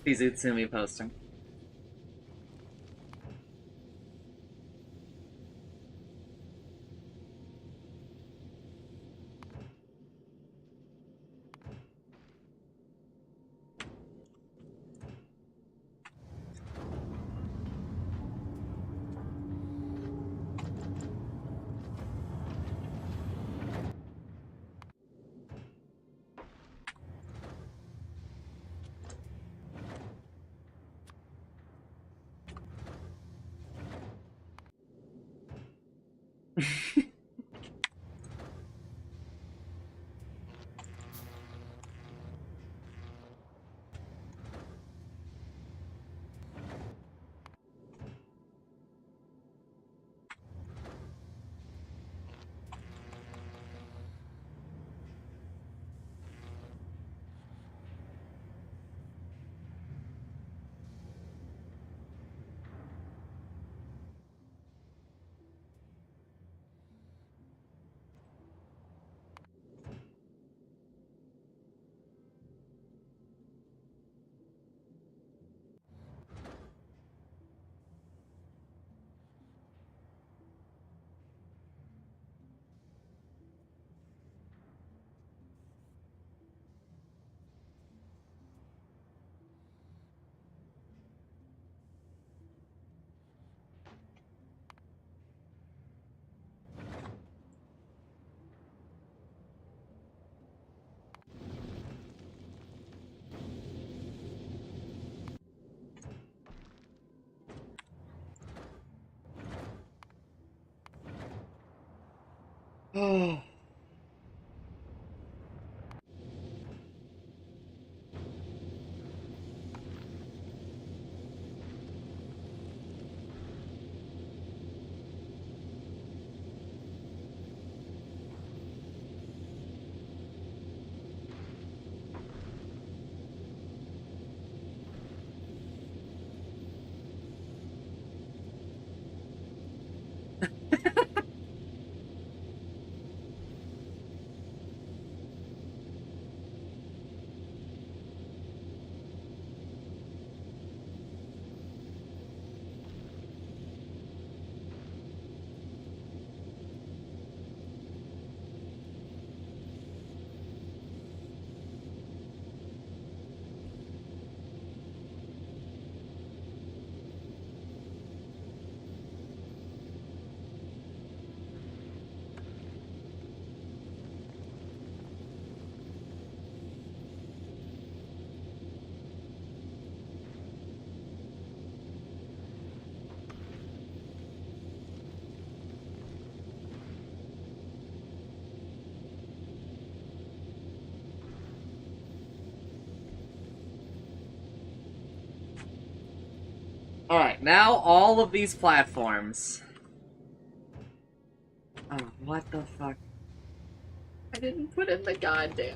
Izutsumi posting. Oh. Alright, now all of these platforms. Oh, what the fuck? I didn't put in the goddamn.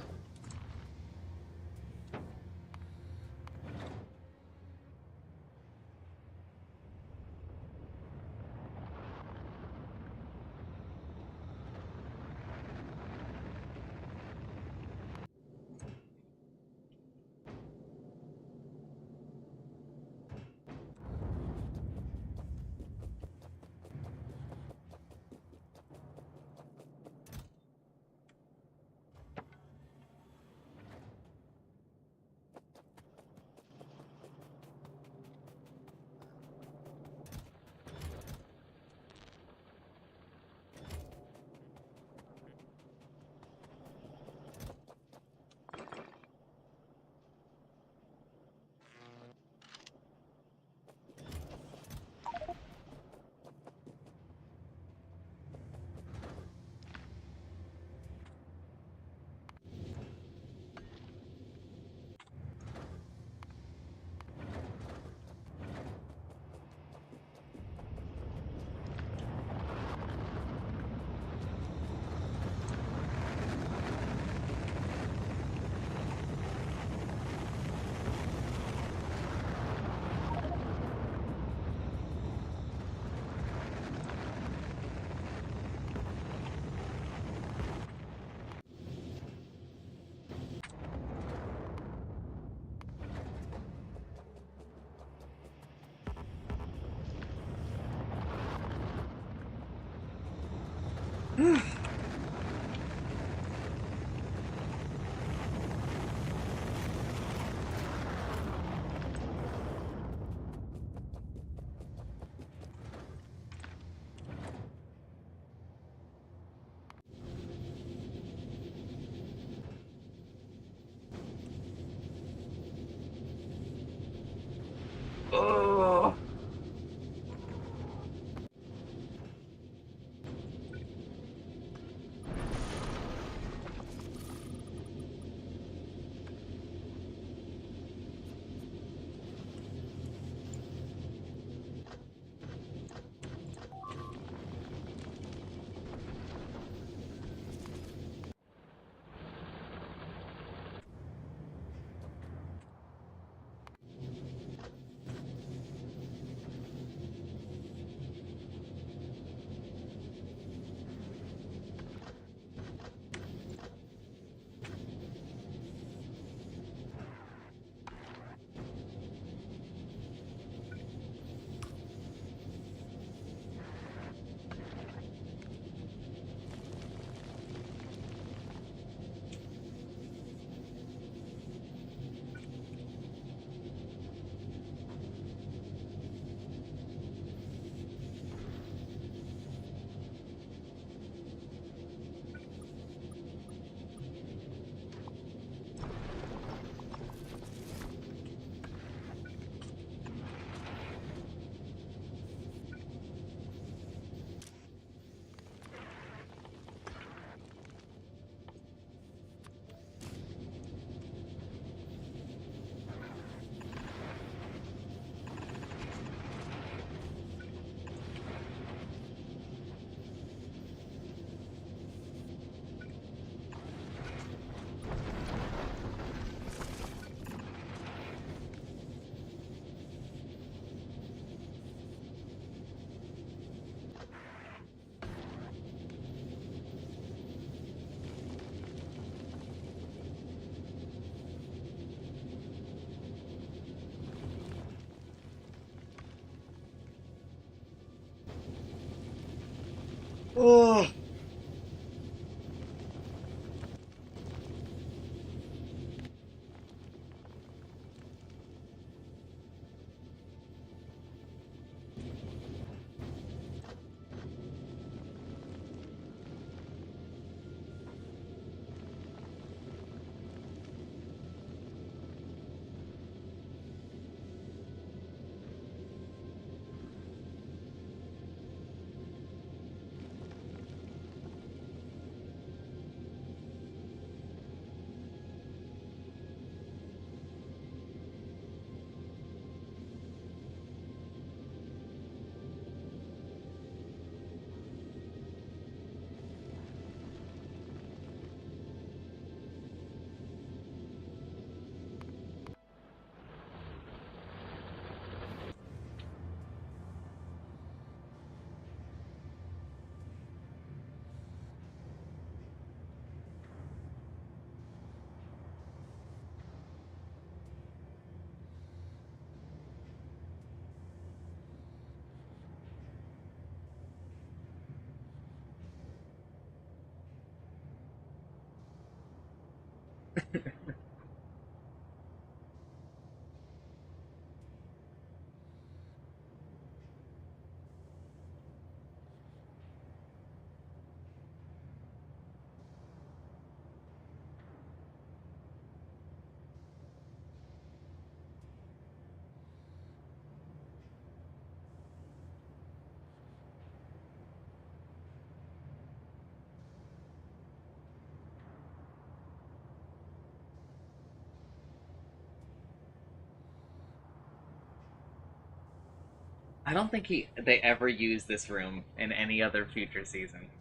I don't think they ever use this room in any other future season.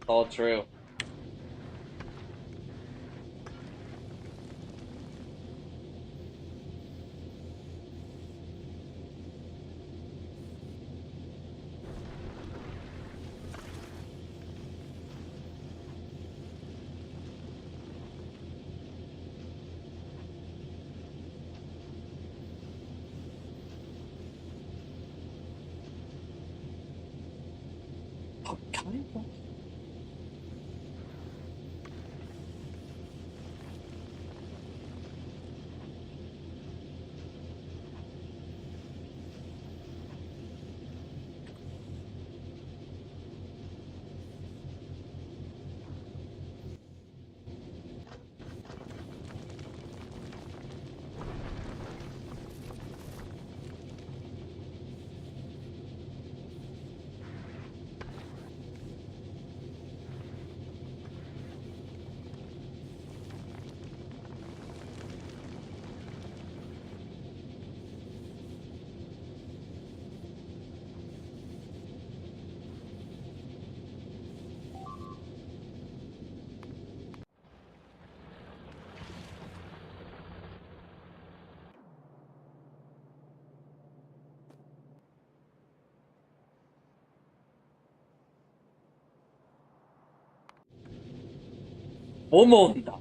All true. Oh, kind of. 어머나.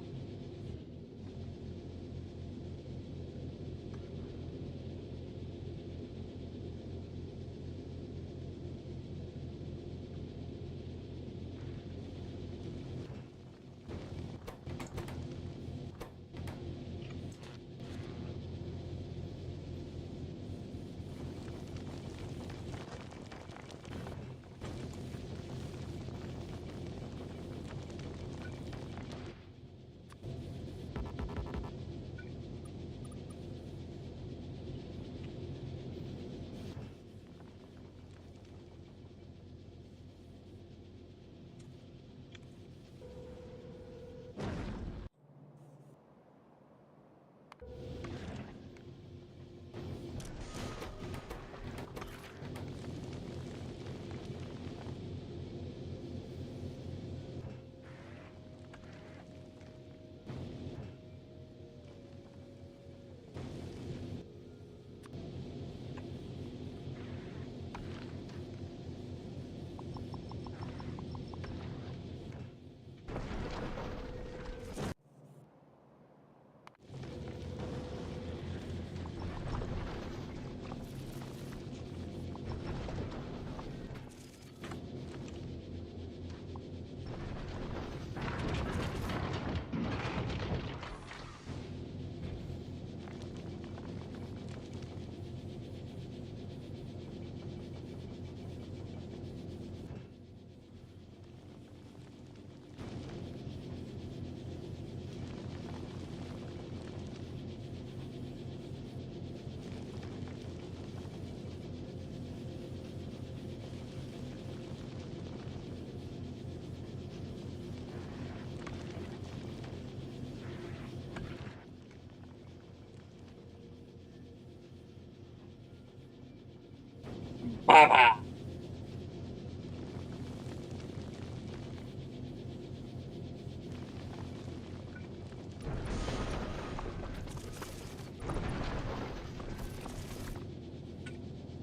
Baba.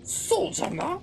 쏘잖아?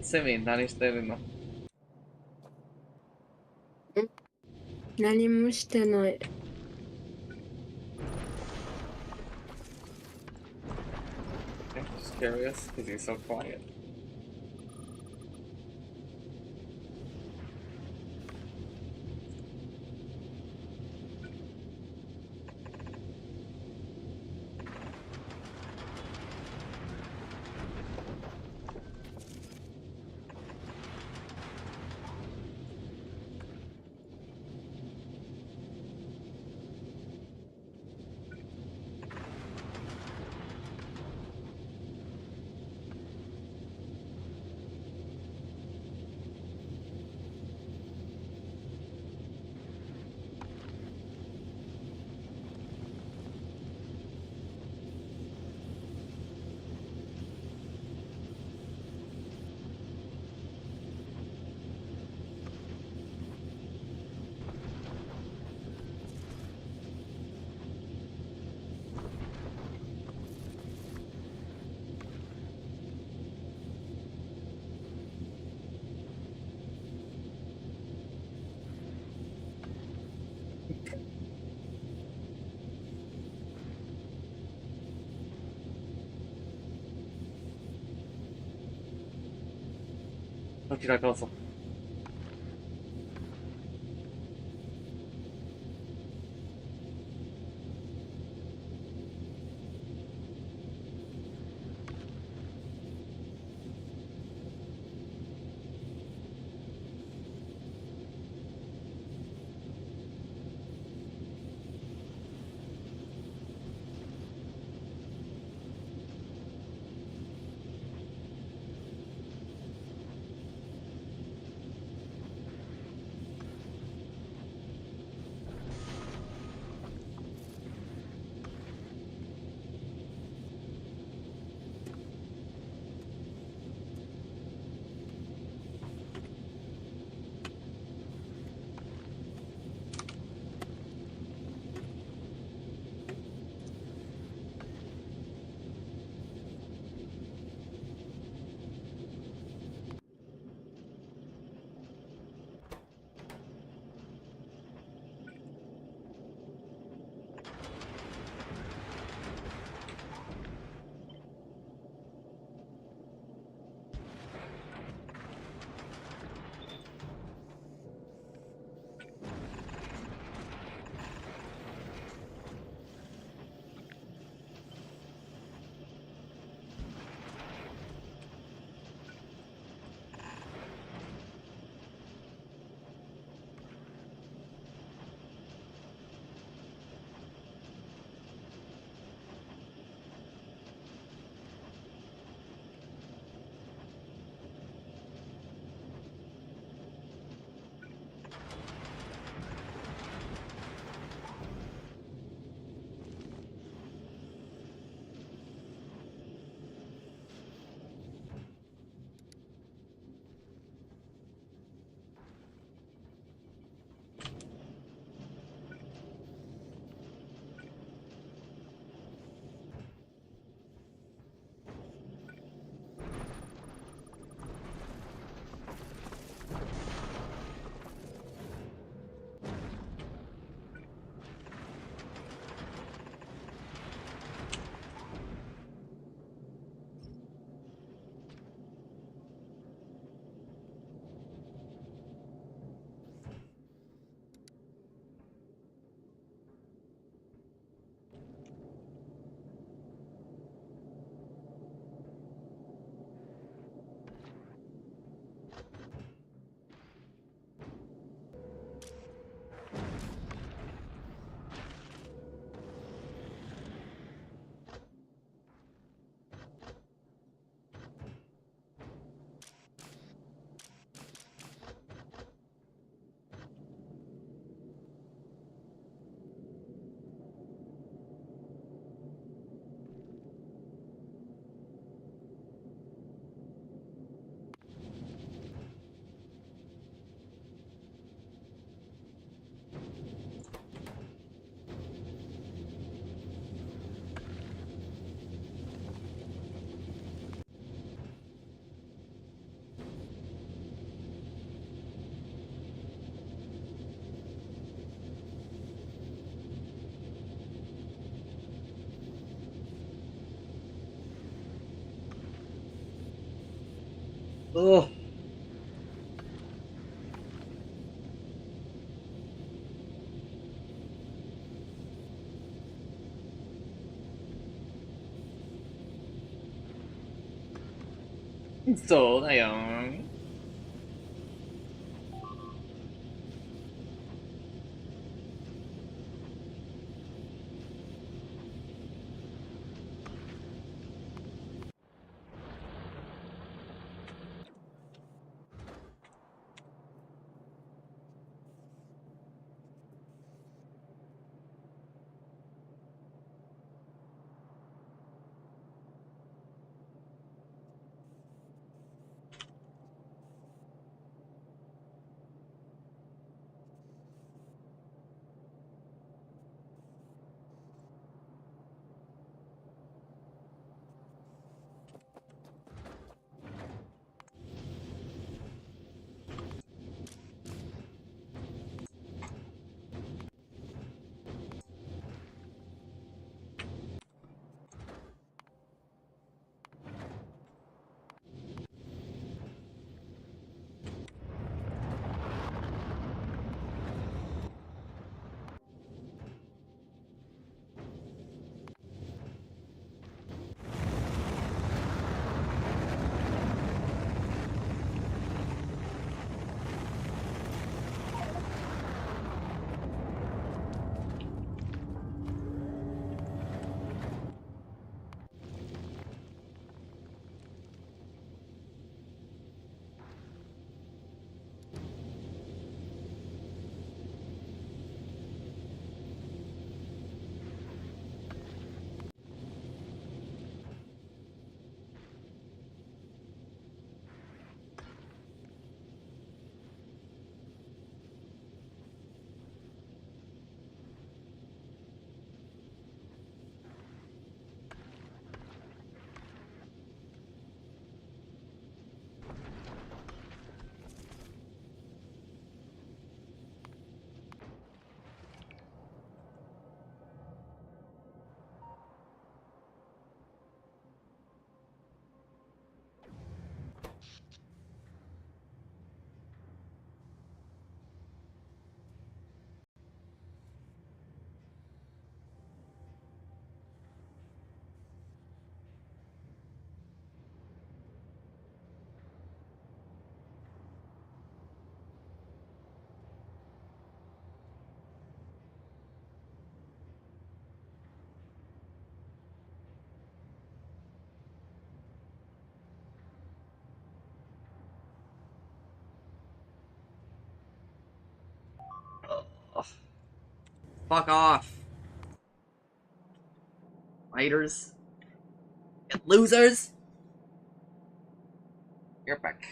セミ、何してるの？何もしてない。I'm just curious because he's so quiet. Akira-koso. Ugh. So, ayun. Ugh. Fuck off. Fighters. And losers. You're back.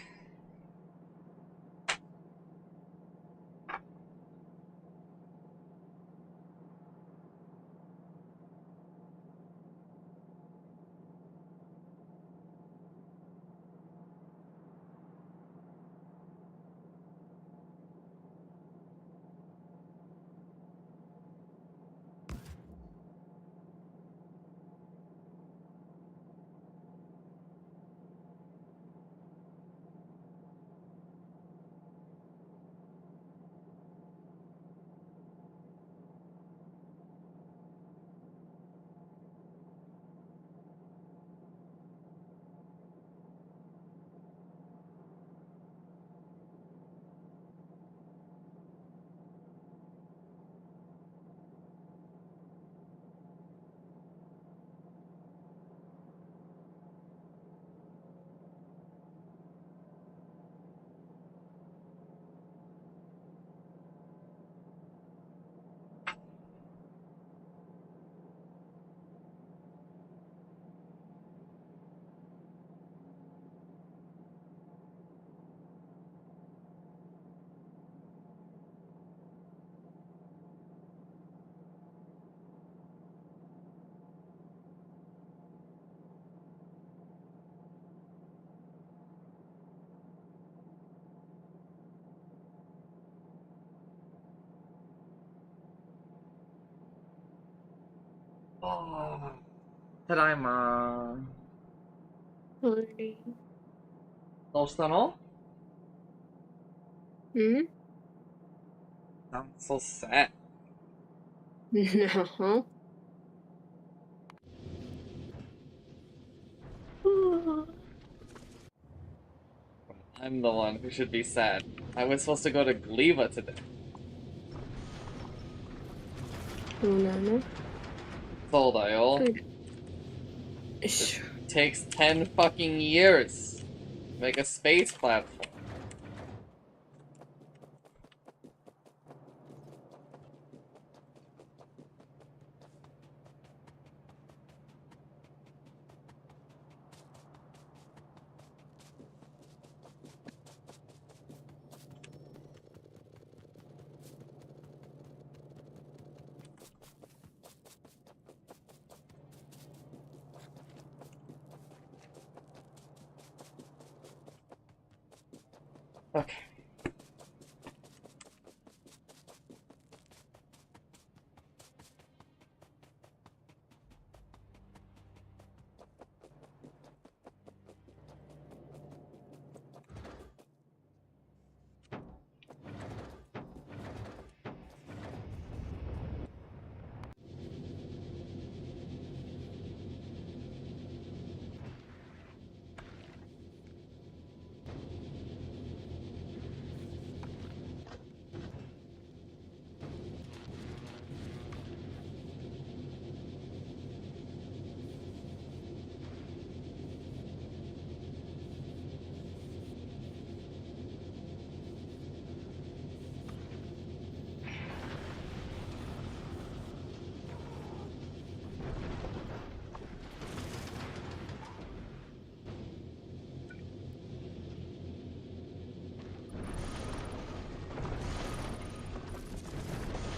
Oh. Tadaima. Sorry. どうしたの? Hmm? I'm so sad. No. I'm the one who should be sad. I was supposed to go to Gleva today. そうなの? そうだよ。トイレ。よいしょ。 Takes 10 fucking years to make a space platform. Okay.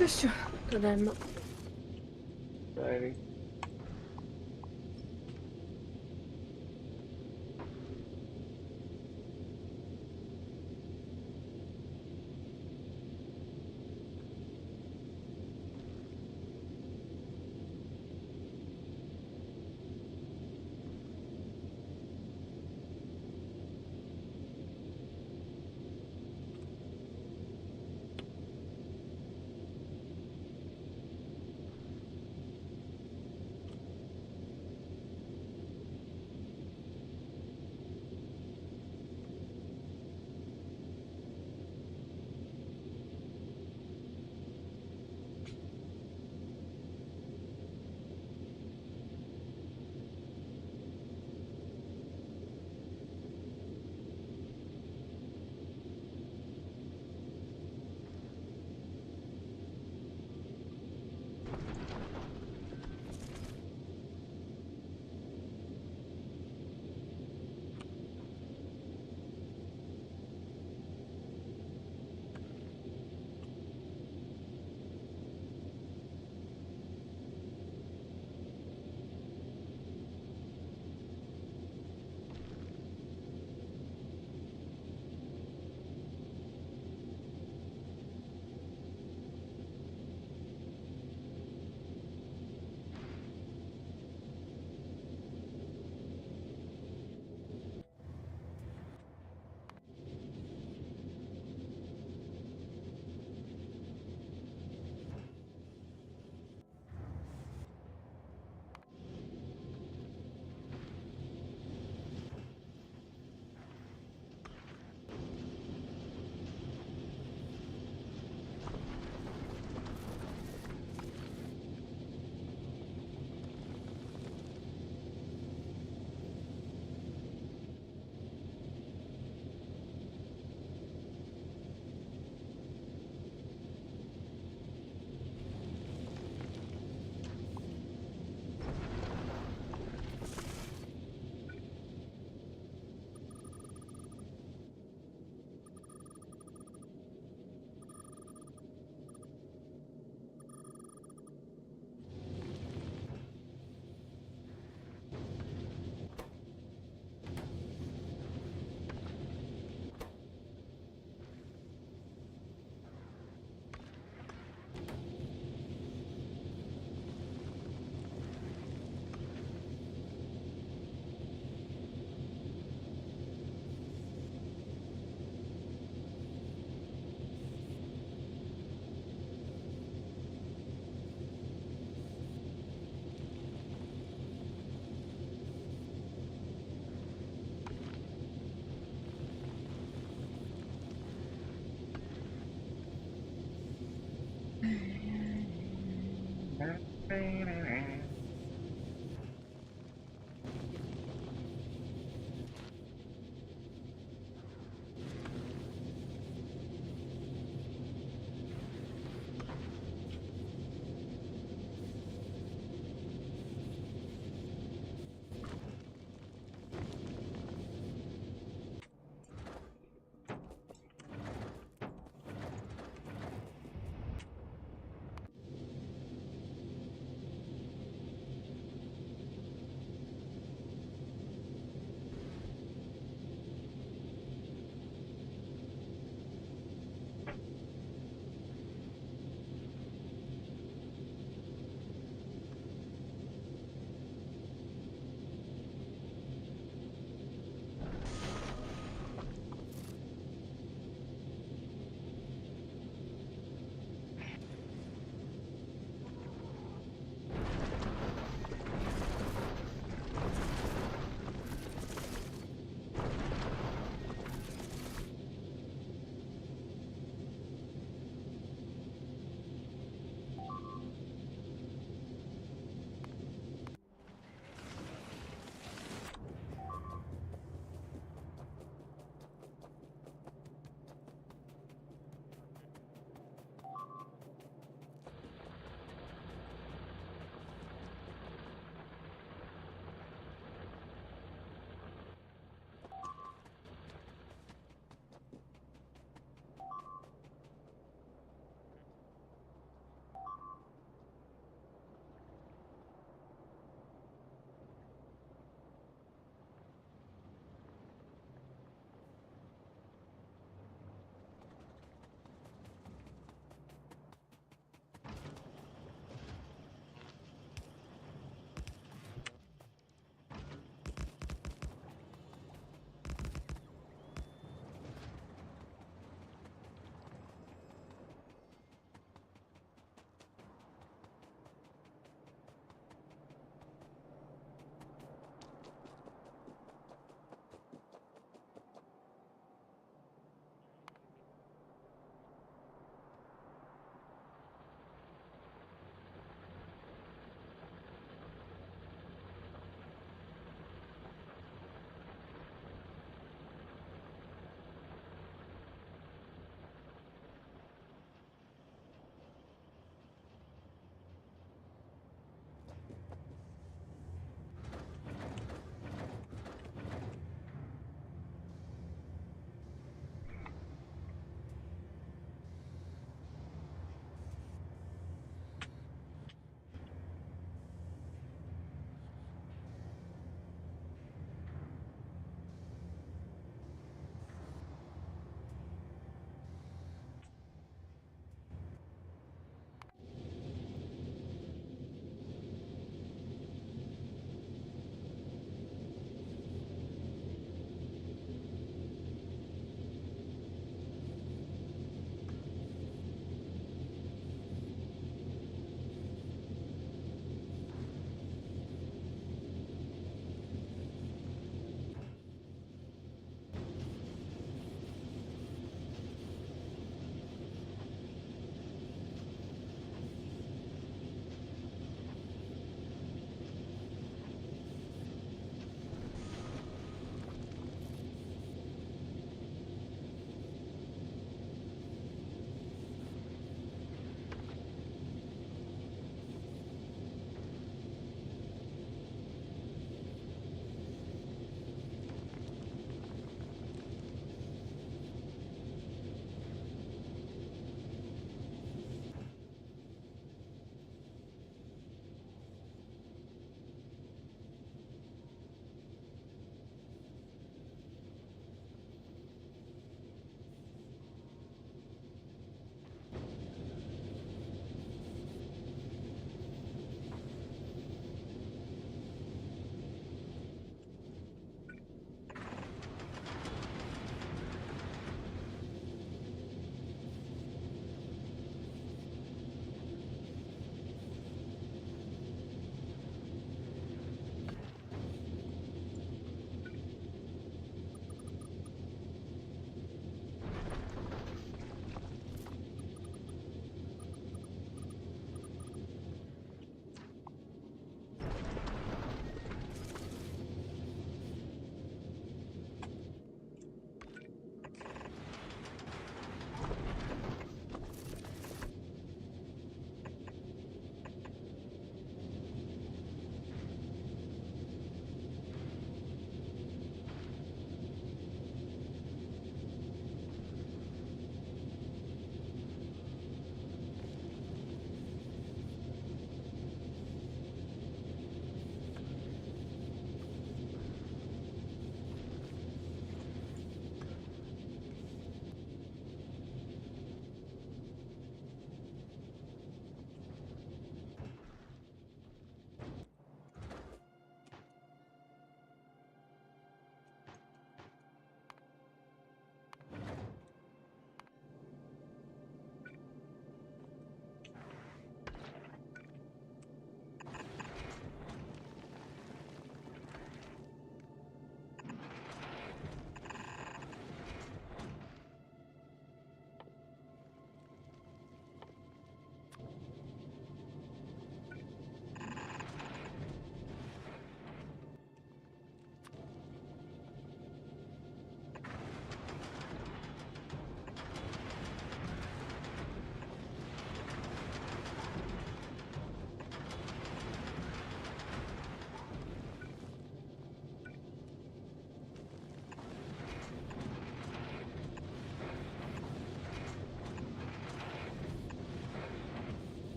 よいしょ。ただいま。Alrighty.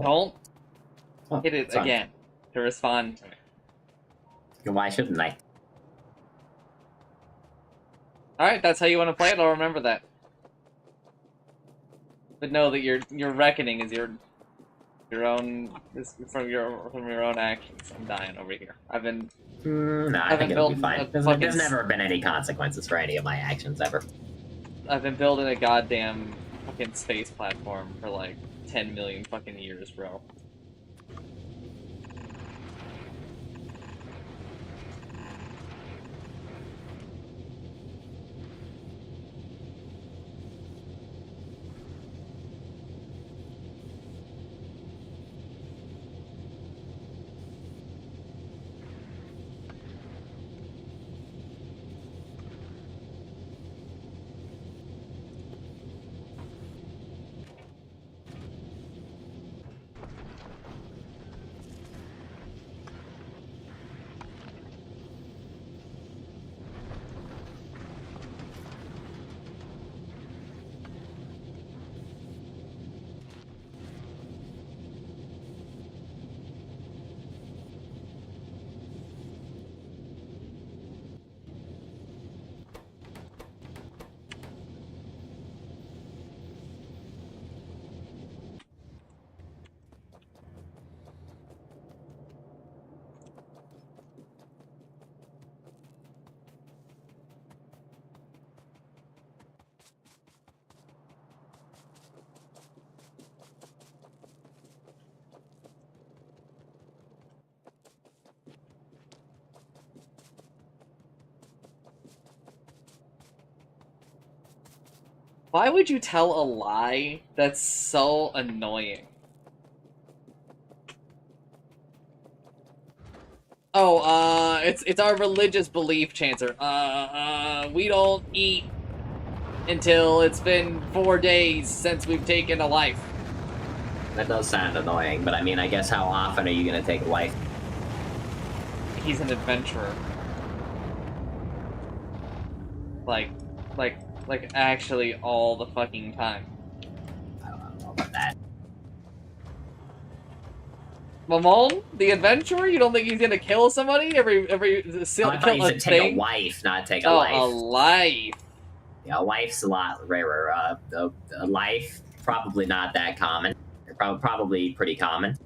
Don't Oh, hit it it's fine. again to respond to me. Why shouldn't I? Alright, that's how you want to play it, I'll remember that. But know that your reckoning is your own from your own actions. I'm dying over here. I've been No, I think it'll be fine. There's never been any consequences for any of my actions ever. I've been building a goddamn fucking space platform for like 10 million fucking years, bro. Why would you tell a lie that's so annoying? Oh, it's our religious belief, Chancer. We don't eat until it's been 4 days since we've taken a life. That does sound annoying, but I mean, I guess how often are you gonna take a life? He's an adventurer. Like actually all the fucking time. I don't know about that. Mamon, the adventurer? You don't think he's gonna kill somebody every I thought you said take a wife, not take a life. Oh, a life. Yeah, a life's a lot rarer. A life, probably not that common. Probably pretty common.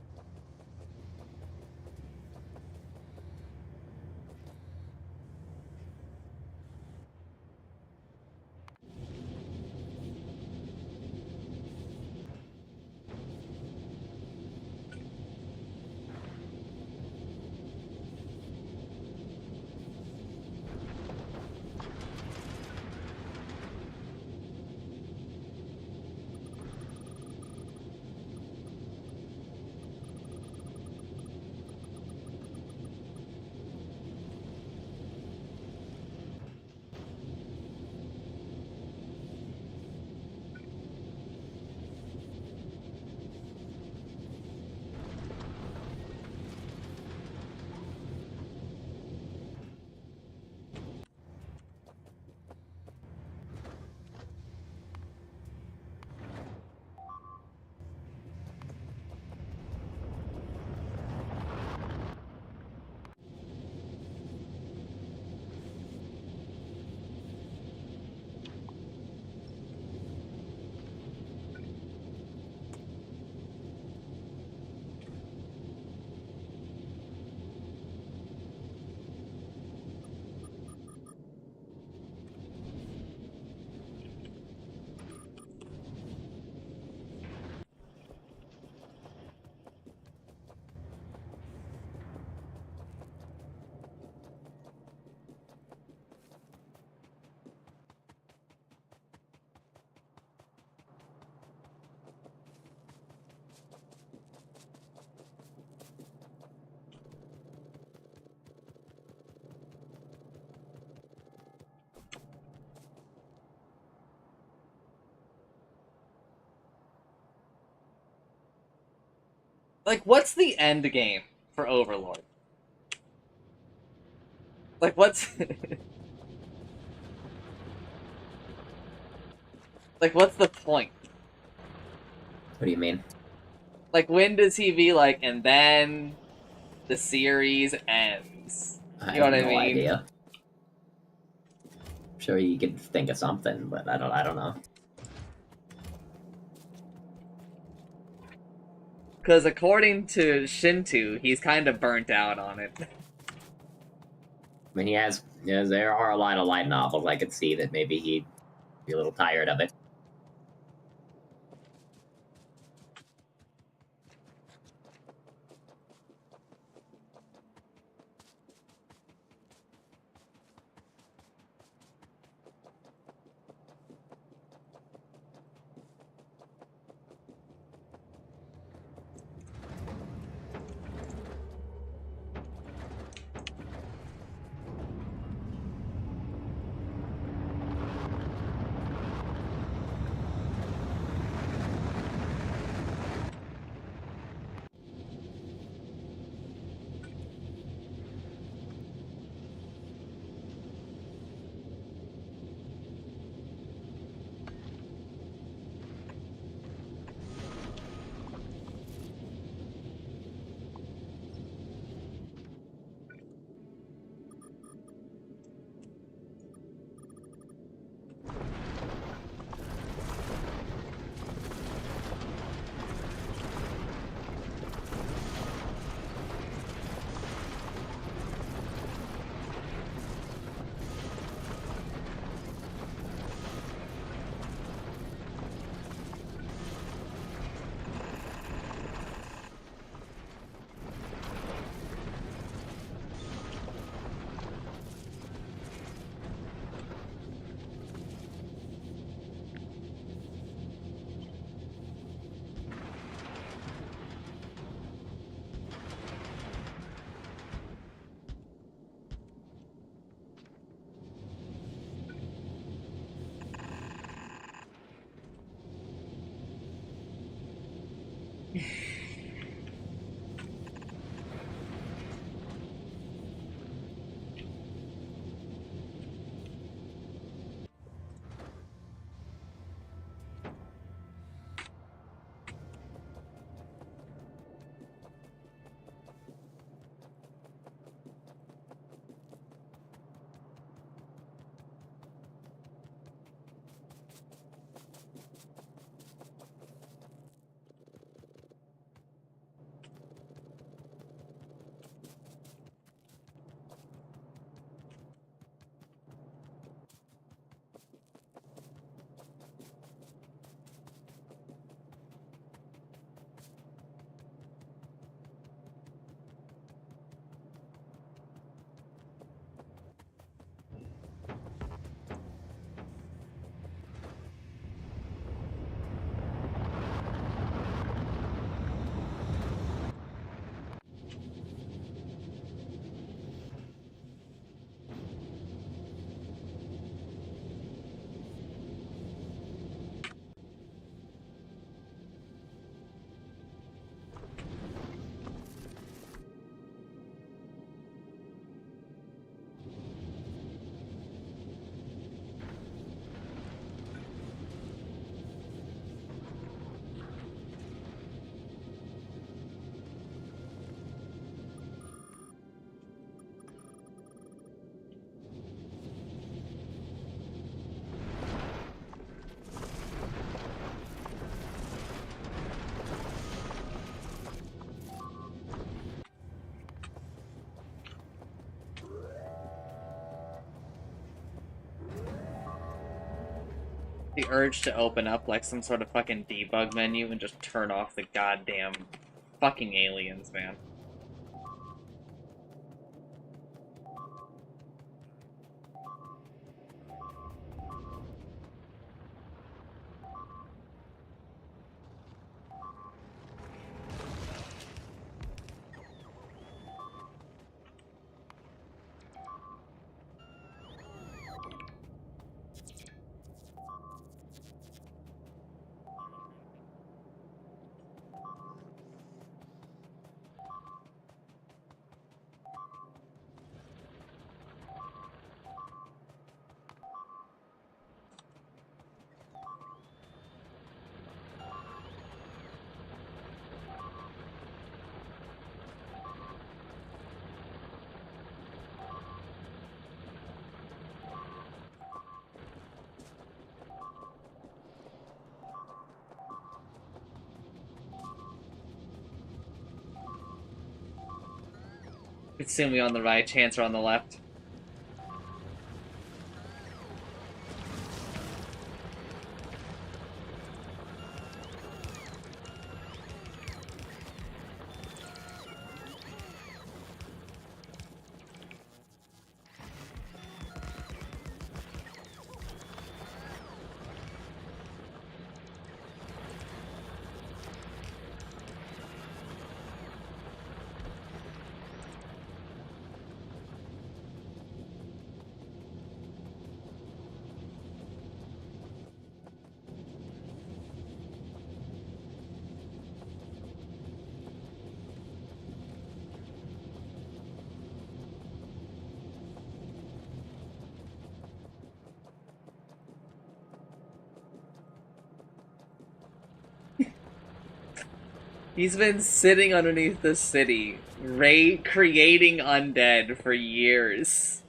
Like, what's the end game for Overlord? Like, what's... like, what's the point? What do you mean? Like, when does he be like, and then the series ends? I You know have what I no mean? idea. I'm sure you could think of something, but I don't know. Because according to Shinto, he's kind of burnt out on it. I mean, there are a lot of light novels. I could see that maybe he'd be a little tired of it. The urge to open up like some sort of fucking debug menu and just turn off the goddamn fucking aliens, man. Kutsumi on the right, Chancer on the left. He's been sitting underneath the city, creating undead for years.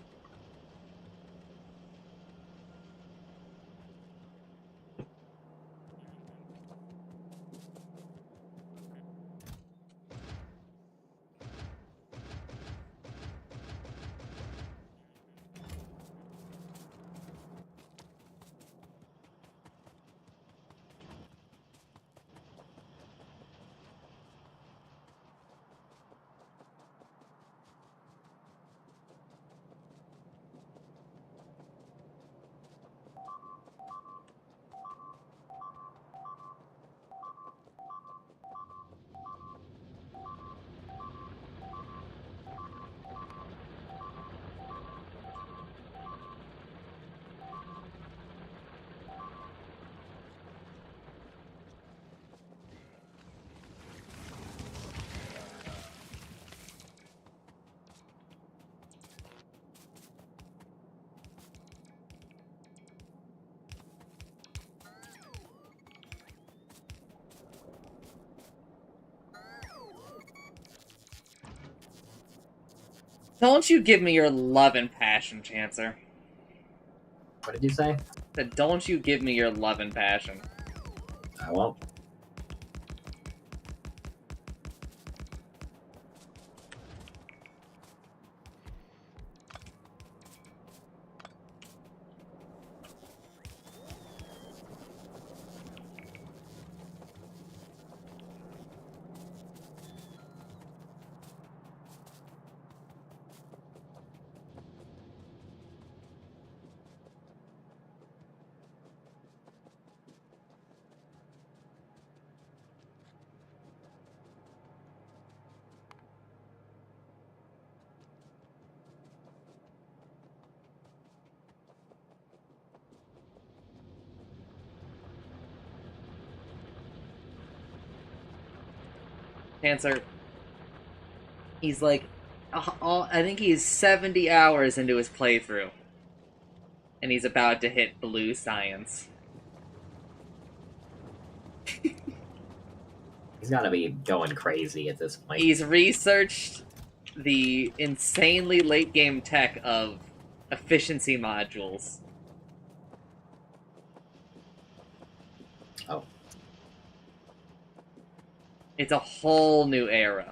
Don't you give me your love and passion, Chancer. What did you say? Said, don't you give me your love and passion. I won't. Chancer, he's like, I think he's 70 hours into his playthrough. And he's about to hit blue science. He's gotta be going crazy at this point. He's researched the insanely late game tech of efficiency modules. Oh. It's a whole new era.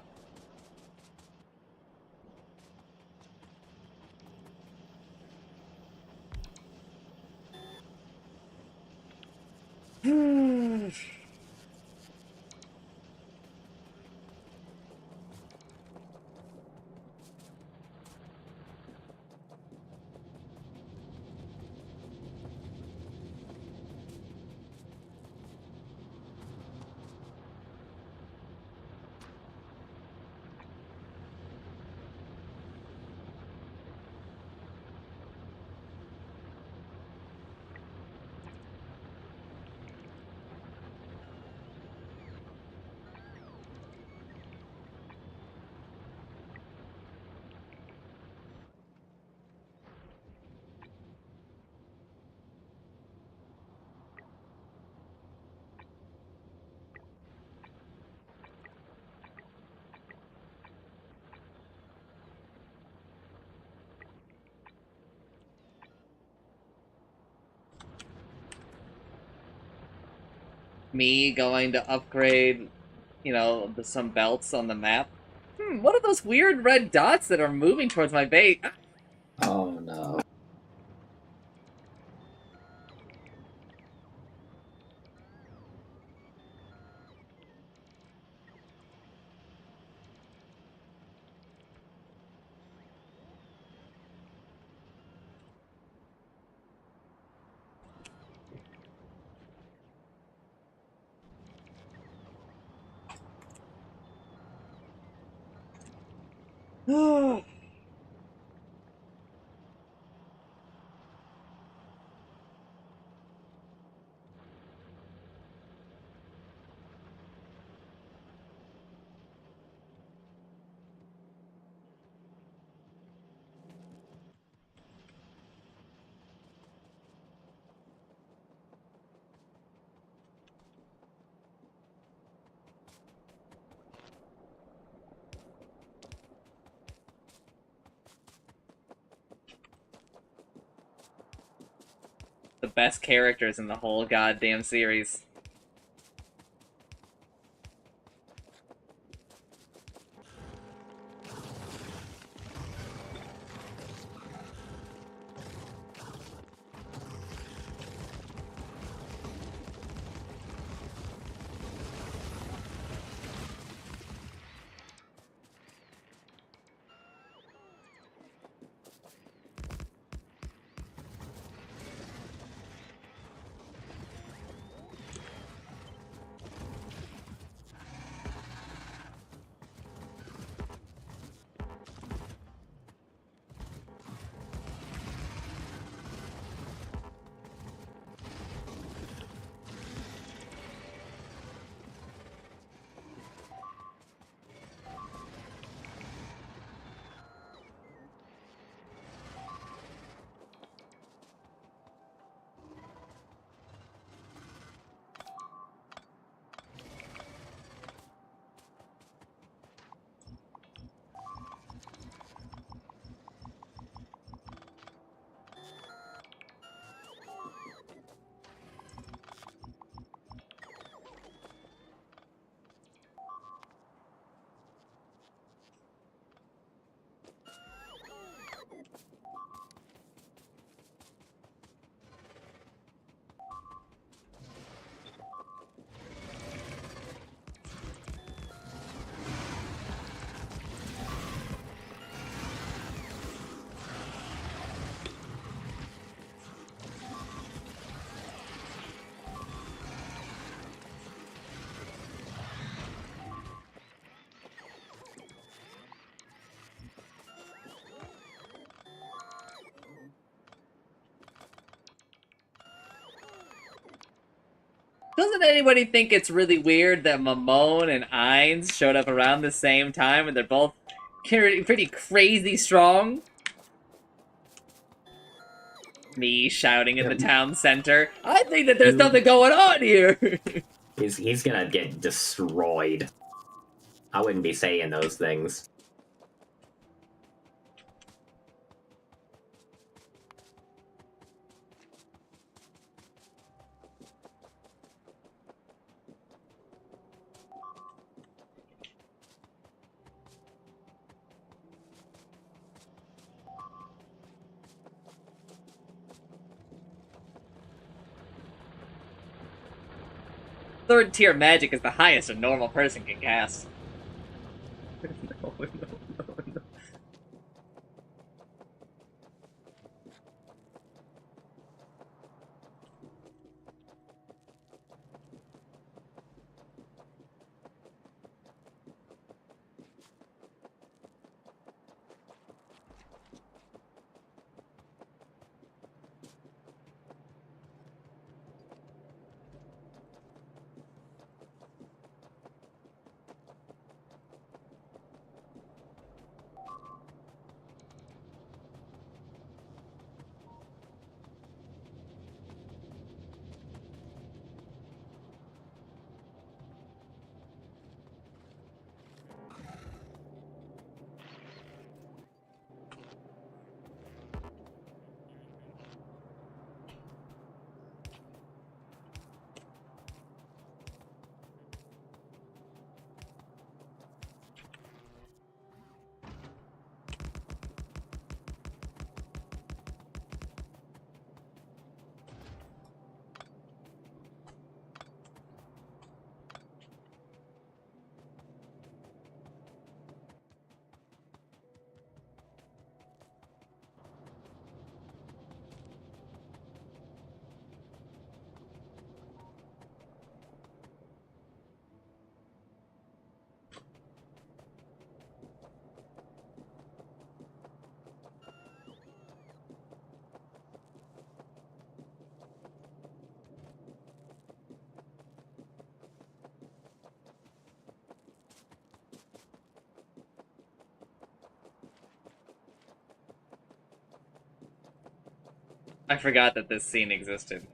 Me going to upgrade, some belts on the map What are those weird red dots that are moving towards my bait? Oh no. The best characters in the whole goddamn series. Doesn't anybody think it's really weird that Mamone and Ainz showed up around the same time and they're both pretty crazy strong? Me shouting in the town center. I think that there's something going on here! He's gonna get destroyed. I wouldn't be saying those things. Third tier magic is the highest a normal person can cast. No. I forgot that this scene existed.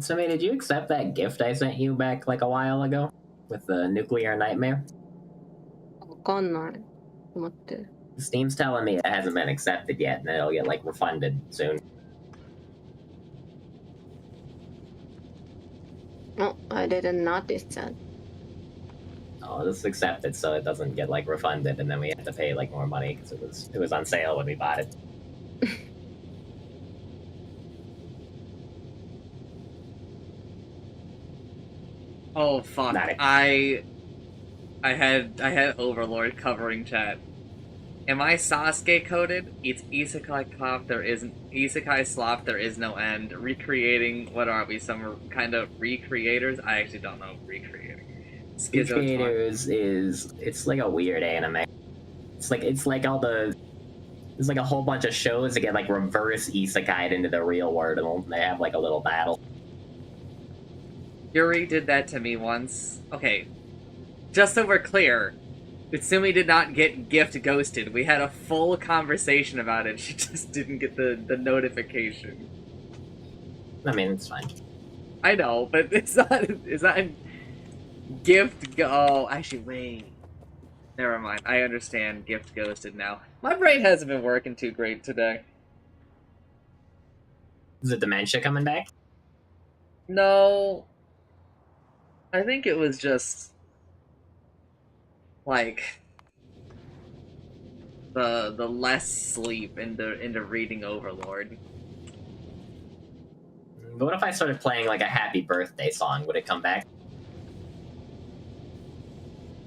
So, May, did you accept that gift I sent you back like a while ago with the nuclear nightmare? わかんない。待って。 Steam's telling me it hasn't been accepted yet, and it'll get like refunded soon. Oh, I didn't notice that. Oh, this is accepted, so it doesn't get like refunded, and then we have to pay like more money because it was on sale when we bought it. Oh fuck! Not it. I had Overlord covering chat. Am I Sasuke coded? It's Isekai Cop. There isn't Isekai Slop. There is no end. Recreating. What are we? Some kind of recreators? I actually don't know. Recreating. Recreators is it's like a weird anime. It's like all the there's like a whole bunch of shows that get like reverse isekai'd into the real world, and they have like a little battle. Yuri did that to me once. Okay, just so we're clear, Utsumi did not get gift ghosted. We had a full conversation about it. She just didn't get the notification. I mean, it's fine. I know, but it's not gift oh, actually, wait. Never mind. I understand gift ghosted now. My brain hasn't been working too great today. Is the dementia coming back? No. I think it was just like the less sleep into reading Overlord. But what if I started playing like a happy birthday song? Would it come back?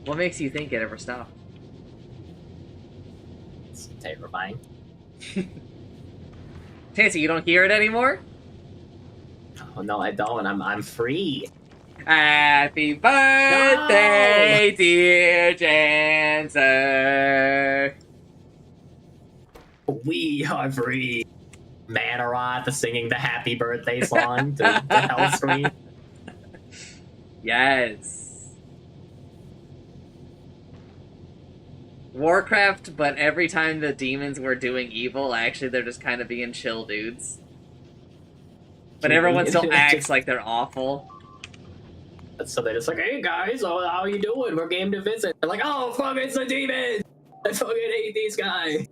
What makes you think it ever stopped? It's terrifying. Tansy, you don't hear it anymore? Oh no, I don't. I'm free. Happy birthday, dear Janser. We are free. Manaroth singing the happy birthday song to Hell Scream. Yes. Warcraft, but every time the demons were doing evil, actually they're just kind of being chill dudes. But everyone still acts like they're awful. So they're just like, hey guys, how you doing? We're game to visit. They're like, oh fuck, it's the demons! I fucking hate these guys.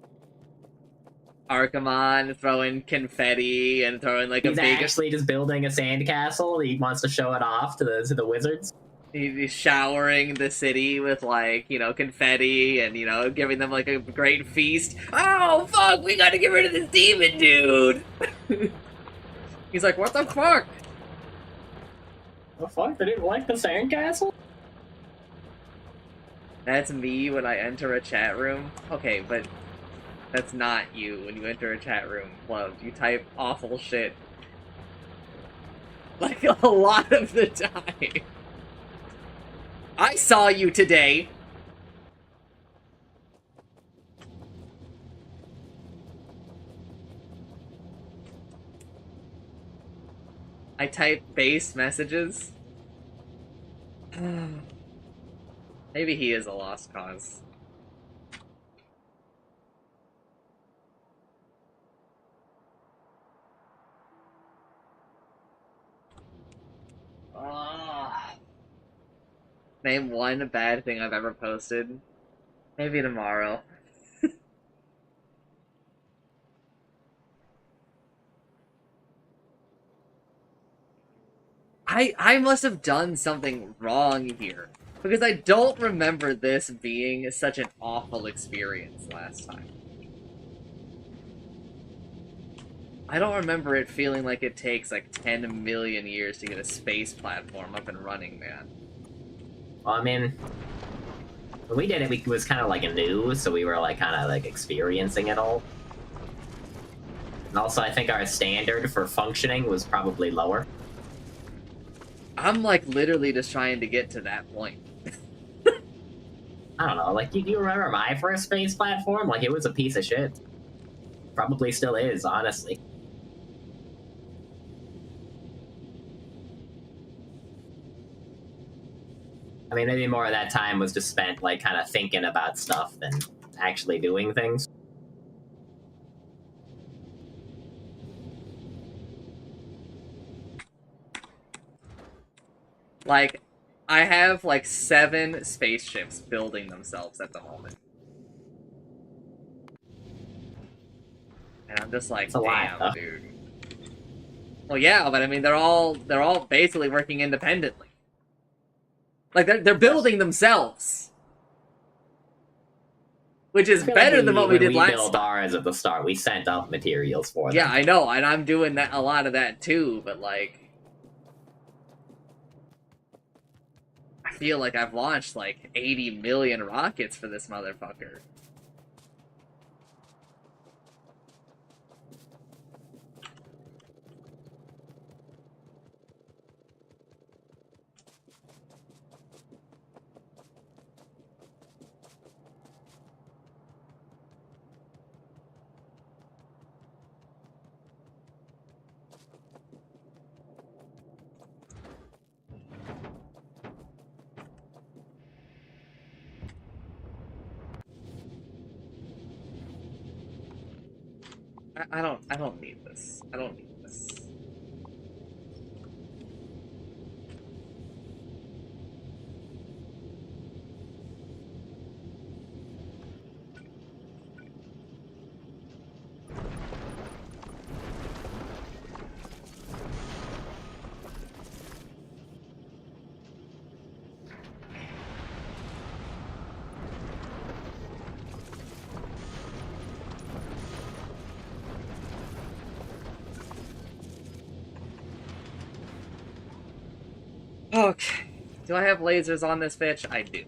Archimon throwing confetti and throwing like He's a big... actually just building a sandcastle. He wants to show it off to the wizards. He's showering the city with, like, you know, confetti and, you know, giving them, like, a great feast. Oh, fuck, we gotta get rid of this demon dude! He's like, what the fuck? The fuck? They didn't like the sandcastle? That's me when I enter a chat room. Okay, but that's not you when you enter a chat room, Love. You type awful shit. Like, a lot of the time. I saw you today! I type base messages. Maybe he is a lost cause. Name one bad thing I've ever posted. Maybe tomorrow. I must have done something wrong here. Because I don't remember this being such an awful experience last time. I don't remember it feeling like it takes like 10 million years to get a space platform up and running, man. Well, I mean, when we did it, it was kind of like new, so we were like kind of like experiencing it all. And also, I think our standard for functioning was probably lower. I'm like literally just trying to get to that point. I don't know, like, you remember my first space platform? Like, it was a piece of shit. Probably still is, honestly. I mean, maybe more of that time was just spent, like, kind of thinking about stuff than actually doing things. Like, I have like 7 spaceships building themselves at the moment. And I'm just like, It's a lot, damn, though. dude. Well, yeah, but I mean, they're all basically working independently. Like, they're building themselves. Which is I feel better like than what we when did we last built time. ours at the start, we sent up materials for them. Yeah, I know, and I'm doing that a lot of that too, but like I feel like I've launched like 80 million rockets for this motherfucker. I don't need this. I don't need this. Okay. Do I have lasers on this bitch? I do.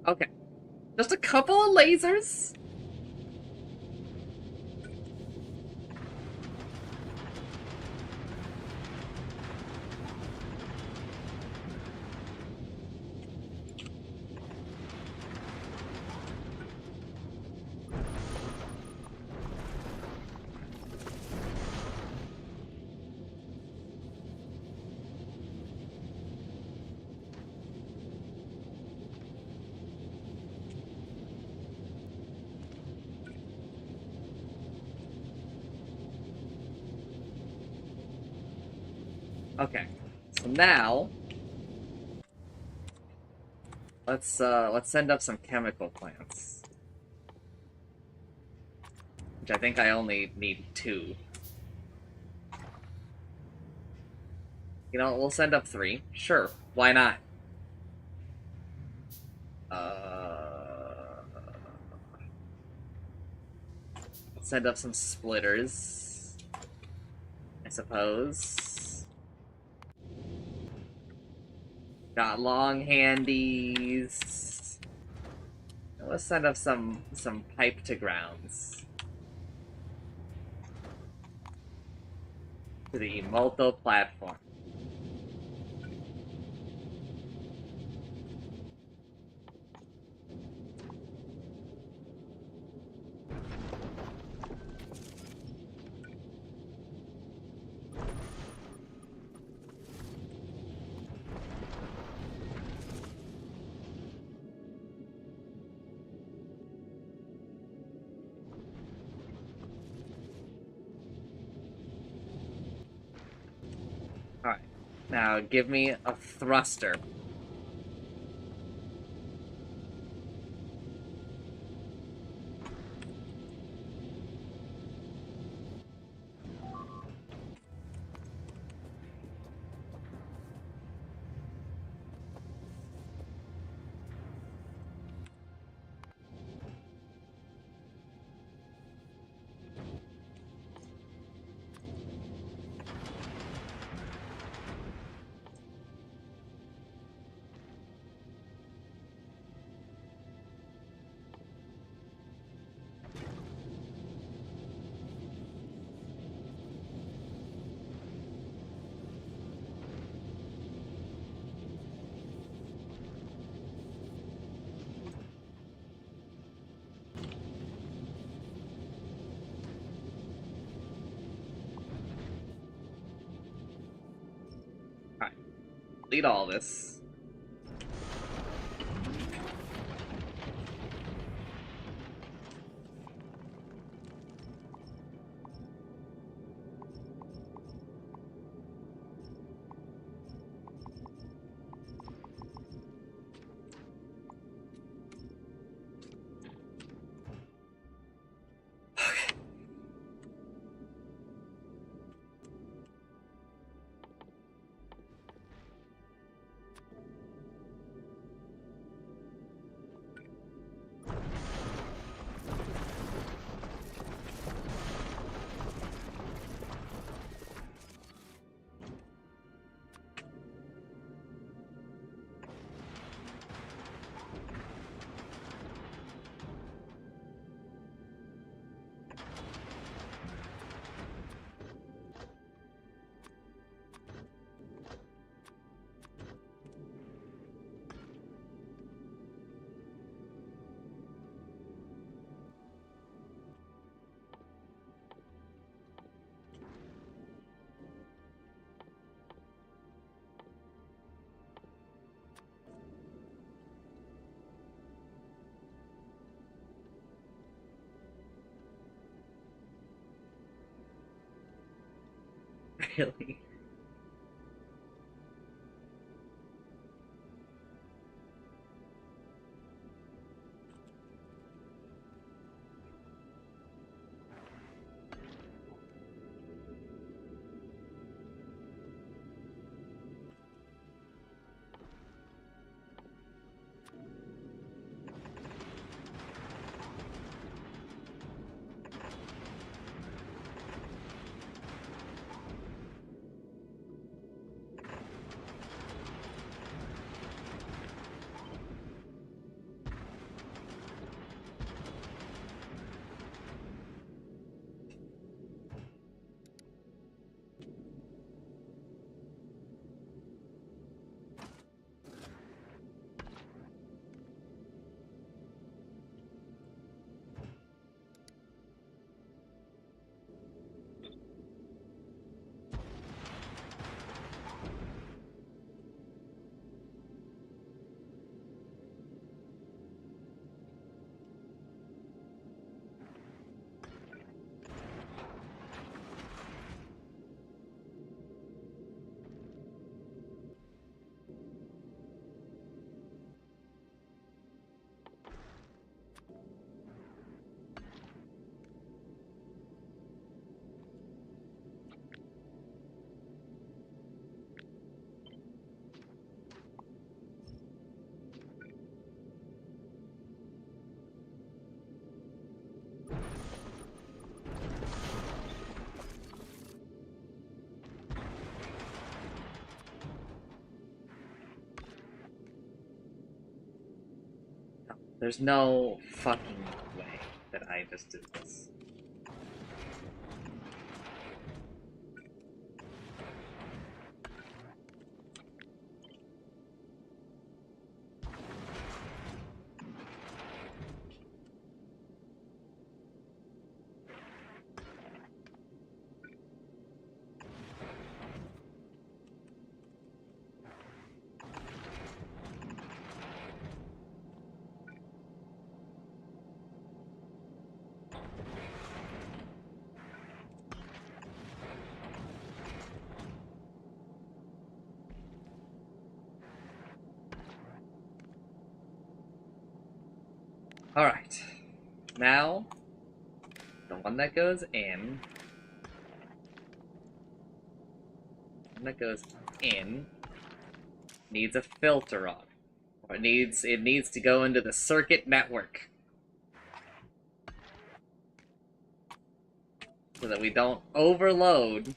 Okay. Just a couple of lasers? Okay. So now let's send up some chemical plants. Which I think I only need 2. You know, we'll send up 3. Sure, why not? Send up some splitters, I suppose. Got long handies. Let's send up some pipe to grounds. To the Multo platform. Alright. Now give me a thruster. delete all this. Really? There's no fucking way that I just did this. Alright. Now, the one that goes in. The one that goes in needs a filter on. Or it needs to go into the circuit network. So that we don't overload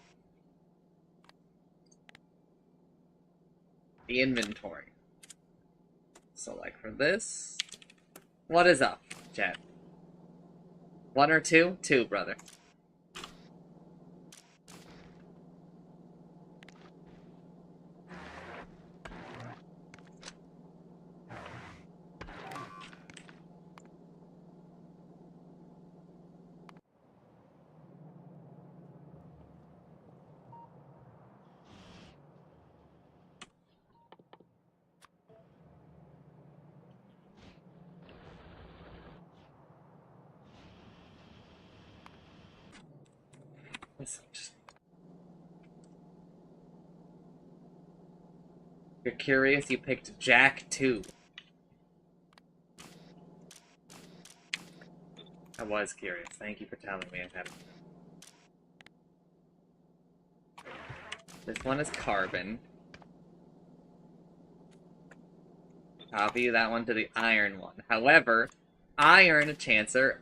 the inventory. So like for this, what is up, chat? 1 or 2? 2, brother. If you're curious, you picked Jack 2. I was curious. Thank you for telling me ahead of time. This one is carbon. Copy that one to the iron one. However, iron chancer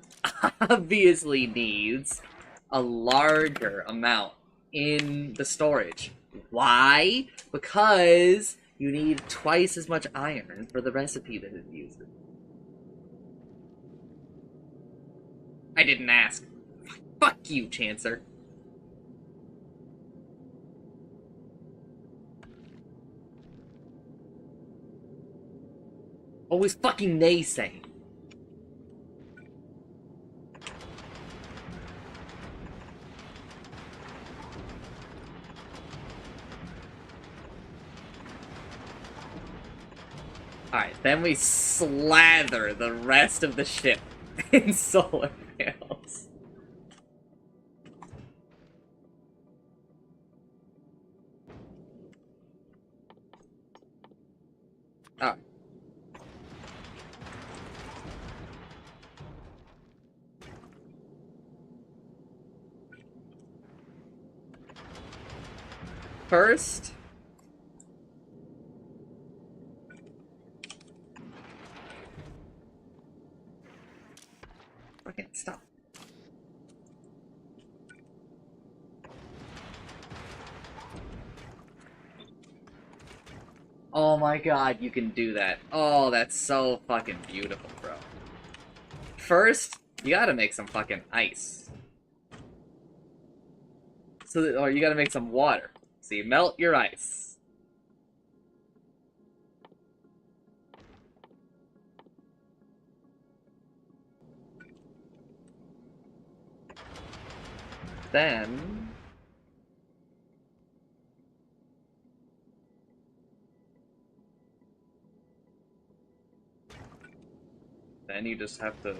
obviously needs a larger amount in the storage. Why? Because you need twice as much iron for the recipe that it uses. I didn't ask. Fuck you, Chancer. Always fucking naysaying. Alright, then we slather the rest of the ship in solar panels. Alright. First, fucking stop. Oh my god, you can do that. Oh, that's so fucking beautiful, bro. First, you gotta make some fucking ice. Or you gotta make some water. So you melt your ice. Then you just have to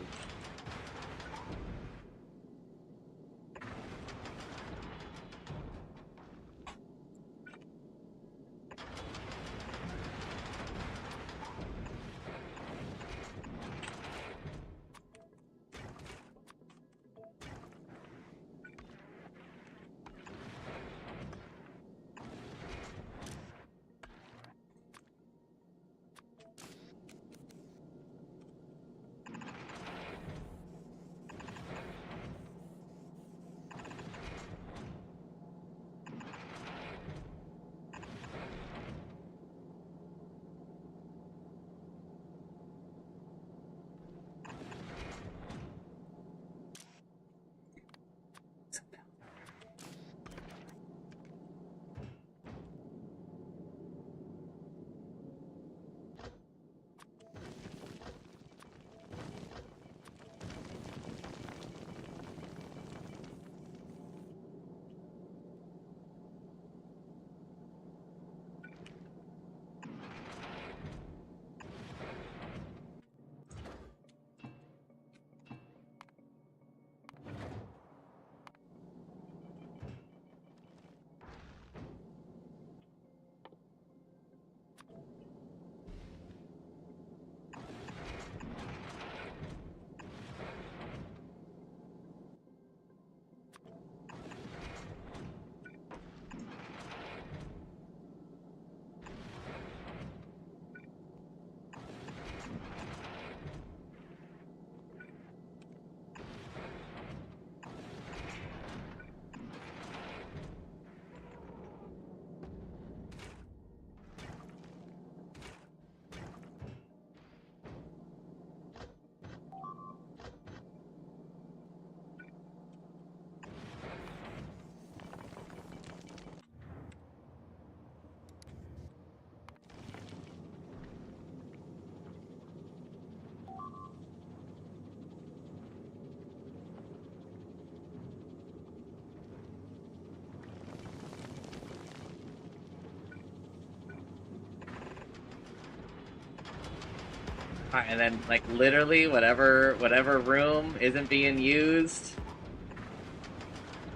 Alright, and then, like, literally, whatever room isn't being used,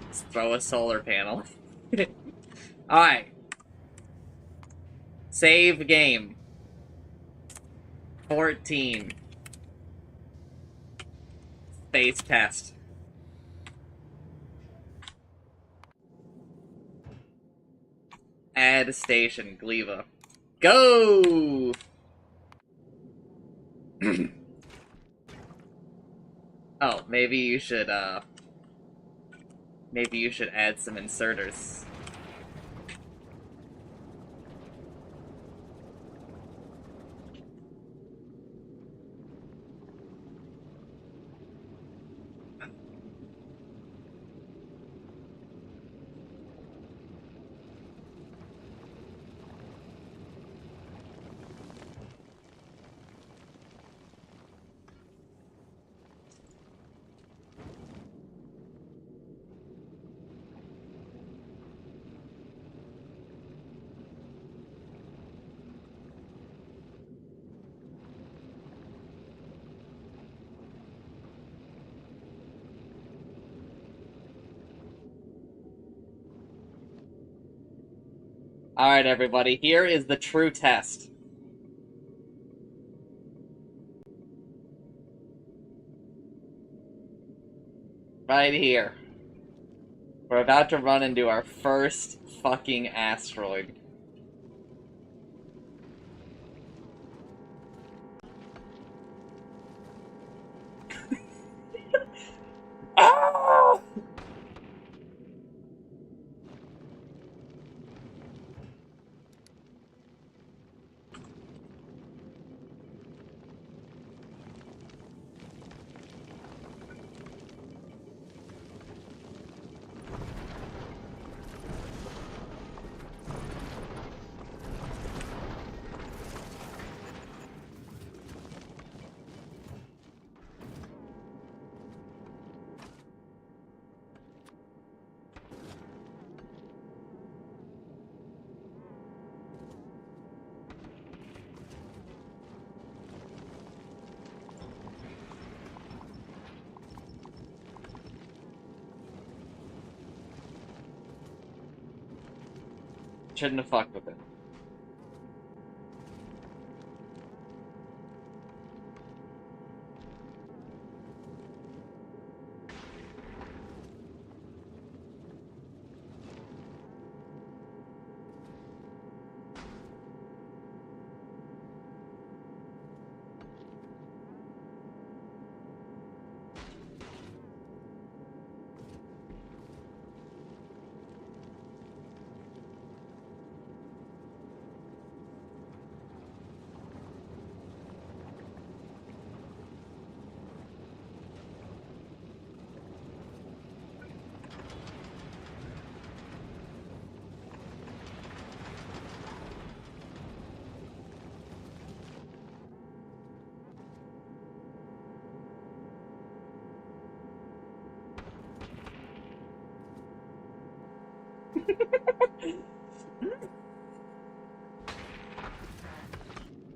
just throw a solar panel. Alright. Save game. 14. Space test. Add station, Gleva. Go! Oh, maybe you should add some inserters. Alright, everybody, here is the true test. Right here. We're about to run into our first fucking asteroid. Ah! Shouldn't have fucked with it.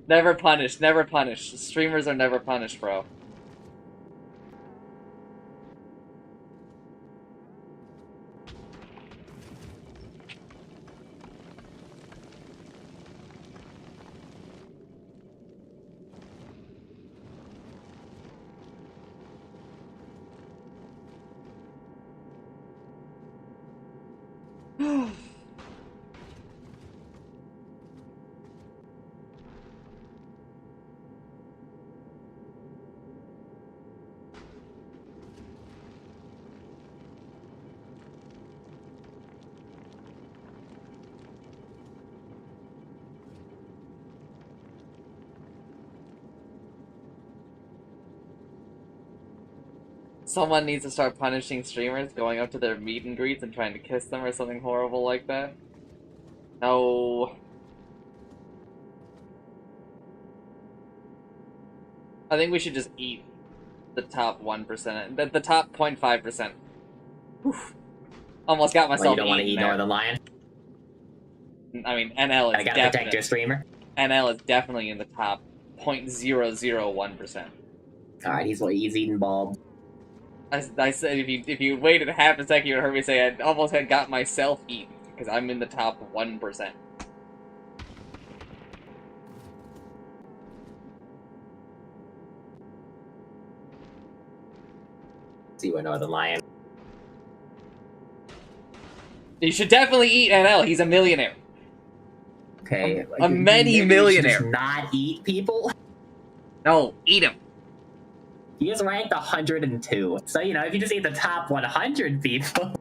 Never punished, never punished. Streamers are never punished, bro. Someone needs to start punishing streamers, going up to their meet and greets and trying to kiss them or something horrible like that. No. I think we should just eat the top 1%, the top 0.5%. Almost got myself. Well, you don't want to eat there. Northern Lion? I mean, NL is I gotta protect your streamer. NL is definitely in the top 0.001%. Alright, he's eating bulb. I said if you waited half a second, you would have heard me say I almost had got myself eaten because I'm in the top 1%. See what Northern Lion. You should definitely eat NL. He's a millionaire. Okay, A many maybe we should millionaire. just not eat people. No, eat him. He is ranked 102. So, you know, if you just eat the top 100 people.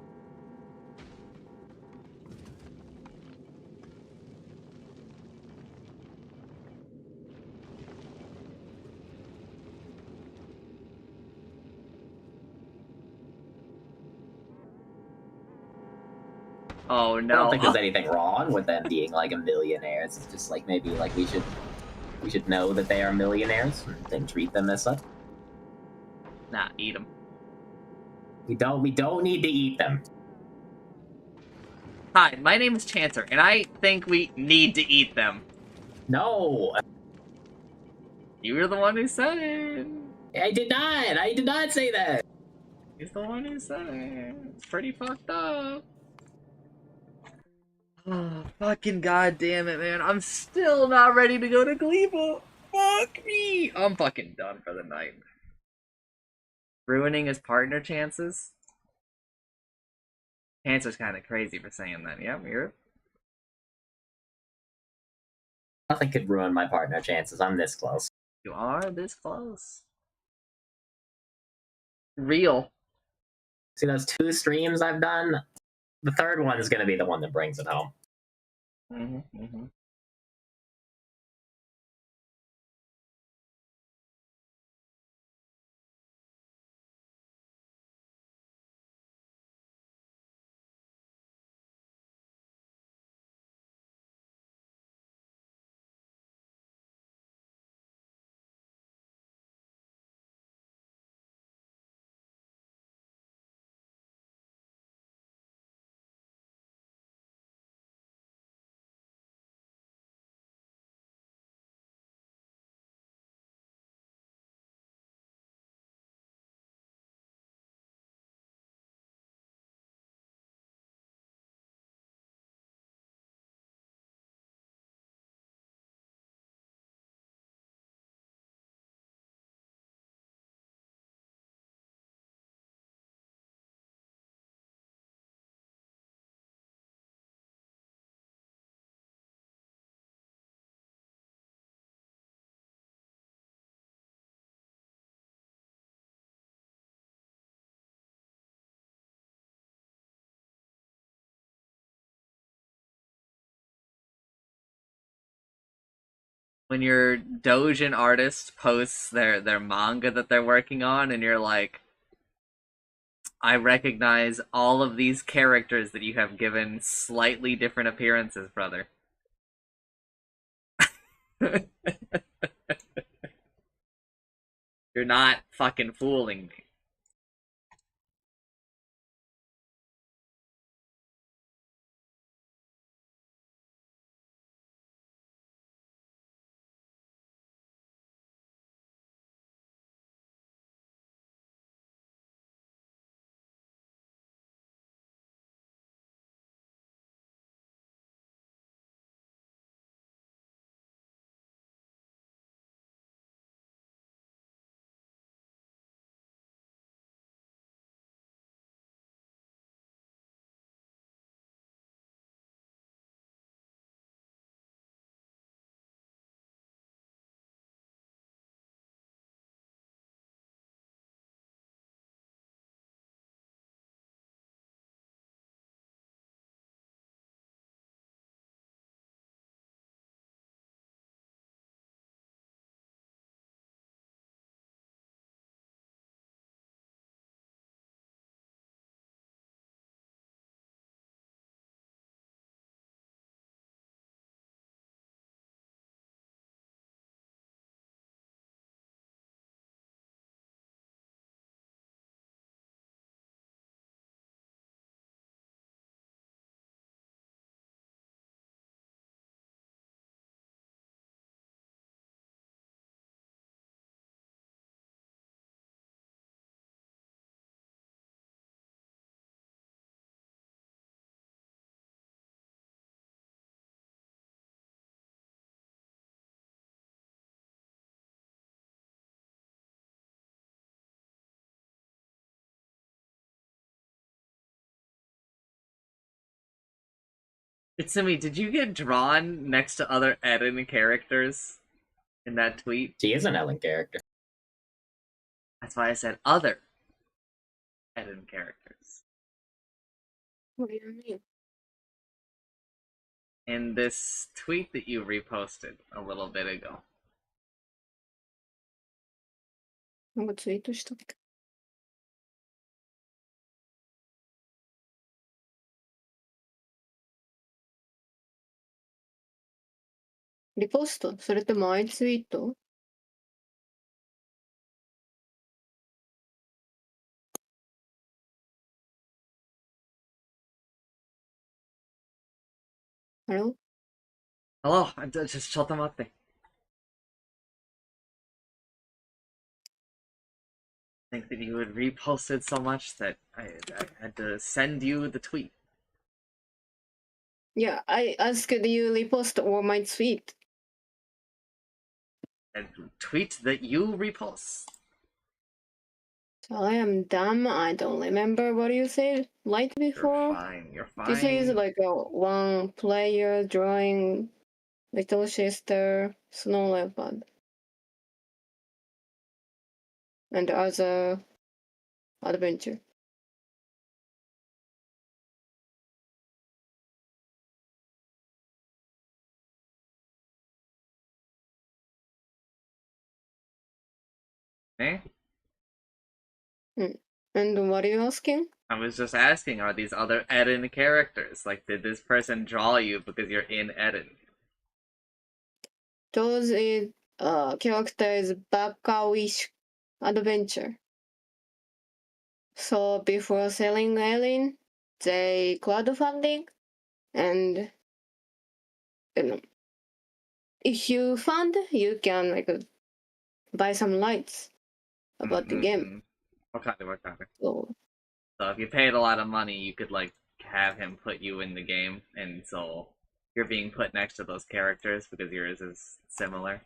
Oh I no. don't think there's anything wrong with them being like a millionaire. It's just like maybe like we should know that they are millionaires and then treat them as such. Nah, eat them. We don't need to eat them. Hi, my name is Chancer, and I think we need to eat them. No, You were the one who said it. I did not say that. He's the one who said it. It's pretty fucked up. Oh, fucking goddamn it, man. I'm still not ready to go to Gleba. Fuck me. I'm fucking done for the night. Ruining his partner chances? Chancer's kind of crazy for saying that. Yeah, you're... Nothing could ruin my partner chances. I'm this close. You are this close. Real. See those 2 streams I've done? The third one is going to be the one that brings it home. Mm-hmm. When your doujin artist posts their manga that they're working on, and you're like, I recognize all of these characters that you have given slightly different appearances, brother. You're not fucking fooling me. Itsumi, did you get drawn next to other Eden characters in that tweet? She is an Ellen character. That's why I said other Eden characters. What do you mean? In this tweet that you reposted a little bit ago. なんかツイートしたっけ？リポスト？それともマイツイート？Hello? Hello, just ちょっと待って。I think that you had reposted so much that I had to send you the tweet. Yeah, I asked you repost or my tweet. A tweet that you repost. So I am dumb. I don't remember what you said right before. You're fine. You're fine. This is like a one player drawing little sister, snow leopard, and other adventure. Eh? And what are you asking? I was just asking, are these other Eden characters? Like, did this person draw you because you're in Eden? Those is characters Baka-wish adventure. So before selling Ellen, they crowdfunding, and if you fund, you can like buy some lights about the game. Okay. So So if you paid a lot of money, you could like have him put you in the game, and so you're being put next to those characters because yours is similar.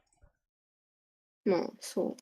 まあそう。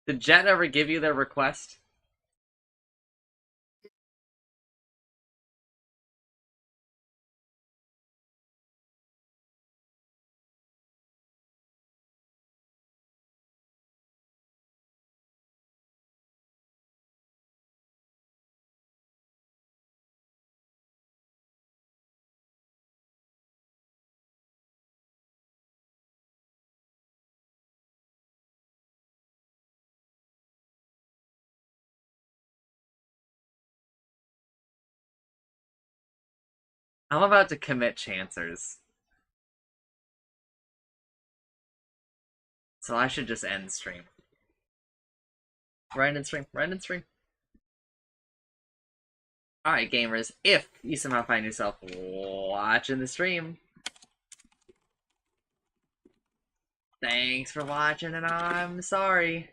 Did Jet ever give you their request? I'm about to commit chancers. So I should just end stream. Right in stream. Alright, gamers, if you somehow find yourself watching the stream, thanks for watching, and I'm sorry.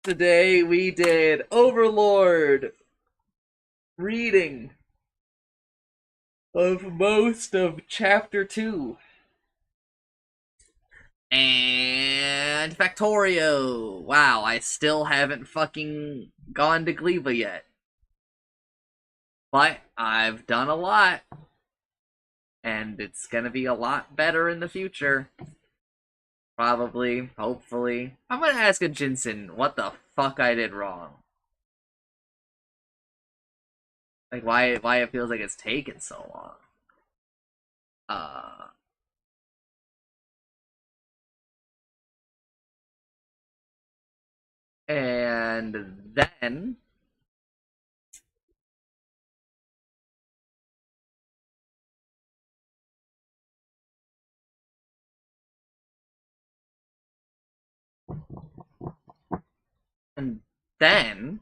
Today we did Overlord reading of most of Chapter 2. And Factorio. Wow, I still haven't fucking gone to Gleba yet. But I've done a lot. And it's gonna be a lot better in the future. Probably, hopefully. I'm gonna ask a Jinsen what the fuck I did wrong. Like why it feels like it's taken so long. Uh and then and then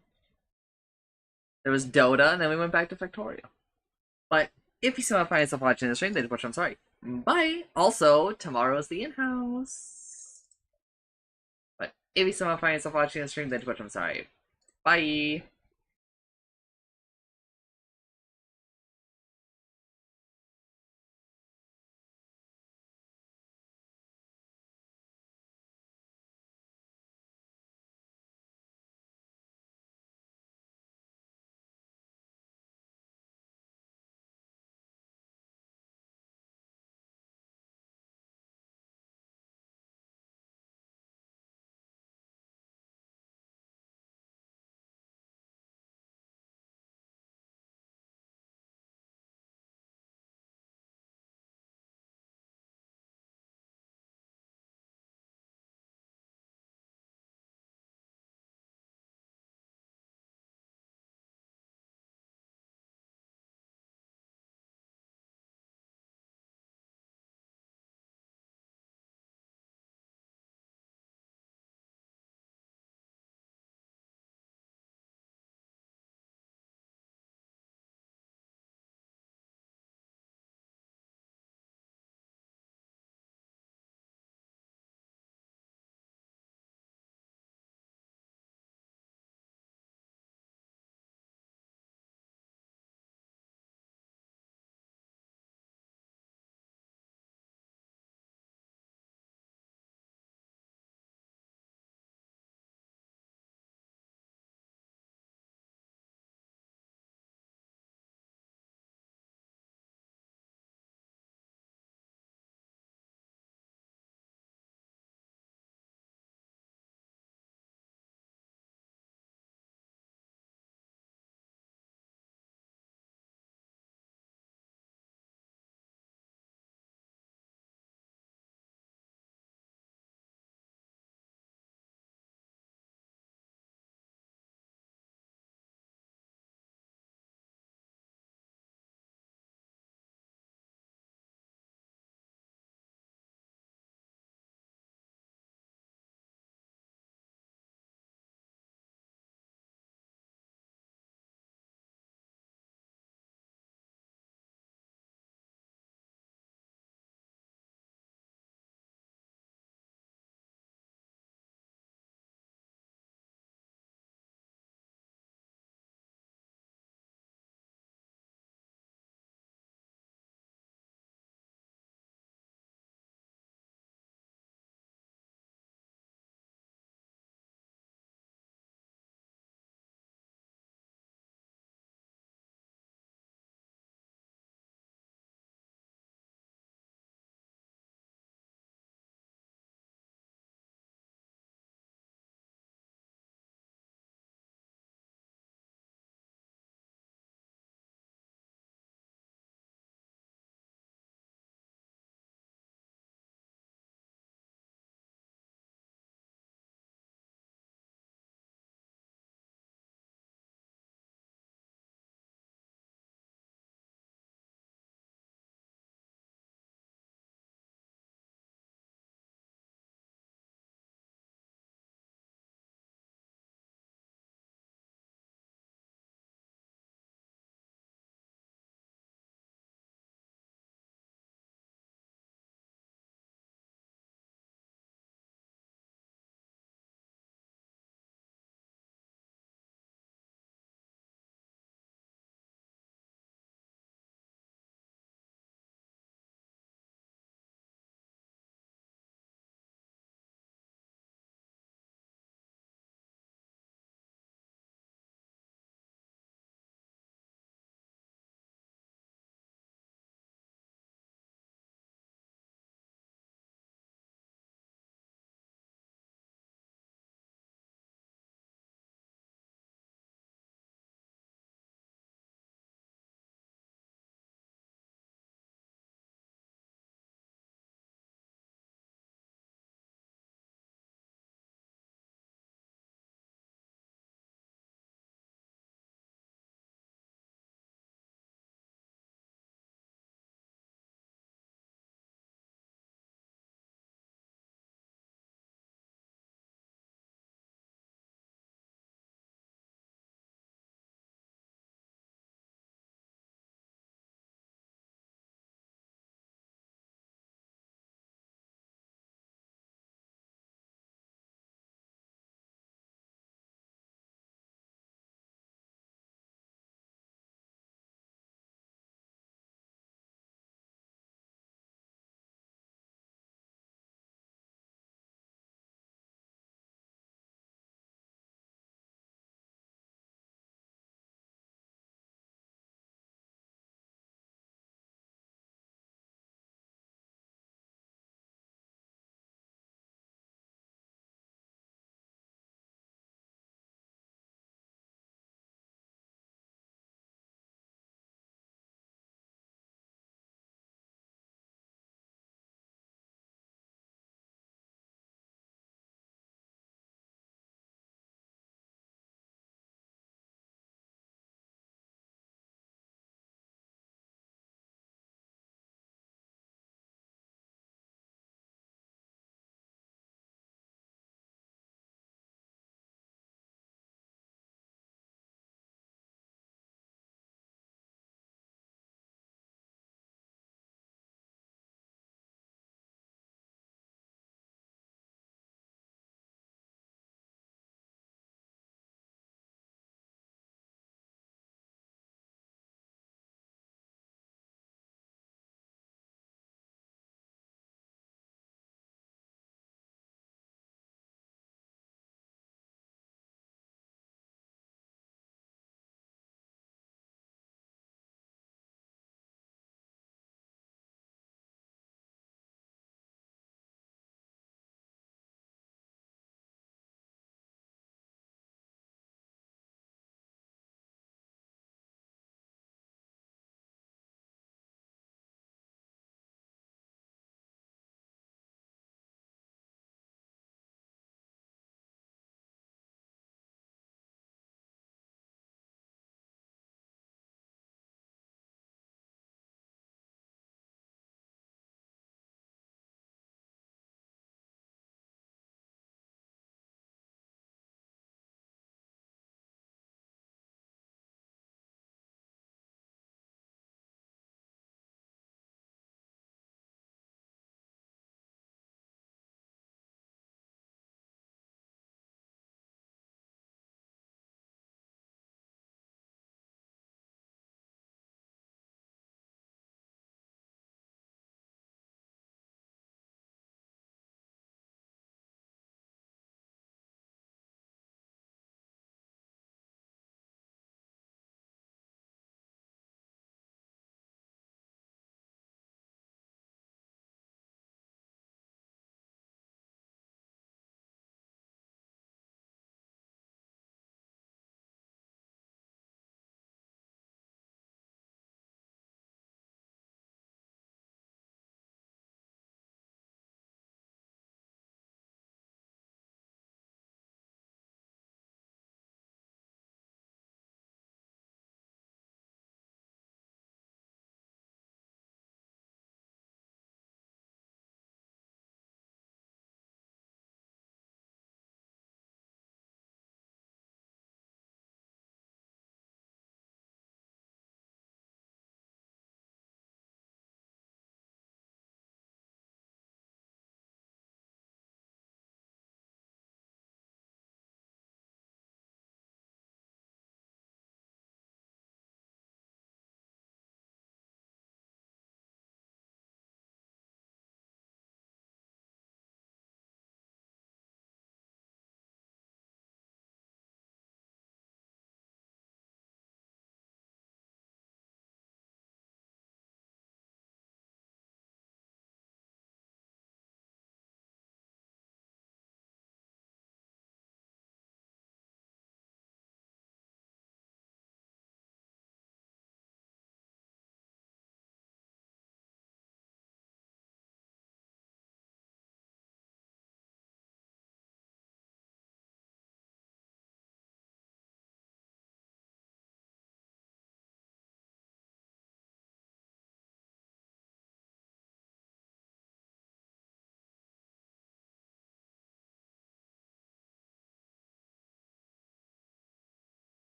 there was Dota, and then we went back to Factorio. But if you still find yourself watching the stream, then which I'm sorry. Bye. Also, tomorrow's the in-house. But if you still find yourself watching the stream, then which I'm sorry. Bye.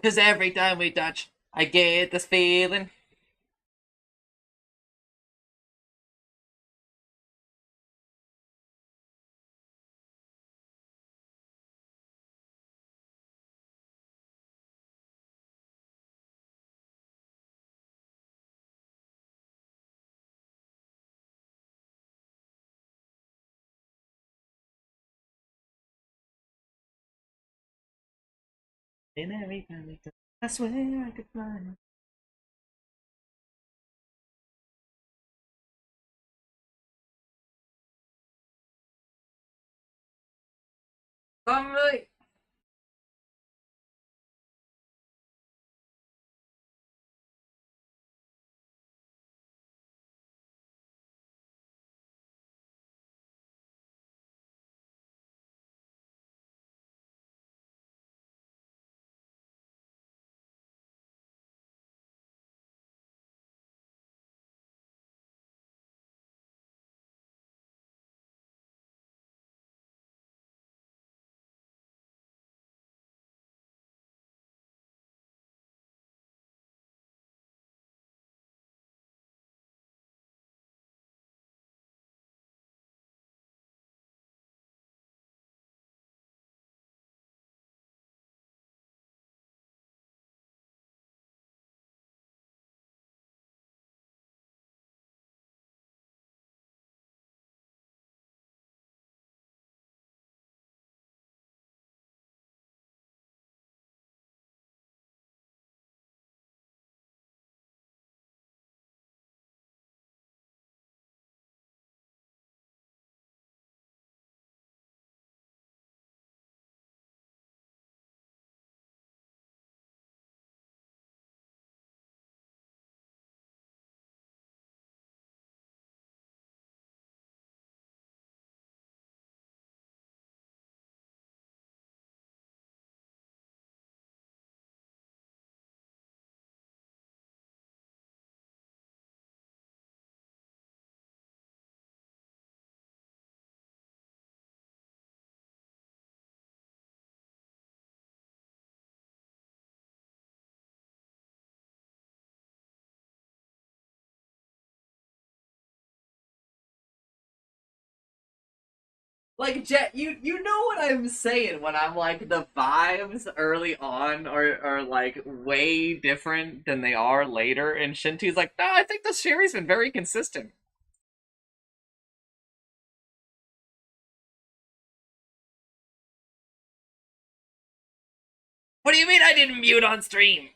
'Cause every time we touch, I get this feeling. And every time we touch, I swear I could fly. I'm really... Like, Jet, you know what I'm saying when I'm like, the vibes early on are like way different than they are later, and Shintu's like, no, I think the series been very consistent. What do you mean I didn't mute on stream?